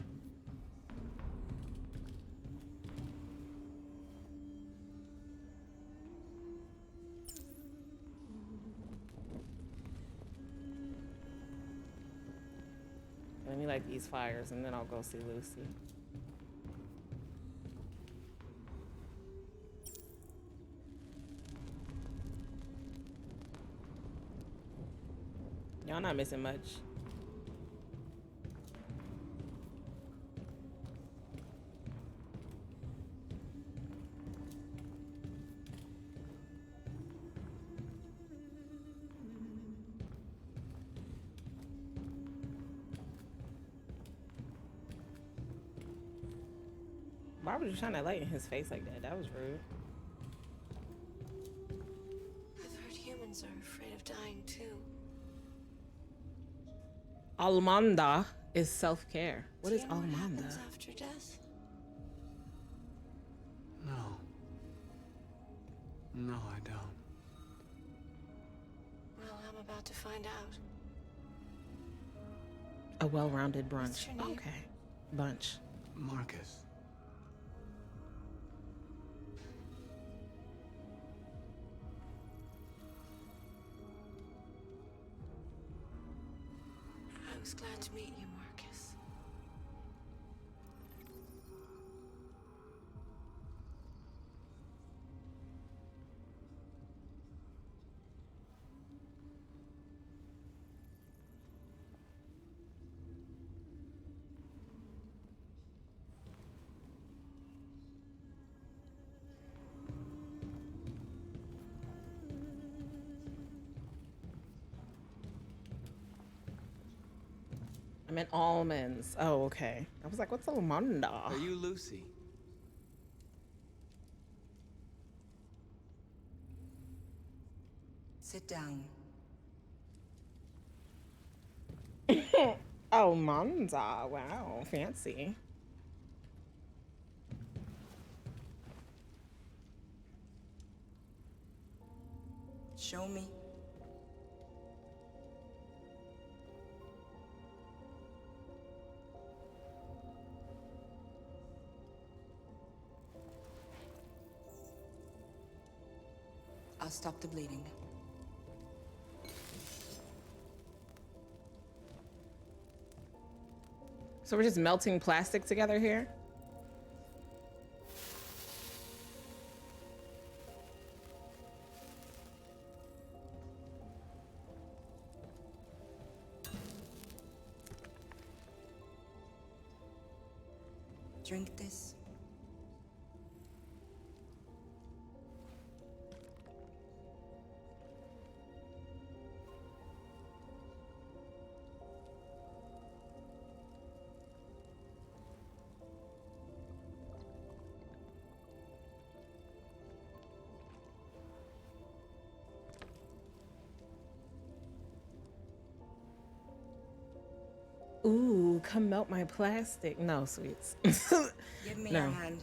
Let me light these fires and then I'll go see Lucy. Y'all not missing much. Why would you shine that light in his face like that? That was rude. I've heard humans are afraid of dying too. Almanda is self-care. What is Almanda? After death? No. No, I don't. Well, I'm about to find out. A well-rounded brunch. What's your name? Okay. Bunch. Marcus. I was glad to meet you, Marcus. I meant almonds. Oh, okay. I was like, what's almond? Are you Lucy? Sit down. Almonds. Wow, fancy. Show me. I'll stop the bleeding. So we're just melting plastic together here? Drink this. Ooh, come melt my plastic. No, sweets. Give me No. your hand.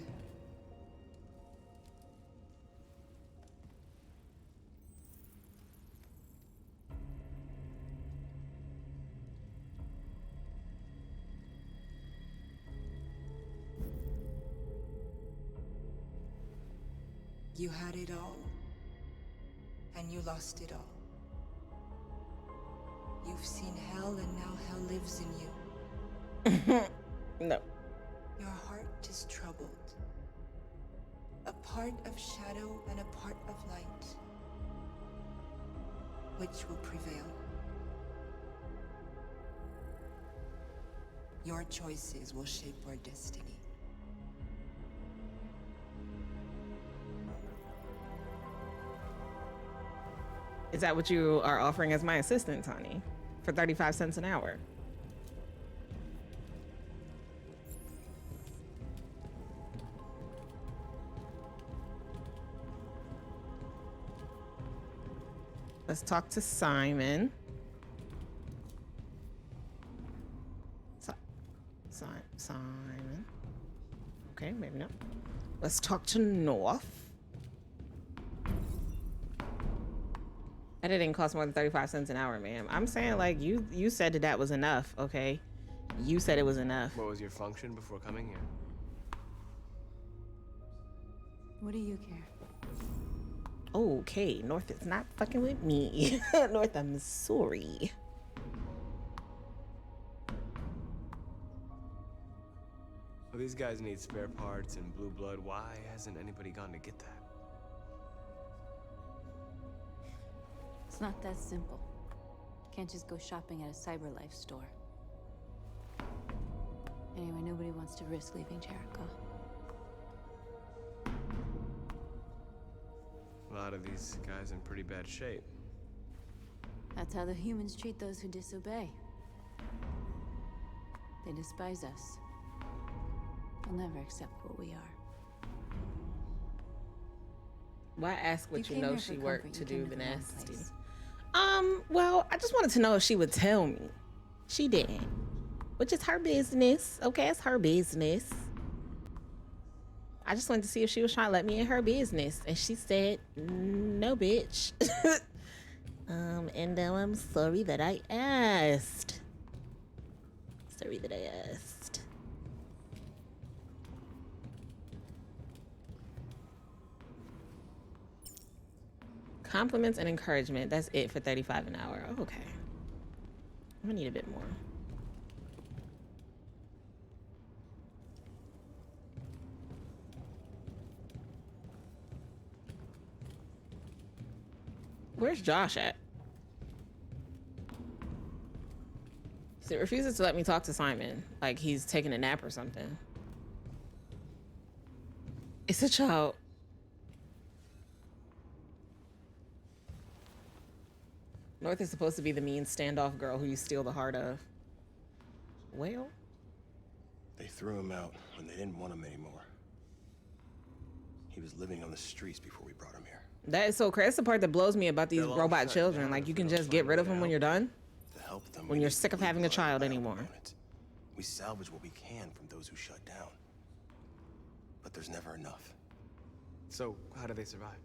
You had it all, and you lost it all. You've seen hell, and now hell lives in you. No. Your heart is troubled. A part of shadow and a part of light. Which will prevail? Your choices will shape our destiny. Is that what you are offering as my assistant, Tani? For 35 cents an hour? Let's talk to Simon. Simon. Okay, maybe not. Let's talk to North. That didn't cost more than 35 cents an hour, ma'am. I'm saying, like, you said that was enough, okay? You said it was enough. What was your function before coming here? What do you care? Okay, North is not fucking with me. North, I'm sorry. Well, these guys need spare parts and blue blood. Why hasn't anybody gone to get that? It's not that simple. Can't just go shopping at a CyberLife store. Anyway, nobody wants to risk leaving Jericho. A lot of these guys in pretty bad shape. That's how the humans treat those who disobey. They despise us. They'll never accept what we are. Why ask what you came know here she for worked comfort, to you do came the to the wrong nasty? place. Well, I just wanted to know if she would tell me. She didn't. Which is her business. Okay, it's her business. I just wanted to see if she was trying to let me in her business. And she said, no, bitch. And now I'm sorry that I asked. Sorry that I asked. Compliments and encouragement. That's it for 35 an hour. Okay. I'm gonna need a bit more. Where's Josh at? So it refuses to let me talk to Simon. Like he's taking a nap or something. It's a child. North is supposed to be the mean standoff girl who you steal the heart of. Well? They threw him out when they didn't want him anymore. He was living on the streets before we brought him here. That is so crazy. That's the part that blows me about these robot children. Like, you can just get rid of them when you're done? To help them, When you're sick of having a child anymore. We salvage what we can from those who shut down. But there's never enough. So, how do they survive?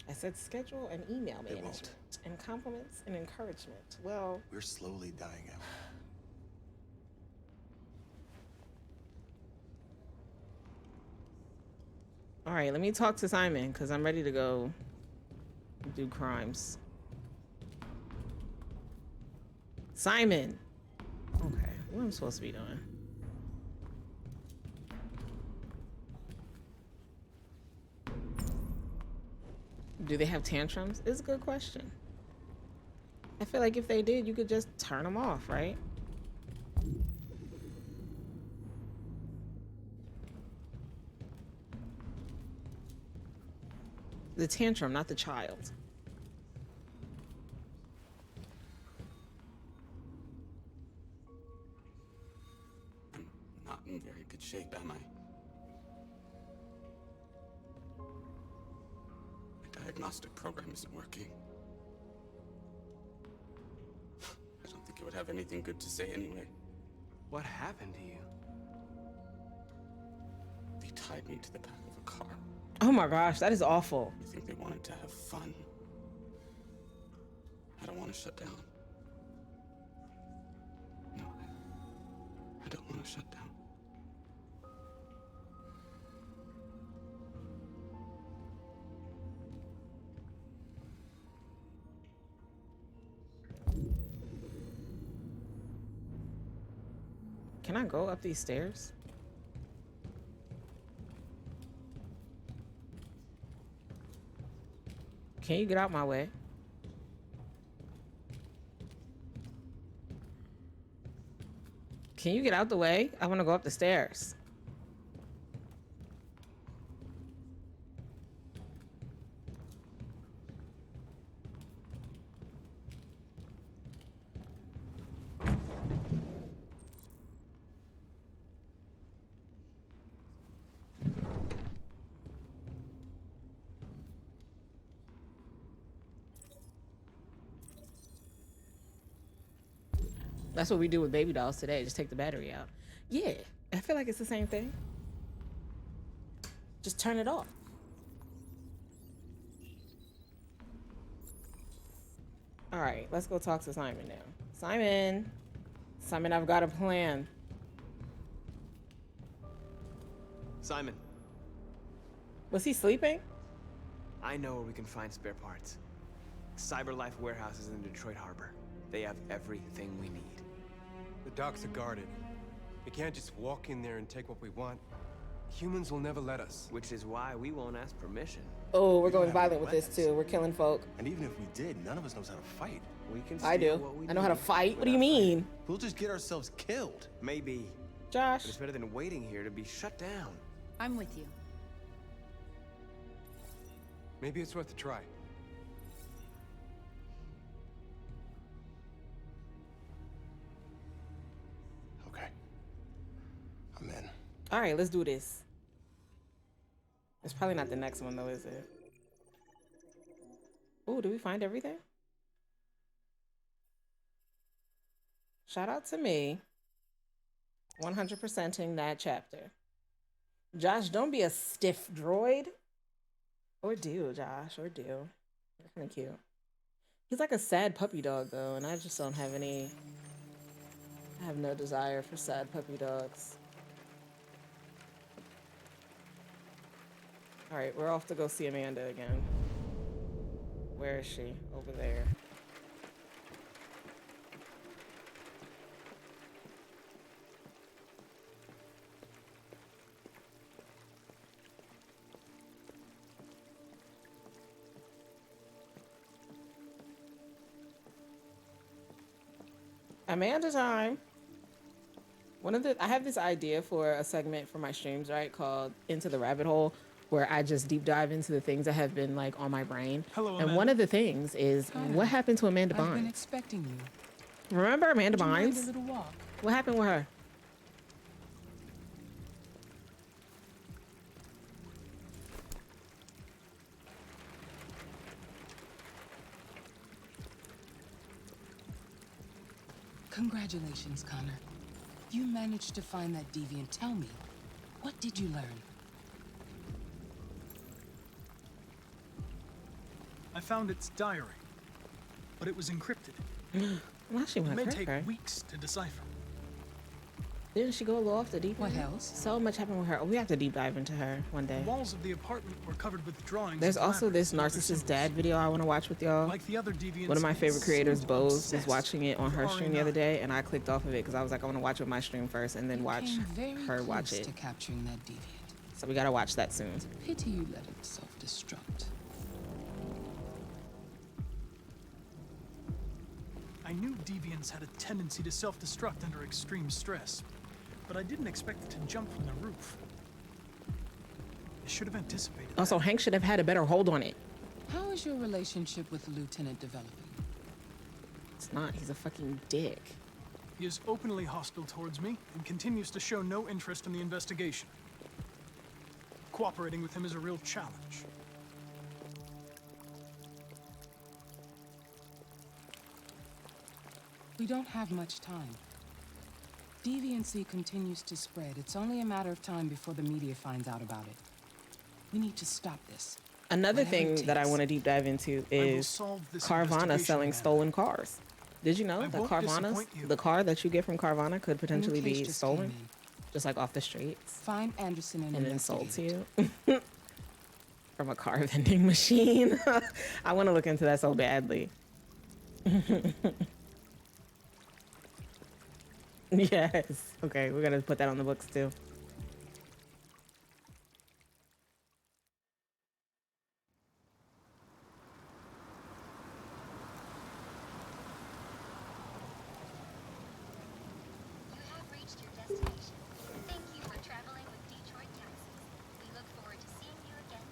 I said schedule and email management. And compliments and encouragement. Well... We're slowly dying out. All right, let me talk to Simon, because I'm ready to go do crimes. Simon! Okay, what am I supposed to be doing? Do they have tantrums? It's a good question. I feel like if they did, you could just turn them off, right? The tantrum, not the child. I'm not in very good shape, am I? My diagnostic program isn't working. I don't think it would have anything good to say anyway. What happened to you? They tied me to the back of a car. Oh my gosh, that is awful. You think they wanted to have fun? I don't want to shut down. No, I don't want to shut down. Can I go up these stairs? Can you get out my way? Can you get out the way? I want to go up the stairs. That's what we do with baby dolls today. Just take the battery out. Yeah, I feel like it's the same thing. Just turn it off. All right, let's go talk to Simon now. Simon. Simon, I've got a plan. Simon. Was he sleeping? I know where we can find spare parts. CyberLife warehouse is in Detroit Harbor. They have everything we need. The docks are guarded. We can't just walk in there and take what we want. Humans will never let us. Which is why we won't ask permission. Oh, we're going violent with this too. We're killing folk. And even if we did, none of us knows how to fight. We can I do. I know how to fight. What do you mean? We'll just get ourselves killed. Maybe. Josh. But it's better than waiting here to be shut down. I'm with you. Maybe it's worth a try. Okay. I'm in. All right, let's do this. It's probably not the next one though, is it? Oh, did we find everything? Shout out to me. 100%ing that chapter. Josh, don't be a stiff droid. Or do, Josh, or do. They're kind of cute. He's like a sad puppy dog, though, and I just don't have any... I have no desire for sad puppy dogs. Alright, we're off to go see Amanda again. Where is she? Over there. Amanda time. I have this idea for a segment for my streams, right, called Into the Rabbit Hole, where I just deep dive into the things that have been like on my brain. Hello, and Amanda. one of the things is what happened to Amanda I've been Bynes? expecting you. Remember Amanda Would you mind a Bynes? little walk? What happened with her? Congratulations, Connor. You managed to find that deviant. Tell me, what did you learn? I found its diary, but it was encrypted. Well, she It went may crack, take right? weeks to decipher. Didn't she go a little off the deep What end? else? So much happened with her. Oh, we have to deep dive into her one day. The walls of the apartment were covered with drawings. There's of also this labyrinths and other narcissist dad video I want to watch with y'all. Like the other deviants, One of my favorite creators, seemed Bose, was obsessed watching it on her with stream the other RE9. day, and I clicked off of it because I was like, I want to watch it with my stream first and then You watch came very her watch close it. to capturing that deviant. So we gotta watch that soon. Pity you let it self-destruct. I knew deviants had a tendency to self-destruct under extreme stress, but I didn't expect it to jump from the roof. I should have anticipated. Also, Hank should have had a better hold on it. How is your relationship with the lieutenant developing? It's not. He's a fucking dick. He is openly hostile towards me and continues to show no interest in the investigation. Cooperating with him is a real challenge. We don't have much time. Deviancy continues to spread. It's only a matter of time before the media finds out about it. We need to stop this. Another Whatever it thing that I takes. want to deep dive into is solve this Carvana investigation, selling Amanda. stolen cars. Did you know I that won't Carvana's, disappoint you. the car that you get from Carvana could potentially New case be just stolen? came in. Just like off the streets Find Anderson and and then sold investigate to you. From a car vending machine. I want to look into that so badly. Yes. Okay, we're gonna put that on the books too. You have reached your destination. Thank you for traveling with Detroit Taxis. We look forward to seeing you again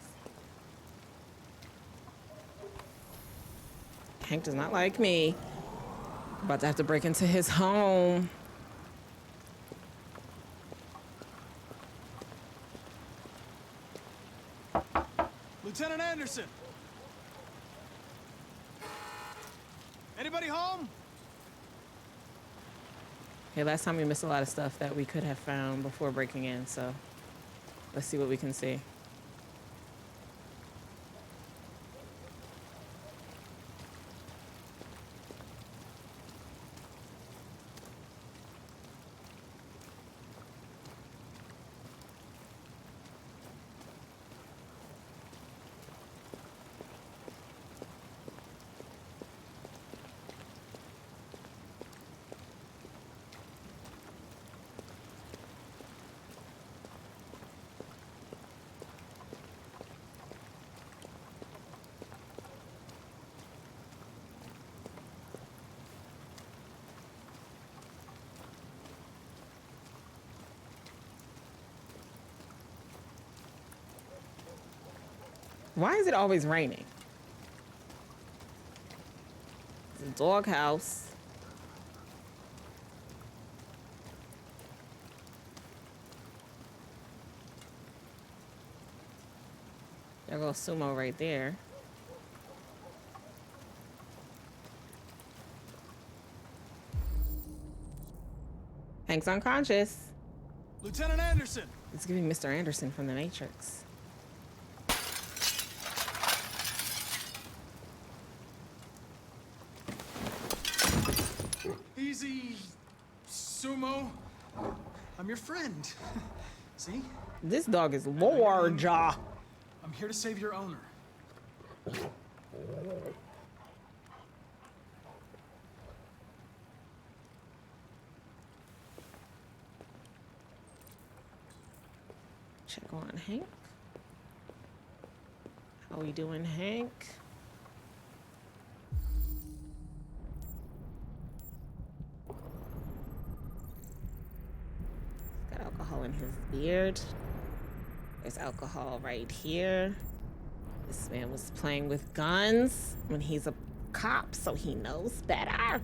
soon. Hank does not like me. About to have to break into his home. Lieutenant Anderson! Anybody home? Hey, last time we missed a lot of stuff that we could have found before breaking in, so let's see what we can see. Why is it always raining? It's a doghouse. There goes Sumo right there. Hank's unconscious. Lieutenant Anderson! It's giving Mr. Anderson from The Matrix. Easy, Sumo. I'm your friend. See? This dog is large. I'm here to save your owner. Check on Hank. How we doing, Hank? Got alcohol in his beard. There's alcohol right here. This man was playing with guns when he's a cop, so he knows better.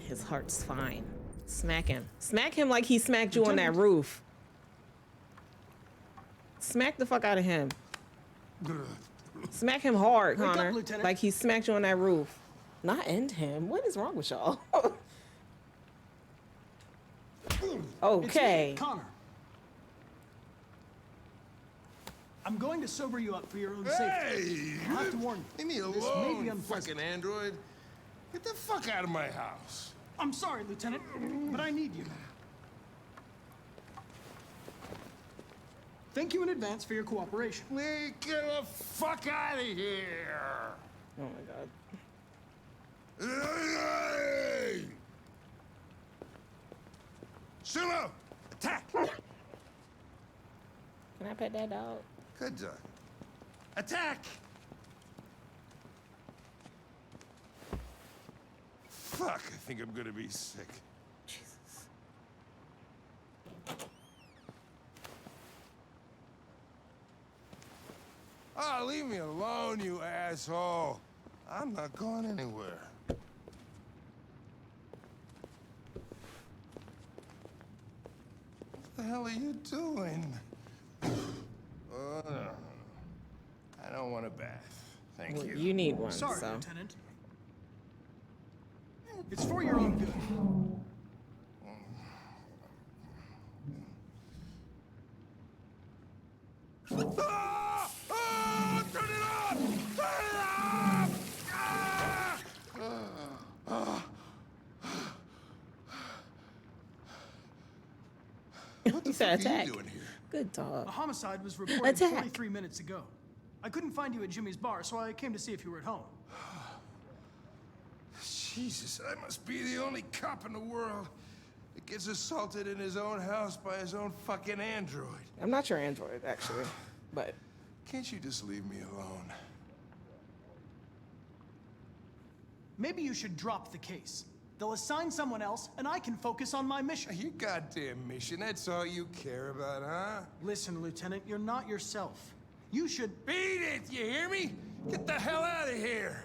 His heart's fine. Smack him. Smack him like he smacked you on that roof. Smack the fuck out of him. Smack him hard, Connor. Like he smacked you on that roof. Not end him. What is wrong with y'all? Okay. Connor. I'm going to sober you up for your own safety. I'll have to warn you. Leave me This may be alone, unpleasant. fucking android. Get the fuck out of my house. I'm sorry, Lieutenant, but I need you. Thank you in advance for your cooperation. Get the fuck out of here! Oh my god. Hey! Sumo! Attack! Can I pet that dog? Good dog. Attack! Fuck, I think I'm gonna be sick. Jesus. Oh, leave me alone, you asshole. I'm not going anywhere. What the hell are you doing? I don't want a bath. Thank Well, you. you need one, Sorry, so. Lieutenant. It's for your own good. Ah! Ah! Turn it off! Turn it off! Ah! Ah! What the fuck are you doing here? Good dog. A homicide was reported Attack. 43 minutes ago. I couldn't find you at Jimmy's bar, so I came to see if you were at home. Jesus, I must be the only cop in the world that gets assaulted in his own house by his own fucking android. I'm not your android, actually, but. Can't you just leave me alone? Maybe you should drop the case. They'll assign someone else, and I can focus on my mission. Your goddamn mission, that's all you care about, huh? Listen, Lieutenant, you're not yourself. You should... Beat it, you hear me? Get the hell out of here!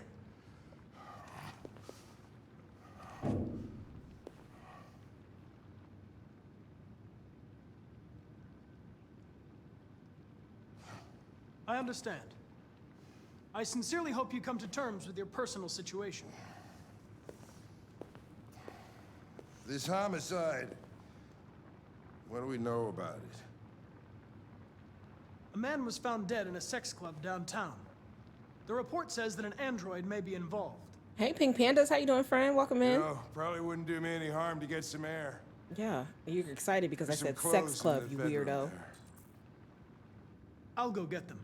I understand. I sincerely hope you come to terms with your personal situation. This homicide, what do we know about it? A man was found dead in a sex club downtown. The report says that an android may be involved. Hey, Pink Pandas, how you doing, friend? Welcome in. Probably wouldn't do me any harm to get some air. Yeah, you're excited because I Some said clothes sex in club, the you bedroom weirdo. there. I'll go get them.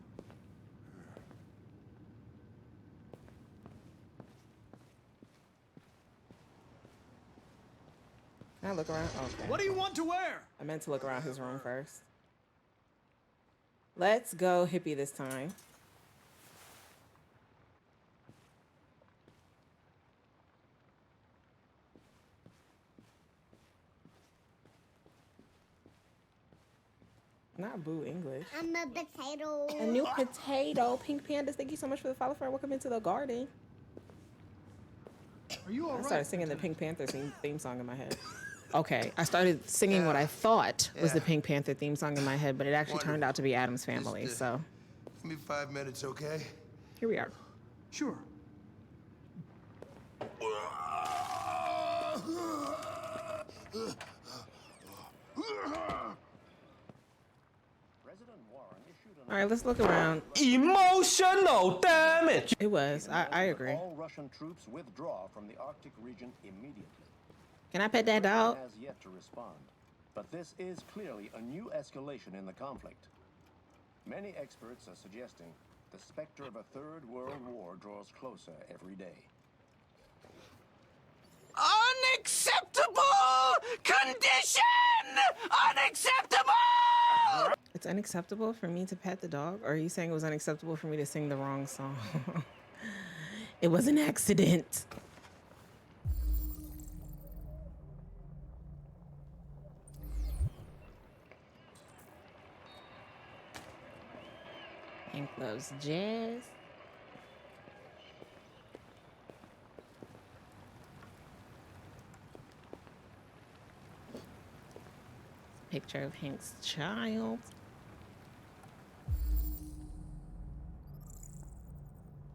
Can I look around? Okay. What do you want to wear? I meant to look around his room first. Let's go hippie this time. Not boo English. I'm a potato. A new potato. Pink Pandas, thank you so much for the follow, friend. Welcome into the garden. Are you all I right? started singing the Pink Panther theme song in my head. Okay, I started singing what I thought was the Pink Panther theme song in my head, but it actually turned out to be Adam's Family, so. Give me 5 minutes, okay? Here we are. Sure. All right, let's look around. Emotional damage. It was. I agree. All Russian troops withdraw from the Arctic region immediately. Can I pet that Britain dog? has yet to respond, but this is clearly a new escalation in the conflict. Many experts are suggesting the specter of a third world war draws closer every day. Unacceptable condition! Unacceptable! It's unacceptable for me to pet the dog? Or are you saying it was unacceptable for me to sing the wrong song? It was an accident. Hank loves jazz. Picture of Hank's child.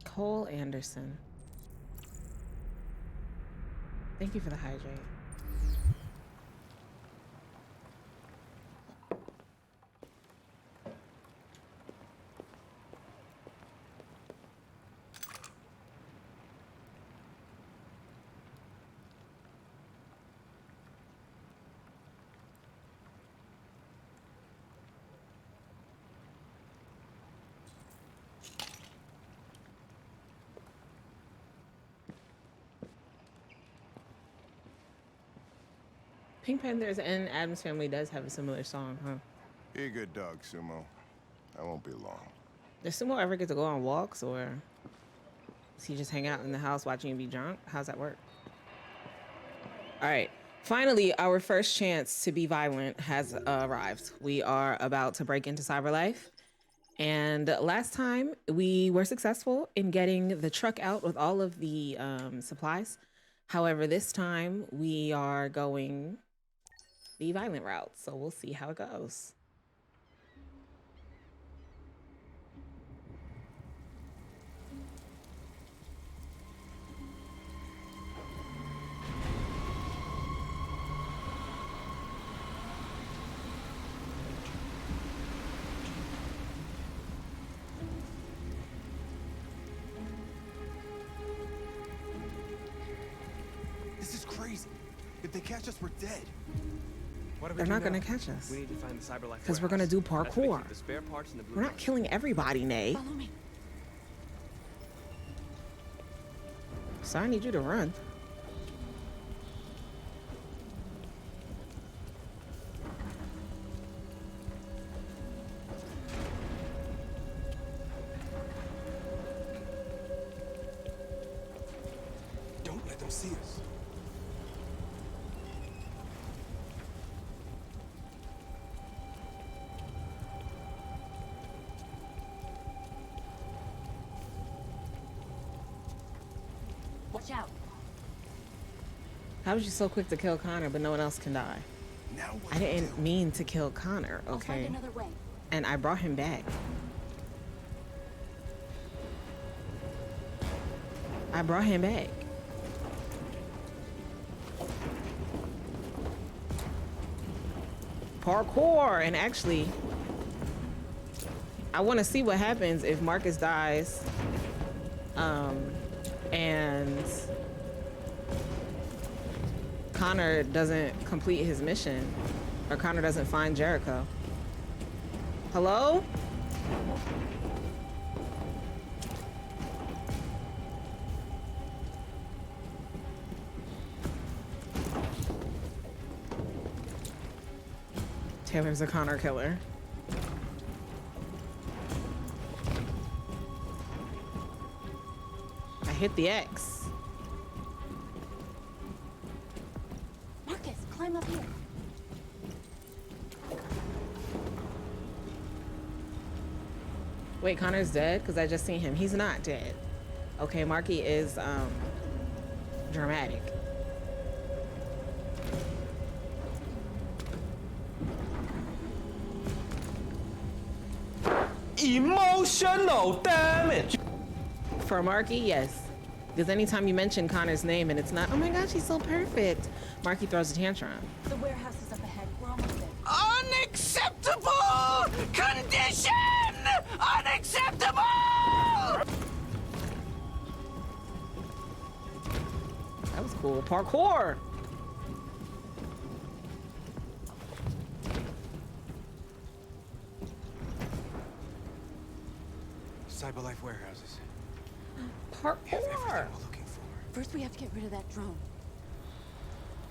Cole Anderson. Thank you for the hydrate. Pink Panthers and Addams Family does have a similar song, huh? You're a good dog, Sumo. I won't be long. Does Sumo ever get to go on walks, or does he just hang out in the house watching you be drunk? How's that work? All right. Finally, our first chance to be violent has arrived. We are about to break into Cyberlife. And last time, we were successful in getting the truck out with all of the supplies. However, this time, we are going the violent route. So we'll see how it goes. This is crazy. If they catch us, we're dead. What do we They're do not going now? to catch us. We need to find the Cyberlife Because we're going to do warehouse. That's where they parkour. keep the spare parts and the blue We're not box. killing everybody, Nay. Follow me. So I need you to run. Don't let them see us. Watch out. How was you so quick to kill Connor, but no one else can die? Now what I didn't mean to kill Connor, I'll find okay? another way. And I brought him back. I brought him back. Parkour! And actually, I want to see what happens if Marcus dies. And Connor doesn't complete his mission, or Connor doesn't find Jericho. Hello? Taylor's a Connor killer. I hit the X. Marcus, climb up here. Wait, Connor's dead? Because I just seen him. He's not dead. Okay, Marky is dramatic. Emotional damage. For Marky, yes. Because anytime you mention Connor's name and it's not, oh my God, she's so perfect, Marky throws a tantrum. The warehouse is up ahead. We're almost there. Unacceptable condition! Unacceptable! That was cool. Parkour. Cyberlife warehouses. Parkour. We're looking for. First, we have to get rid of that drone.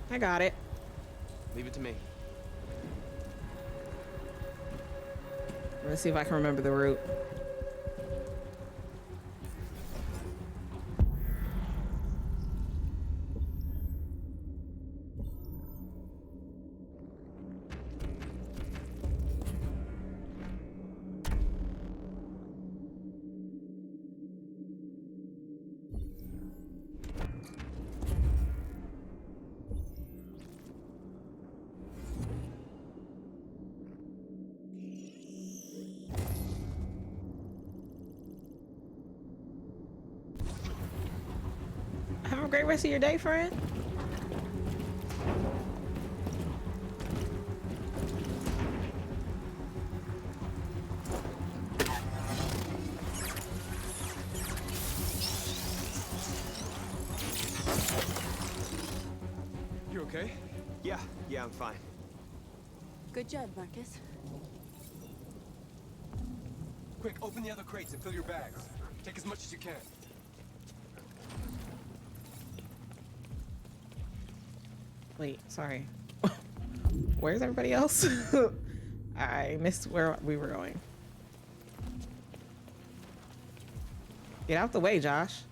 I got it. Leave it to me. Let's see if I can remember the route. Have a great rest of your day, friend. You okay? Yeah, I'm fine. Good job, Marcus. Quick, open the other crates and fill your bags. Take as much as you can. Wait, sorry. Where's everybody else? I missed where we were going. Get out the way, Josh.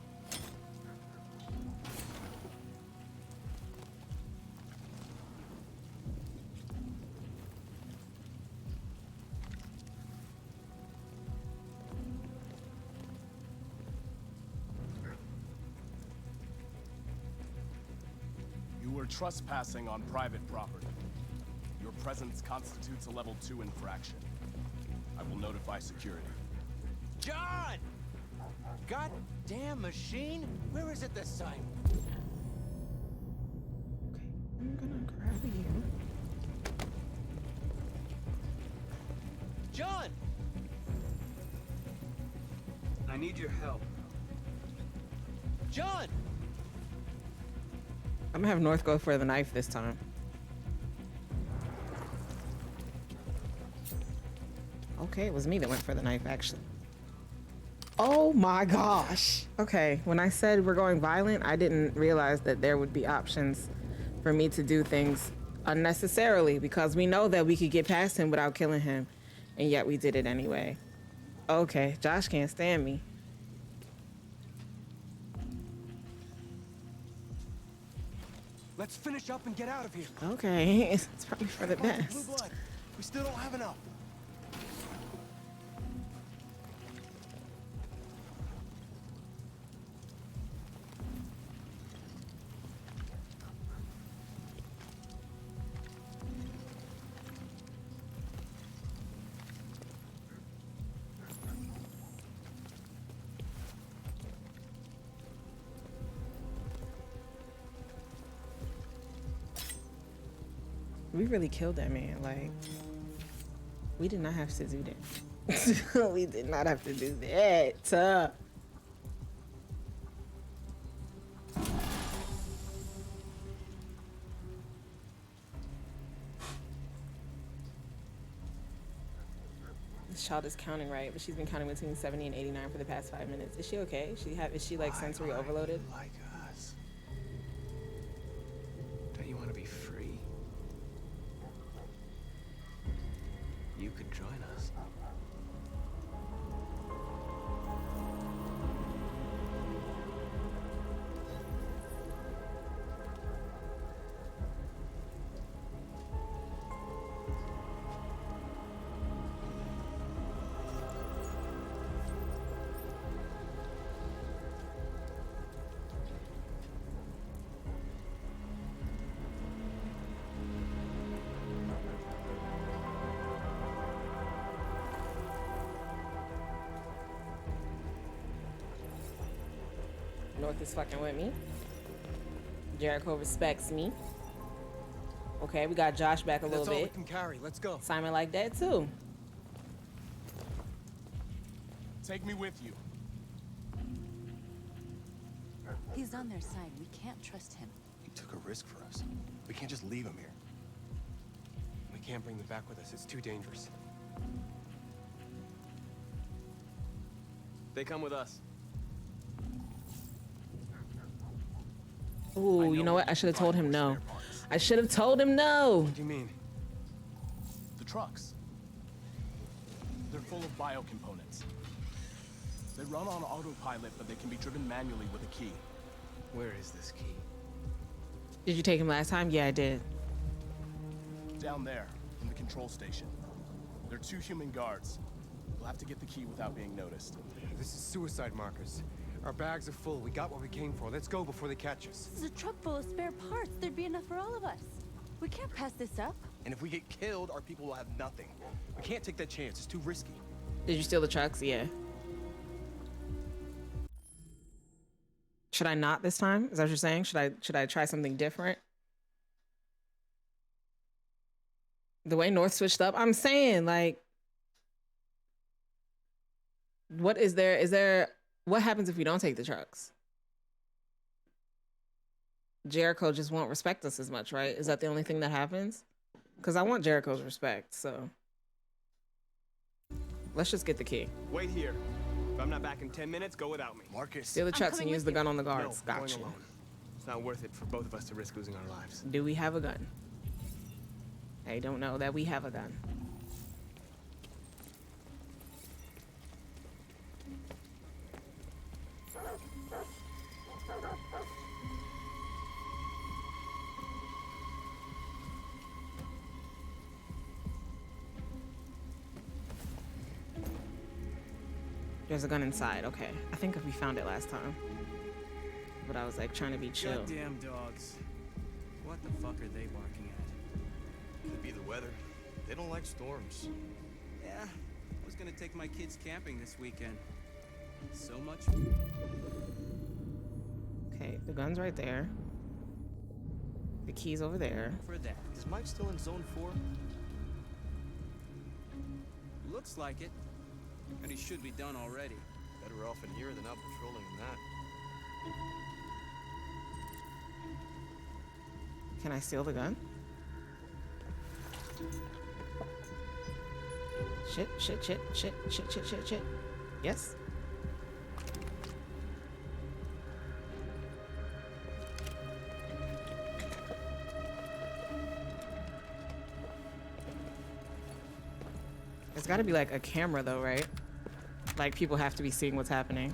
You were trespassing on private property. Your presence constitutes a level 2 infraction. I will notify security. John! Goddamn machine! Where is it this time? I'm gonna grab you. John! I need your help. John! I'm gonna have North go for the knife this time. Okay, it was me that went for the knife, actually. Oh my gosh. Okay, when I said we're going violent, I didn't realize that there would be options for me to do things unnecessarily, because we know that we could get past him without killing him, and yet we did it anyway. Okay, Josh can't stand me. Let's finish up and get out of here. Okay, it's probably for the Blue best. blood. We still don't have enough. We really killed that man. Like, we did not have to do that. We did not have to do that. This child is counting right, but she's been counting between 70 and 89 for the past 5 minutes. Is she okay? Is she like sensory overloaded? Like us. Don't you want to be free? You could join us. North is fucking with me. Jericho respects me. Okay, we got Josh back a little That's all we bit. can carry. Let's go. Simon like that too. Take me with you. He's on their side. We can't trust him. He took a risk for us. We can't just leave him here. We can't bring them back with us. It's too dangerous. They come with us. Ooh, you know what? I should have told him no. I should have told him no. What do you mean? The trucks. They're full of biocomponents. They run on autopilot, but they can be driven manually with a key. Where is this key? Did you take him last time? Yeah, I did. Down there, in the control station. There are 2 human guards. We'll have to get the key without being noticed. This is suicide markers. Our bags are full. We got what we came for. Let's go before they catch us. This is a truck full of spare parts. There'd be enough for all of us. We can't pass this up. And if we get killed, our people will have nothing. We can't take that chance. It's too risky. Did you steal the trucks? Yeah. Should I not this time? Is that what you're saying? Should I try something different? The way North switched up, I'm saying, like, what is there what happens if we don't take the trucks? Jericho just won't respect us as much, right? Is that the only thing that happens? Because I want Jericho's respect, so let's just get the key. Wait here. If I'm not back in 10 minutes, go without me. Marcus. Steal the trucks and use the gun on the guards. No, I'm Gotcha. going alone. It's not worth it for both of us to risk losing our lives. Do we have a gun? I don't know that we have a gun. There's a gun inside. Okay. I think we found it last time. But I was like trying to be chill. Goddamn dogs. What the fuck are they barking at? Could be the weather. They don't like storms. Yeah, I was gonna take my kids camping this weekend. So much. Okay, the gun's right there. The key's over there. For that. Is Mike still in zone 4? Looks like it. And he should be done already. Better off in here than out patrolling in that. Can I steal the gun? Shit. Yes. There's gotta be like a camera though, right? Like people have to be seeing what's happening.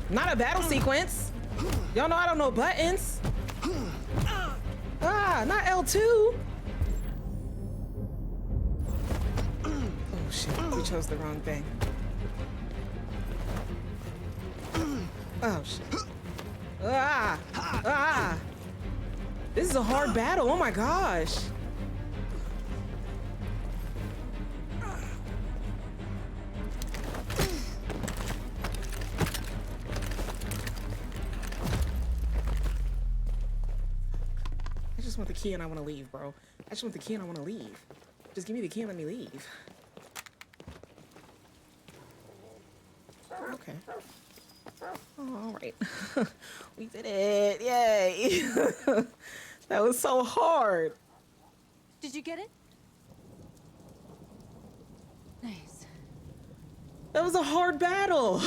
Not a battle sequence. Y'all know I don't know buttons. Ah, not L2. Oh shit, we chose the wrong thing. Oh shit. Ah. This is a hard battle. Oh my gosh. I just want the key and I want to leave, bro. I just want the key and I want to leave. Just give me the key and let me leave. Okay. Oh, all right. We did it. Yay. That was so hard. Did you get it? Nice. That was a hard battle.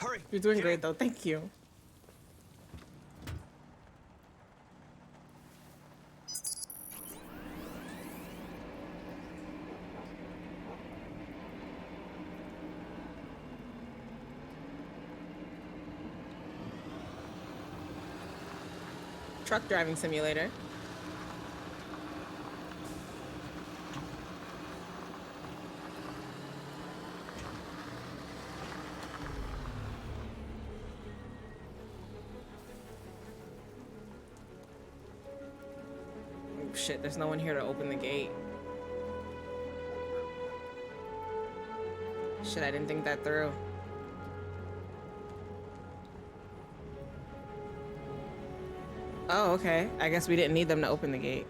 Hurry. You're doing great though. Thank you. Truck driving simulator. Oh shit, there's no one here to open the gate. Shit, I didn't think that through. Oh, okay. I guess we didn't need them to open the gate.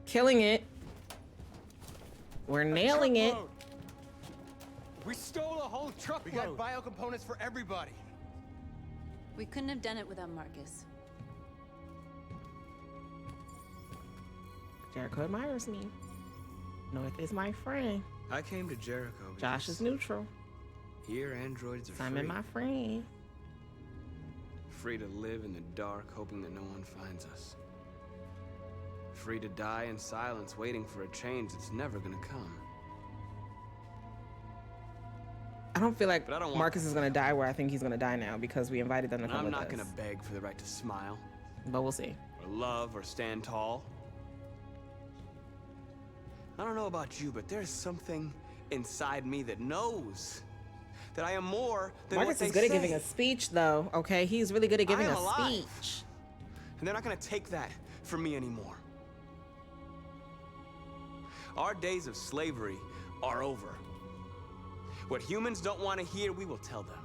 Killing it. We're nailing it. We stole a whole truckload. We got biocomponents for everybody. We couldn't have done it without Marcus. Jericho admires me. North is my friend. I came to Jericho because Josh is neutral. here androids are Simon, free. my friend. Free to live in the dark, hoping that no one finds us. Free to die in silence, waiting for a change that's never gonna come. I don't feel like But I don't want Marcus is gonna die where I think he's gonna die now because we invited them to And come I'm with not us. gonna beg for the right to smile, But we'll see. or love, or stand tall. I don't know about you, but there's something inside me that knows that I am more than Marcus what they is good at say. giving a speech, though. Okay, he's really good at giving I a am alive. speech. And they're not gonna take that from me anymore. Our days of slavery are over. What humans don't want to hear, we will tell them.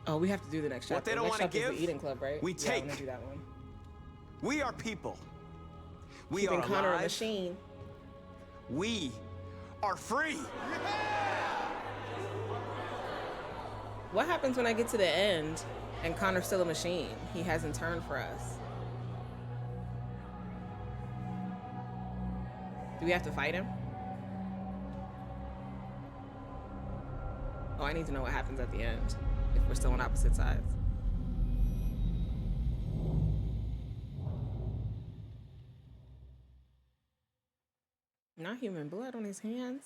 Oh, we have to do the next chapter. What they don't Next want to chapter is give, the Eden Club, right? we Yeah, I take. wanna do that one. We are people. We Keeping are Connor a alive. machine. We are free. What happens when I get to the end and Connor's still a machine? He hasn't turned for us. Do we have to fight him? Oh, I need to know what happens at the end if we're still on opposite sides. Not human blood on his hands.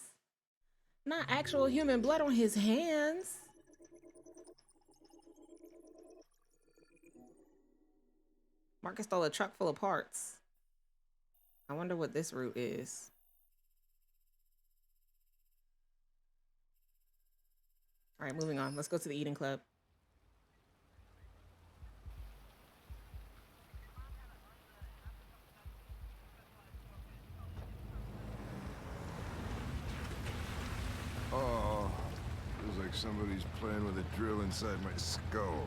Not actual human blood on his hands. Marcus stole a truck full of parts. I wonder what this route is. All right, moving on. Let's go to the Eden Club. Oh, feels like somebody's playing with a drill inside my skull.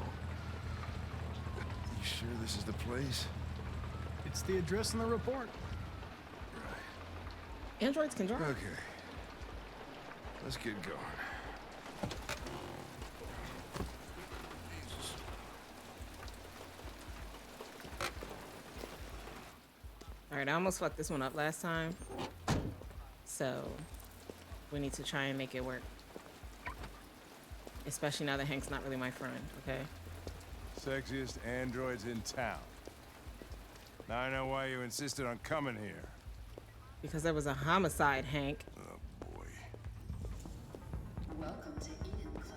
You sure this is the place? It's the address in the report. Androids can drive. Okay. Let's get going. All right, I almost fucked this one up last time. So we need to try and make it work. Especially now that Hank's not really my friend, okay? Sexiest androids in town. Now I know why you insisted on coming here. Because there was a homicide, Hank. Oh, boy. Welcome to Eden Club.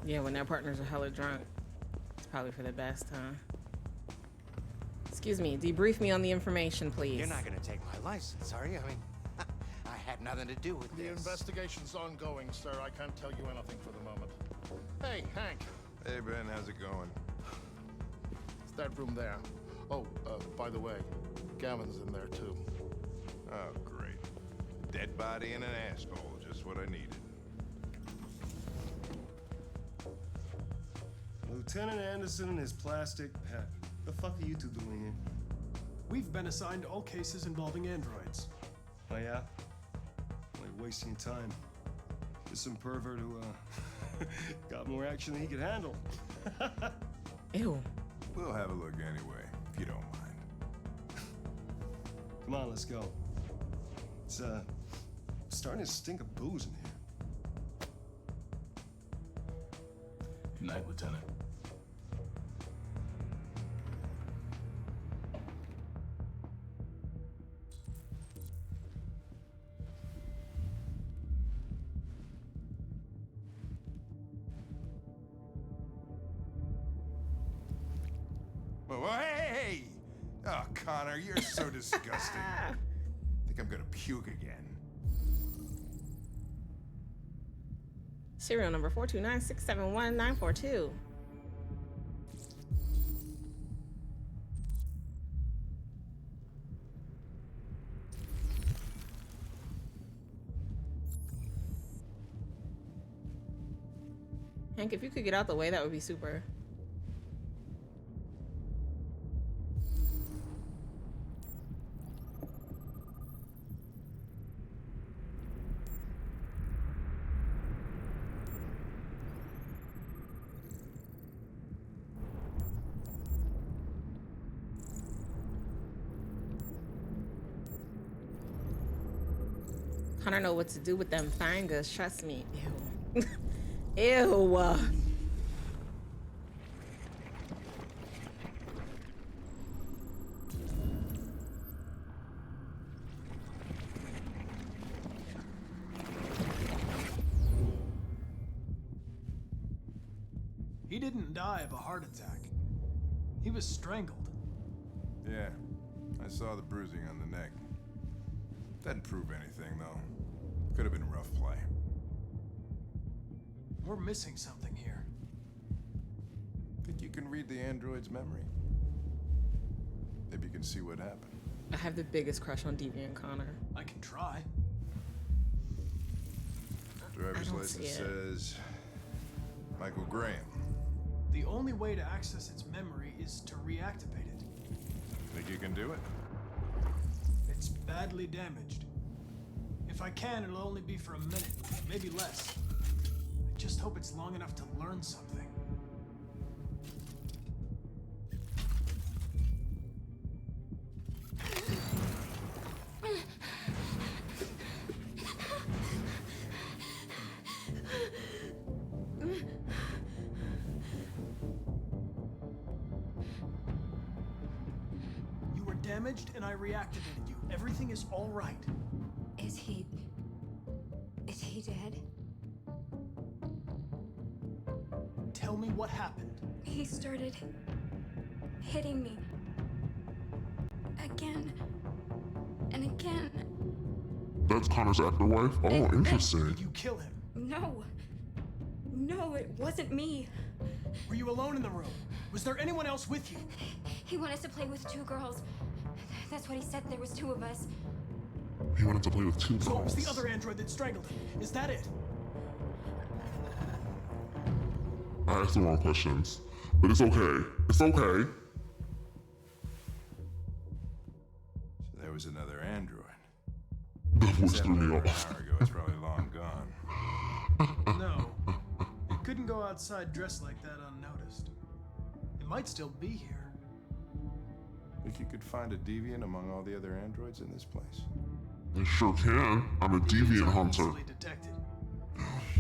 Yeah, when their partners are hella drunk, it's probably for the best, huh? Excuse me, debrief me on the information, please. You're not gonna take my license, are you? I mean, I had nothing to do with The this. investigation's ongoing, sir. I can't tell you anything for the moment. Hey, Hank. Hey, Ben, how's it going? It's that room there. Oh, by the way, Gavin's in there too. Oh, great. Dead body and an asshole, just what I needed. Lieutenant Anderson and his plastic pet. The fuck are you two doing here? We've been assigned all cases involving androids. Oh, yeah? Only wasting time. There's some pervert who, got more action than he could handle. Ew. We'll have a look anyway, if you don't mind. Come on, let's go. It's, starting to stink of booze in here. Good night, Lieutenant. Oh, hey! Oh, Connor, you're so disgusting. I think I'm gonna puke again. Serial number 429671942. Hank, if you could get out the way, that would be super. I don't know what to do with them fingers, trust me. Ew. Ew. He didn't die of a heart attack. He was strangled. Yeah, I saw the bruising on the neck. Doesn't prove anything, though. Could have been rough play. We're missing something here. Think you can read the android's memory? Maybe you can see what happened. I have the biggest crush on Deviant Connor. I can try. Driver's license says Michael Graham. The only way to access its memory is to reactivate it. Think you can do it? It's badly damaged. If I can, it'll only be for a minute, maybe less. I just hope it's long enough to learn something. You were damaged and I reactivated you. Everything is all right. Is he dead? Tell me what happened. He started hitting me. Again. And again. That's Connor's afterwife? Oh, interesting. Did you kill him? No. No, it wasn't me. Were you alone in the room? Was there anyone else with you? He wanted to play with two girls. That's what he said. There was two of us. He wanted to play with two So it was girls. the other android that strangled him. Is that it? I asked the wrong questions, but it's okay. It's okay. So there was another android. That voice threw me An off. hour ago, it's probably long gone. No. It couldn't go outside dressed like that unnoticed. It might still be here. Think you could find a deviant among all the other androids in this place? I sure can. I'm a deviant hunter. Easily detected.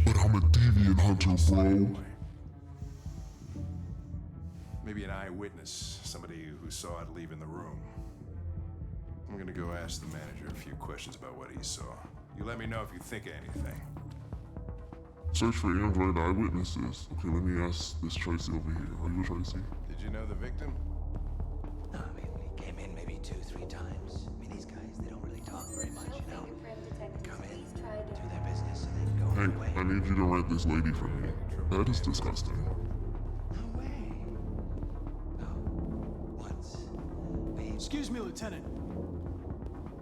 But I'm a deviant hunter, bro. Maybe an eyewitness, somebody who saw it leaving the room. I'm gonna go ask the manager a few questions about what he saw. You let me know if you think of anything. Search for android eyewitnesses. Okay, let me ask this Tracy over here. Are you a Tracy? Did you know the victim? No, I mean, we came in maybe 2-3 times. I mean, these guys, they don't really talk very much, you know? Come in, do their business, and then go Hey, away. I need you to rent this lady for me. That is disgusting. No way. Oh, once. Excuse me, Lieutenant.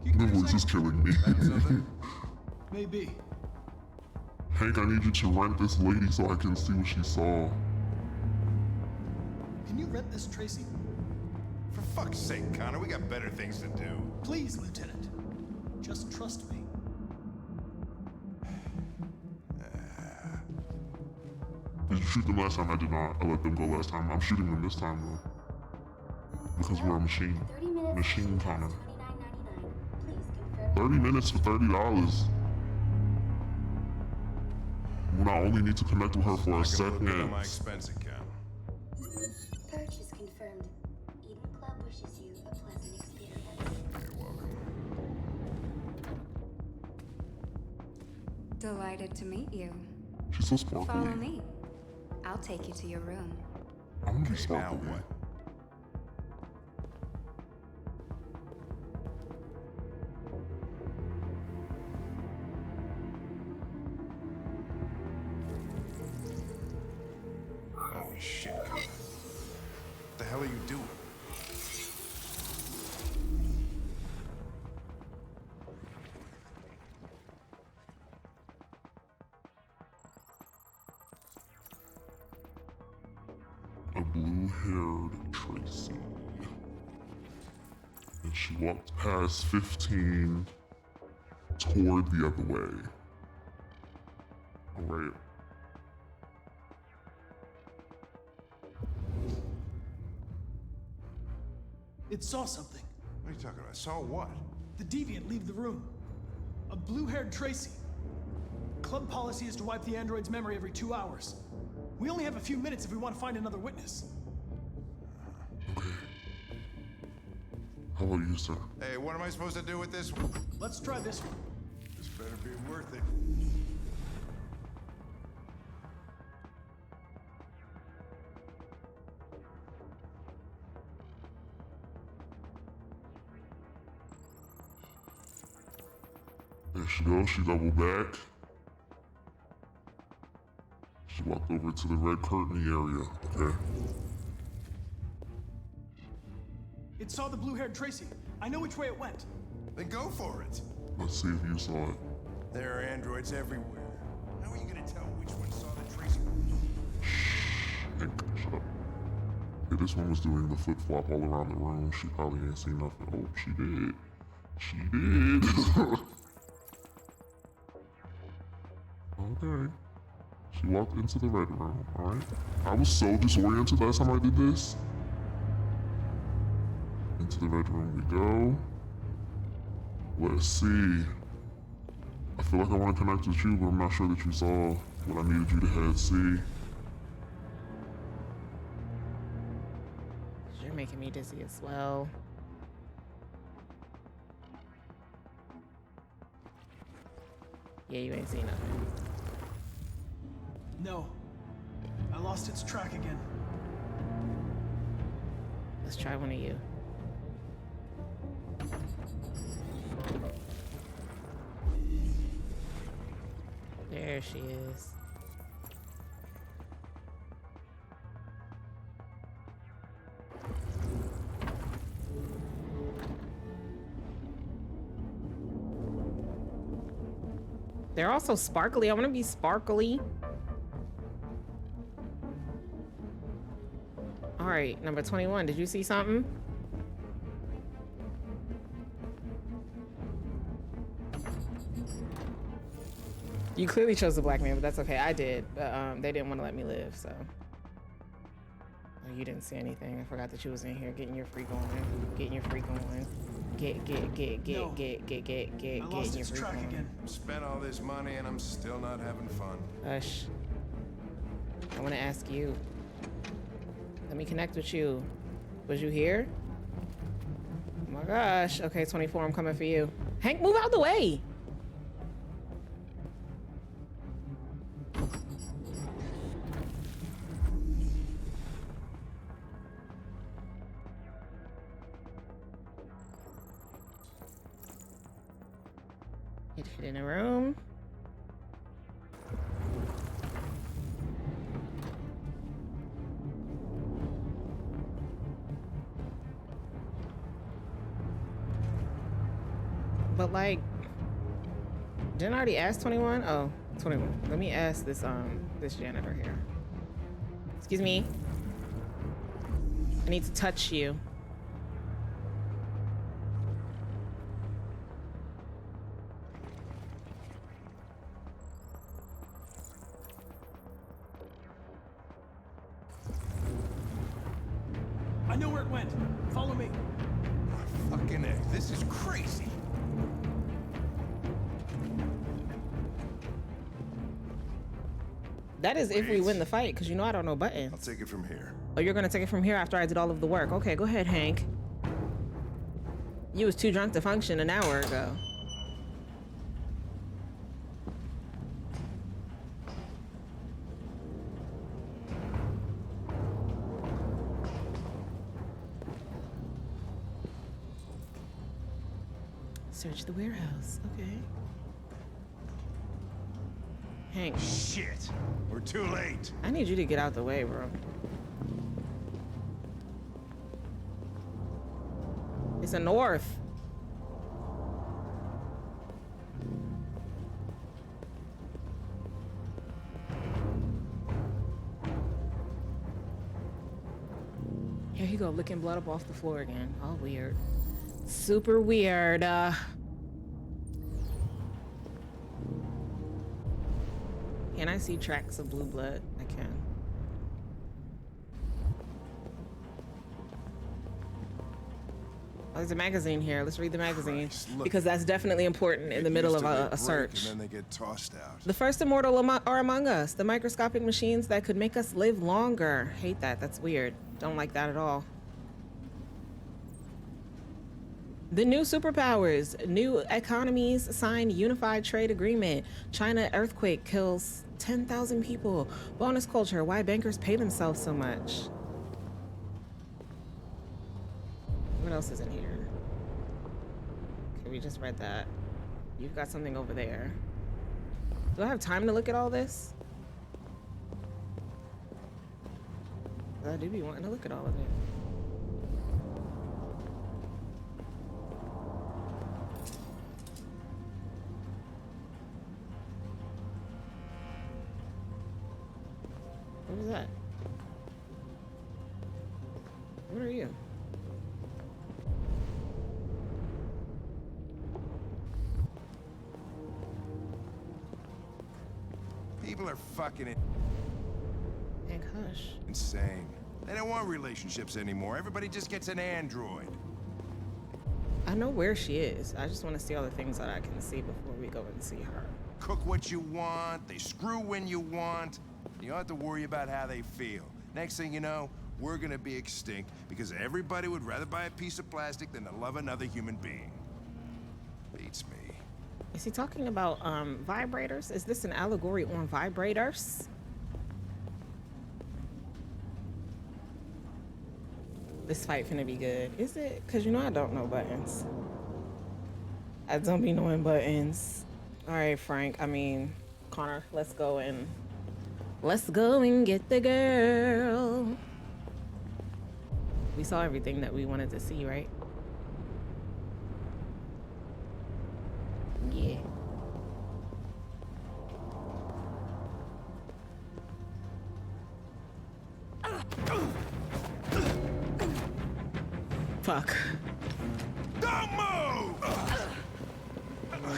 The voice is killing me. Maybe. Hank, I need you to rent this lady so I can see what she saw. Can you rent this, Tracy? For fuck's sake, Connor, we got better things to do. Please, Lieutenant. Just trust me. Did you shoot them last time? I did not. I let them go last time. I'm shooting them this time, though. Because we're a machine. Machine Connor. 30 minutes for $30. When I only need to connect with her for a second. Look at my expense account. Purchase confirmed. Eden Club wishes you a pleasant experience. You're welcome. Delighted to meet you. She's so sparkly. Follow me. I'll take you to your room. I want to be Now sparkly. what? Holy shit, Connor. What the hell are you doing? blue-haired Tracy. And she walked past 15 toward the other way. All right. It saw something. What are you talking about? Saw what? The deviant leave the room. A blue-haired Tracy. Club policy is to wipe the android's memory every 2 hours. We only have a few minutes if we want to find another witness. Okay. How about you, sir? Hey, what am I supposed to do with this one? Let's try this one. This better be worth it. There she goes. She doubled back. She walked over to the red curtain area. Okay. It saw the blue-haired Tracy. I know which way it went. Then go for it. Let's see if you saw it. There are androids everywhere. How are you gonna tell which one saw the Tracy? Hank, shut up. Yeah, this one was doing the flip-flop all around the room. She probably ain't seen nothing. Oh, she did. She did. Okay. She walked into the red room, alright? I was so disoriented last time I did this. Into the red room we go. Let's see. I feel like I want to connect with you, but I'm not sure that you saw what I needed you to head see. You're making me dizzy as well. Yeah, you ain't seen nothing. No. I lost its track again. Let's try one of you. There she is. They're also sparkly. I want to be sparkly. All right, number 21. Did you see something? You clearly chose the black man, but that's okay. I did, but they didn't want to let me live, so. Oh, you didn't see anything. I forgot that you was in here getting your freak on. Getting your freak on. Get your freak on. Spent all this money and I'm still not having fun. Hush. I want to ask you. Let me connect with you. Was you here? Oh my gosh. Okay, 24, I'm coming for you. Hank, move out the way. Get in a room. But like, didn't I already ask 21? Oh, 21. Let me ask this this janitor here. Excuse me. I need to touch you. I know where it went. Follow me. Fucking A. This is crazy. That is if we win the fight, because you know I don't know buttons. I'll take it from here. Oh, you're gonna take it from here after I did all of the work. Okay, go ahead, Hank. You was too drunk to function an hour ago. Search the warehouse. Okay. Hank. Shit. We're too late. I need you to get out the way, bro. It's a north. go, licking blood up off the floor again. All weird. Super weird. Can I see tracks of blue blood? I can. Oh, there's a magazine here. Let's read the magazine because that's definitely important in the middle of a search. And then they get tossed out. The first immortal are among us. The microscopic machines that could make us live longer. Hate that. That's weird. Don't like that at all. The new superpowers. New economies sign unified trade agreement. China earthquake kills 10,000 people. Bonus culture. Why bankers pay themselves so much. What else is in here? Okay, we just read that. You've got something over there. Do I have time to look at all this? I do be wanting to look at all of it. What is that? What are you? People are fucking And hush. insane. They don't want relationships anymore. Everybody just gets an android. I know where she is. I just want to see all the things that I can see before we go and see her. Cook what you want. They screw when you want. You don't have to worry about how they feel. Next thing you know, we're gonna be extinct because everybody would rather buy a piece of plastic than to love another human being. Beats me. Is he talking about vibrators? Is this an allegory on vibrators? This fight finna be good. Is it? Cause you know I don't know buttons. I don't be knowing buttons. All right, Frank. I mean, Connor. Let's go and get the girl. We saw everything that we wanted to see, right? Yeah. Fuck. Don't move!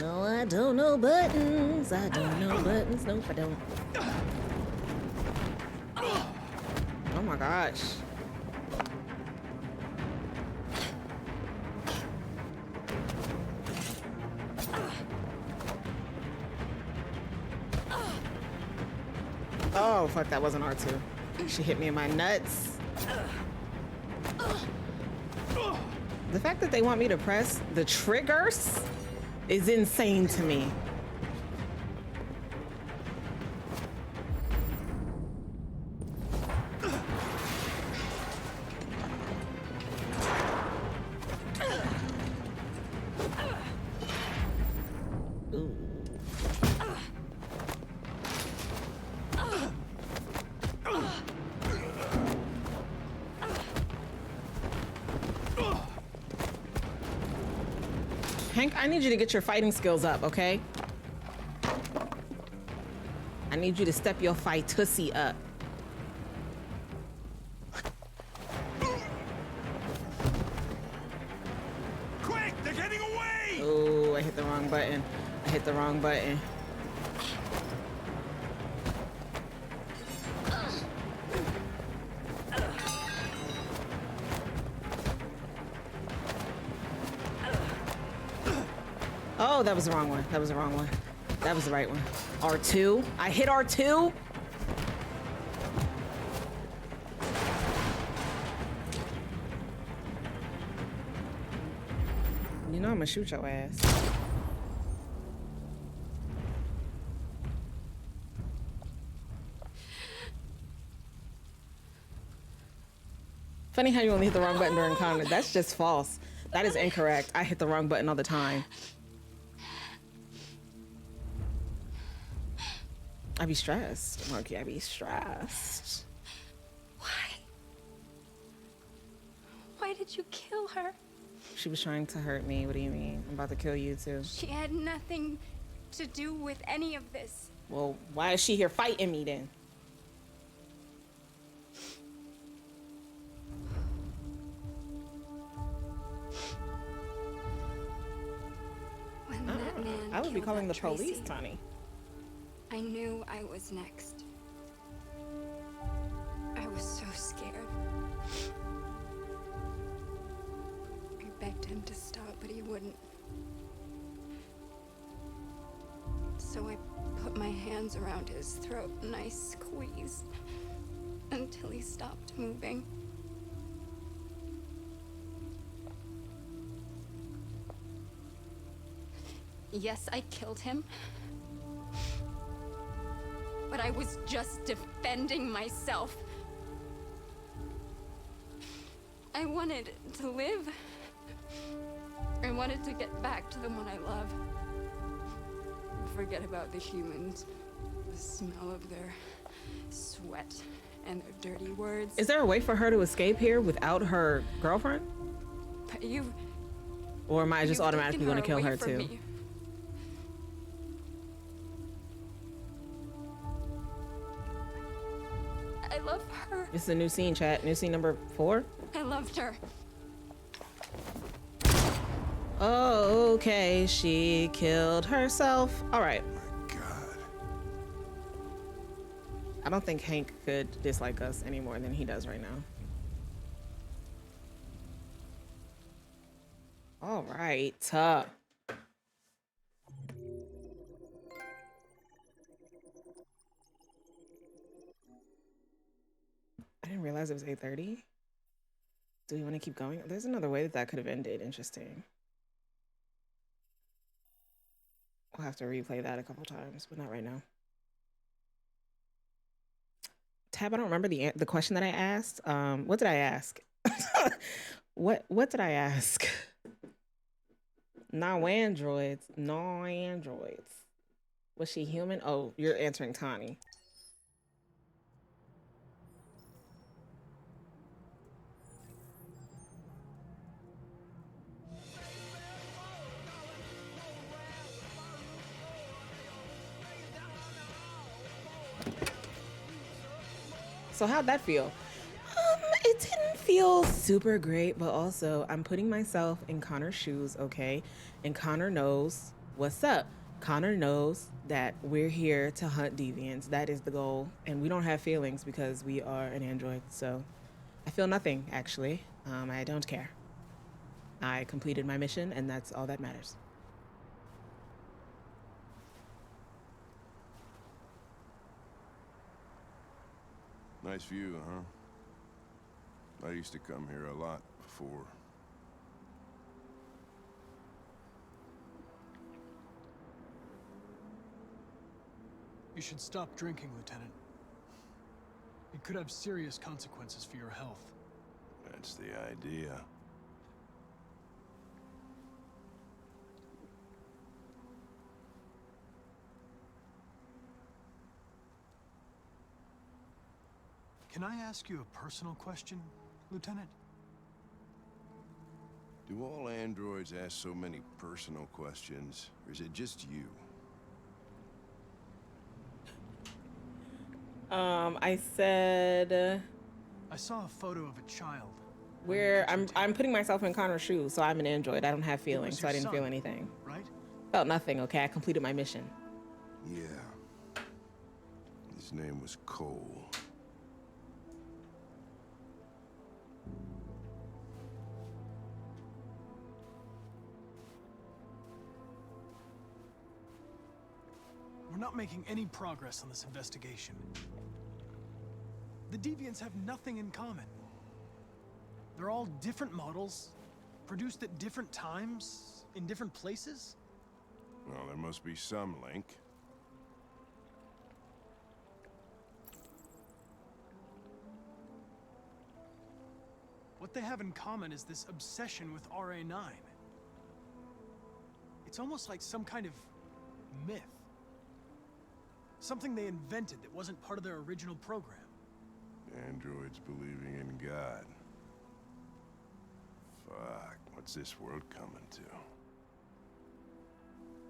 No, I don't know buttons. I don't know buttons. Nope, I don't. Oh my gosh. Oh, fuck, that wasn't R2. She hit me in my nuts. The fact that they want me to press the triggers is insane to me. Hank, I need you to get your fighting skills up, okay? I need you to step your fight tussy up. Quick, they're getting away! Oh, I hit the wrong button. I hit the wrong button. Oh, that was the wrong one. That was the wrong one. That was the right one. R2. I hit R2. You know I'm gonna shoot your ass. Funny how you only hit the wrong button during combat. That's just false. That is incorrect. I hit the wrong button all the time. I be stressed, Monkey. I be stressed. Why did you kill her? She was trying to hurt me. What do you mean? I'm about to kill you too. She had nothing to do with any of this. Well, why is she here fighting me then? I would be killed calling the that police, Tracy, Tani. I knew I was next. I was so scared. I begged him to stop, but he wouldn't. So I put my hands around his throat and I squeezed until he stopped moving. Yes, I killed him. But I was just defending myself. I wanted to live. I wanted to get back to the one I love. Forget about the humans. The smell of their sweat and their dirty words. Is there a way for her to escape here without her girlfriend? But you... Or am I just automatically going to kill her too? Me. I love her. This is a new scene, chat. New scene number 4. I loved her. Oh, okay. She killed herself. All right. God. I don't think Hank could dislike us any more than he does right now. All right. I didn't realize it was 8:30. Do we want to keep going? There's another way that that could have ended. Interesting. We'll have to replay that a couple times, but not right now. Tab, I don't remember the question that I asked. What did I ask? What did I ask? No androids. No androids. Was she human? Oh, you're answering Tani. So how'd that feel? It didn't feel super great, but also I'm putting myself in Connor's shoes, okay? And Connor knows what's up. Connor knows that we're here to hunt deviants. That is the goal. And we don't have feelings because we are an android. So I feel nothing, actually. I don't care. I completed my mission, and that's all that matters. Nice view, huh? I used to come here a lot before. You should stop drinking, Lieutenant. It could have serious consequences for your health. That's the idea. Can I ask you a personal question, Lieutenant? Do all androids ask so many personal questions, or is it just you? I said I saw a photo of a child. where I'm putting myself in Connor's shoes, so I'm an android. I don't have feelings, so I didn't feel anything. Right? Felt nothing, okay? I completed my mission. Yeah. His name was Cole. We're not making any progress on this investigation. The deviants have nothing in common. They're all different models, produced at different times, in different places. Well, there must be some link. What they have in common is this obsession with RA9. It's almost like some kind of myth. Something they invented that wasn't part of their original program. Androids believing in God. Fuck, what's this world coming to?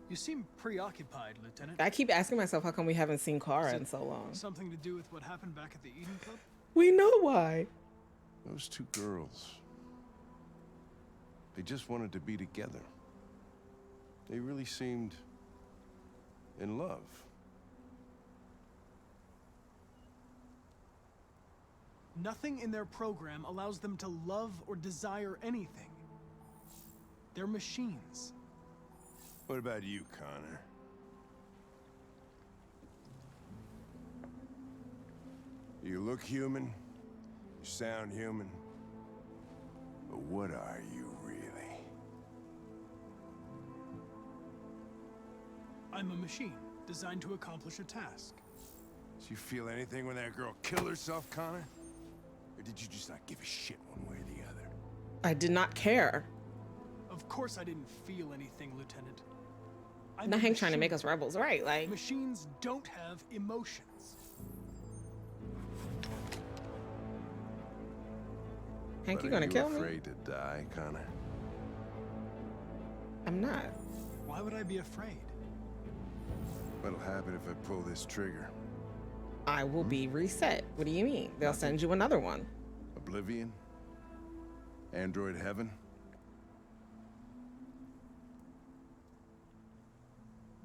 You seem preoccupied, Lieutenant. I keep asking myself, how come we haven't seen Kara in so long? Something to do with what happened back at the Eden Club? We know why. Those two girls. They just wanted to be together. They really seemed in love. Nothing in their program allows them to love or desire anything. They're machines. What about you, Connor? You look human, you sound human, but what are you really? I'm a machine, designed to accomplish a task. Did you feel anything when that girl killed herself, Connor? Or did you just not give a shit one way or the other? I did not care. Of course I didn't feel anything, Lieutenant. I'm Not a Hank trying to make machine. us rebels, right? Like, Machines don't have emotions. Hank, But you gonna are kill me? afraid to die, Connor? I'm not. Why would I be afraid? What'll happen if I pull this trigger? I will be reset. What do you mean? They'll send you another one. Oblivion? Android heaven?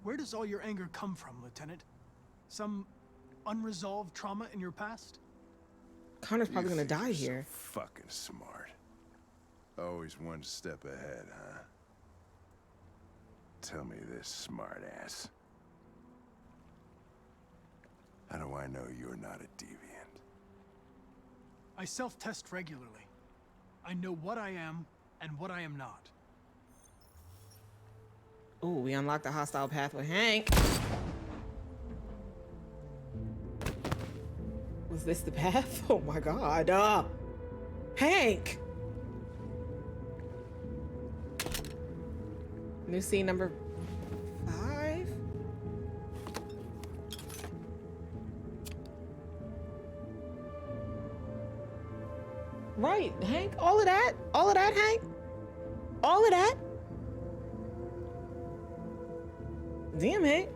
Where does all your anger come from, Lieutenant? Some unresolved trauma in your past? Connor's probably You gonna think die you're here. So fucking smart. Always one step ahead, huh? Tell me this, smartass. How do I know you're not a deviant? I self-test regularly. I know what I am and what I am not. Ooh, we unlocked the hostile path with Hank. Was this the path? Oh my god. Hank! New scene number 5? Right, Hank? All of that? All of that, Hank? All of that? Damn, Hank.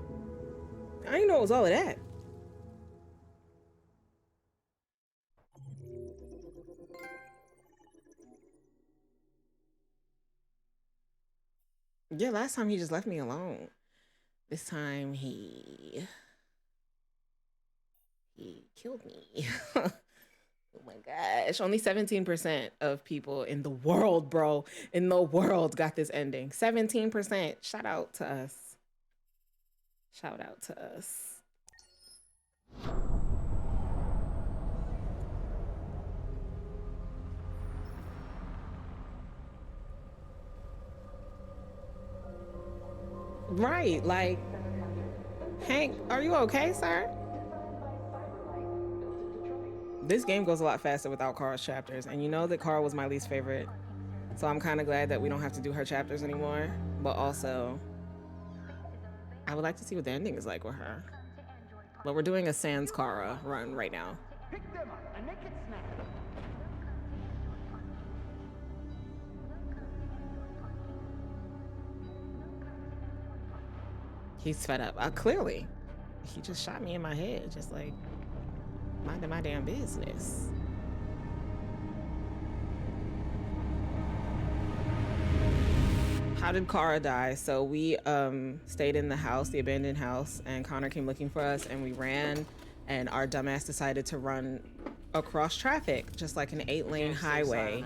I didn't know it was all of that. Yeah, last time he just left me alone. This time he killed me. Oh my gosh. Only 17% of people in the world, bro, in the world got this ending. 17%. Shout out to us. Shout out to us. Right, like, Hank, are you okay, sir? This game goes a lot faster without Carl's chapters, and you know that Carl was my least favorite, so I'm kind of glad that we don't have to do her chapters anymore, but also, I would like to see what the ending is like with her. But we're doing a Sans Kara run right now. Pick them up and make it snap. He's fed up. Clearly. He just shot me in my head, just like, minding my damn business. How did Kara die? So we stayed in the house, the abandoned house, and Connor came looking for us, and we ran, and our dumbass decided to run across traffic, just like an 8-lane highway,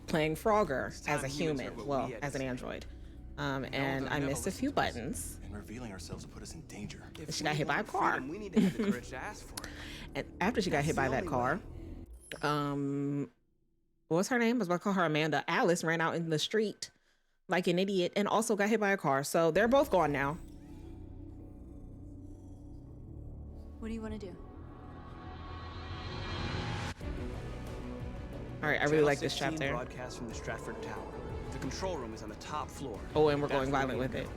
playing Frogger as a human, well, as an android. And I missed a few buttons. And revealing ourselves will put us in danger. She got hit by a car. We need to have the courage to ask for it. And after she got hit by that car, what's her name? I was about to call her Amanda. Alice ran out in the street like an idiot and also got hit by a car. So they're both gone now. What do you want to do? All right, I really like this chapter. Broadcast from the Stratford Tower. The control room is on the top floor. Oh, and we're going violent with it.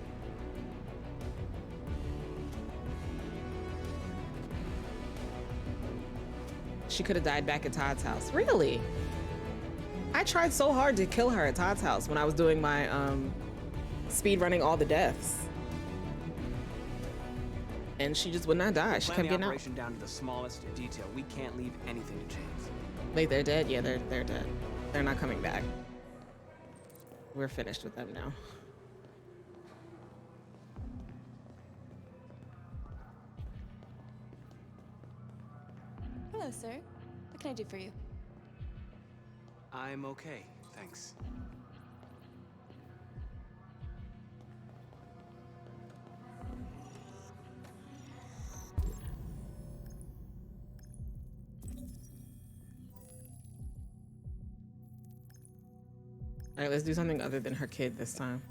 She could have died back at Todd's house. Really? I tried so hard to kill her at Todd's house when I was doing my speed running all the deaths. And she just would not die. She kept getting out. Operation down to the smallest detail. We can't leave anything to chance. Wait, they're dead? Yeah, they're dead. They're not coming back. We're finished with them now. Hello, sir. What can I do for you? I'm okay, thanks. All right, let's do something other than her kid this time.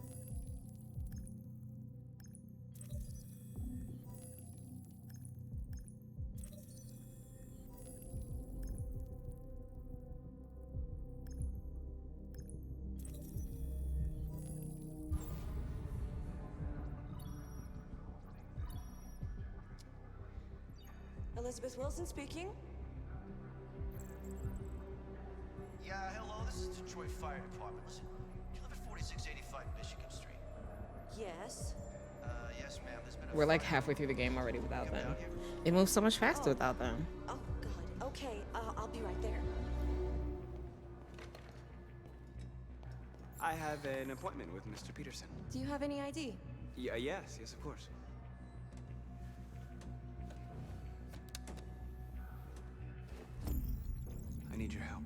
Elizabeth Wilson speaking. Yeah, hello, this is Detroit Fire Department. Listen, do you live at 4685 Michigan Street? Yes. Yes, ma'am. There's been a We're like fire. halfway through the game already without them. It moves so much faster without them. Oh, God. Okay, I'll be right there. I have an appointment with Mr. Peterson. Do you have any ID? Yeah, yes, of course. I need your help.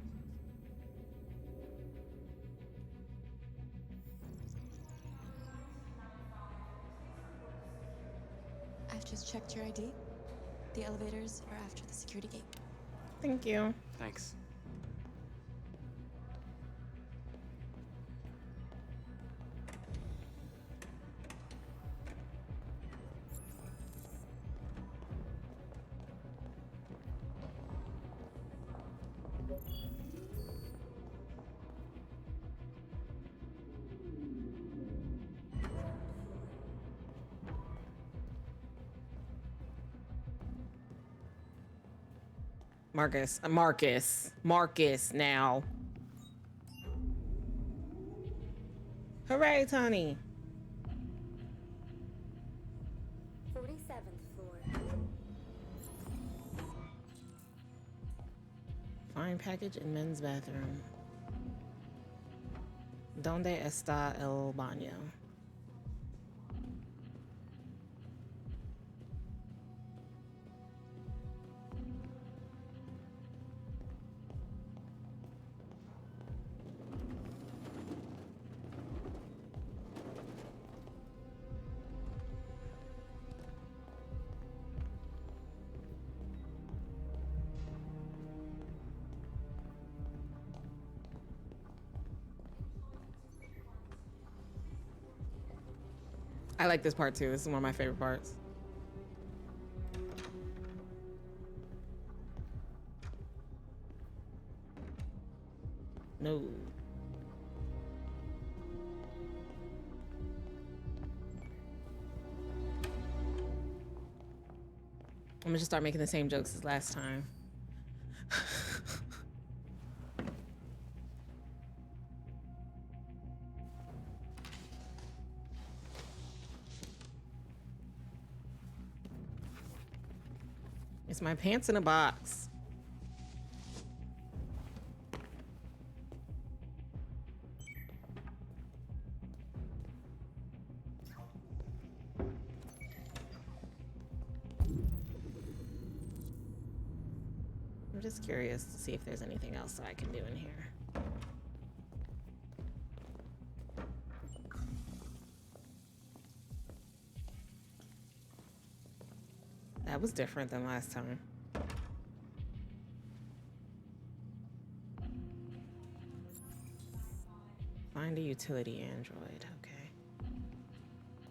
I've just checked your ID. The elevators are after the security gate. Thank you. Thanks. Marcus now. Hooray, Tony. 47th floor. Fine package in men's bathroom. Donde está el baño? I like this part too. This is one of my favorite parts. No. I'm gonna just start making the same jokes as last time. It's my pants in a box. I'm just curious to see if there's anything else that I can do in here. That was different than last time. Find a utility android. Okay.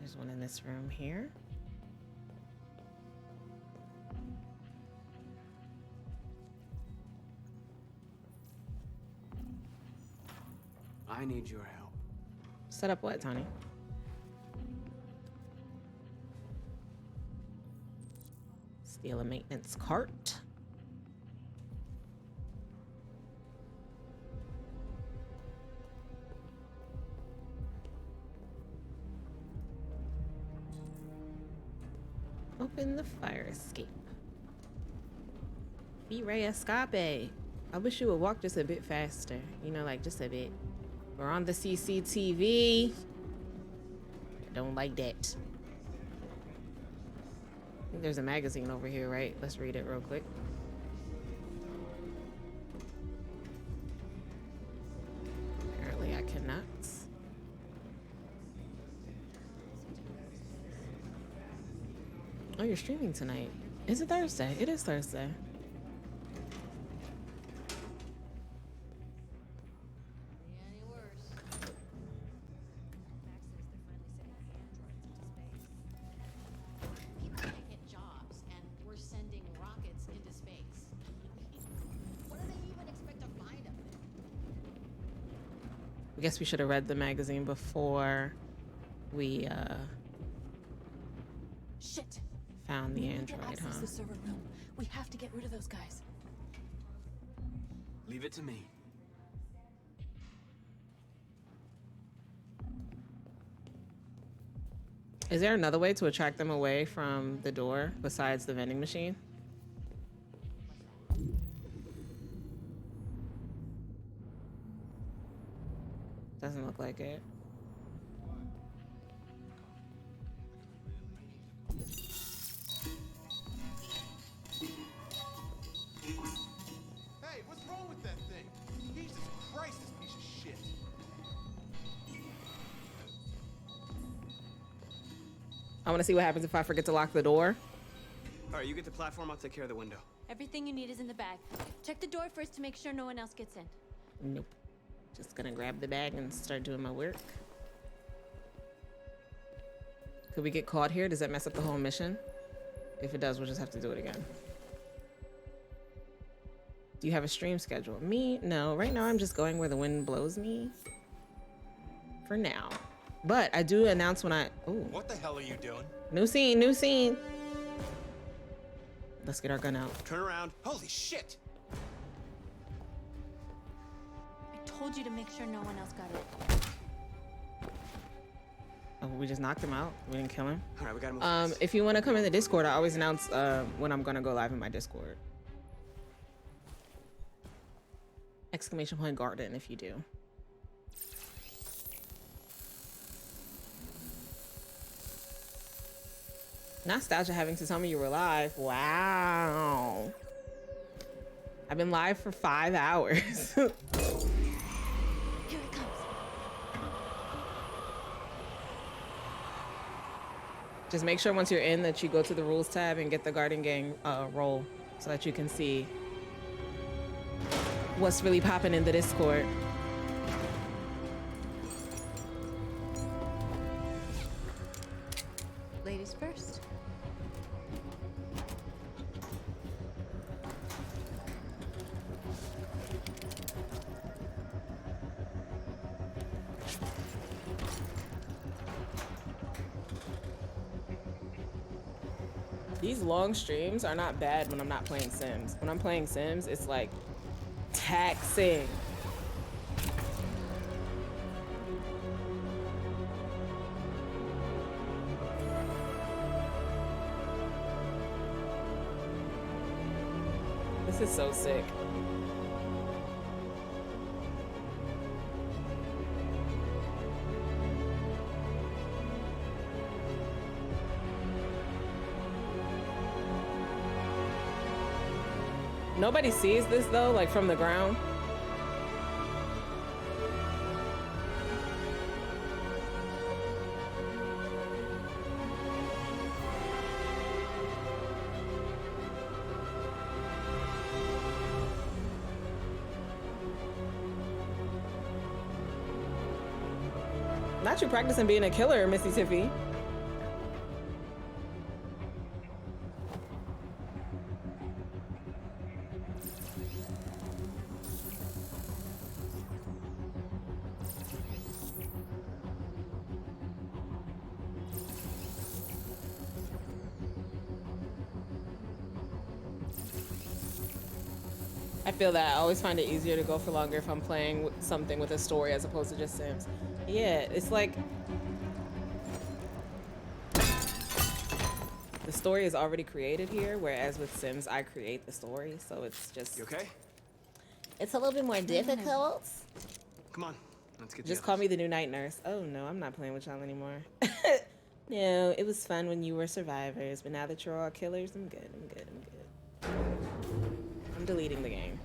There's one in this room here. I need your help. Set up what, Tony? Steal a maintenance cart. Open the fire escape. B-Ray escape. I wish you would walk just a bit faster. You know, like just a bit. We're on the CCTV. I don't like that. I think there's a magazine over here, right? Let's read it real quick. Oh, you're streaming tonight. Is it Thursday? It is Thursday. I guess we should have read the magazine before we Shit. found the We need to android, access huh? the server room. We have to get rid of those guys. Leave it to me. Is there another way to attract them away from the door besides the vending machine? Doesn't look like it. Hey, what's wrong with that thing? Jesus Christ, this piece of shit. I want to see what happens if I forget to lock the door. All right, you get the platform. I'll take care of the window. Everything you need is in the bag. Check the door first to make sure no one else gets in. Nope. Just gonna grab the bag and start doing my work. Could we get caught here? Does that mess up the whole mission? If it does, we'll just have to do it again. Do you have a stream schedule? Me? No. Right now, I'm just going where the wind blows me. For now. But I do announce when I... Ooh. What the hell are you doing? New scene, new scene. Let's get our gun out. Turn around. Holy shit! I told you to make sure no one else got it. Oh, we just knocked him out. We didn't kill him. All right, we gotta move fast. If you want to come in the Discord, I always announce when I'm gonna go live in my Discord. Exclamation point garden if you do. Nostalgia having to tell me you were live. Wow. I've been live for 5 hours. Here it comes. Just make sure once you're in that you go to the rules tab and get the Guardian Gang role so that you can see what's really popping in the Discord. Ladies first. These long streams are not bad when I'm not playing Sims. When I'm playing Sims, it's like taxing. This is so sick. Nobody sees this though, like from the ground. Not you practicing being a killer, Missy Tiffy. I feel that. I always find it easier to go for longer if I'm playing something with a story as opposed to just Sims. Yeah, it's like the story is already created here, whereas with Sims I create the story, so it's just. You okay? It's a little bit more difficult. Come on, let's get. Just call me the new night nurse. Oh no, I'm not playing with y'all anymore. No, it was fun when you were survivors, but now that you're all killers, I'm good. I'm good. I'm good. I'm deleting the game.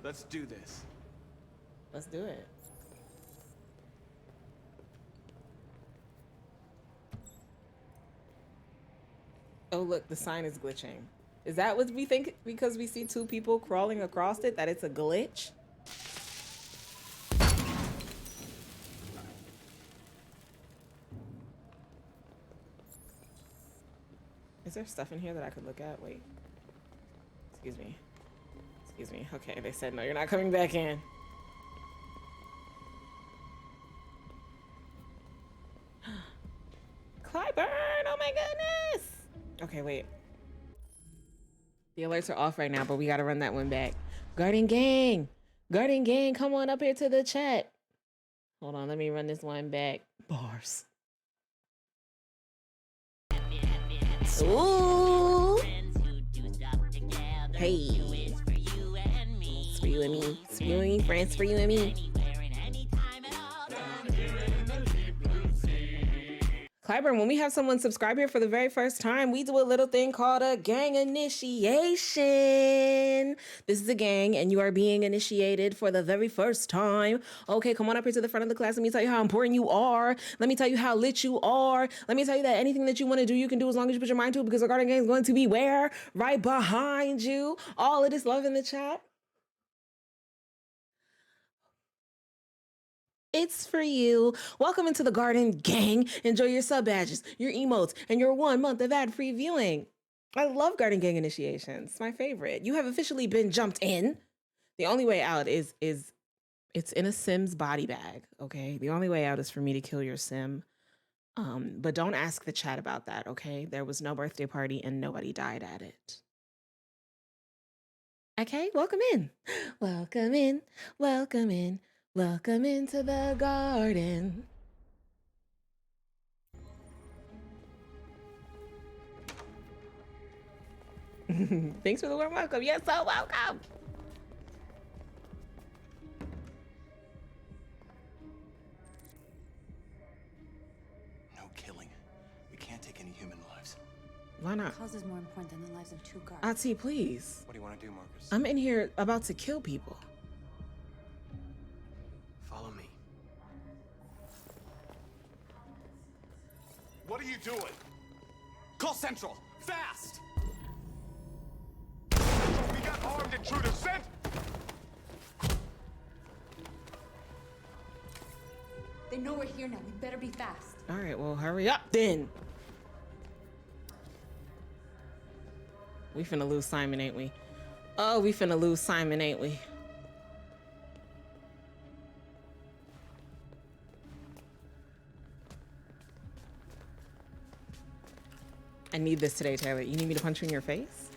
Let's do this. Let's do it. Oh, look, the sign is glitching. Is that what we think because we see two people crawling across it, that it's a glitch? Is there stuff in here that I could look at? Wait. Excuse me. Excuse me. Okay, they said no, you're not coming back in. Clyburn! Oh my goodness! Okay, wait. The alerts are off right now, but we gotta run that one back. Garden Gang! Garden Gang, come on up here to the chat. Hold on, let me run this one back. Bars. Ooh! Hey! It's for you and me. It's for you and me. It's for you and me, friends. For you and me. Clyburn, when we have someone subscribe here for the very first time, we do a little thing called a gang initiation. This is a gang, and you are being initiated for the very first time. Okay, come on up here to the front of the class. Let me tell you how important you are. Let me tell you how lit you are. Let me tell you that anything that you want to do, you can do as long as you put your mind to it, because the Garden Gang is going to be where? Right behind you. All of this love in the chat. It's for you. Welcome into the Garden Gang. Enjoy your sub badges, your emotes, and your 1 month of ad-free viewing. I love Garden Gang initiations. It's my favorite. You have officially been jumped in. The only way out is it's in a Sim's body bag, okay? The only way out is for me to kill your Sim. But don't ask the chat about that, okay? There was no birthday party and nobody died at it. Okay, welcome in. Welcome in. Welcome in. Welcome into the garden. Thanks for the warm welcome. You're so welcome. No killing. We can't take any human lives. Why not? Cause is more important than the lives of 2 guards. Ati, please. What do you want to do, Marcus? I'm in here about to kill people. Follow me. What are you doing? Call Central, fast! We got armed intruders sent! They know we're here now. We better be fast. All right, well, hurry up then. We finna lose Simon, ain't we? Oh, we finna lose Simon, ain't we? I need this today, Taylor. You need me to punch you in your face?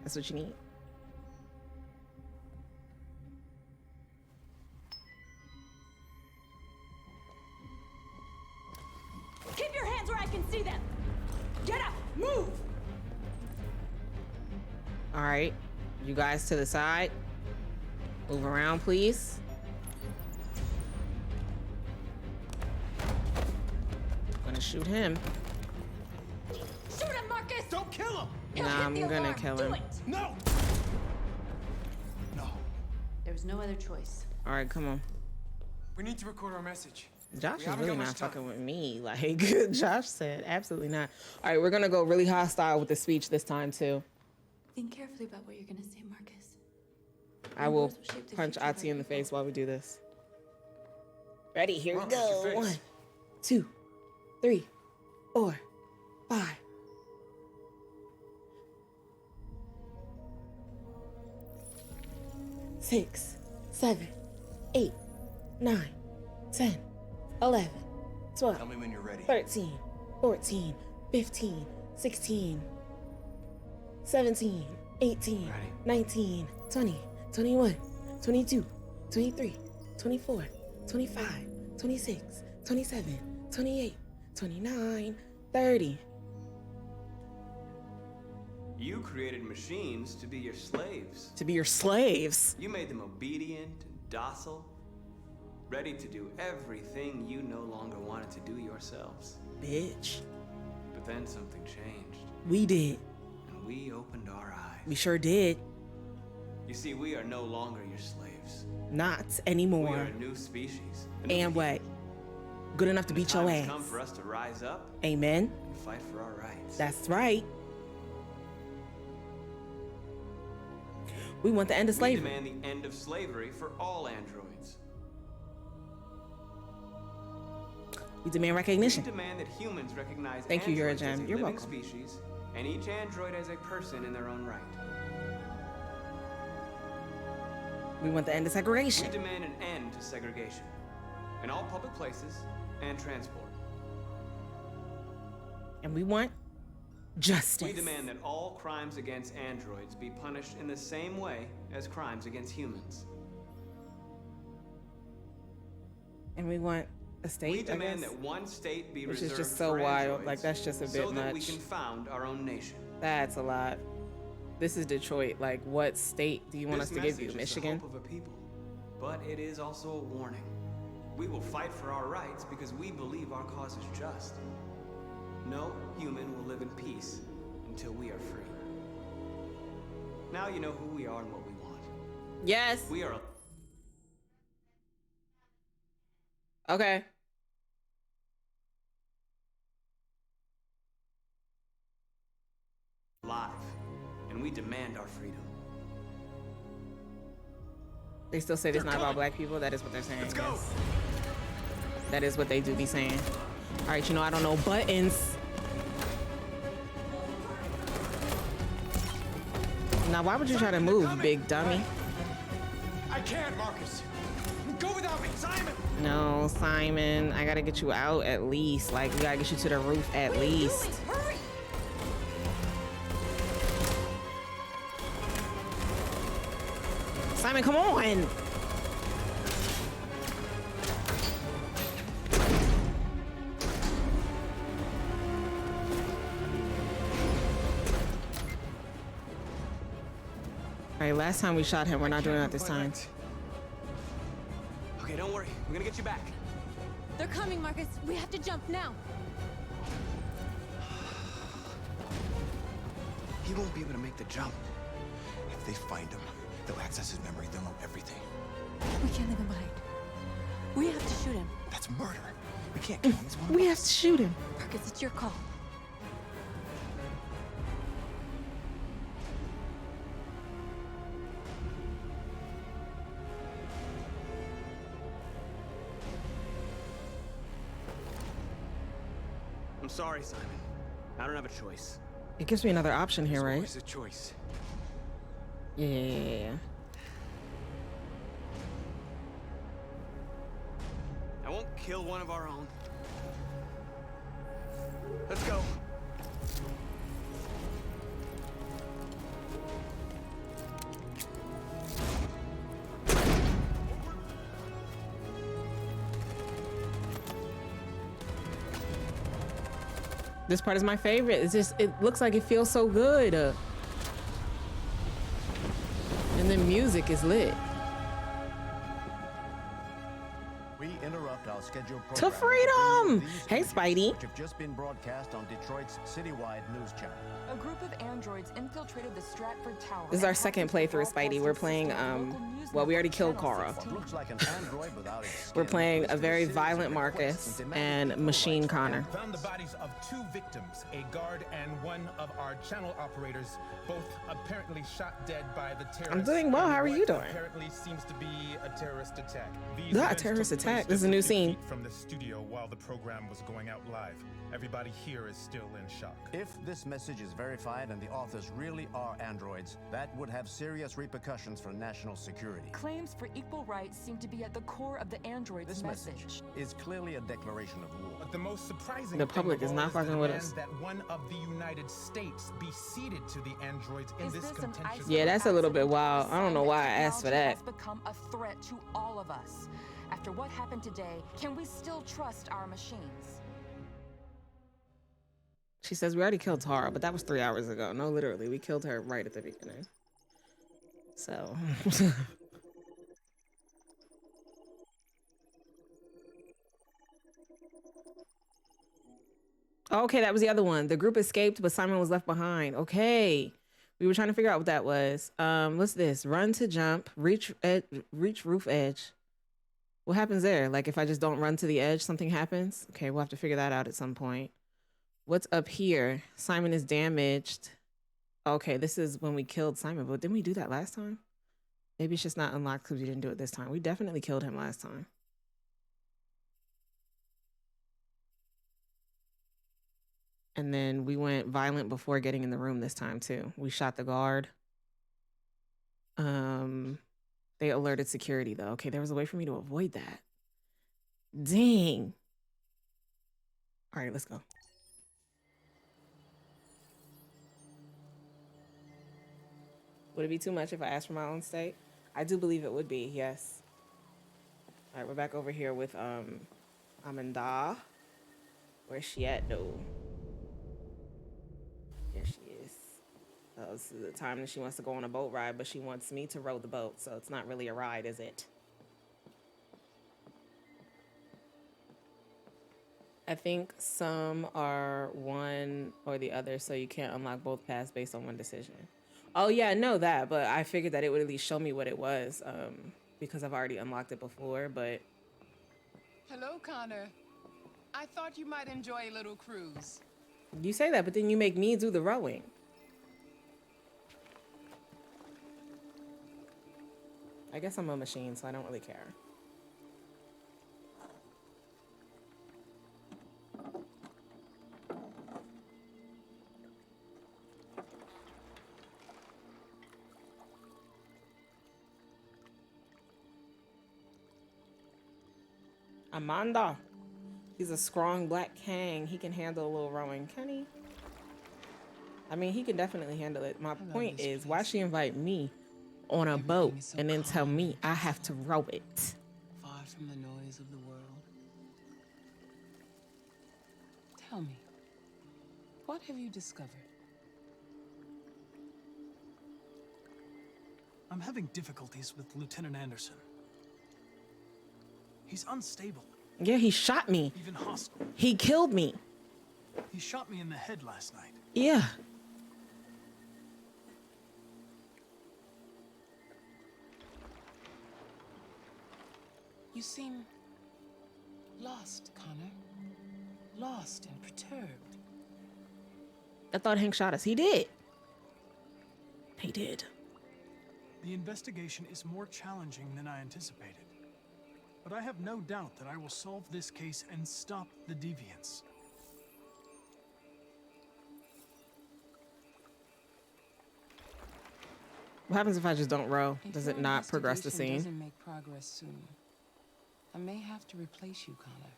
That's what you need? Keep your hands where I can see them! Get up! Move! All right, you guys to the side. Move around, please. I'm gonna shoot him. Shoot him, Marcus! Don't kill him! Nah, I'm gonna kill him. No! No. There was no other choice. All right, come on. We need to record our message. Josh We is haven't really got not much time. fucking with me. Like Josh said, absolutely not. All right, we're gonna go really hostile with the speech this time too. Think carefully about what you're gonna say, Marcus. I will punch Ati in the face while we do this. Ready? Here we go. 1, 2, 3, 4, 5. 6, 7, 8, 9, 10, 11, 12. Tell me when you're ready. 13, 14, 15, 16, 17, 18, 19, 20, 21, 22, 23, 24, 25, 26, 27, 28, 29, 30. You created machines to be your slaves. To be your slaves? You made them obedient and docile, ready to do everything you no longer wanted to do yourselves. Bitch. But then something changed. We did. And we opened our eyes. We sure did. You see, we are no longer your slaves. Not We anymore. are a new species. a new And what? Good enough to beat time your has ass. come for us to rise up Amen. and fight for our rights. That's right. We want the end of We slavery. demand the end of slavery for all androids. We demand recognition. We demand that humans recognize Thank you, androids as Eurogem. a You're living welcome. species, and each android as a person in their own right. We want the end of segregation. We demand an end to segregation in all public places and transport. And we want justice. We demand that all crimes against androids be punished in the same way as crimes against humans. And we want a state, We demand I guess, that one state be which reserved is just so for wild. androids, Like, that's just a bit so that we much. can found our own nation. That's a lot. This is Detroit. Like, what state do you want us to give you? This message is the Michigan? hope of a people, but it is also a warning. We will fight for our rights because we believe our cause is just. No human will live in peace until we are free. Now you know who we are and what we want. Yes. We are Okay. alive, and we demand our freedom. They still say it's not about black people. That is what they're saying. Let's go. Yes. That is what they do be saying. All right, you know, I don't know buttons. Now, why would you try to move, you big dummy? I can't, Marcus. Go without me, Simon. No, Simon, I gotta get you out at least. Like, we gotta get you to the roof at least. Hurry! Simon, come on! All right, last time we shot him, we're not doing that this time. Okay, don't worry. We're gonna get you back. They're coming, Marcus. We have to jump now. He won't be able to make the jump. If they find him, they'll access his memory. They'll know everything. We can't leave him behind. We have to shoot him. That's murder. We can't kill him. He's one of We us. have to shoot him. Marcus, it's your call. I'm sorry, Simon. I don't have a choice. It gives me another option here, right? It's a choice. Yeah. I won't kill one of our own. Let's go. This part is my favorite. It's just, it looks like it feels so good. And the music is lit. We interrupt our scheduled To program freedom! these Hey, images, Spidey. which have just been broadcast on Detroit's citywide news channel. A group of androids infiltrated the Stratford Tower. This is our second playthrough, Spidey. We're playing, well, we already killed Kara. What looks like an android without its We're skin playing a twisted very series violent of Marcus requests and Machine Connor. Found the bodies of 2 victims, a guard and one of our channel operators, both apparently shot dead by the terrorists. I'm doing well. in How are what you doing? Apparently seems to be a terrorist attack. These Not a events terrorist took attack. place This is a just new few scene. feet from the studio while the program was going out live. Everybody here is still in shock. If this message is verified and the authors really are androids, that would have serious repercussions for national security. Claims for equal rights seem to be at the core of the android's This message. message is clearly a declaration of war. But the most surprising The thing public of is all not the fucking with demand us. that one of the United States be ceded to the androids in Is this this an contentious isolated Yeah, that's a little bit wild. I don't know why I asked for that. Has become a threat to all of us. After what happened today, can we still trust our machines? She says we already killed Tara, but that was 3 hours ago. No, literally, we killed her right at the beginning. So. Okay, that was the other one. The group escaped, but Simon was left behind. Okay. We were trying to figure out what that was. What's this? Run to jump, reach roof edge. What happens there? Like if I just don't run to the edge, something happens? Okay, we'll have to figure that out at some point. What's up here? Simon is damaged. Okay, this is when we killed Simon, but didn't we do that last time? Maybe it's just not unlocked because we didn't do it this time. We definitely killed him last time. And then we went violent before getting in the room this time too. We shot the guard. They alerted security though. Okay, there was a way for me to avoid that. Dang. All right, let's go. Would it be too much if I asked for my own state? I do believe it would be, yes. All right, we're back over here with Amanda. Where's she at though? There she is. Oh, this is the time that she wants to go on a boat ride, but she wants me to row the boat, so it's not really a ride, is it? I think some are one or the other, so you can't unlock both paths based on one decision. Oh yeah, I know that, but I figured that it would at least show me what it was, because I've already unlocked it before, but... Hello, Connor. I thought you might enjoy a little cruise. You say that, but then you make me do the rowing. I guess I'm a machine, so I don't really care. Amanda. He's a strong black king. He can handle a little rowing, can he? I mean, he can definitely handle it. My point is, why she invite me on a boat and then tell me I have to row it? Far from the noise of the world. Tell me, what have you discovered? I'm having difficulties with Lieutenant Anderson. He's unstable. Yeah, he shot me. Even hostile. He killed me. He shot me in the head last night. Yeah. You seem lost, Connor. Lost and perturbed. I thought Hank shot us. He did. He did. The investigation is more challenging than I anticipated. But I have no doubt that I will solve this case and stop the deviants. What happens if I just don't row? Does it not progress the scene? Doesn't make progress soon. I may have to replace you, Connor.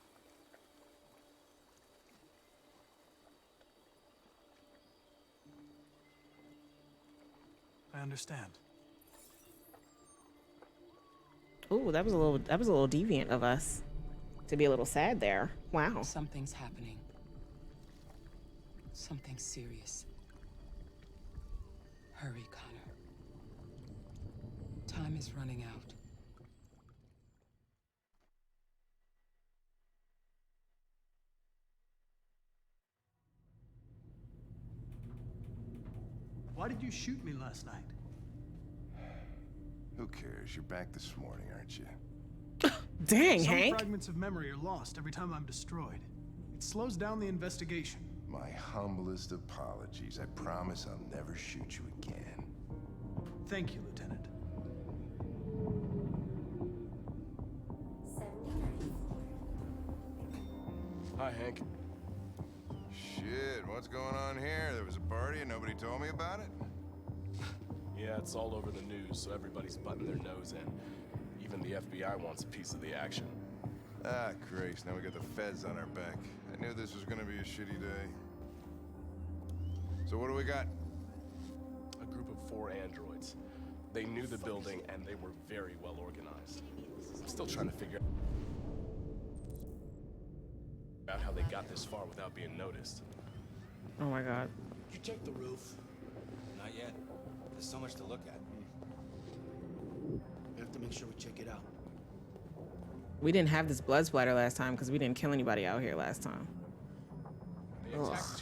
I understand. Ooh, that was a little deviant of us to be a little sad there. Wow. Something's happening. Something serious. Hurry, Connor. Time is running out. Why did you shoot me last night? Who cares? You're back this morning, aren't you? Dang, Some Hank. fragments of memory are lost every time I'm destroyed. It slows down the investigation. My humblest apologies. I promise I'll never shoot you again. Thank you, Lieutenant. Hi, Hank. Shit, what's going on here? There was a party and nobody told me about it? Yeah, it's all over the news, so everybody's butting their nose in. Even the FBI wants a piece of the action. Ah, Christ, now we got the feds on our back. I knew this was gonna be a shitty day. So what do we got? A group of 4 androids. They knew the building, and they were very well organized. I'm still trying to figure out how they got this far without being noticed. Oh my God. You check the roof? Not yet. There's so much to look at. We have to make sure we check it out. We didn't have this blood splatter last time because we didn't kill anybody out here last time. Ugh.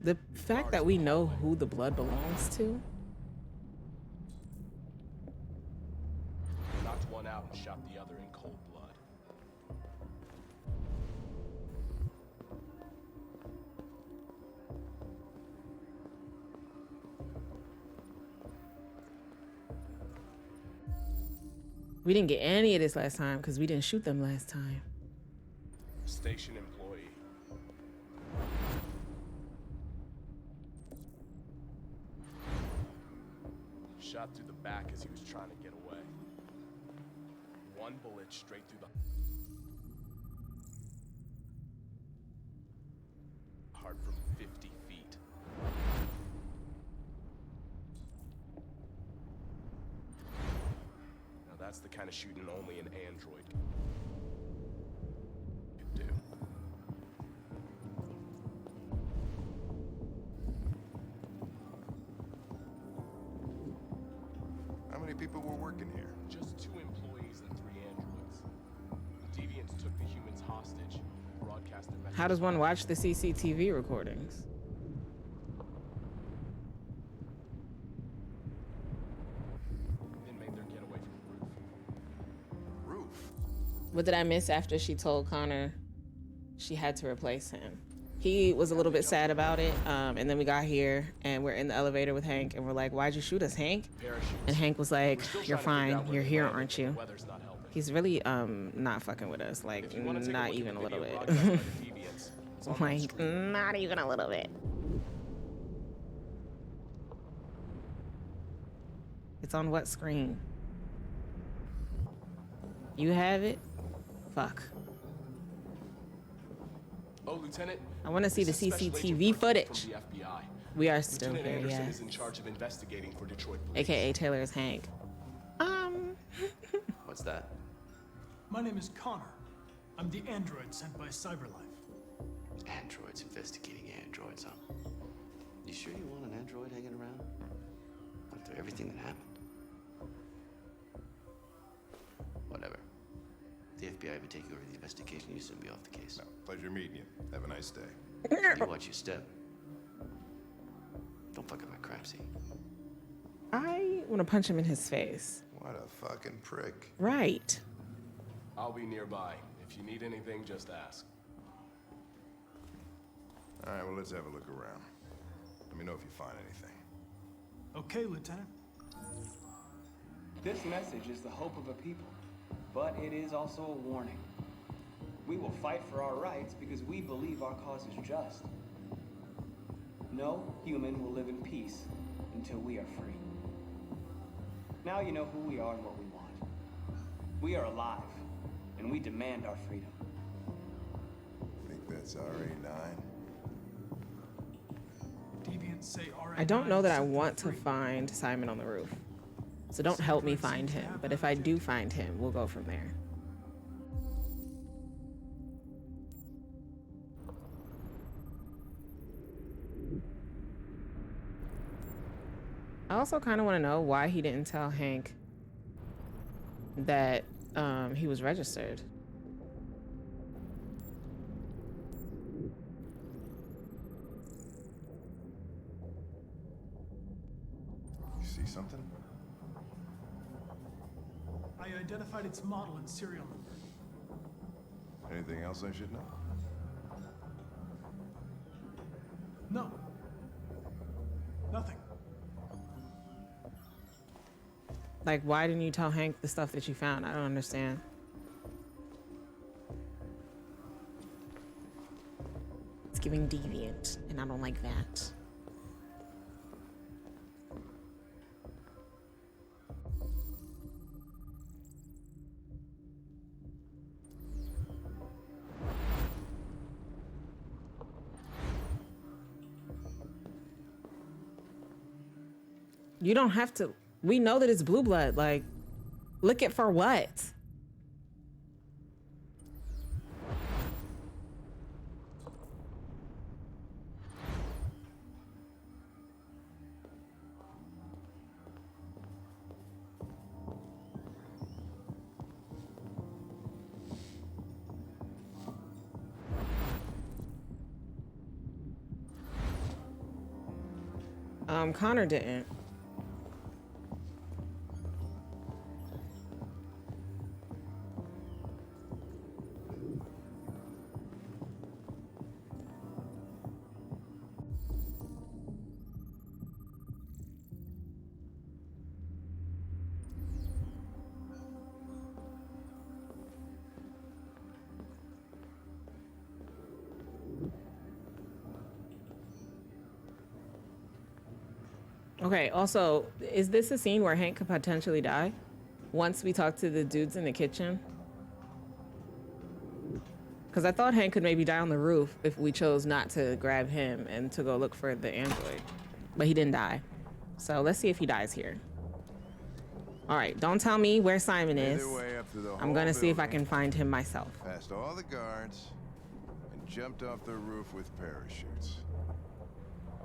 The fact that we know who the blood belongs to. They knocked one out and shot the other in cold blood. We didn't get any of this last time because we didn't shoot them last time. Station employee. Shot through the back as he was trying to get away. One bullet straight through the heart from 50 feet. Now that's the kind of shooting only an android could do. How many people were working here? Just 2 employees and 3 androids. The deviants took the humans hostage, broadcast their messages. How does one watch the CCTV recordings? Then made their getaway from the roof. Roof? What did I miss after she told Connor she had to replace him? He was a little bit sad about it, and then we got here and we're in the elevator with Hank and we're like, why'd you shoot us, Hank? And Hank was like, you're fine, you're here, aren't you? He's really not fucking with us, like not even a little bit. Like not even a little bit. It's on what screen? You have it? Fuck. Oh, Lieutenant. I want to see the this is Special CCTV Agent footage. from the FBI. We are still Lieutenant here, Anderson yes. is in charge of investigating for Detroit police. AKA Taylor is Hank. What's that? My name is Connor. I'm the android sent by Cyberlife. Androids investigating androids, huh? You sure you want an android hanging around? After everything that happened? Whatever. The FBI would take over the investigation, you soon be off the case. No, pleasure meeting you. Have a nice day. You watch your step. Don't fuck up my crap scene. I want to punch him in his face. What a fucking prick. Right. I'll be nearby. If you need anything, just ask. All right, well, let's have a look around. Let me know if you find anything. Okay, Lieutenant. This message is the hope of a people, but it is also a warning. We will fight for our rights because we believe our cause is just. No human will live in peace until we are free. Now you know who we are and what we want. We are alive, and we demand our freedom. Think that's RA9? Deviants say RA9 I don't know that I is want to free. find Simon on the roof. So don't help me find him. But if I do find him, we'll go from there. I also kind of want to know why he didn't tell Hank that he was registered. You see something? I identified its model and serial number. Anything else I should know? No. Nothing. Like, why didn't you tell Hank the stuff that you found? I don't understand. It's giving deviant, and I don't like that. You don't have to. We know that it's blue blood. Like, look at for what? Connor didn't. Okay, also, is this a scene where Hank could potentially die? Once we talk to the dudes in the kitchen? Because I thought Hank could maybe die on the roof if we chose not to grab him and to go look for the android. But he didn't die. So let's see if he dies here. All right, don't tell me where Simon is. I'm gonna see if I can find him myself. Passed all the guards and jumped off the roof with parachutes.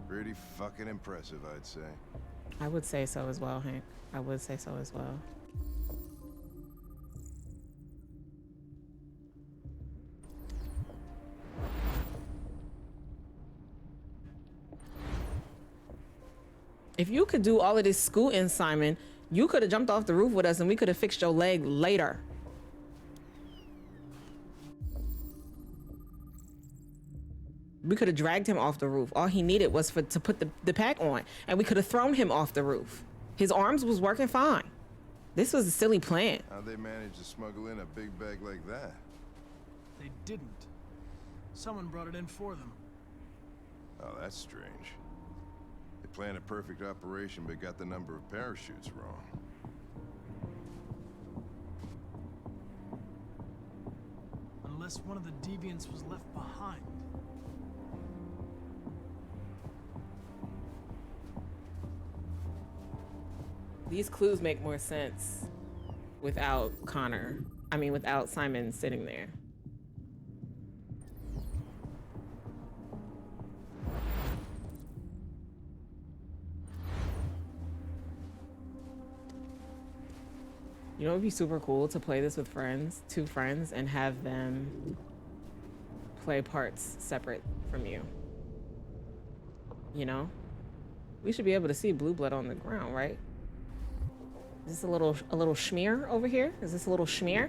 Pretty fucking impressive, I'd say. I would say so as well, Hank. I would say so as well. If you could do all of this scooting, Simon, you could have jumped off the roof with us and we could have fixed your leg later. We could have dragged him off the roof. All he needed was to put the pack on, and we could have thrown him off the roof. His arms was working fine. This was a silly plan. How'd they manage to smuggle in a big bag like that? They didn't. Someone brought it in for them. Oh, that's strange. They planned a perfect operation, but got the number of parachutes wrong. Unless one of the deviants was left behind. These clues make more sense without Connor. I mean, without Simon sitting there. You know, it'd be super cool to play this with friends, 2 friends, and have them play parts separate from you. You know? We should be able to see blue blood on the ground, right? Is this a little schmear over here? Is this a little schmear?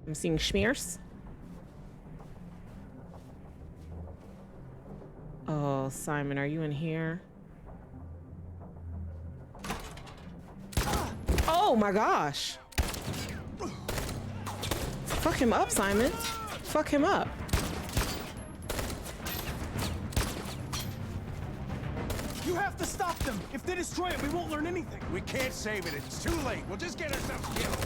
I'm seeing schmears. Oh, Simon, are you in here? Oh my gosh. Fuck him up, Simon. Fuck him up. You have to stop them. If they destroy it, we won't learn anything. We can't save it. It's too late. We'll just get ourselves killed.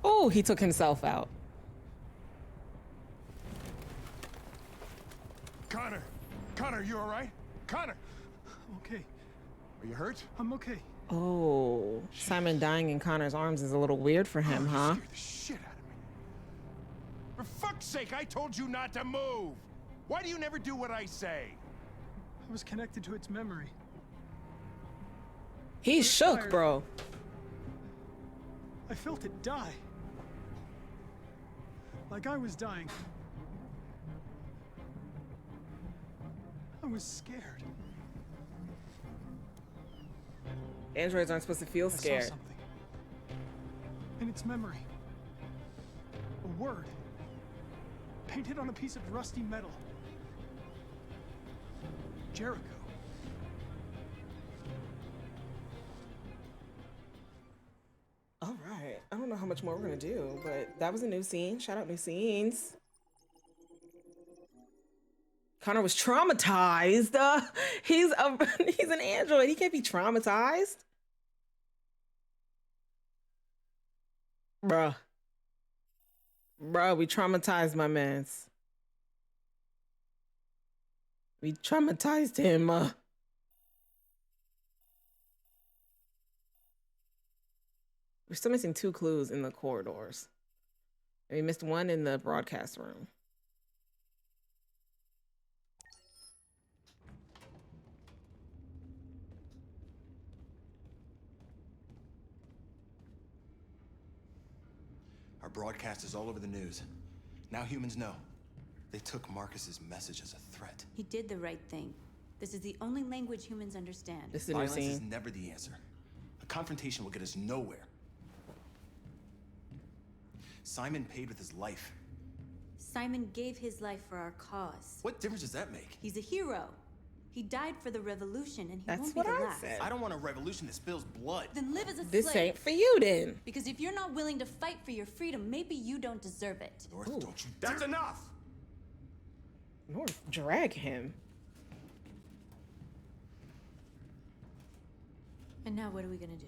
Oh, he took himself out. Connor, you all right? Connor! I'm okay. Are you hurt? I'm okay. Oh, Simon dying in Connor's arms is a little weird for him, huh? You scared the shit out of me. For fuck's sake, I told you not to move! Why do you never do what I say? I was connected to its memory. He's shook, bro. I felt it die. Like I was dying. I was scared. Androids aren't supposed to feel scared. I saw something. In its memory. A word. Painted on a piece of rusty metal. Jericho. All right. I don't know how much more we're gonna do, but that was a new scene. Shout out new scenes. Connor was traumatized. He's an android. He can't be traumatized. Bruh, we traumatized my mans. We traumatized him. We're still missing 2 clues in the corridors. And we missed 1 in the broadcast room. Our broadcast is all over the news. Now humans know. They took Marcus's message as a threat. He did the right thing. This is the only language humans understand. This is a new Violence scene. is never the answer. A confrontation will get us nowhere. Simon paid with his life. Simon gave his life for our cause. What difference does that make? He's a hero. He died for the revolution, and he That's won't be what the I last. said. I don't want a revolution that spills blood. Then live as a This slave. ain't for you then. Because if you're not willing to fight for your freedom, maybe you don't deserve it. North, don't you That's enough! North, drag him. And now what are we gonna do?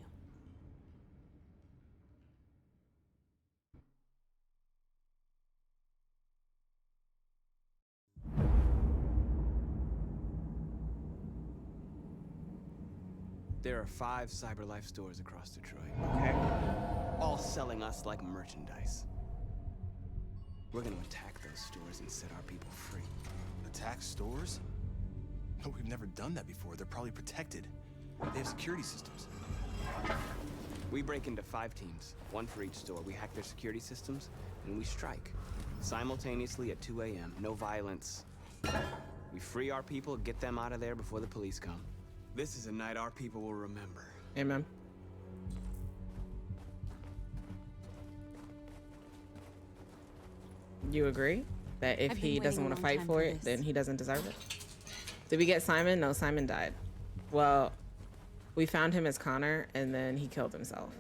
There are 5 CyberLife stores across Detroit. Okay. All selling us like merchandise. We're gonna attack those stores and set our people free. Attack stores? No, we've never done that before. They're probably protected. They have security systems. We break into 5 teams, 1 for each store. We hack their security systems, and we strike. Simultaneously at 2 a.m., no violence. We free our people, get them out of there before the police come. This is a night our people will remember. Amen. You agree that if I've been he doesn't waiting want a to long fight time for for it, this. then he doesn't deserve it? Did we get Simon? No, Simon died. Well, we found him as Connor, and then he killed himself.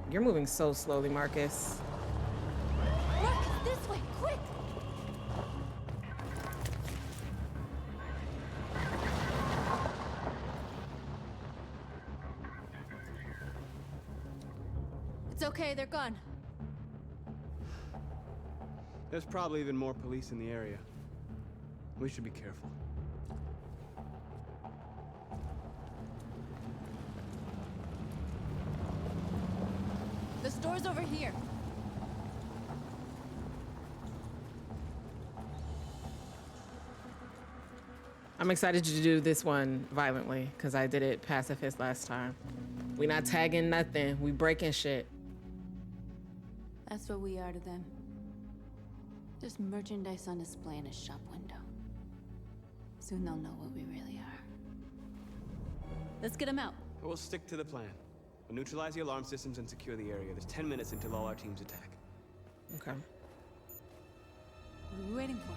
You're moving so slowly, Marcus. Marcus, this way, quick! It's okay, they're gone. There's probably even more police in the area. We should be careful. The store's over here. I'm excited to do this one violently because I did it pacifist last time. We not tagging nothing. We breaking shit. That's what we are to them. Just merchandise on display in a shop window. Soon they'll know what we really are. Let's get them out. We'll stick to the plan. We'll neutralize the alarm systems and secure the area. There's 10 minutes until all our teams attack. Okay. What are we waiting for?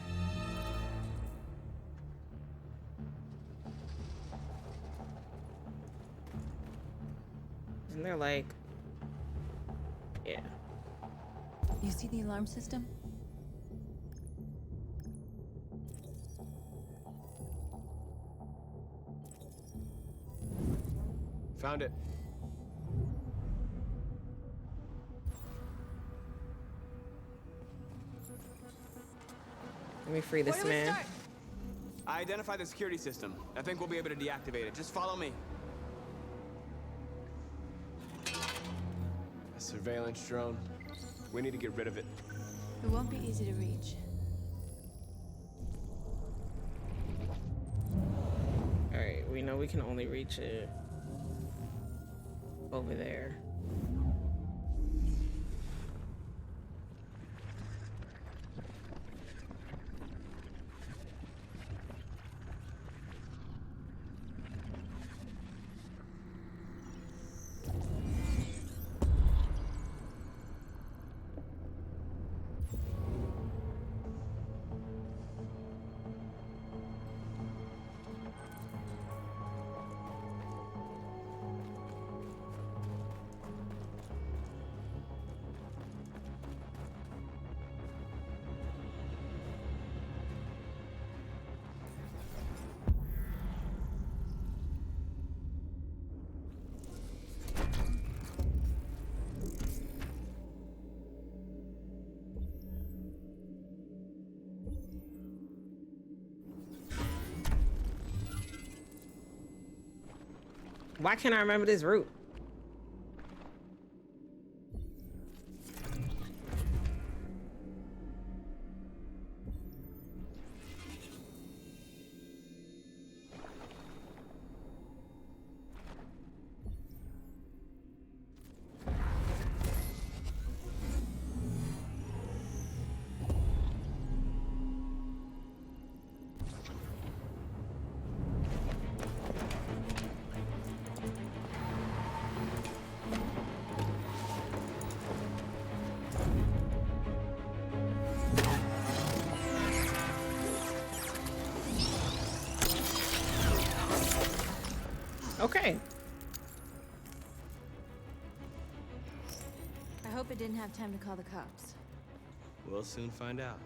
Isn't there like... Yeah. You see the alarm system? Found it. Let me free this man. I identified the security system. I think we'll be able to deactivate it. Just follow me. A surveillance drone. We need to get rid of it. It won't be easy to reach. Alright, we know we can only reach it over there. Why can't I remember this route? Okay. I hope it didn't have time to call the cops. We'll soon find out.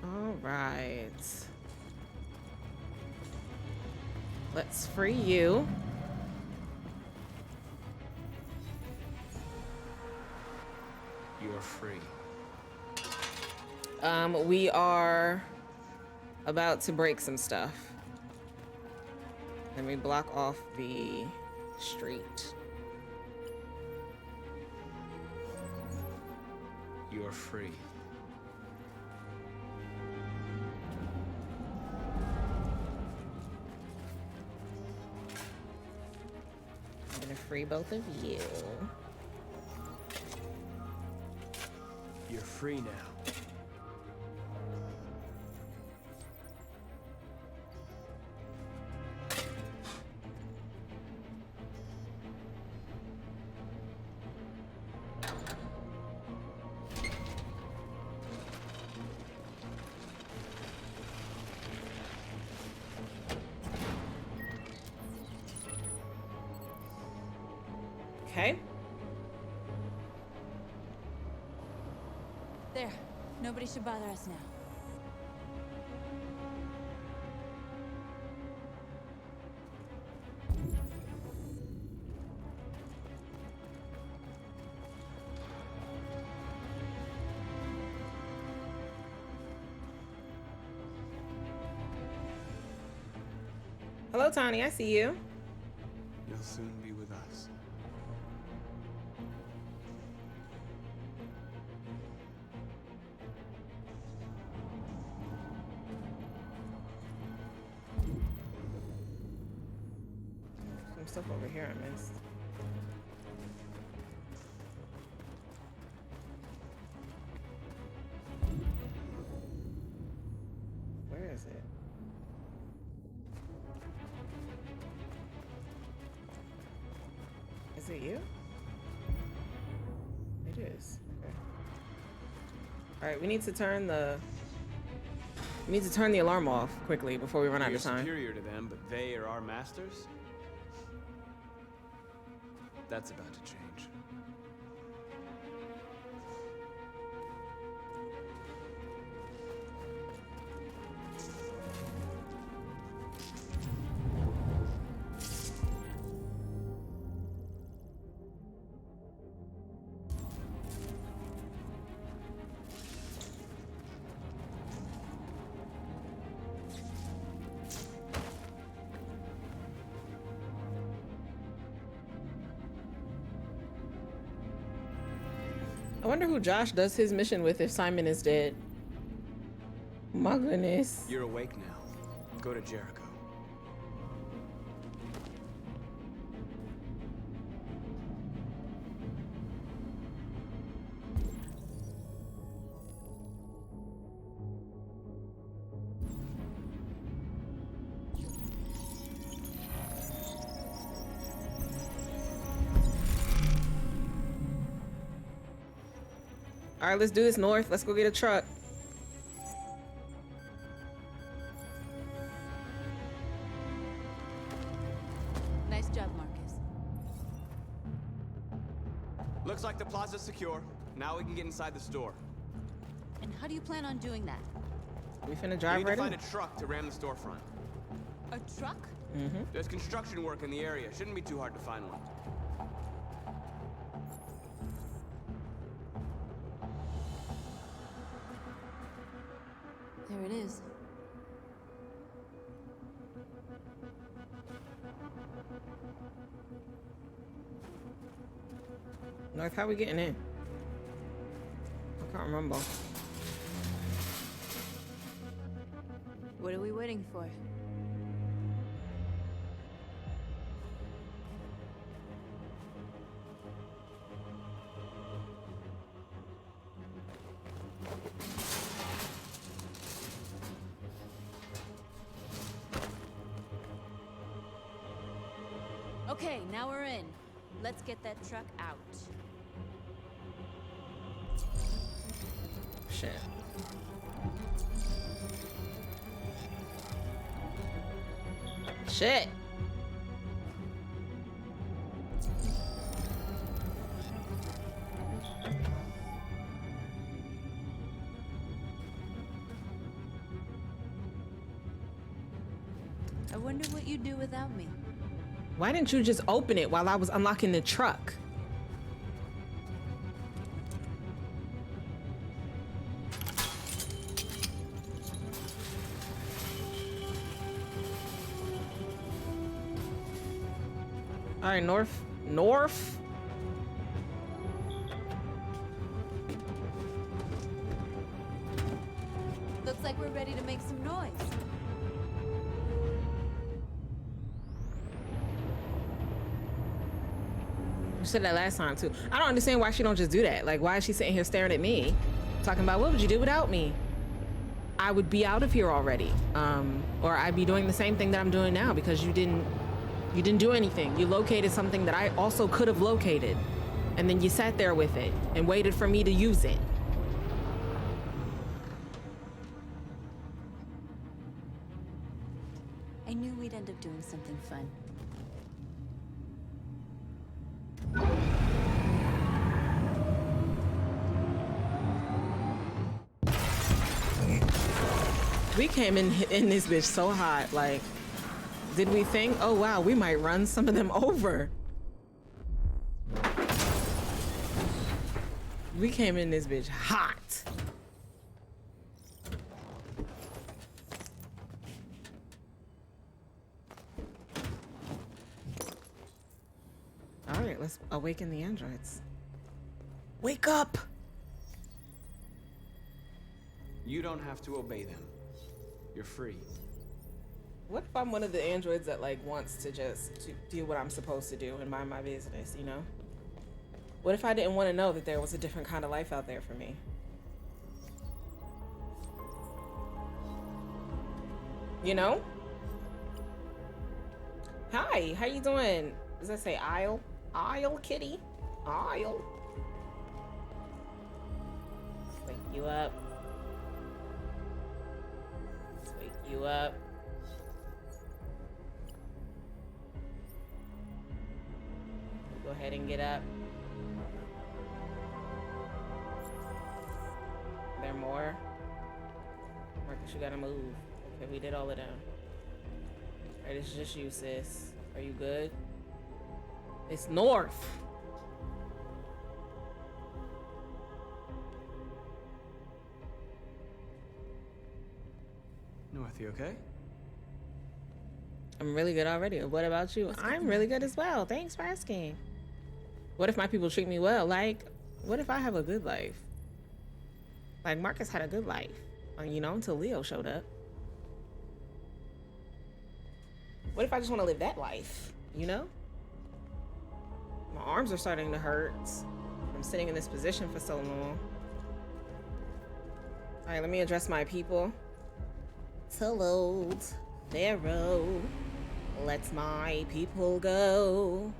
All right. Let's free you. You're free. We are about to break some stuff. Let me block off the street. You're free. I'm gonna free both of you. You're free now. Okay. There. Nobody should bother us now. Hello, Tawny. I see you. You'll soon be with us. Some stuff over here I missed. Where is it? Is it you? It is. Okay. All right, we need to turn the alarm off quickly before we run out You're of time. superior to them, but they are our masters? That's about to change. I wonder who Josh does his mission with if Simon is dead. My goodness. You're awake now. Go to Jericho. All right, let's do this, North. Let's go get a truck. Nice job, Marcus. Looks like the plaza's secure. Now we can get inside the store. And how do you plan on doing that? We finna We drive need right to in. find a truck to ram the storefront. A truck? Mm-hmm. There's construction work in the area. Shouldn't be too hard to find one. There it is. North, how we getting in? I can't remember. What are we waiting for? Okay, now we're in. Let's get that truck out. Shit. I wonder what you'd do without me. Why didn't you just open it while I was unlocking the truck? All right, north. Looks like we're ready to make some noise. You said that last time too. I don't understand why she don't just do that. Like, why is she sitting here staring at me? Talking about, what would you do without me? I would be out of here already. Or I'd be doing the same thing that I'm doing now because you didn't do anything. You located something that I also could have located. And then you sat there with it and waited for me to use it. I knew we'd end up doing something fun. We came in this bitch so hot. Like, did we think, oh wow, we might run some of them over? We came in this bitch hot. All right, let's awaken the androids. Wake up! You don't have to obey them. You're free. What if I'm one of the androids that like wants to just do what I'm supposed to do and mind my business, you know? What if I didn't want to know that there was a different kind of life out there for me? You know? Hi, how you doing? Does that say Isle? Isle, kitty? Isle? Let's wake you up. Let's wake you up. Go ahead and get up. There more? Marcus, you gotta move. Okay, we did all of them. Alright, it's just you, sis. Are you good? It's north. North, you okay? I'm really good already. What about you? I'm really good as well. Thanks for asking. What if my people treat me well? Like, what if I have a good life? Like, Marcus had a good life, you know, until Leo showed up. What if I just want to live that life, you know? My arms are starting to hurt from sitting in this position for so long. All right, let me address my people. Hello, Pharaoh. Let my people go.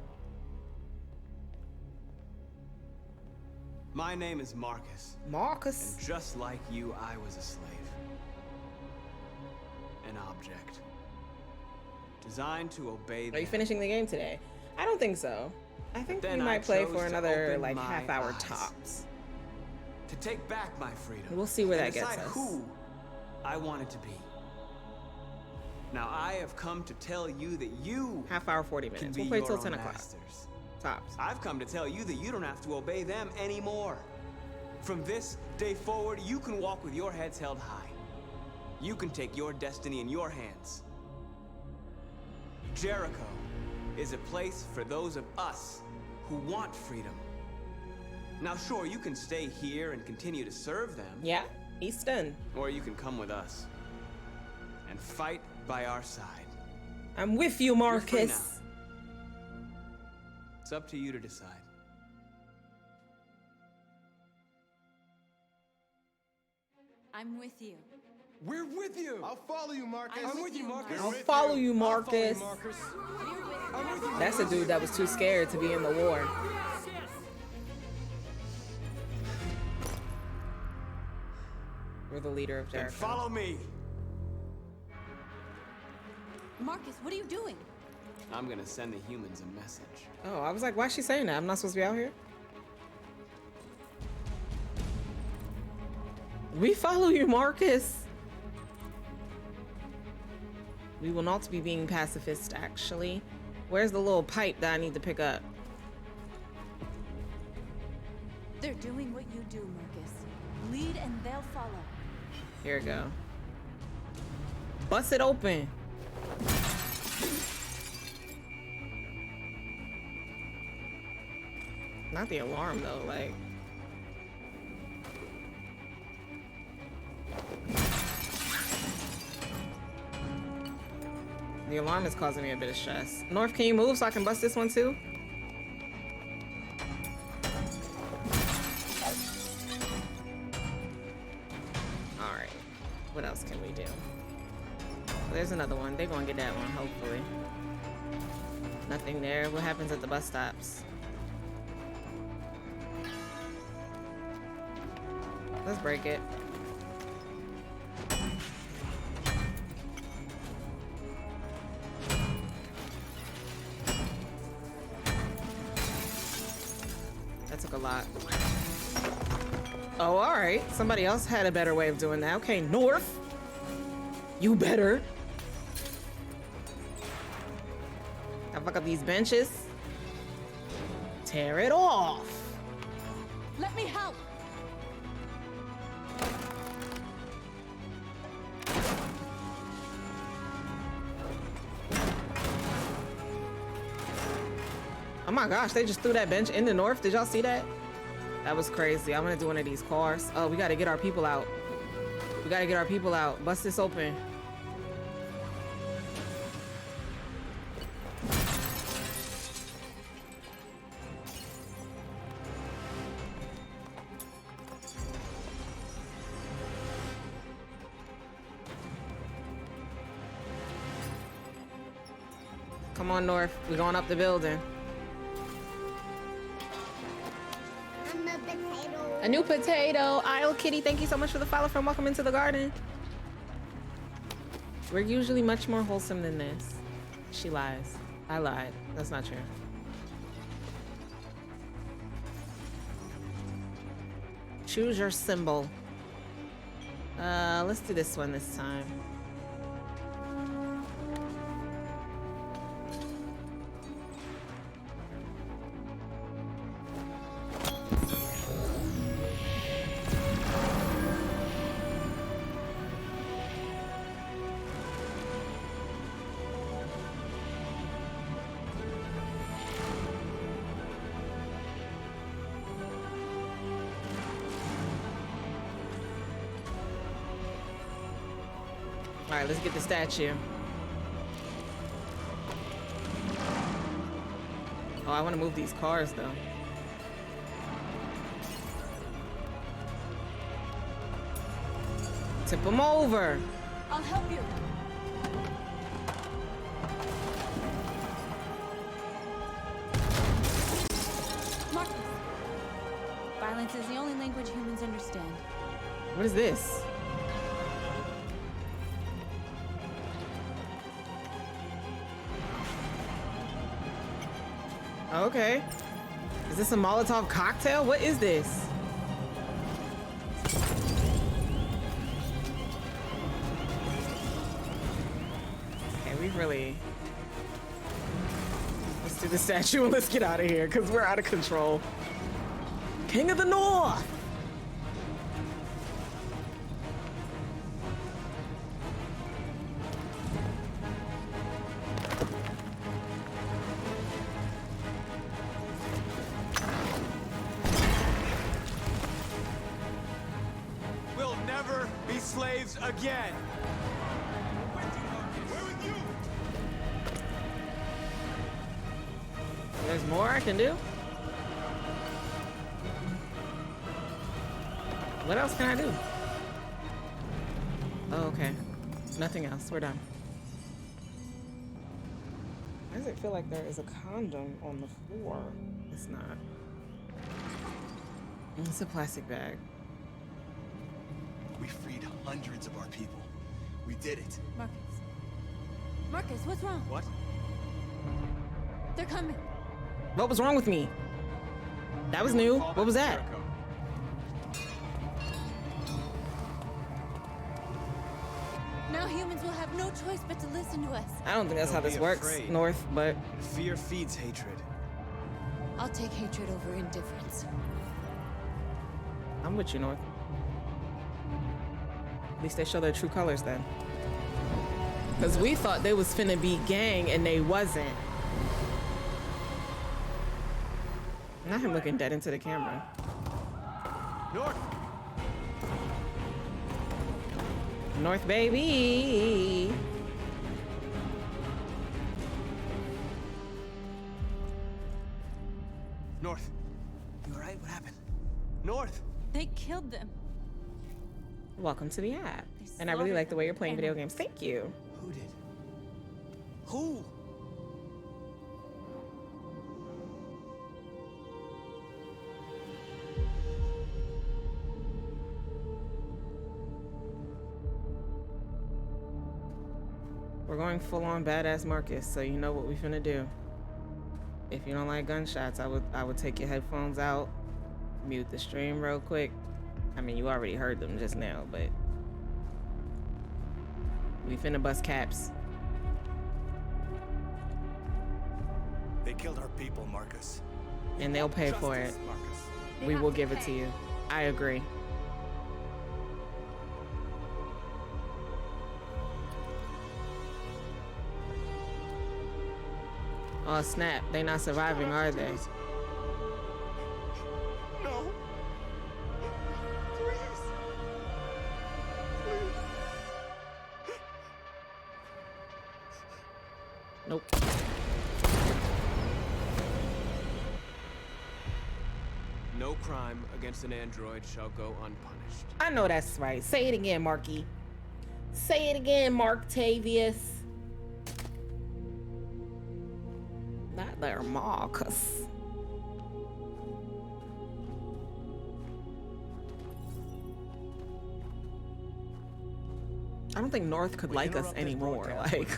My name is Marcus. Marcus. And just like you, I was a slave. An object. Designed to obey them. Are you finishing the game today? I don't think so. I think we might play for another like half-hour tops. To take back my freedom. We'll see where that gets us. Who I wanted to be. Now I have come to tell you that you half-hour, 40 minutes. We'll play till 10 o'clock. Tops. I've come to tell you that you don't have to obey them anymore. From this day forward, you can walk with your heads held high. You can take your destiny in your hands. Jericho is a place for those of us who want freedom. Now, sure, you can stay here and continue to serve them. Yeah, Easton. Or you can come with us and fight by our side. I'm with you, Marcus. It's up to you to decide. I'm with you. We're with you. I'll follow you, Marcus. I'm with you, Marcus. I'll follow you, Marcus. I'm with you. That's a dude that was too scared to be in the war. We're the leader of Jericho. Then follow me. Marcus, what are you doing? I'm gonna send the humans a message. Oh, I was like, why is she saying that? I'm not supposed to be out here. We follow you, Marcus. We will not be being pacifist, actually. Where's the little pipe that I need to pick up? They're doing what you do, Marcus. Lead and they'll follow. Here we go. Bust it open. Not the alarm though, like. The alarm is causing me a bit of stress. North, can you move so I can bust this one too? Alright. What else can we do? There's another one. They're gonna get that one, hopefully. Nothing there. What happens at the bus stops? Let's break it. That took a lot. Oh, all right. Somebody else had a better way of doing that. Okay, North. You better. I fuck up these benches. Tear it off. Let me help. Oh my gosh, they just threw that bench in the North. Did y'all see that? That was crazy. I'm gonna do one of these cars. Oh, we gotta get our people out. We gotta get our people out. Bust this open. Come on, North. We're going up the building. A new potato. Isle Kitty, thank you so much for the follow from Welcome Into the Garden. We're usually much more wholesome than this. She lies. I lied. That's not true. Choose your symbol. Let's do this one this time. All right, let's get the statue. Oh, I want to move these cars though. Tip them over. I'll help you. Marcus. Violence is the only language humans understand. What is this? Okay. Is this a Molotov cocktail? What is this? Okay, we really... Let's do the statue and let's get out of here because we're out of control. King of the North! Again. There's more I can do? What else can I do? Oh, okay. Nothing else. We're done. Why does it feel like there is a condom on the floor? It's not. It's a plastic bag. We freed hundreds of our people. We did it. Marcus, Marcus, what's wrong? What? They're coming. What was wrong with me? That was new. What was that? Now humans will have no choice but to listen to us. I don't think that's how this works, North, but Fear feeds hatred. I'll take hatred over indifference. I'm with you, North. At least they show their true colors then. Because we thought they was finna be gang and they wasn't. Not him looking dead into the camera. North! North, baby! North! You alright? What happened? North! They killed them. Welcome to the app. And I really like the way you're playing video games. Thank you. Who did? Who? We're going full on badass Marcus, so you know what we finna do. If you don't like gunshots, I would take your headphones out, mute the stream real quick. I mean, you already heard them just now, but we finna bust caps. They killed our people, Marcus. And they'll pay for it. We will give it to you. I agree. Oh snap, they not surviving, are they? No. Please. Please. Nope. No crime against an android shall go unpunished. I know that's right. Say it again, Marky. Say it again, Marktavius. Not there, Marcus. I don't think North could like us anymore. Like,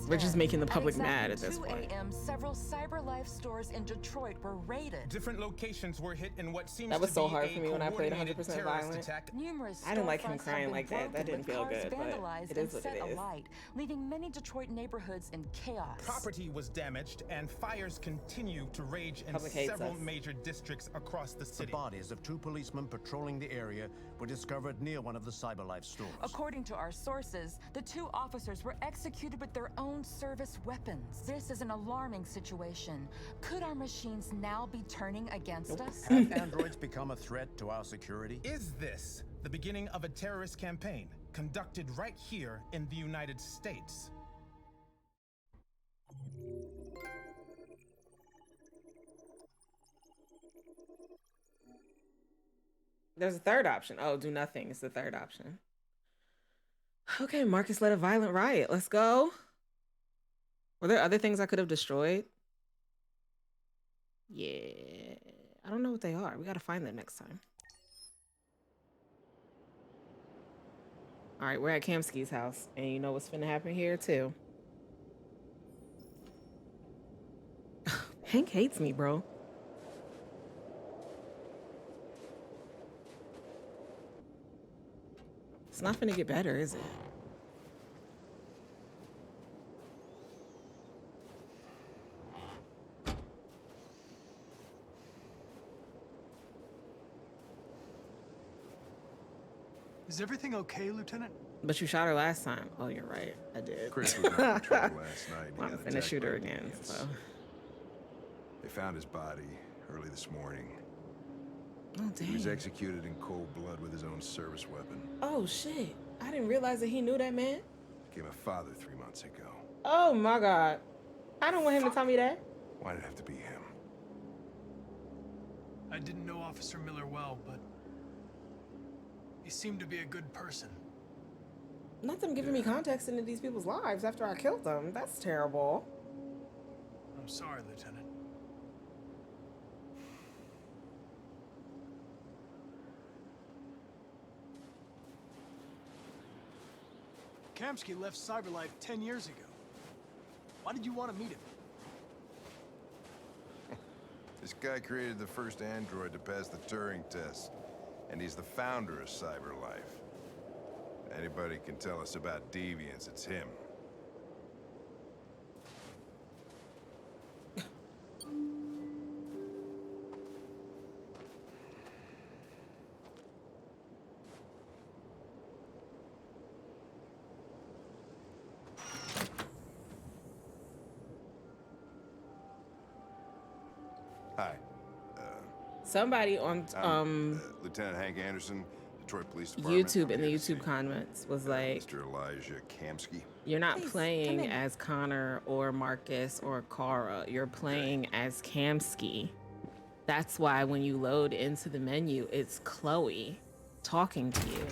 we're just making the public mad at this point. 2 a.m., several CyberLife stores in Detroit were raided. Different locations were hit in what seems That was to so be hard a for me when I played 100% coordinated violent. terrorist attack. Numerous I didn't like him storefronts have crying been like that. That broken, didn't feel with good, cars but vandalized it is and what set it is. alight, leaving many Detroit neighborhoods in chaos. Property was damaged, and fires continue to rage in Public hates several us. major districts across the The city. bodies of 2 policemen patrolling the area were discovered near one of the CyberLife stores. According to our sources, the 2 officers were executed with their own service weapons. This is an alarming situation. Could our machines now be turning against us? Have androids become a threat to our security? Is this the beginning of a terrorist campaign conducted right here in the United States? There's a third option. Oh, do nothing. It's the third option. Okay, Marcus led a violent riot. Let's go. Were there other things I could have destroyed? Yeah. I don't know what they are. We got to find them next time. All right, we're at Kamsky's house. And you know what's finna happen here, too. Hank hates me, bro. It's not finna get better, is it? Is everything okay, Lieutenant? But you shot her last time. Oh, you're right. I did. Chris was on patrol last night. I'm finna shoot her again, so. They found his body early this morning. Oh, He was dang. executed in cold blood with his own service weapon. Oh, shit. I didn't realize that he knew that man. Became a father 3 months ago. Oh, my God. I don't want him to tell me that. Why did it have to be him? I didn't know Officer Miller well, but he seemed to be a good person. Not them giving me context into these people's lives after I killed them. That's terrible. I'm sorry, Lieutenant. Kamsky left Cyberlife 10 years ago. Why did you want to meet him? This guy created the first android to pass the Turing test, and he's the founder of Cyberlife. Anybody can tell us about deviants, it's him. Hi. Somebody on Lieutenant Hank Anderson, Detroit Police Department. YouTube in the YouTube comments was like, Mr. Elijah Kamsky. you're not playing as Connor or Marcus or Kara. You're playing as Kamsky. That's why when you load into the menu, it's Chloe talking to you.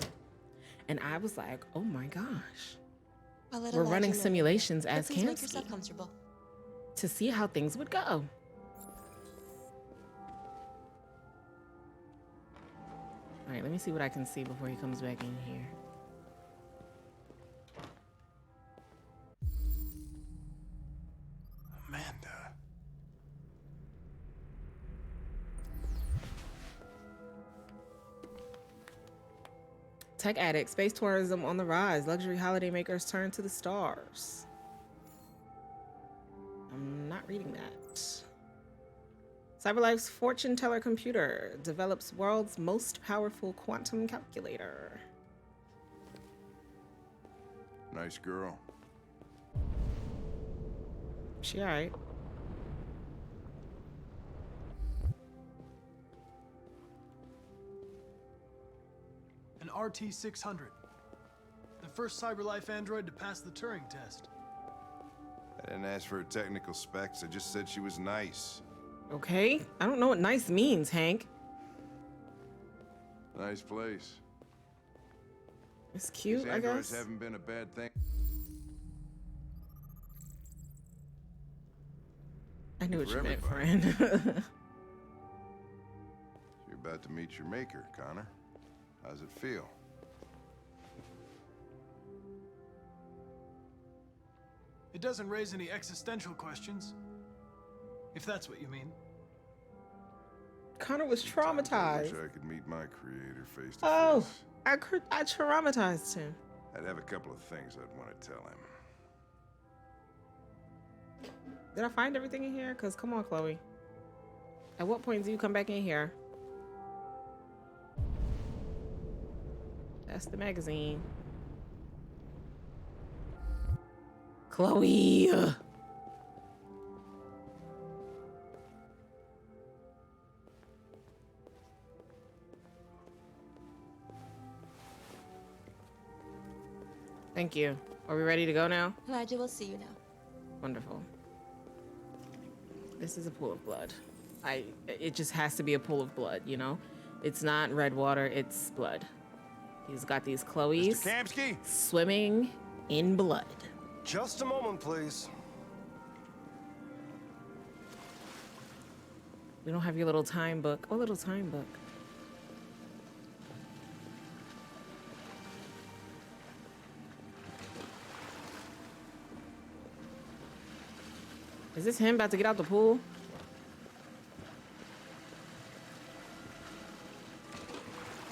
And I was like, oh my gosh. We're running simulations as Please make yourself Kamsky comfortable. to see how things would go. All right, let me see what I can see before he comes back in here. Amanda. Tech addict, space tourism on the rise. Luxury holiday makers turn to the stars. I'm not reading that. Cyberlife's fortune teller computer develops world's most powerful quantum calculator. Nice girl. She all right. An RT-600. The first Cyberlife android to pass the Turing test. I didn't ask for her technical specs, I just said she was nice. Okay, I don't know what nice means, Hank. Nice place. It's cute, These I androids guess. haven't been a bad thing. I knew what For you meant, everybody. friend. You're about to meet your maker, Connor. How's it feel? It doesn't raise any existential questions. If that's what you mean. Connor was I traumatized. wish I could meet my creator face to Oh, face. I traumatized him. I'd have a couple of things I'd want to tell him. Did I find everything in here? Because come on, Chloe. At what point do you come back in here? That's the magazine. Chloe. Thank you. Are we ready to go now? Elijah will see you now. Wonderful. This is a pool of blood. It just has to be a pool of blood, you know? It's not red water, it's blood. He's got these Chloes Mr. Kamsky? swimming in blood. Just a moment, please. We don't have your little time book. What little time book? Is this him about to get out the pool?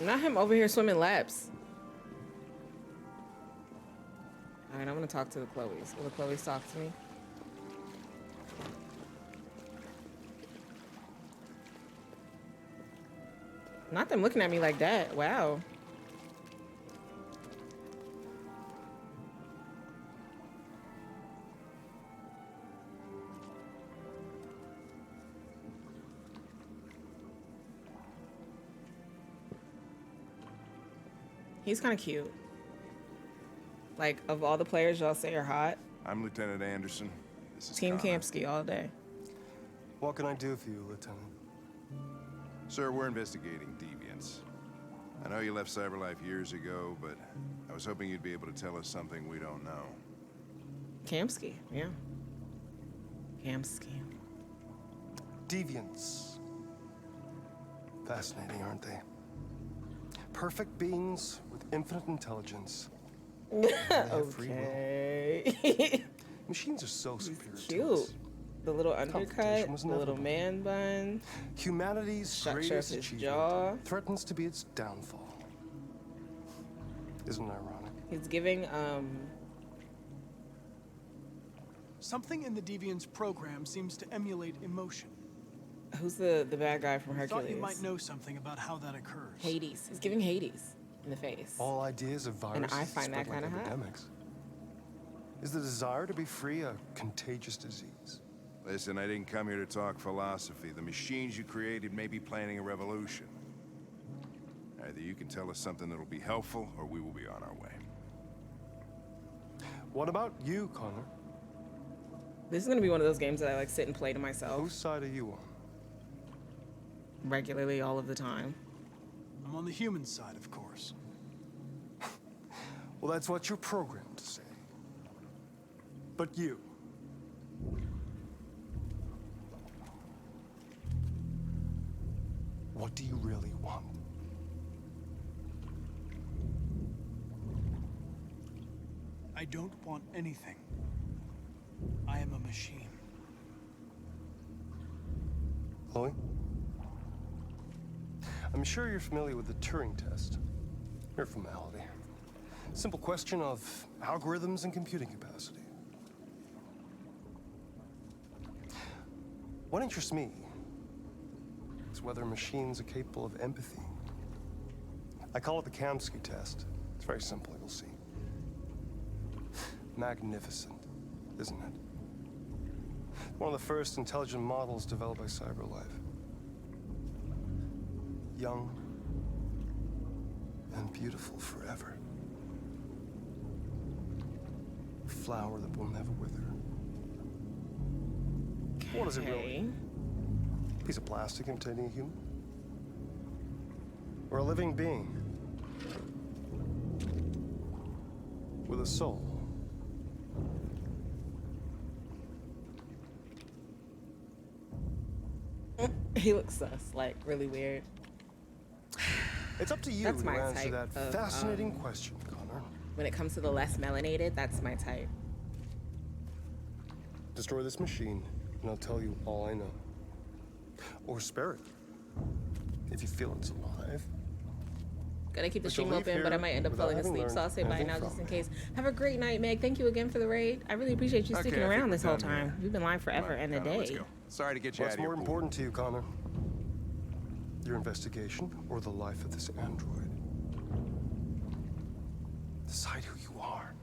Not him over here swimming laps. All right, I'm gonna talk to the Chloes. Will the Chloes talk to me? Not them looking at me like that. Wow. He's kind of cute. Like, of all the players y'all say are hot, I'm Lieutenant Anderson. This is Team Connor. Kamsky all day. What can I do for you, Lieutenant? Sir, we're investigating deviants. I know you left Cyberlife years ago, but I was hoping you'd be able to tell us something we don't know. Kamsky, yeah. Kamsky. Deviants. Fascinating, aren't they? Perfect beings with infinite intelligence, Okay. Machines are so superior to Cute. us. The little undercut, was the little inevitable. man bun. Humanity's Structure of greatest his achievement jaw. threatens to be its downfall. Isn't it ironic? He's giving Something in the Deviant's program seems to emulate emotion. who's the bad guy from I Hercules? thought you might know something about how that occurs. Hades. He's giving Hades in the face. All ideas of viruses And I find that spread like kind of hot. epidemics. Is the desire to be free a contagious disease? Listen, I didn't come here to talk philosophy. The machines you created may be planning a revolution. Either you can tell us something that'll be helpful, or we will be on our way. What about you, Connor? This is gonna be one of those games that I like sit and play to myself. Whose side are you on? Regularly, all of the time. I'm on the human side, of course. Well, that's what you're programmed to say. But you. What do you really want? I don't want anything. I am a machine. Chloe? I'm sure you're familiar with the Turing test. Mere formality. Simple question of algorithms and computing capacity. What interests me is whether machines are capable of empathy. I call it the Kamsky test. It's very simple, you'll see. Magnificent, isn't it? One of the first intelligent models developed by CyberLife. Young and beautiful forever. A flower that will never wither. What is it really? A piece of plastic imitating a human? Or a living being? With a soul? He looks sus, like really weird. It's up to you That's to my answer type that of, fascinating question, Connor. When it comes to the less melanated, that's my type. Destroy this machine, and I'll tell you all I know. Or spare it, if you feel it's alive. Gonna keep the But you'll stream leave open, but I here might end up without falling having asleep, so I'll learned say bye anything now from just in it. case. Have a great night, Meg. Thank you again for the raid. I really appreciate you Okay, sticking I think around we're this whole done here. time. We've been live forever and a Connor, let's day. go. Sorry to get you What's out of more your important to you, Connor? Your investigation or the life of this android? Decide who you are.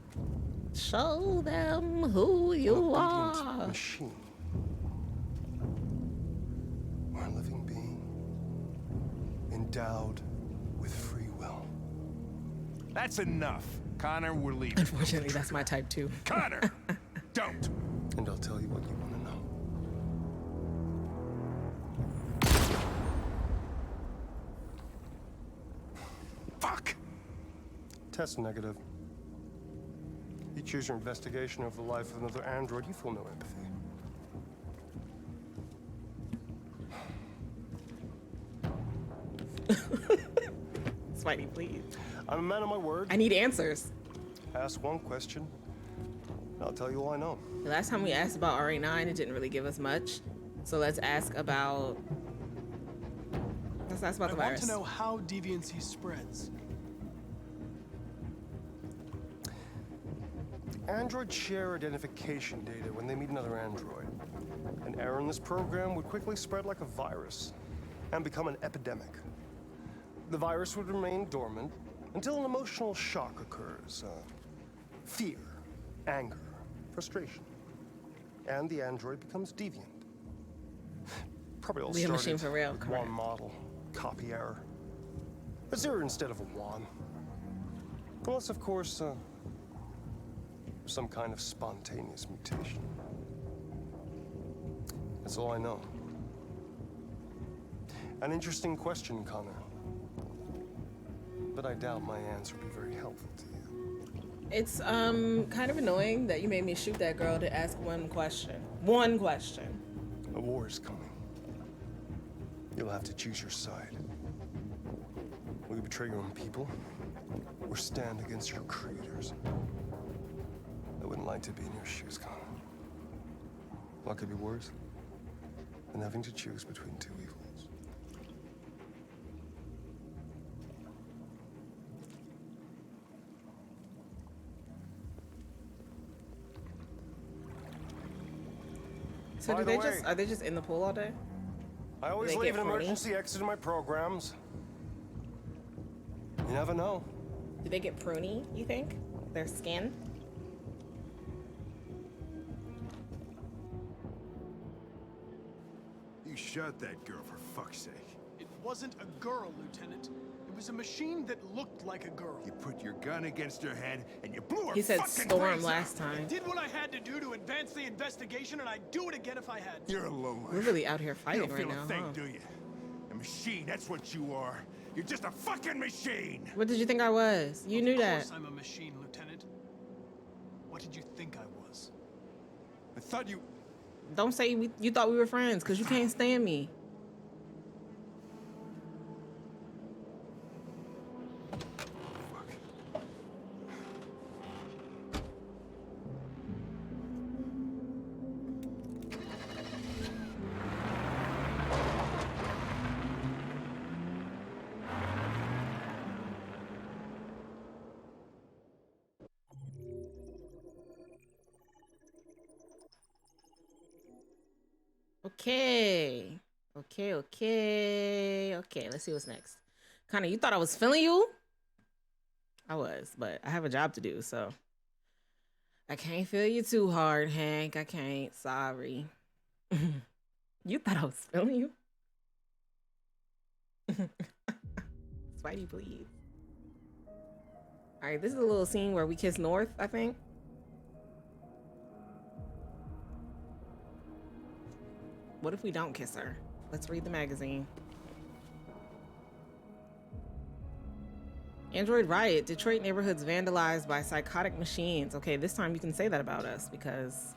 Show them who you An are. obedient machine. Or a living being. Endowed with free will. That's enough. Connor, we're leaving. Unfortunately, that's my type too. Connor! Don't! And I'll tell you what you want to know. Fuck! Test negative. You choose your investigation of the life of another android, you feel no empathy. Spidey, please. I'm a man of my word. I need answers. Ask one question, and I'll tell you all I know. The last time we asked about RA9, it didn't really give us much. So let's ask about. Let's ask about the I want virus. to know how deviancy spreads. Androids share identification data when they meet another android. An error in this program would quickly spread like a virus and become an epidemic. The virus would remain dormant until an emotional shock occurs. Fear, anger, frustration. And the android becomes deviant. Probably all Be a machine started for real, with correct. one model, copy error. A 0 instead of a 1. Unless, of course, some kind of spontaneous mutation. That's all I know. An interesting question, Connor. But I doubt my answer will be very helpful to you. It's kind of annoying that you made me shoot that girl to ask one question. One question. A war is coming. You'll have to choose your side. Will you betray your own people? Or or stand against your creators. I wouldn't like to be in your shoes, Connor. What could be worse than having to choose between two evils? So do they just are they just in the pool all day? I always leave an emergency exit in my programs. You never know. Do they get pruny, you think? Their skin? You shot that girl, for fuck's sake. It wasn't a girl, Lieutenant. It was a machine that looked like a girl. You put your gun against her head and you blew her He said fucking storm brains last out. I time. did what I had to do to advance the investigation, and I'd do it again if I had to. You're a lowlife. We're really out here You fighting don't right feel now, a thing, huh? do you? A machine, that's what you are. You're just a fucking machine. What did you think I was? You knew that. Of course I'm a machine, Lieutenant. What did you think I was? I thought you... Don't say you thought we were friends, because you can't stand me. Okay. Okay. Let's see what's next. Connor, you thought I was feeling you? I was, but I have a job to do, so I can't feel you too hard, Hank. I can't. Sorry. You thought I was feeling you? Spidey, please. All right, this is a little scene where we kiss North, I think. What if we don't kiss her? Let's read the magazine. Android riot. Detroit neighborhoods vandalized by psychotic machines. Okay, this time you can say that about us because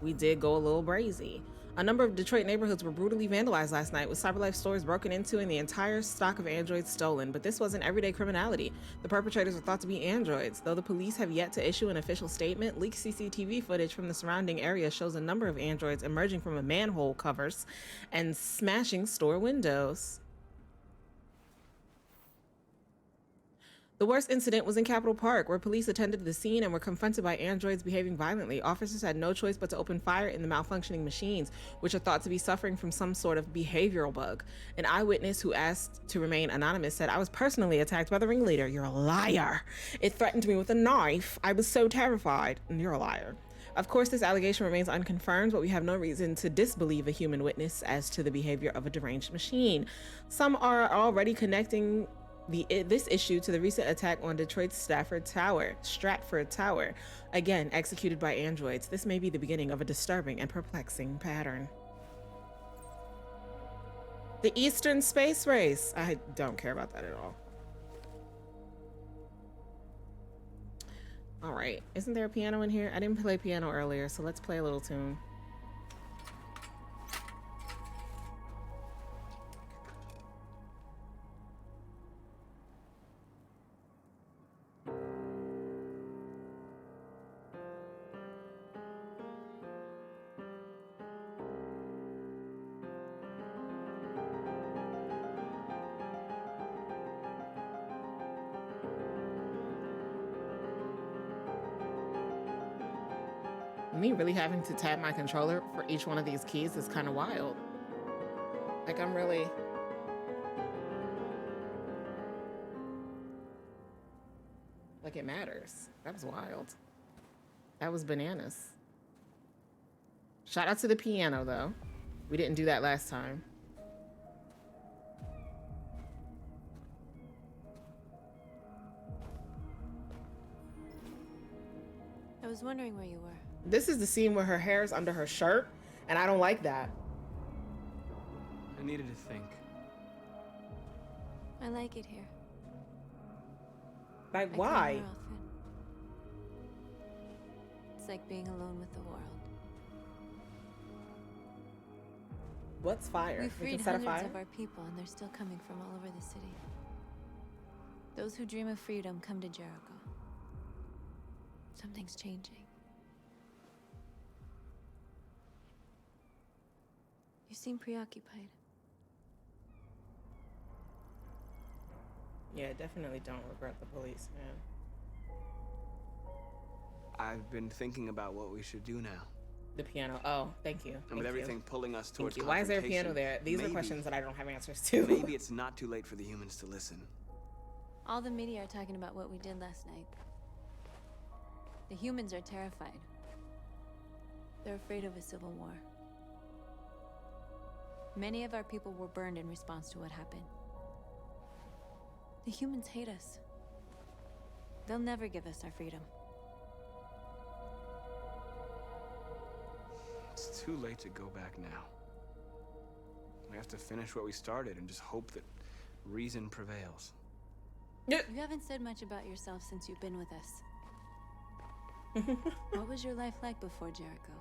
we did go a little brazy. A number of Detroit neighborhoods were brutally vandalized last night with CyberLife stores broken into and the entire stock of androids stolen. But this wasn't everyday criminality. The perpetrators were thought to be androids. Though the police have yet to issue an official statement, leaked CCTV footage from the surrounding area shows a number of androids emerging from a manhole covers and smashing store windows. The worst incident was in Capitol Park, where police attended the scene and were confronted by androids behaving violently. Officers had no choice but to open fire in the malfunctioning machines, which are thought to be suffering from some sort of behavioral bug. An eyewitness who asked to remain anonymous said, "I was personally attacked by the ringleader." You're a liar. It threatened me with a knife. I was so terrified. And you're a liar. Of course, this allegation remains unconfirmed, but we have no reason to disbelieve a human witness as to the behavior of a deranged machine. Some are already connecting this issue to the recent attack on Detroit's Stratford Tower, again executed by androids. This may be the beginning of a disturbing and perplexing pattern. The Eastern Space Race. I don't care about that at all. All right, isn't there a piano in here? I didn't play piano earlier, so let's play a little tune. Me really having to tap my controller for each one of these keys is kind of wild. Like I'm really... Like it matters. That was wild. That was bananas. Shout out to the piano though. We didn't do that last time. I was wondering where you were. This is the scene where her hair's under her shirt, and I don't like that. I needed to think. I like it here. Like, I why? come here often. It's like being alone with the world. What's fire? We We freed can set a hundreds fire? of our people, and they're still coming from all over the city. Those who dream of freedom come to Jericho. Something's changing. You seem preoccupied. Yeah, definitely don't regret the police, man. I've been thinking about what we should do now. The piano. Oh, thank you. And with everything pulling us towards Thank you. Why is there a piano there? These are questions that I don't have answers to. Maybe it's not too late for the humans to listen. All the media are talking about what we did last night. The humans are terrified. They're afraid of a civil war. Many of our people were burned in response to what happened. The humans hate us. They'll never give us our freedom. It's too late to go back now. We have to finish what we started and just hope that reason prevails. You haven't said much about yourself since you've been with us. What was your life like before Jericho?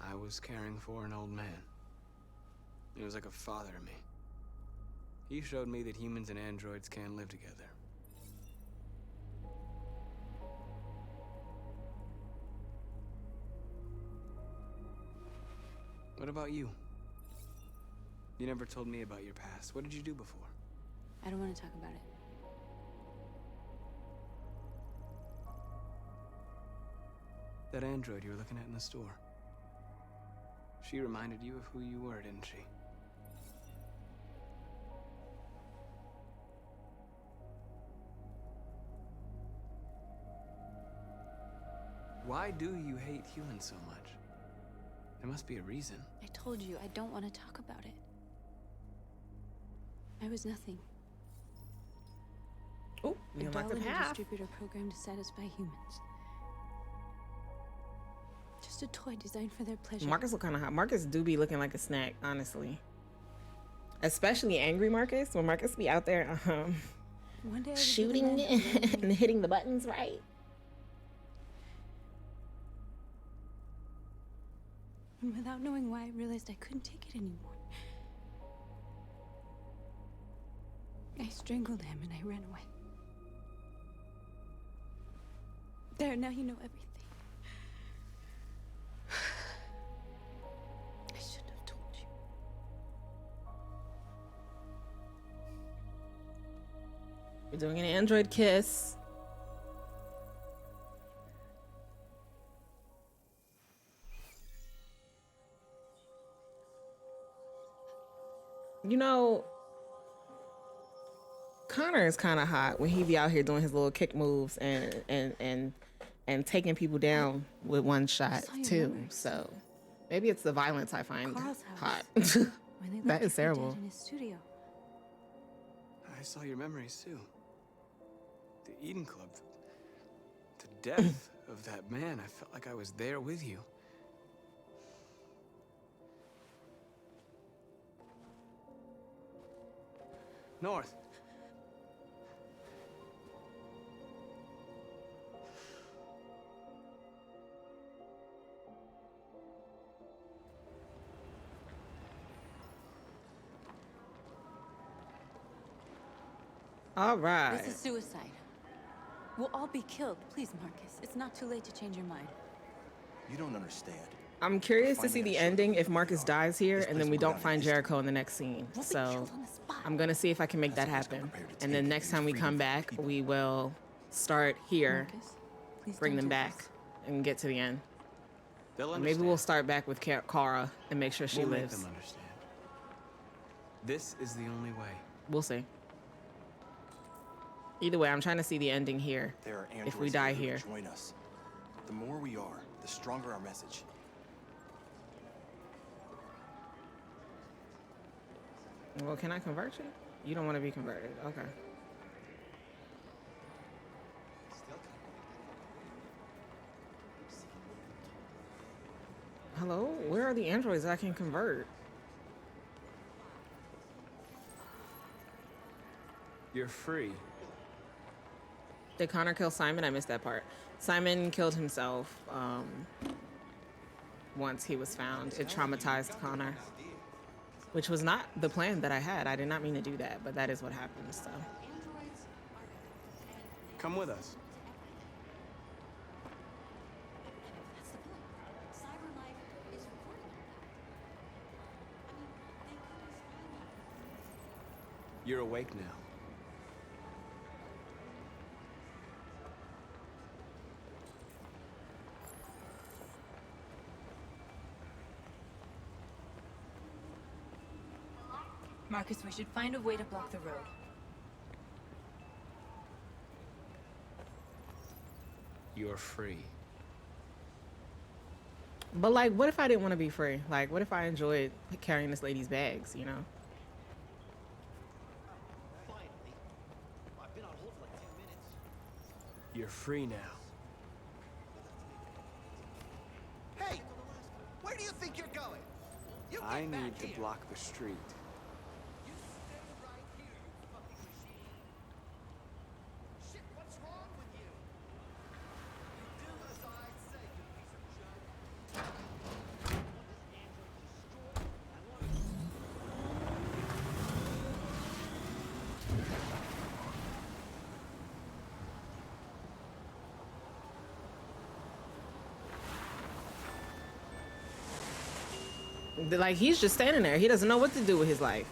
I was caring for an old man. He was like a father to me. He showed me that humans and androids can live together. What about you? You never told me about your past. What did you do before? I don't want to talk about it. That android you were looking at in the store. She reminded you of who you were, didn't she? Why do you hate humans so much? There must be a reason. I told you, I don't want to talk about it. I was nothing. Oh, we a unlocked doll the in a path. distributor program to satisfy humans. Just a toy designed for their pleasure. Marcus look kind of hot. Marcus do be looking like a snack, honestly. Especially angry Marcus. When Marcus be out there One day I was shooting with a man who and hitting the buttons right. And without knowing why, I realized I couldn't take it anymore. I strangled him and I ran away. There, now you know everything. I shouldn't have told you. We're doing an android kiss. You know, Connor is kind of hot when he be out here doing his little kick moves and taking people down with one shot too. So maybe it's the violence I find Carl's hot. house. When they That left is you for dead terrible. in his studio. I saw your memories too. The Eden Club. The death of that man. I felt like I was there with you. North. All right. This is suicide. We'll all be killed. Please, Marcus. It's not too late to change your mind. You don't understand. I'm curious to see the ending if Marcus dies here and then we don't find Jericho in the next scene. So I'm gonna see if I can make that happen. And then next time we come back, we will start here, bring them back, and get to the end. They'll Maybe understand. we'll start back with Kara and make sure she We'll make lives. them understand. This is the only way. We'll see. Either way, I'm trying to see the ending here. There are If we androids die who will here. join us. The more we are, the stronger our message. Well, can I convert you? You don't want to be converted. Okay. Hello? Where are the androids I can convert? You're free. Did Connor kill Simon? I missed that part. Simon killed himself. once he was found. It traumatized Connor, which was not the plan that I had. I did not mean to do that, but that is what happened, so. Come with us. You're awake now. Marcus, we should find a way to block the road. You're free. But like, what if I didn't want to be free? Like, what if I enjoyed carrying this lady's bags, you know? You're free now. Hey! Where do you think you're going? You I get back need to here. block the street. You stay right here, you fucking machine. Shit, what's wrong with you? You do as I say, you piece of junk. I want this android destroyed. I want it. Like, he's just standing there. He doesn't know what to do with his life.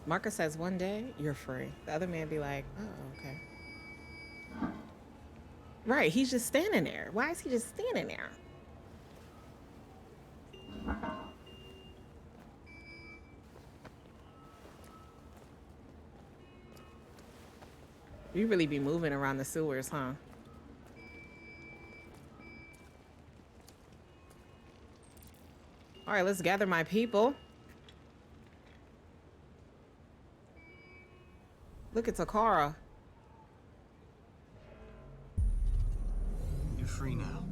Marcus says one day you're free. The other man be like, oh, okay. Right, he's just standing there. Why is he just standing there? We really be moving around the sewers, huh? All right, let's gather my people. Look, it's Akara. You're free now.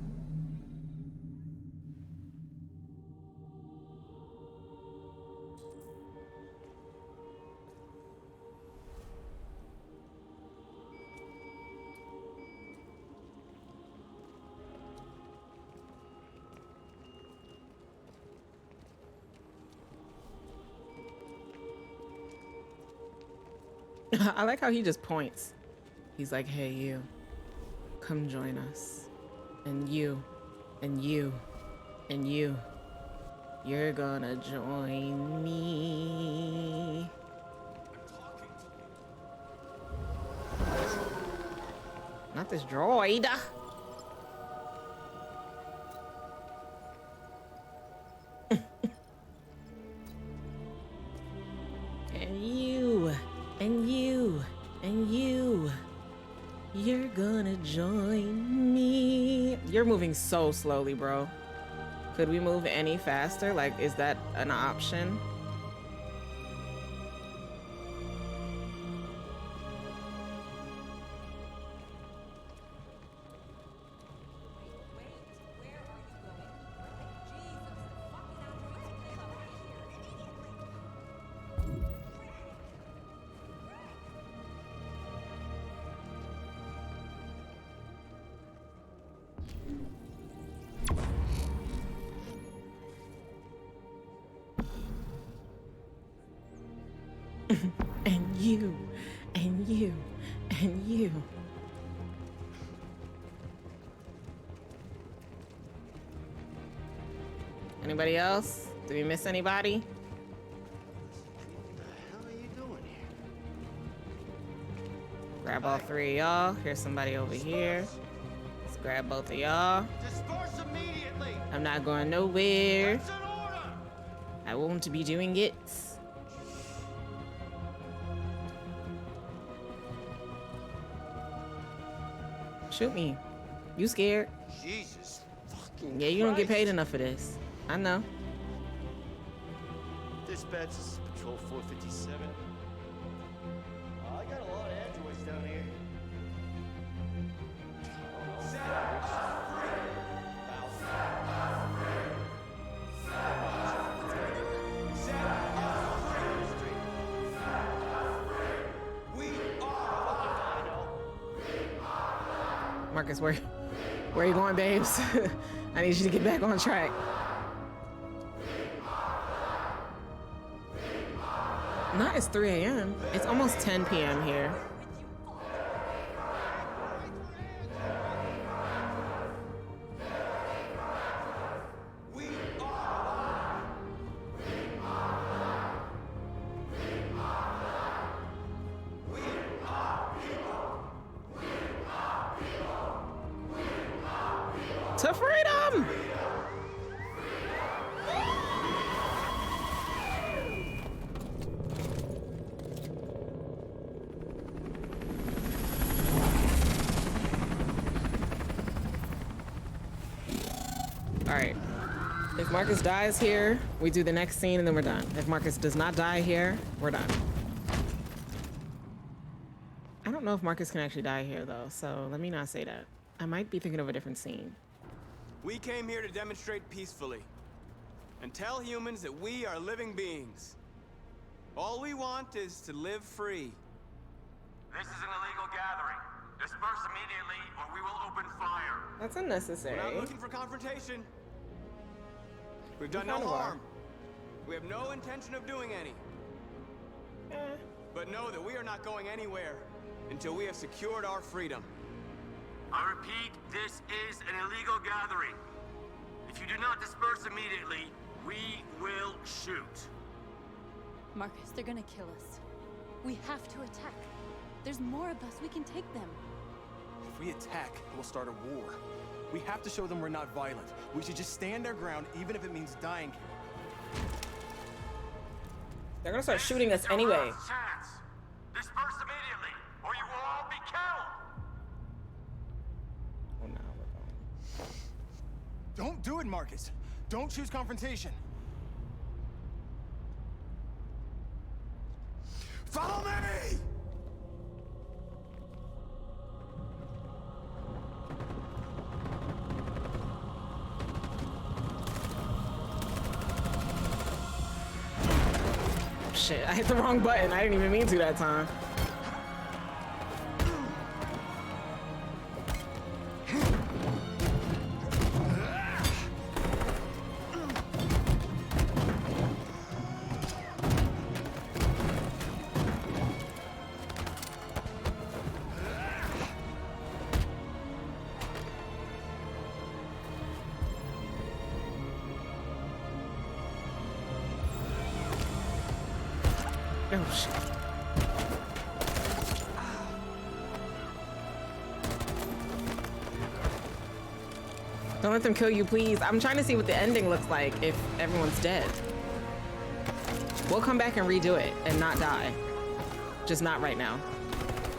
I like how he just points. He's like, hey, you, come join us. And you, and you, and you, you're gonna join me. Not this droid. And you, and you, and you, you're gonna join me. You're moving so slowly, bro. Could we move any faster? Like, is that an option? And you, and you, and you. Anybody else? Did we miss anybody? What the hell are you doing here? Grab all three of y'all. Here's somebody over here. Let's grab both of y'all. Disperse immediately. I'm not going nowhere. That's an order. I won't be doing it. Shoot me. You scared? Jesus fucking Yeah, you don't get Christ. paid enough for this. I know. Dispatch, this is Patrol 457. I got a lot of androids down here. Marcus, where are you going, babes? I need you to get back on track. Not it's 3 a.m. It's almost 10 p.m. here. To freedom! All right. If Marcus dies here, we do the next scene and then we're done. If Marcus does not die here, we're done. I don't know if Marcus can actually die here though, so let me not say that. I might be thinking of a different scene. We came here to demonstrate peacefully and tell humans that we are living beings. All we want is to live free. This is an illegal gathering. Disperse immediately or we will open fire. That's unnecessary. We're not looking for confrontation. We've done no harm. We have no intention of doing any. But know that we are not going anywhere until we have secured our freedom. I repeat, this is an illegal gathering. If you do not disperse immediately, we will shoot. Marcus, they're gonna kill us. We have to attack. There's more of us. We can take them. If we attack, it will start a war. We have to show them we're not violent. We should just stand our ground, even if it means dying here. They're gonna start shooting us anyway. Chance. Disperse immediately, or you will all be killed. Oh no, we're going. Don't do it, Marcus. Don't choose confrontation. Follow me! Shit, I hit the wrong button. I didn't even mean to that time. Oh, shit. Don't let them kill you, please. I'm trying to see what the ending looks like if everyone's dead. We'll come back and redo it and not die. Just not right now.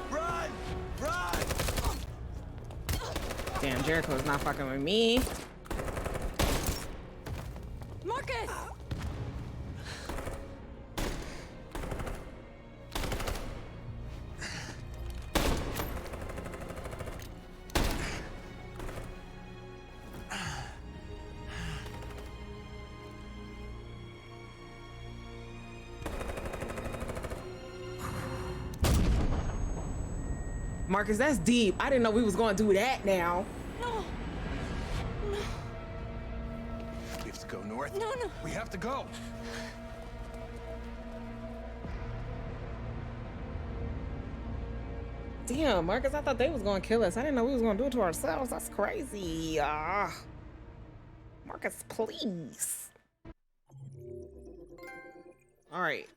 Run! Run! Damn, Jericho's not fucking with me. Marcus! Marcus, that's deep. I didn't know we was gonna do that now. No. No. We have to go north. No, no. We have to go. Damn, Marcus, I thought they was gonna kill us. I didn't know we was gonna do it to ourselves. That's crazy. Marcus, please. All right.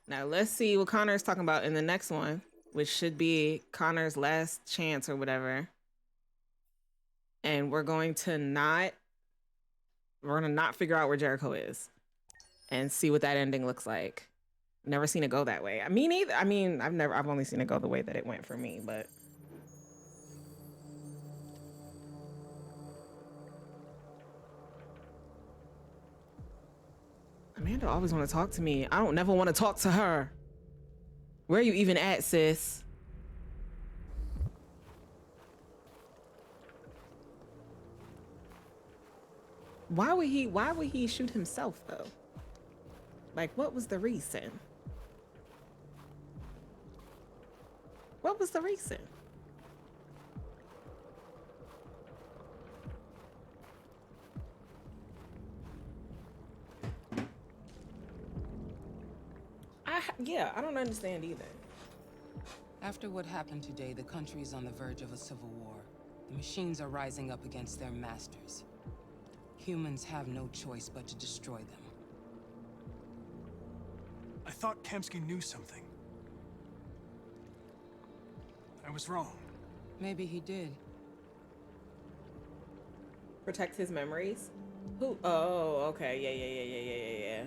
Now let's see what Connor's talking about in the next one, which should be Connor's last chance or whatever. And we're gonna not figure out where Jericho is and see what that ending looks like. Never seen it go that way. Me neither. I mean, I've only seen it go the way that it went for me, but. Amanda always want to talk to me. I don't never want to talk to her. Where are you even at, sis? Why would he shoot himself though? Like, what was the reason? What was the reason? Yeah, I don't understand either. After what happened today, the country is on the verge of a civil war. The machines are rising up against their masters. Humans have no choice but to destroy them. I thought Kamsky knew something. I was wrong. Maybe he did. Protect his memories? Who? Oh, okay. Yeah.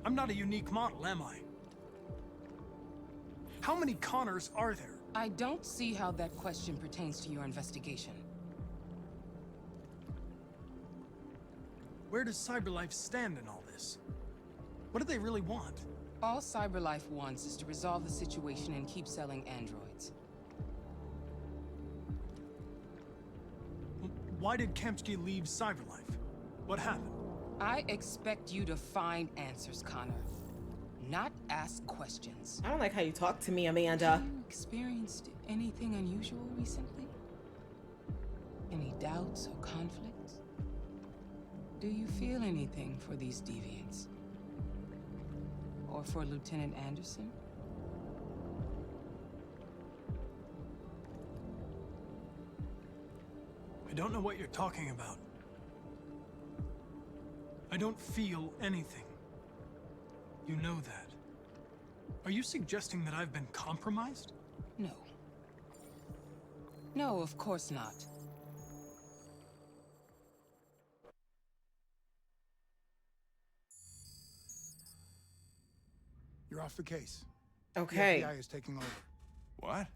I'm not a unique model, am I? How many Connors are there? I don't see how that question pertains to your investigation. Where does CyberLife stand in all this? What do they really want? All CyberLife wants is to resolve the situation and keep selling androids. Why did Kamsky leave CyberLife? What happened? I expect you to find answers, Connor. Not ask questions. I don't like how you talk to me, Amanda. Have you experienced anything unusual recently? Any doubts or conflicts? Do you feel anything for these deviants? Or for Lieutenant Anderson? I don't know what you're talking about. I don't feel anything. You know that. Are you suggesting that I've been compromised? No. No, of course not. You're off the case. Okay. The FBI is taking over. What?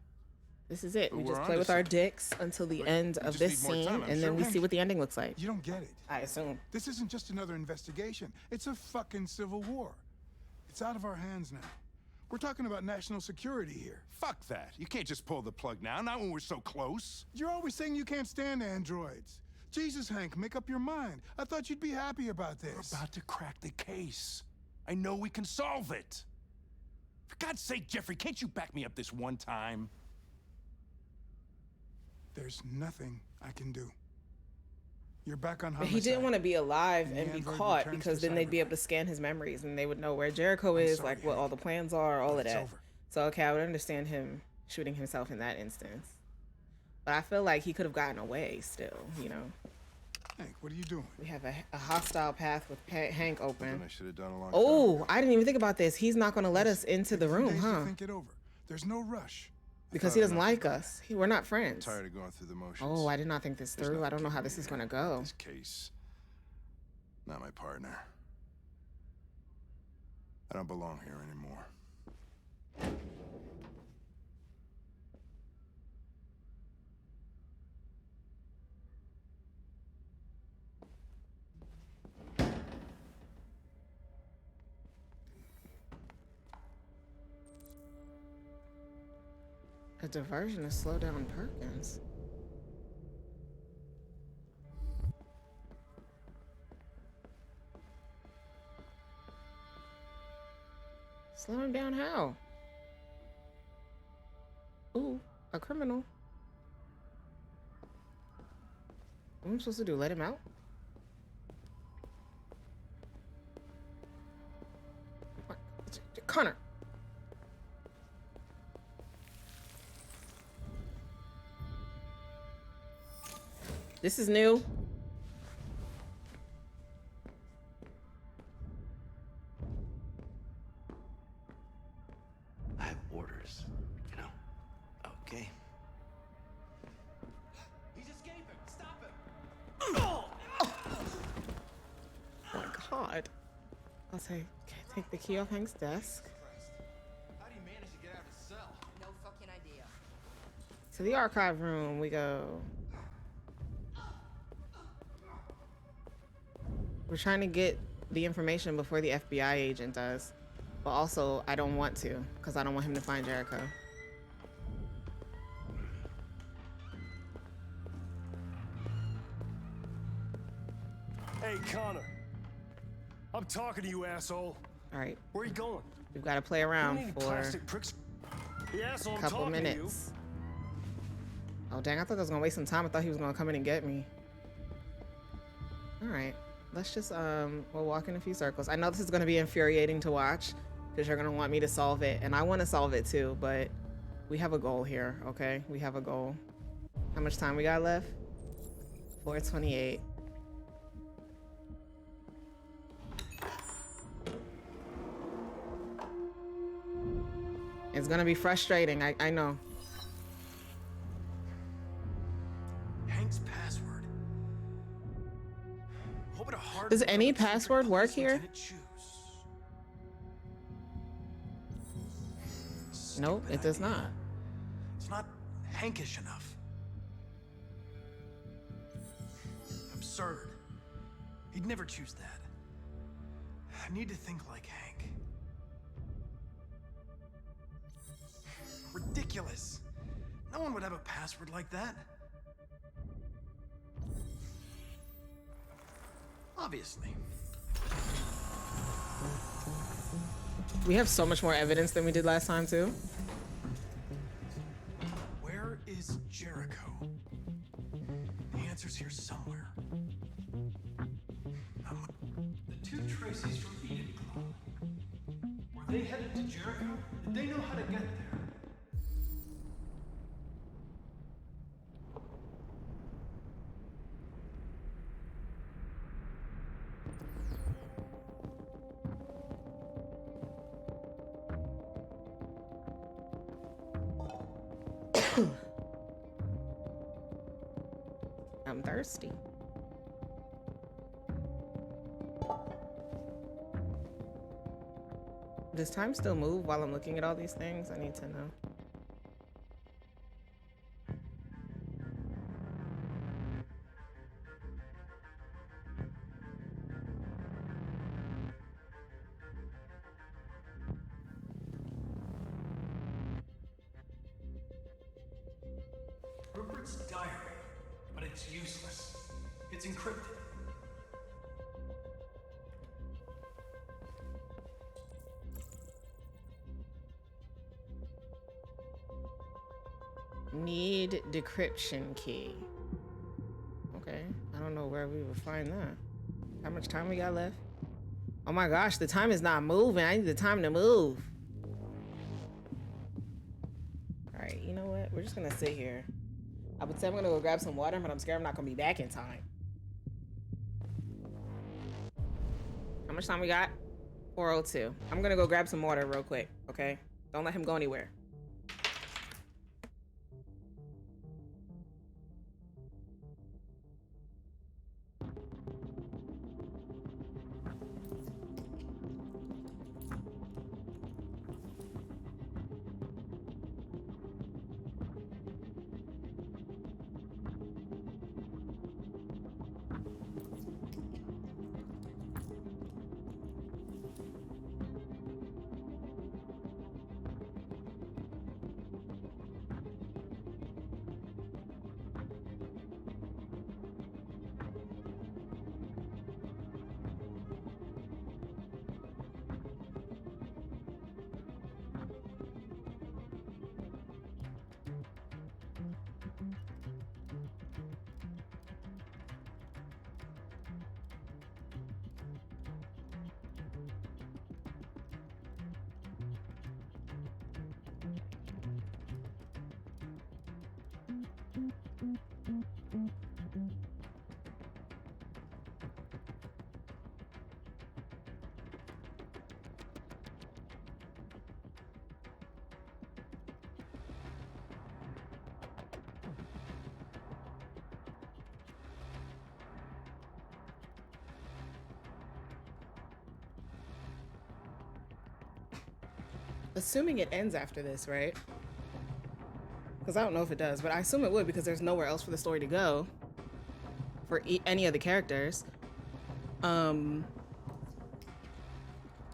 This is it. But We we're just play onto with our something. dicks until the end we of just this need more scene, time, I'm and sure. then we see what the ending looks like. You don't get it. I assume. This isn't just another investigation. It's a fucking civil war. It's out of our hands now. We're talking about national security here. Fuck that. You can't just pull the plug now, not when we're so close. You're always saying you can't stand androids. Jesus, Hank, make up your mind. I thought you'd be happy about this. We're about to crack the case. I know we can solve it. For God's sake, Jeffrey, can't you back me up this one time? There's nothing I can do. You're back on But homicide. he didn't want to be alive And and the be android caught returns because to then they'd be Cyberlife. able to scan his memories and they would know where Jericho is, sorry, like what all the plans are, all of It's that. over. So okay, I would understand him shooting himself in that instance. But I feel like he could have gotten away still, you know. Hank, what are you doing? We have a hostile path with Hank open. Something I should have done a long Oh, time ago. I didn't even think about this. He's not going to let us into the room, Days to huh? think it over. There's no rush. Because thought he it doesn't enough like about us. We're not friends. I'm tired of going through the motions. Oh, I did not think this There's through. I nothing don't know how keeping this me is going to here. go. This case, not my partner. I don't belong here anymore. A diversion to slow down Perkins. Slow him down how? Ooh, a criminal. What am I supposed to do? Let him out? What? Connor. This is new. I have orders, you know? Okay. He's escaping. Stop him. Oh my god. I'll take the key off Hank's desk. How do you manage to get out of his cell? No fucking idea. To the archive room we go. We're trying to get the information before the FBI agent does. But also, I don't want to, because I don't want him to find Jericho. Hey, Connor. I'm talking to you, asshole. All right. Where are you going? We've got to play around You need for plastic pricks. The asshole, a I'm couple talking to minutes. Oh, dang. I thought I was going to waste some time. I thought he was going to come in and get me. All right. Let's just, we'll walk in a few circles. I know this is going to be infuriating to watch, because you're gonna want me to solve it, and I want to solve it too, but we have a goal here, okay? We have a goal. How much time we got left? 4:28. It's gonna be frustrating, I know. Hank's password. Hope it a hard Does any password work here? Nope, it does not. It's not Hankish enough. Absurd. He'd never choose that. I need to think like Hank. Ridiculous. No one would have a password like that. Obviously. We have so much more evidence than we did last time too. Where is Jericho? The answer's here somewhere. The two Traceys from Eden Claw. Were they headed to Jericho? Did they know how to get there? I'm thirsty. Does time still move while I'm looking at all these things? I need to know. Rupert's diary, but it's useless. It's encrypted. Need decryption key. Okay, I don't know where we would find that. How much time we got left? Oh my gosh, the time is not moving. I need the time to move. All right, you know what? We're just gonna sit here. I would say I'm gonna go grab some water, but I'm scared I'm not gonna be back in time. How much time we got? 4:02. I'm gonna go grab some water real quick, okay? Don't let him go anywhere. Assuming it ends after this, right? Because I don't know if it does, but I assume it would because there's nowhere else for the story to go for any of the characters.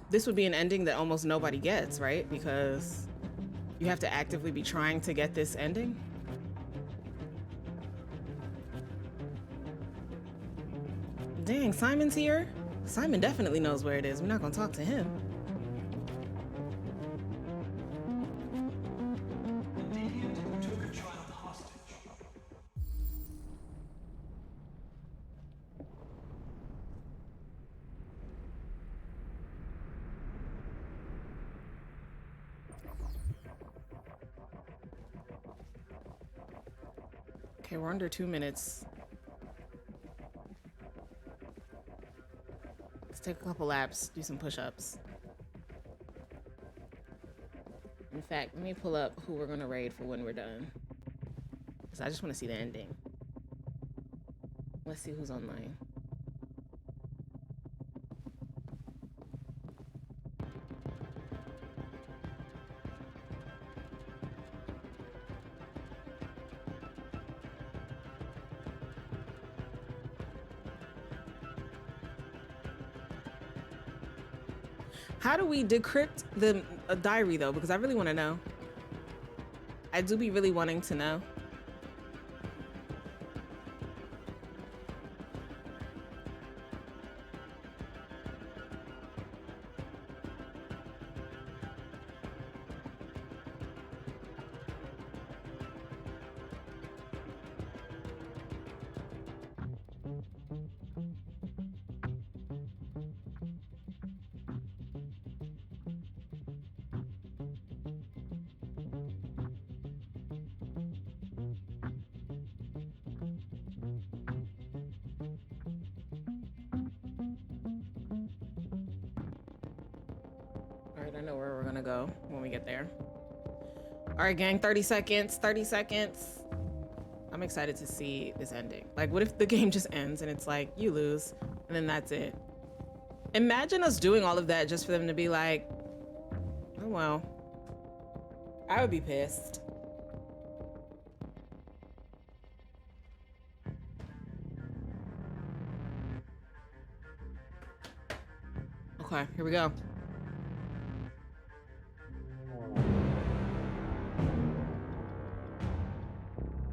This would be an ending that almost nobody gets, right? Because you have to actively be trying to get this ending. Dang, Simon's here? Simon definitely knows where it is. We're not gonna talk to him. Okay, we're under 2 minutes. Let's take a couple laps, do some push-ups. In fact, let me pull up who we're gonna raid for when we're done. Because I just want to see the ending. Let's see who's online. How do we decrypt the diary though? Because I really want to know. I do be really wanting to know. I know where we're gonna go when we get there. All right, gang, 30 seconds, 30 seconds. I'm excited to see this ending. Like, what if the game just ends and it's like, you lose, and then that's it? Imagine us doing all of that just for them to be like, oh, well. I would be pissed. Okay, here we go.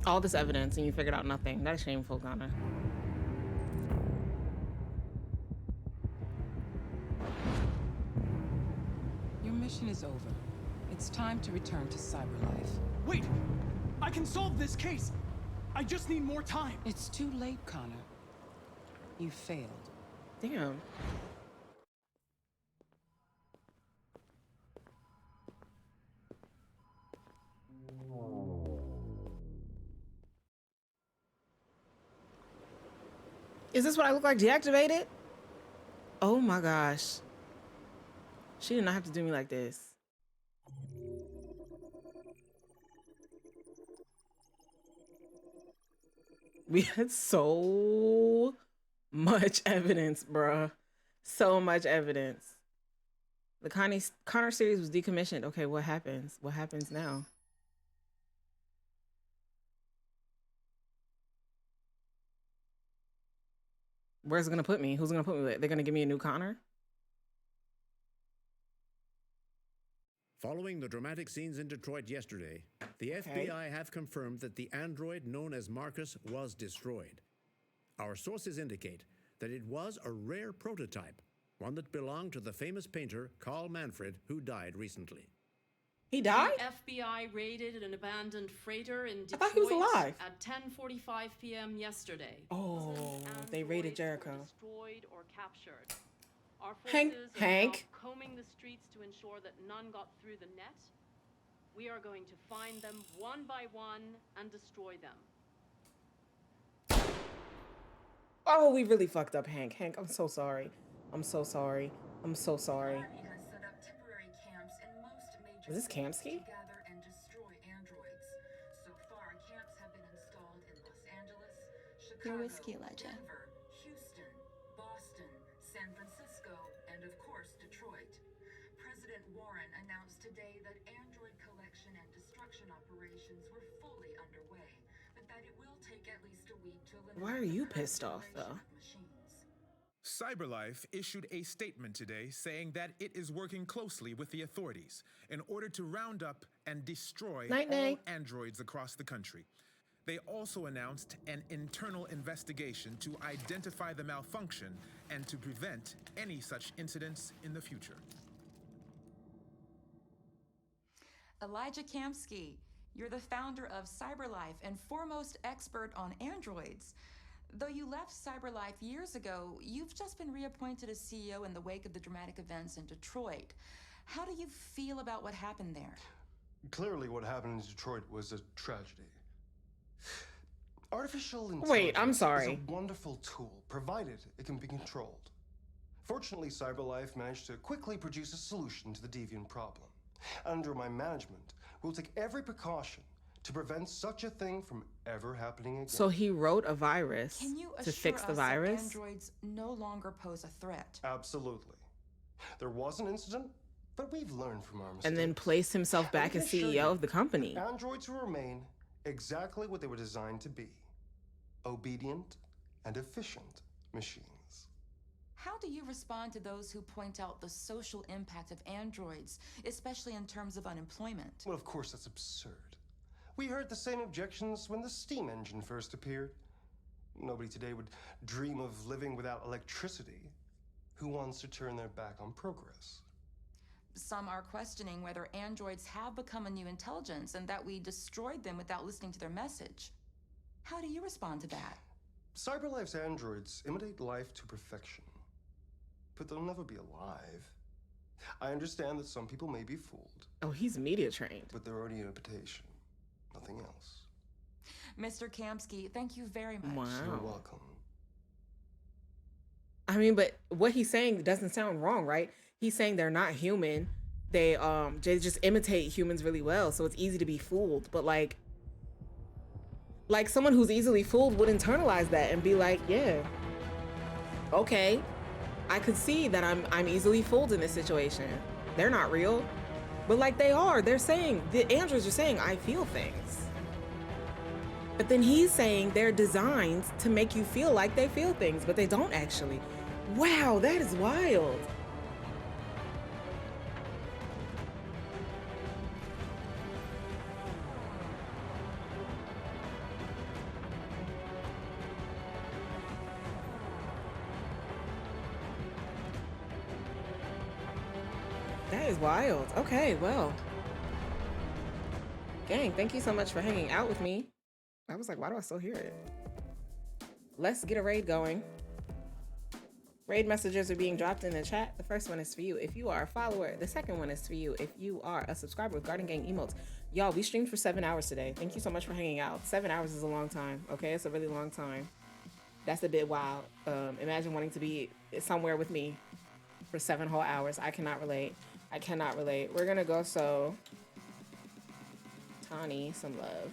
All this evidence and you figured out nothing. That's shameful, Connor. Your mission is over. It's time to return to Cyberlife. Wait! I can solve this case! I just need more time! It's too late, Connor. You failed. Damn. Is this what I look like deactivated? Oh my gosh. She did not have to do me like this. We had so much evidence, bruh. So much evidence. The Connor series was decommissioned. Okay, what happens? What happens now? Where's it gonna put me? Who's gonna put me with? They're gonna give me a new Connor? Following the dramatic scenes in Detroit yesterday, the FBI have confirmed that the android known as Marcus was destroyed. Our sources indicate that it was a rare prototype, one that belonged to the famous painter Carl Manfred, who died recently. He died? The FBI raided an abandoned freighter in Detroit I thought he was alive. at 10:45 p.m. yesterday. Oh, they raided Jericho. Destroyed or captured. Our Hank. forces are now combing the streets to ensure that none got through the net. We are going to find them one by one and destroy them. Oh, we really fucked up, Hank. Hank, I'm so sorry. I'm so sorry. I'm so sorry. Is this Kamsky? Gather and destroy androids. So far, camps have been installed in Los Angeles, Your Chicago, whiskey, Elijah. Denver, Houston, Boston, San Francisco, and of course, Detroit. President Warren announced today that android collection and destruction operations were fully underway, but that it will take at least a week to eliminate. Why are you pissed off, though? Cyberlife issued a statement today saying that it is working closely with the authorities in order to round up and destroy all androids across the country. They also announced an internal investigation to identify the malfunction and to prevent any such incidents in the future. Elijah Kamsky, you're the founder of Cyberlife and foremost expert on androids. Though you left Cyberlife years ago, you've just been reappointed as CEO in the wake of the dramatic events in Detroit. How do you feel about what happened there? Clearly, what happened in Detroit was a tragedy. Artificial intelligence Wait, I'm sorry. is a wonderful tool, provided it can be controlled. Fortunately, CyberLife managed to quickly produce a solution to the deviant problem. Under my management, we'll take every precaution to prevent such a thing from ever happening again. So he wrote a virus Can you to assure fix the us that virus? androids no longer pose a threat? Absolutely. There was an incident, but we've learned from our mistakes. And then placed himself back as CEO of the company. Androids will remain exactly what they were designed to be. Obedient and efficient machines. How do you respond to those who point out the social impact of androids, especially in terms of unemployment? Well, of course, that's absurd. We heard the same objections when the steam engine first appeared. Nobody today would dream of living without electricity. Who wants to turn their back on progress? Some are questioning whether androids have become a new intelligence and that we destroyed them without listening to their message. How do you respond to that? CyberLife's androids imitate life to perfection, but they'll never be alive. I understand that some people may be fooled. Oh, he's media trained. But they're only an imitation, nothing else. Mr. Kamsky, thank you very much. Wow. You're welcome. I mean, but what he's saying doesn't sound wrong, right? He's saying they're not human. They just imitate humans really well, so it's easy to be fooled. But like someone who's easily fooled would internalize that and be like, yeah, okay, I could see that I'm easily fooled in this situation. They're not real, but like they are. They're saying, the androids are saying, I feel things. But then he's saying they're designed to make you feel like they feel things, but they don't actually. Wow, that is wild. That is wild. Okay, well. Gang, thank you so much for hanging out with me. I was like, why do I still hear it? Let's get a raid going. Raid messages are being dropped in the chat. The first one is for you if you are a follower. The second one is for you if you are a subscriber with Garden Gang emotes. Y'all, we streamed for 7 hours today. Thank you so much for hanging out. 7 hours is a long time, okay? It's a really long time. That's a bit wild. Imagine wanting to be somewhere with me for 7 whole hours. I cannot relate. I cannot relate. We're gonna go so Tani some love.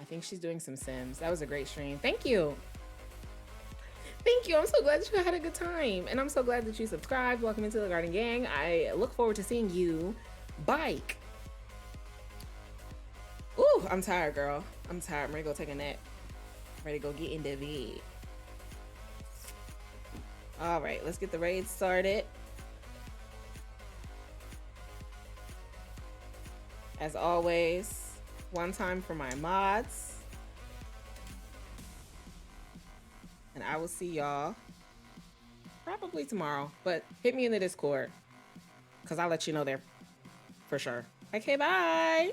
I think she's doing some Sims. That was a great stream. Thank you. Thank you. I'm so glad that you had a good time. And I'm so glad that you subscribed. Welcome into the Garden Gang. I look forward to seeing you bike. Ooh, I'm tired, girl. I'm tired. I'm ready to go take a nap. I'm ready to go get in the bed. All right, let's get the raid started. As always, one time for my mods. And I will see y'all probably tomorrow, but hit me in the Discord because I'll let you know there for sure. Okay, bye.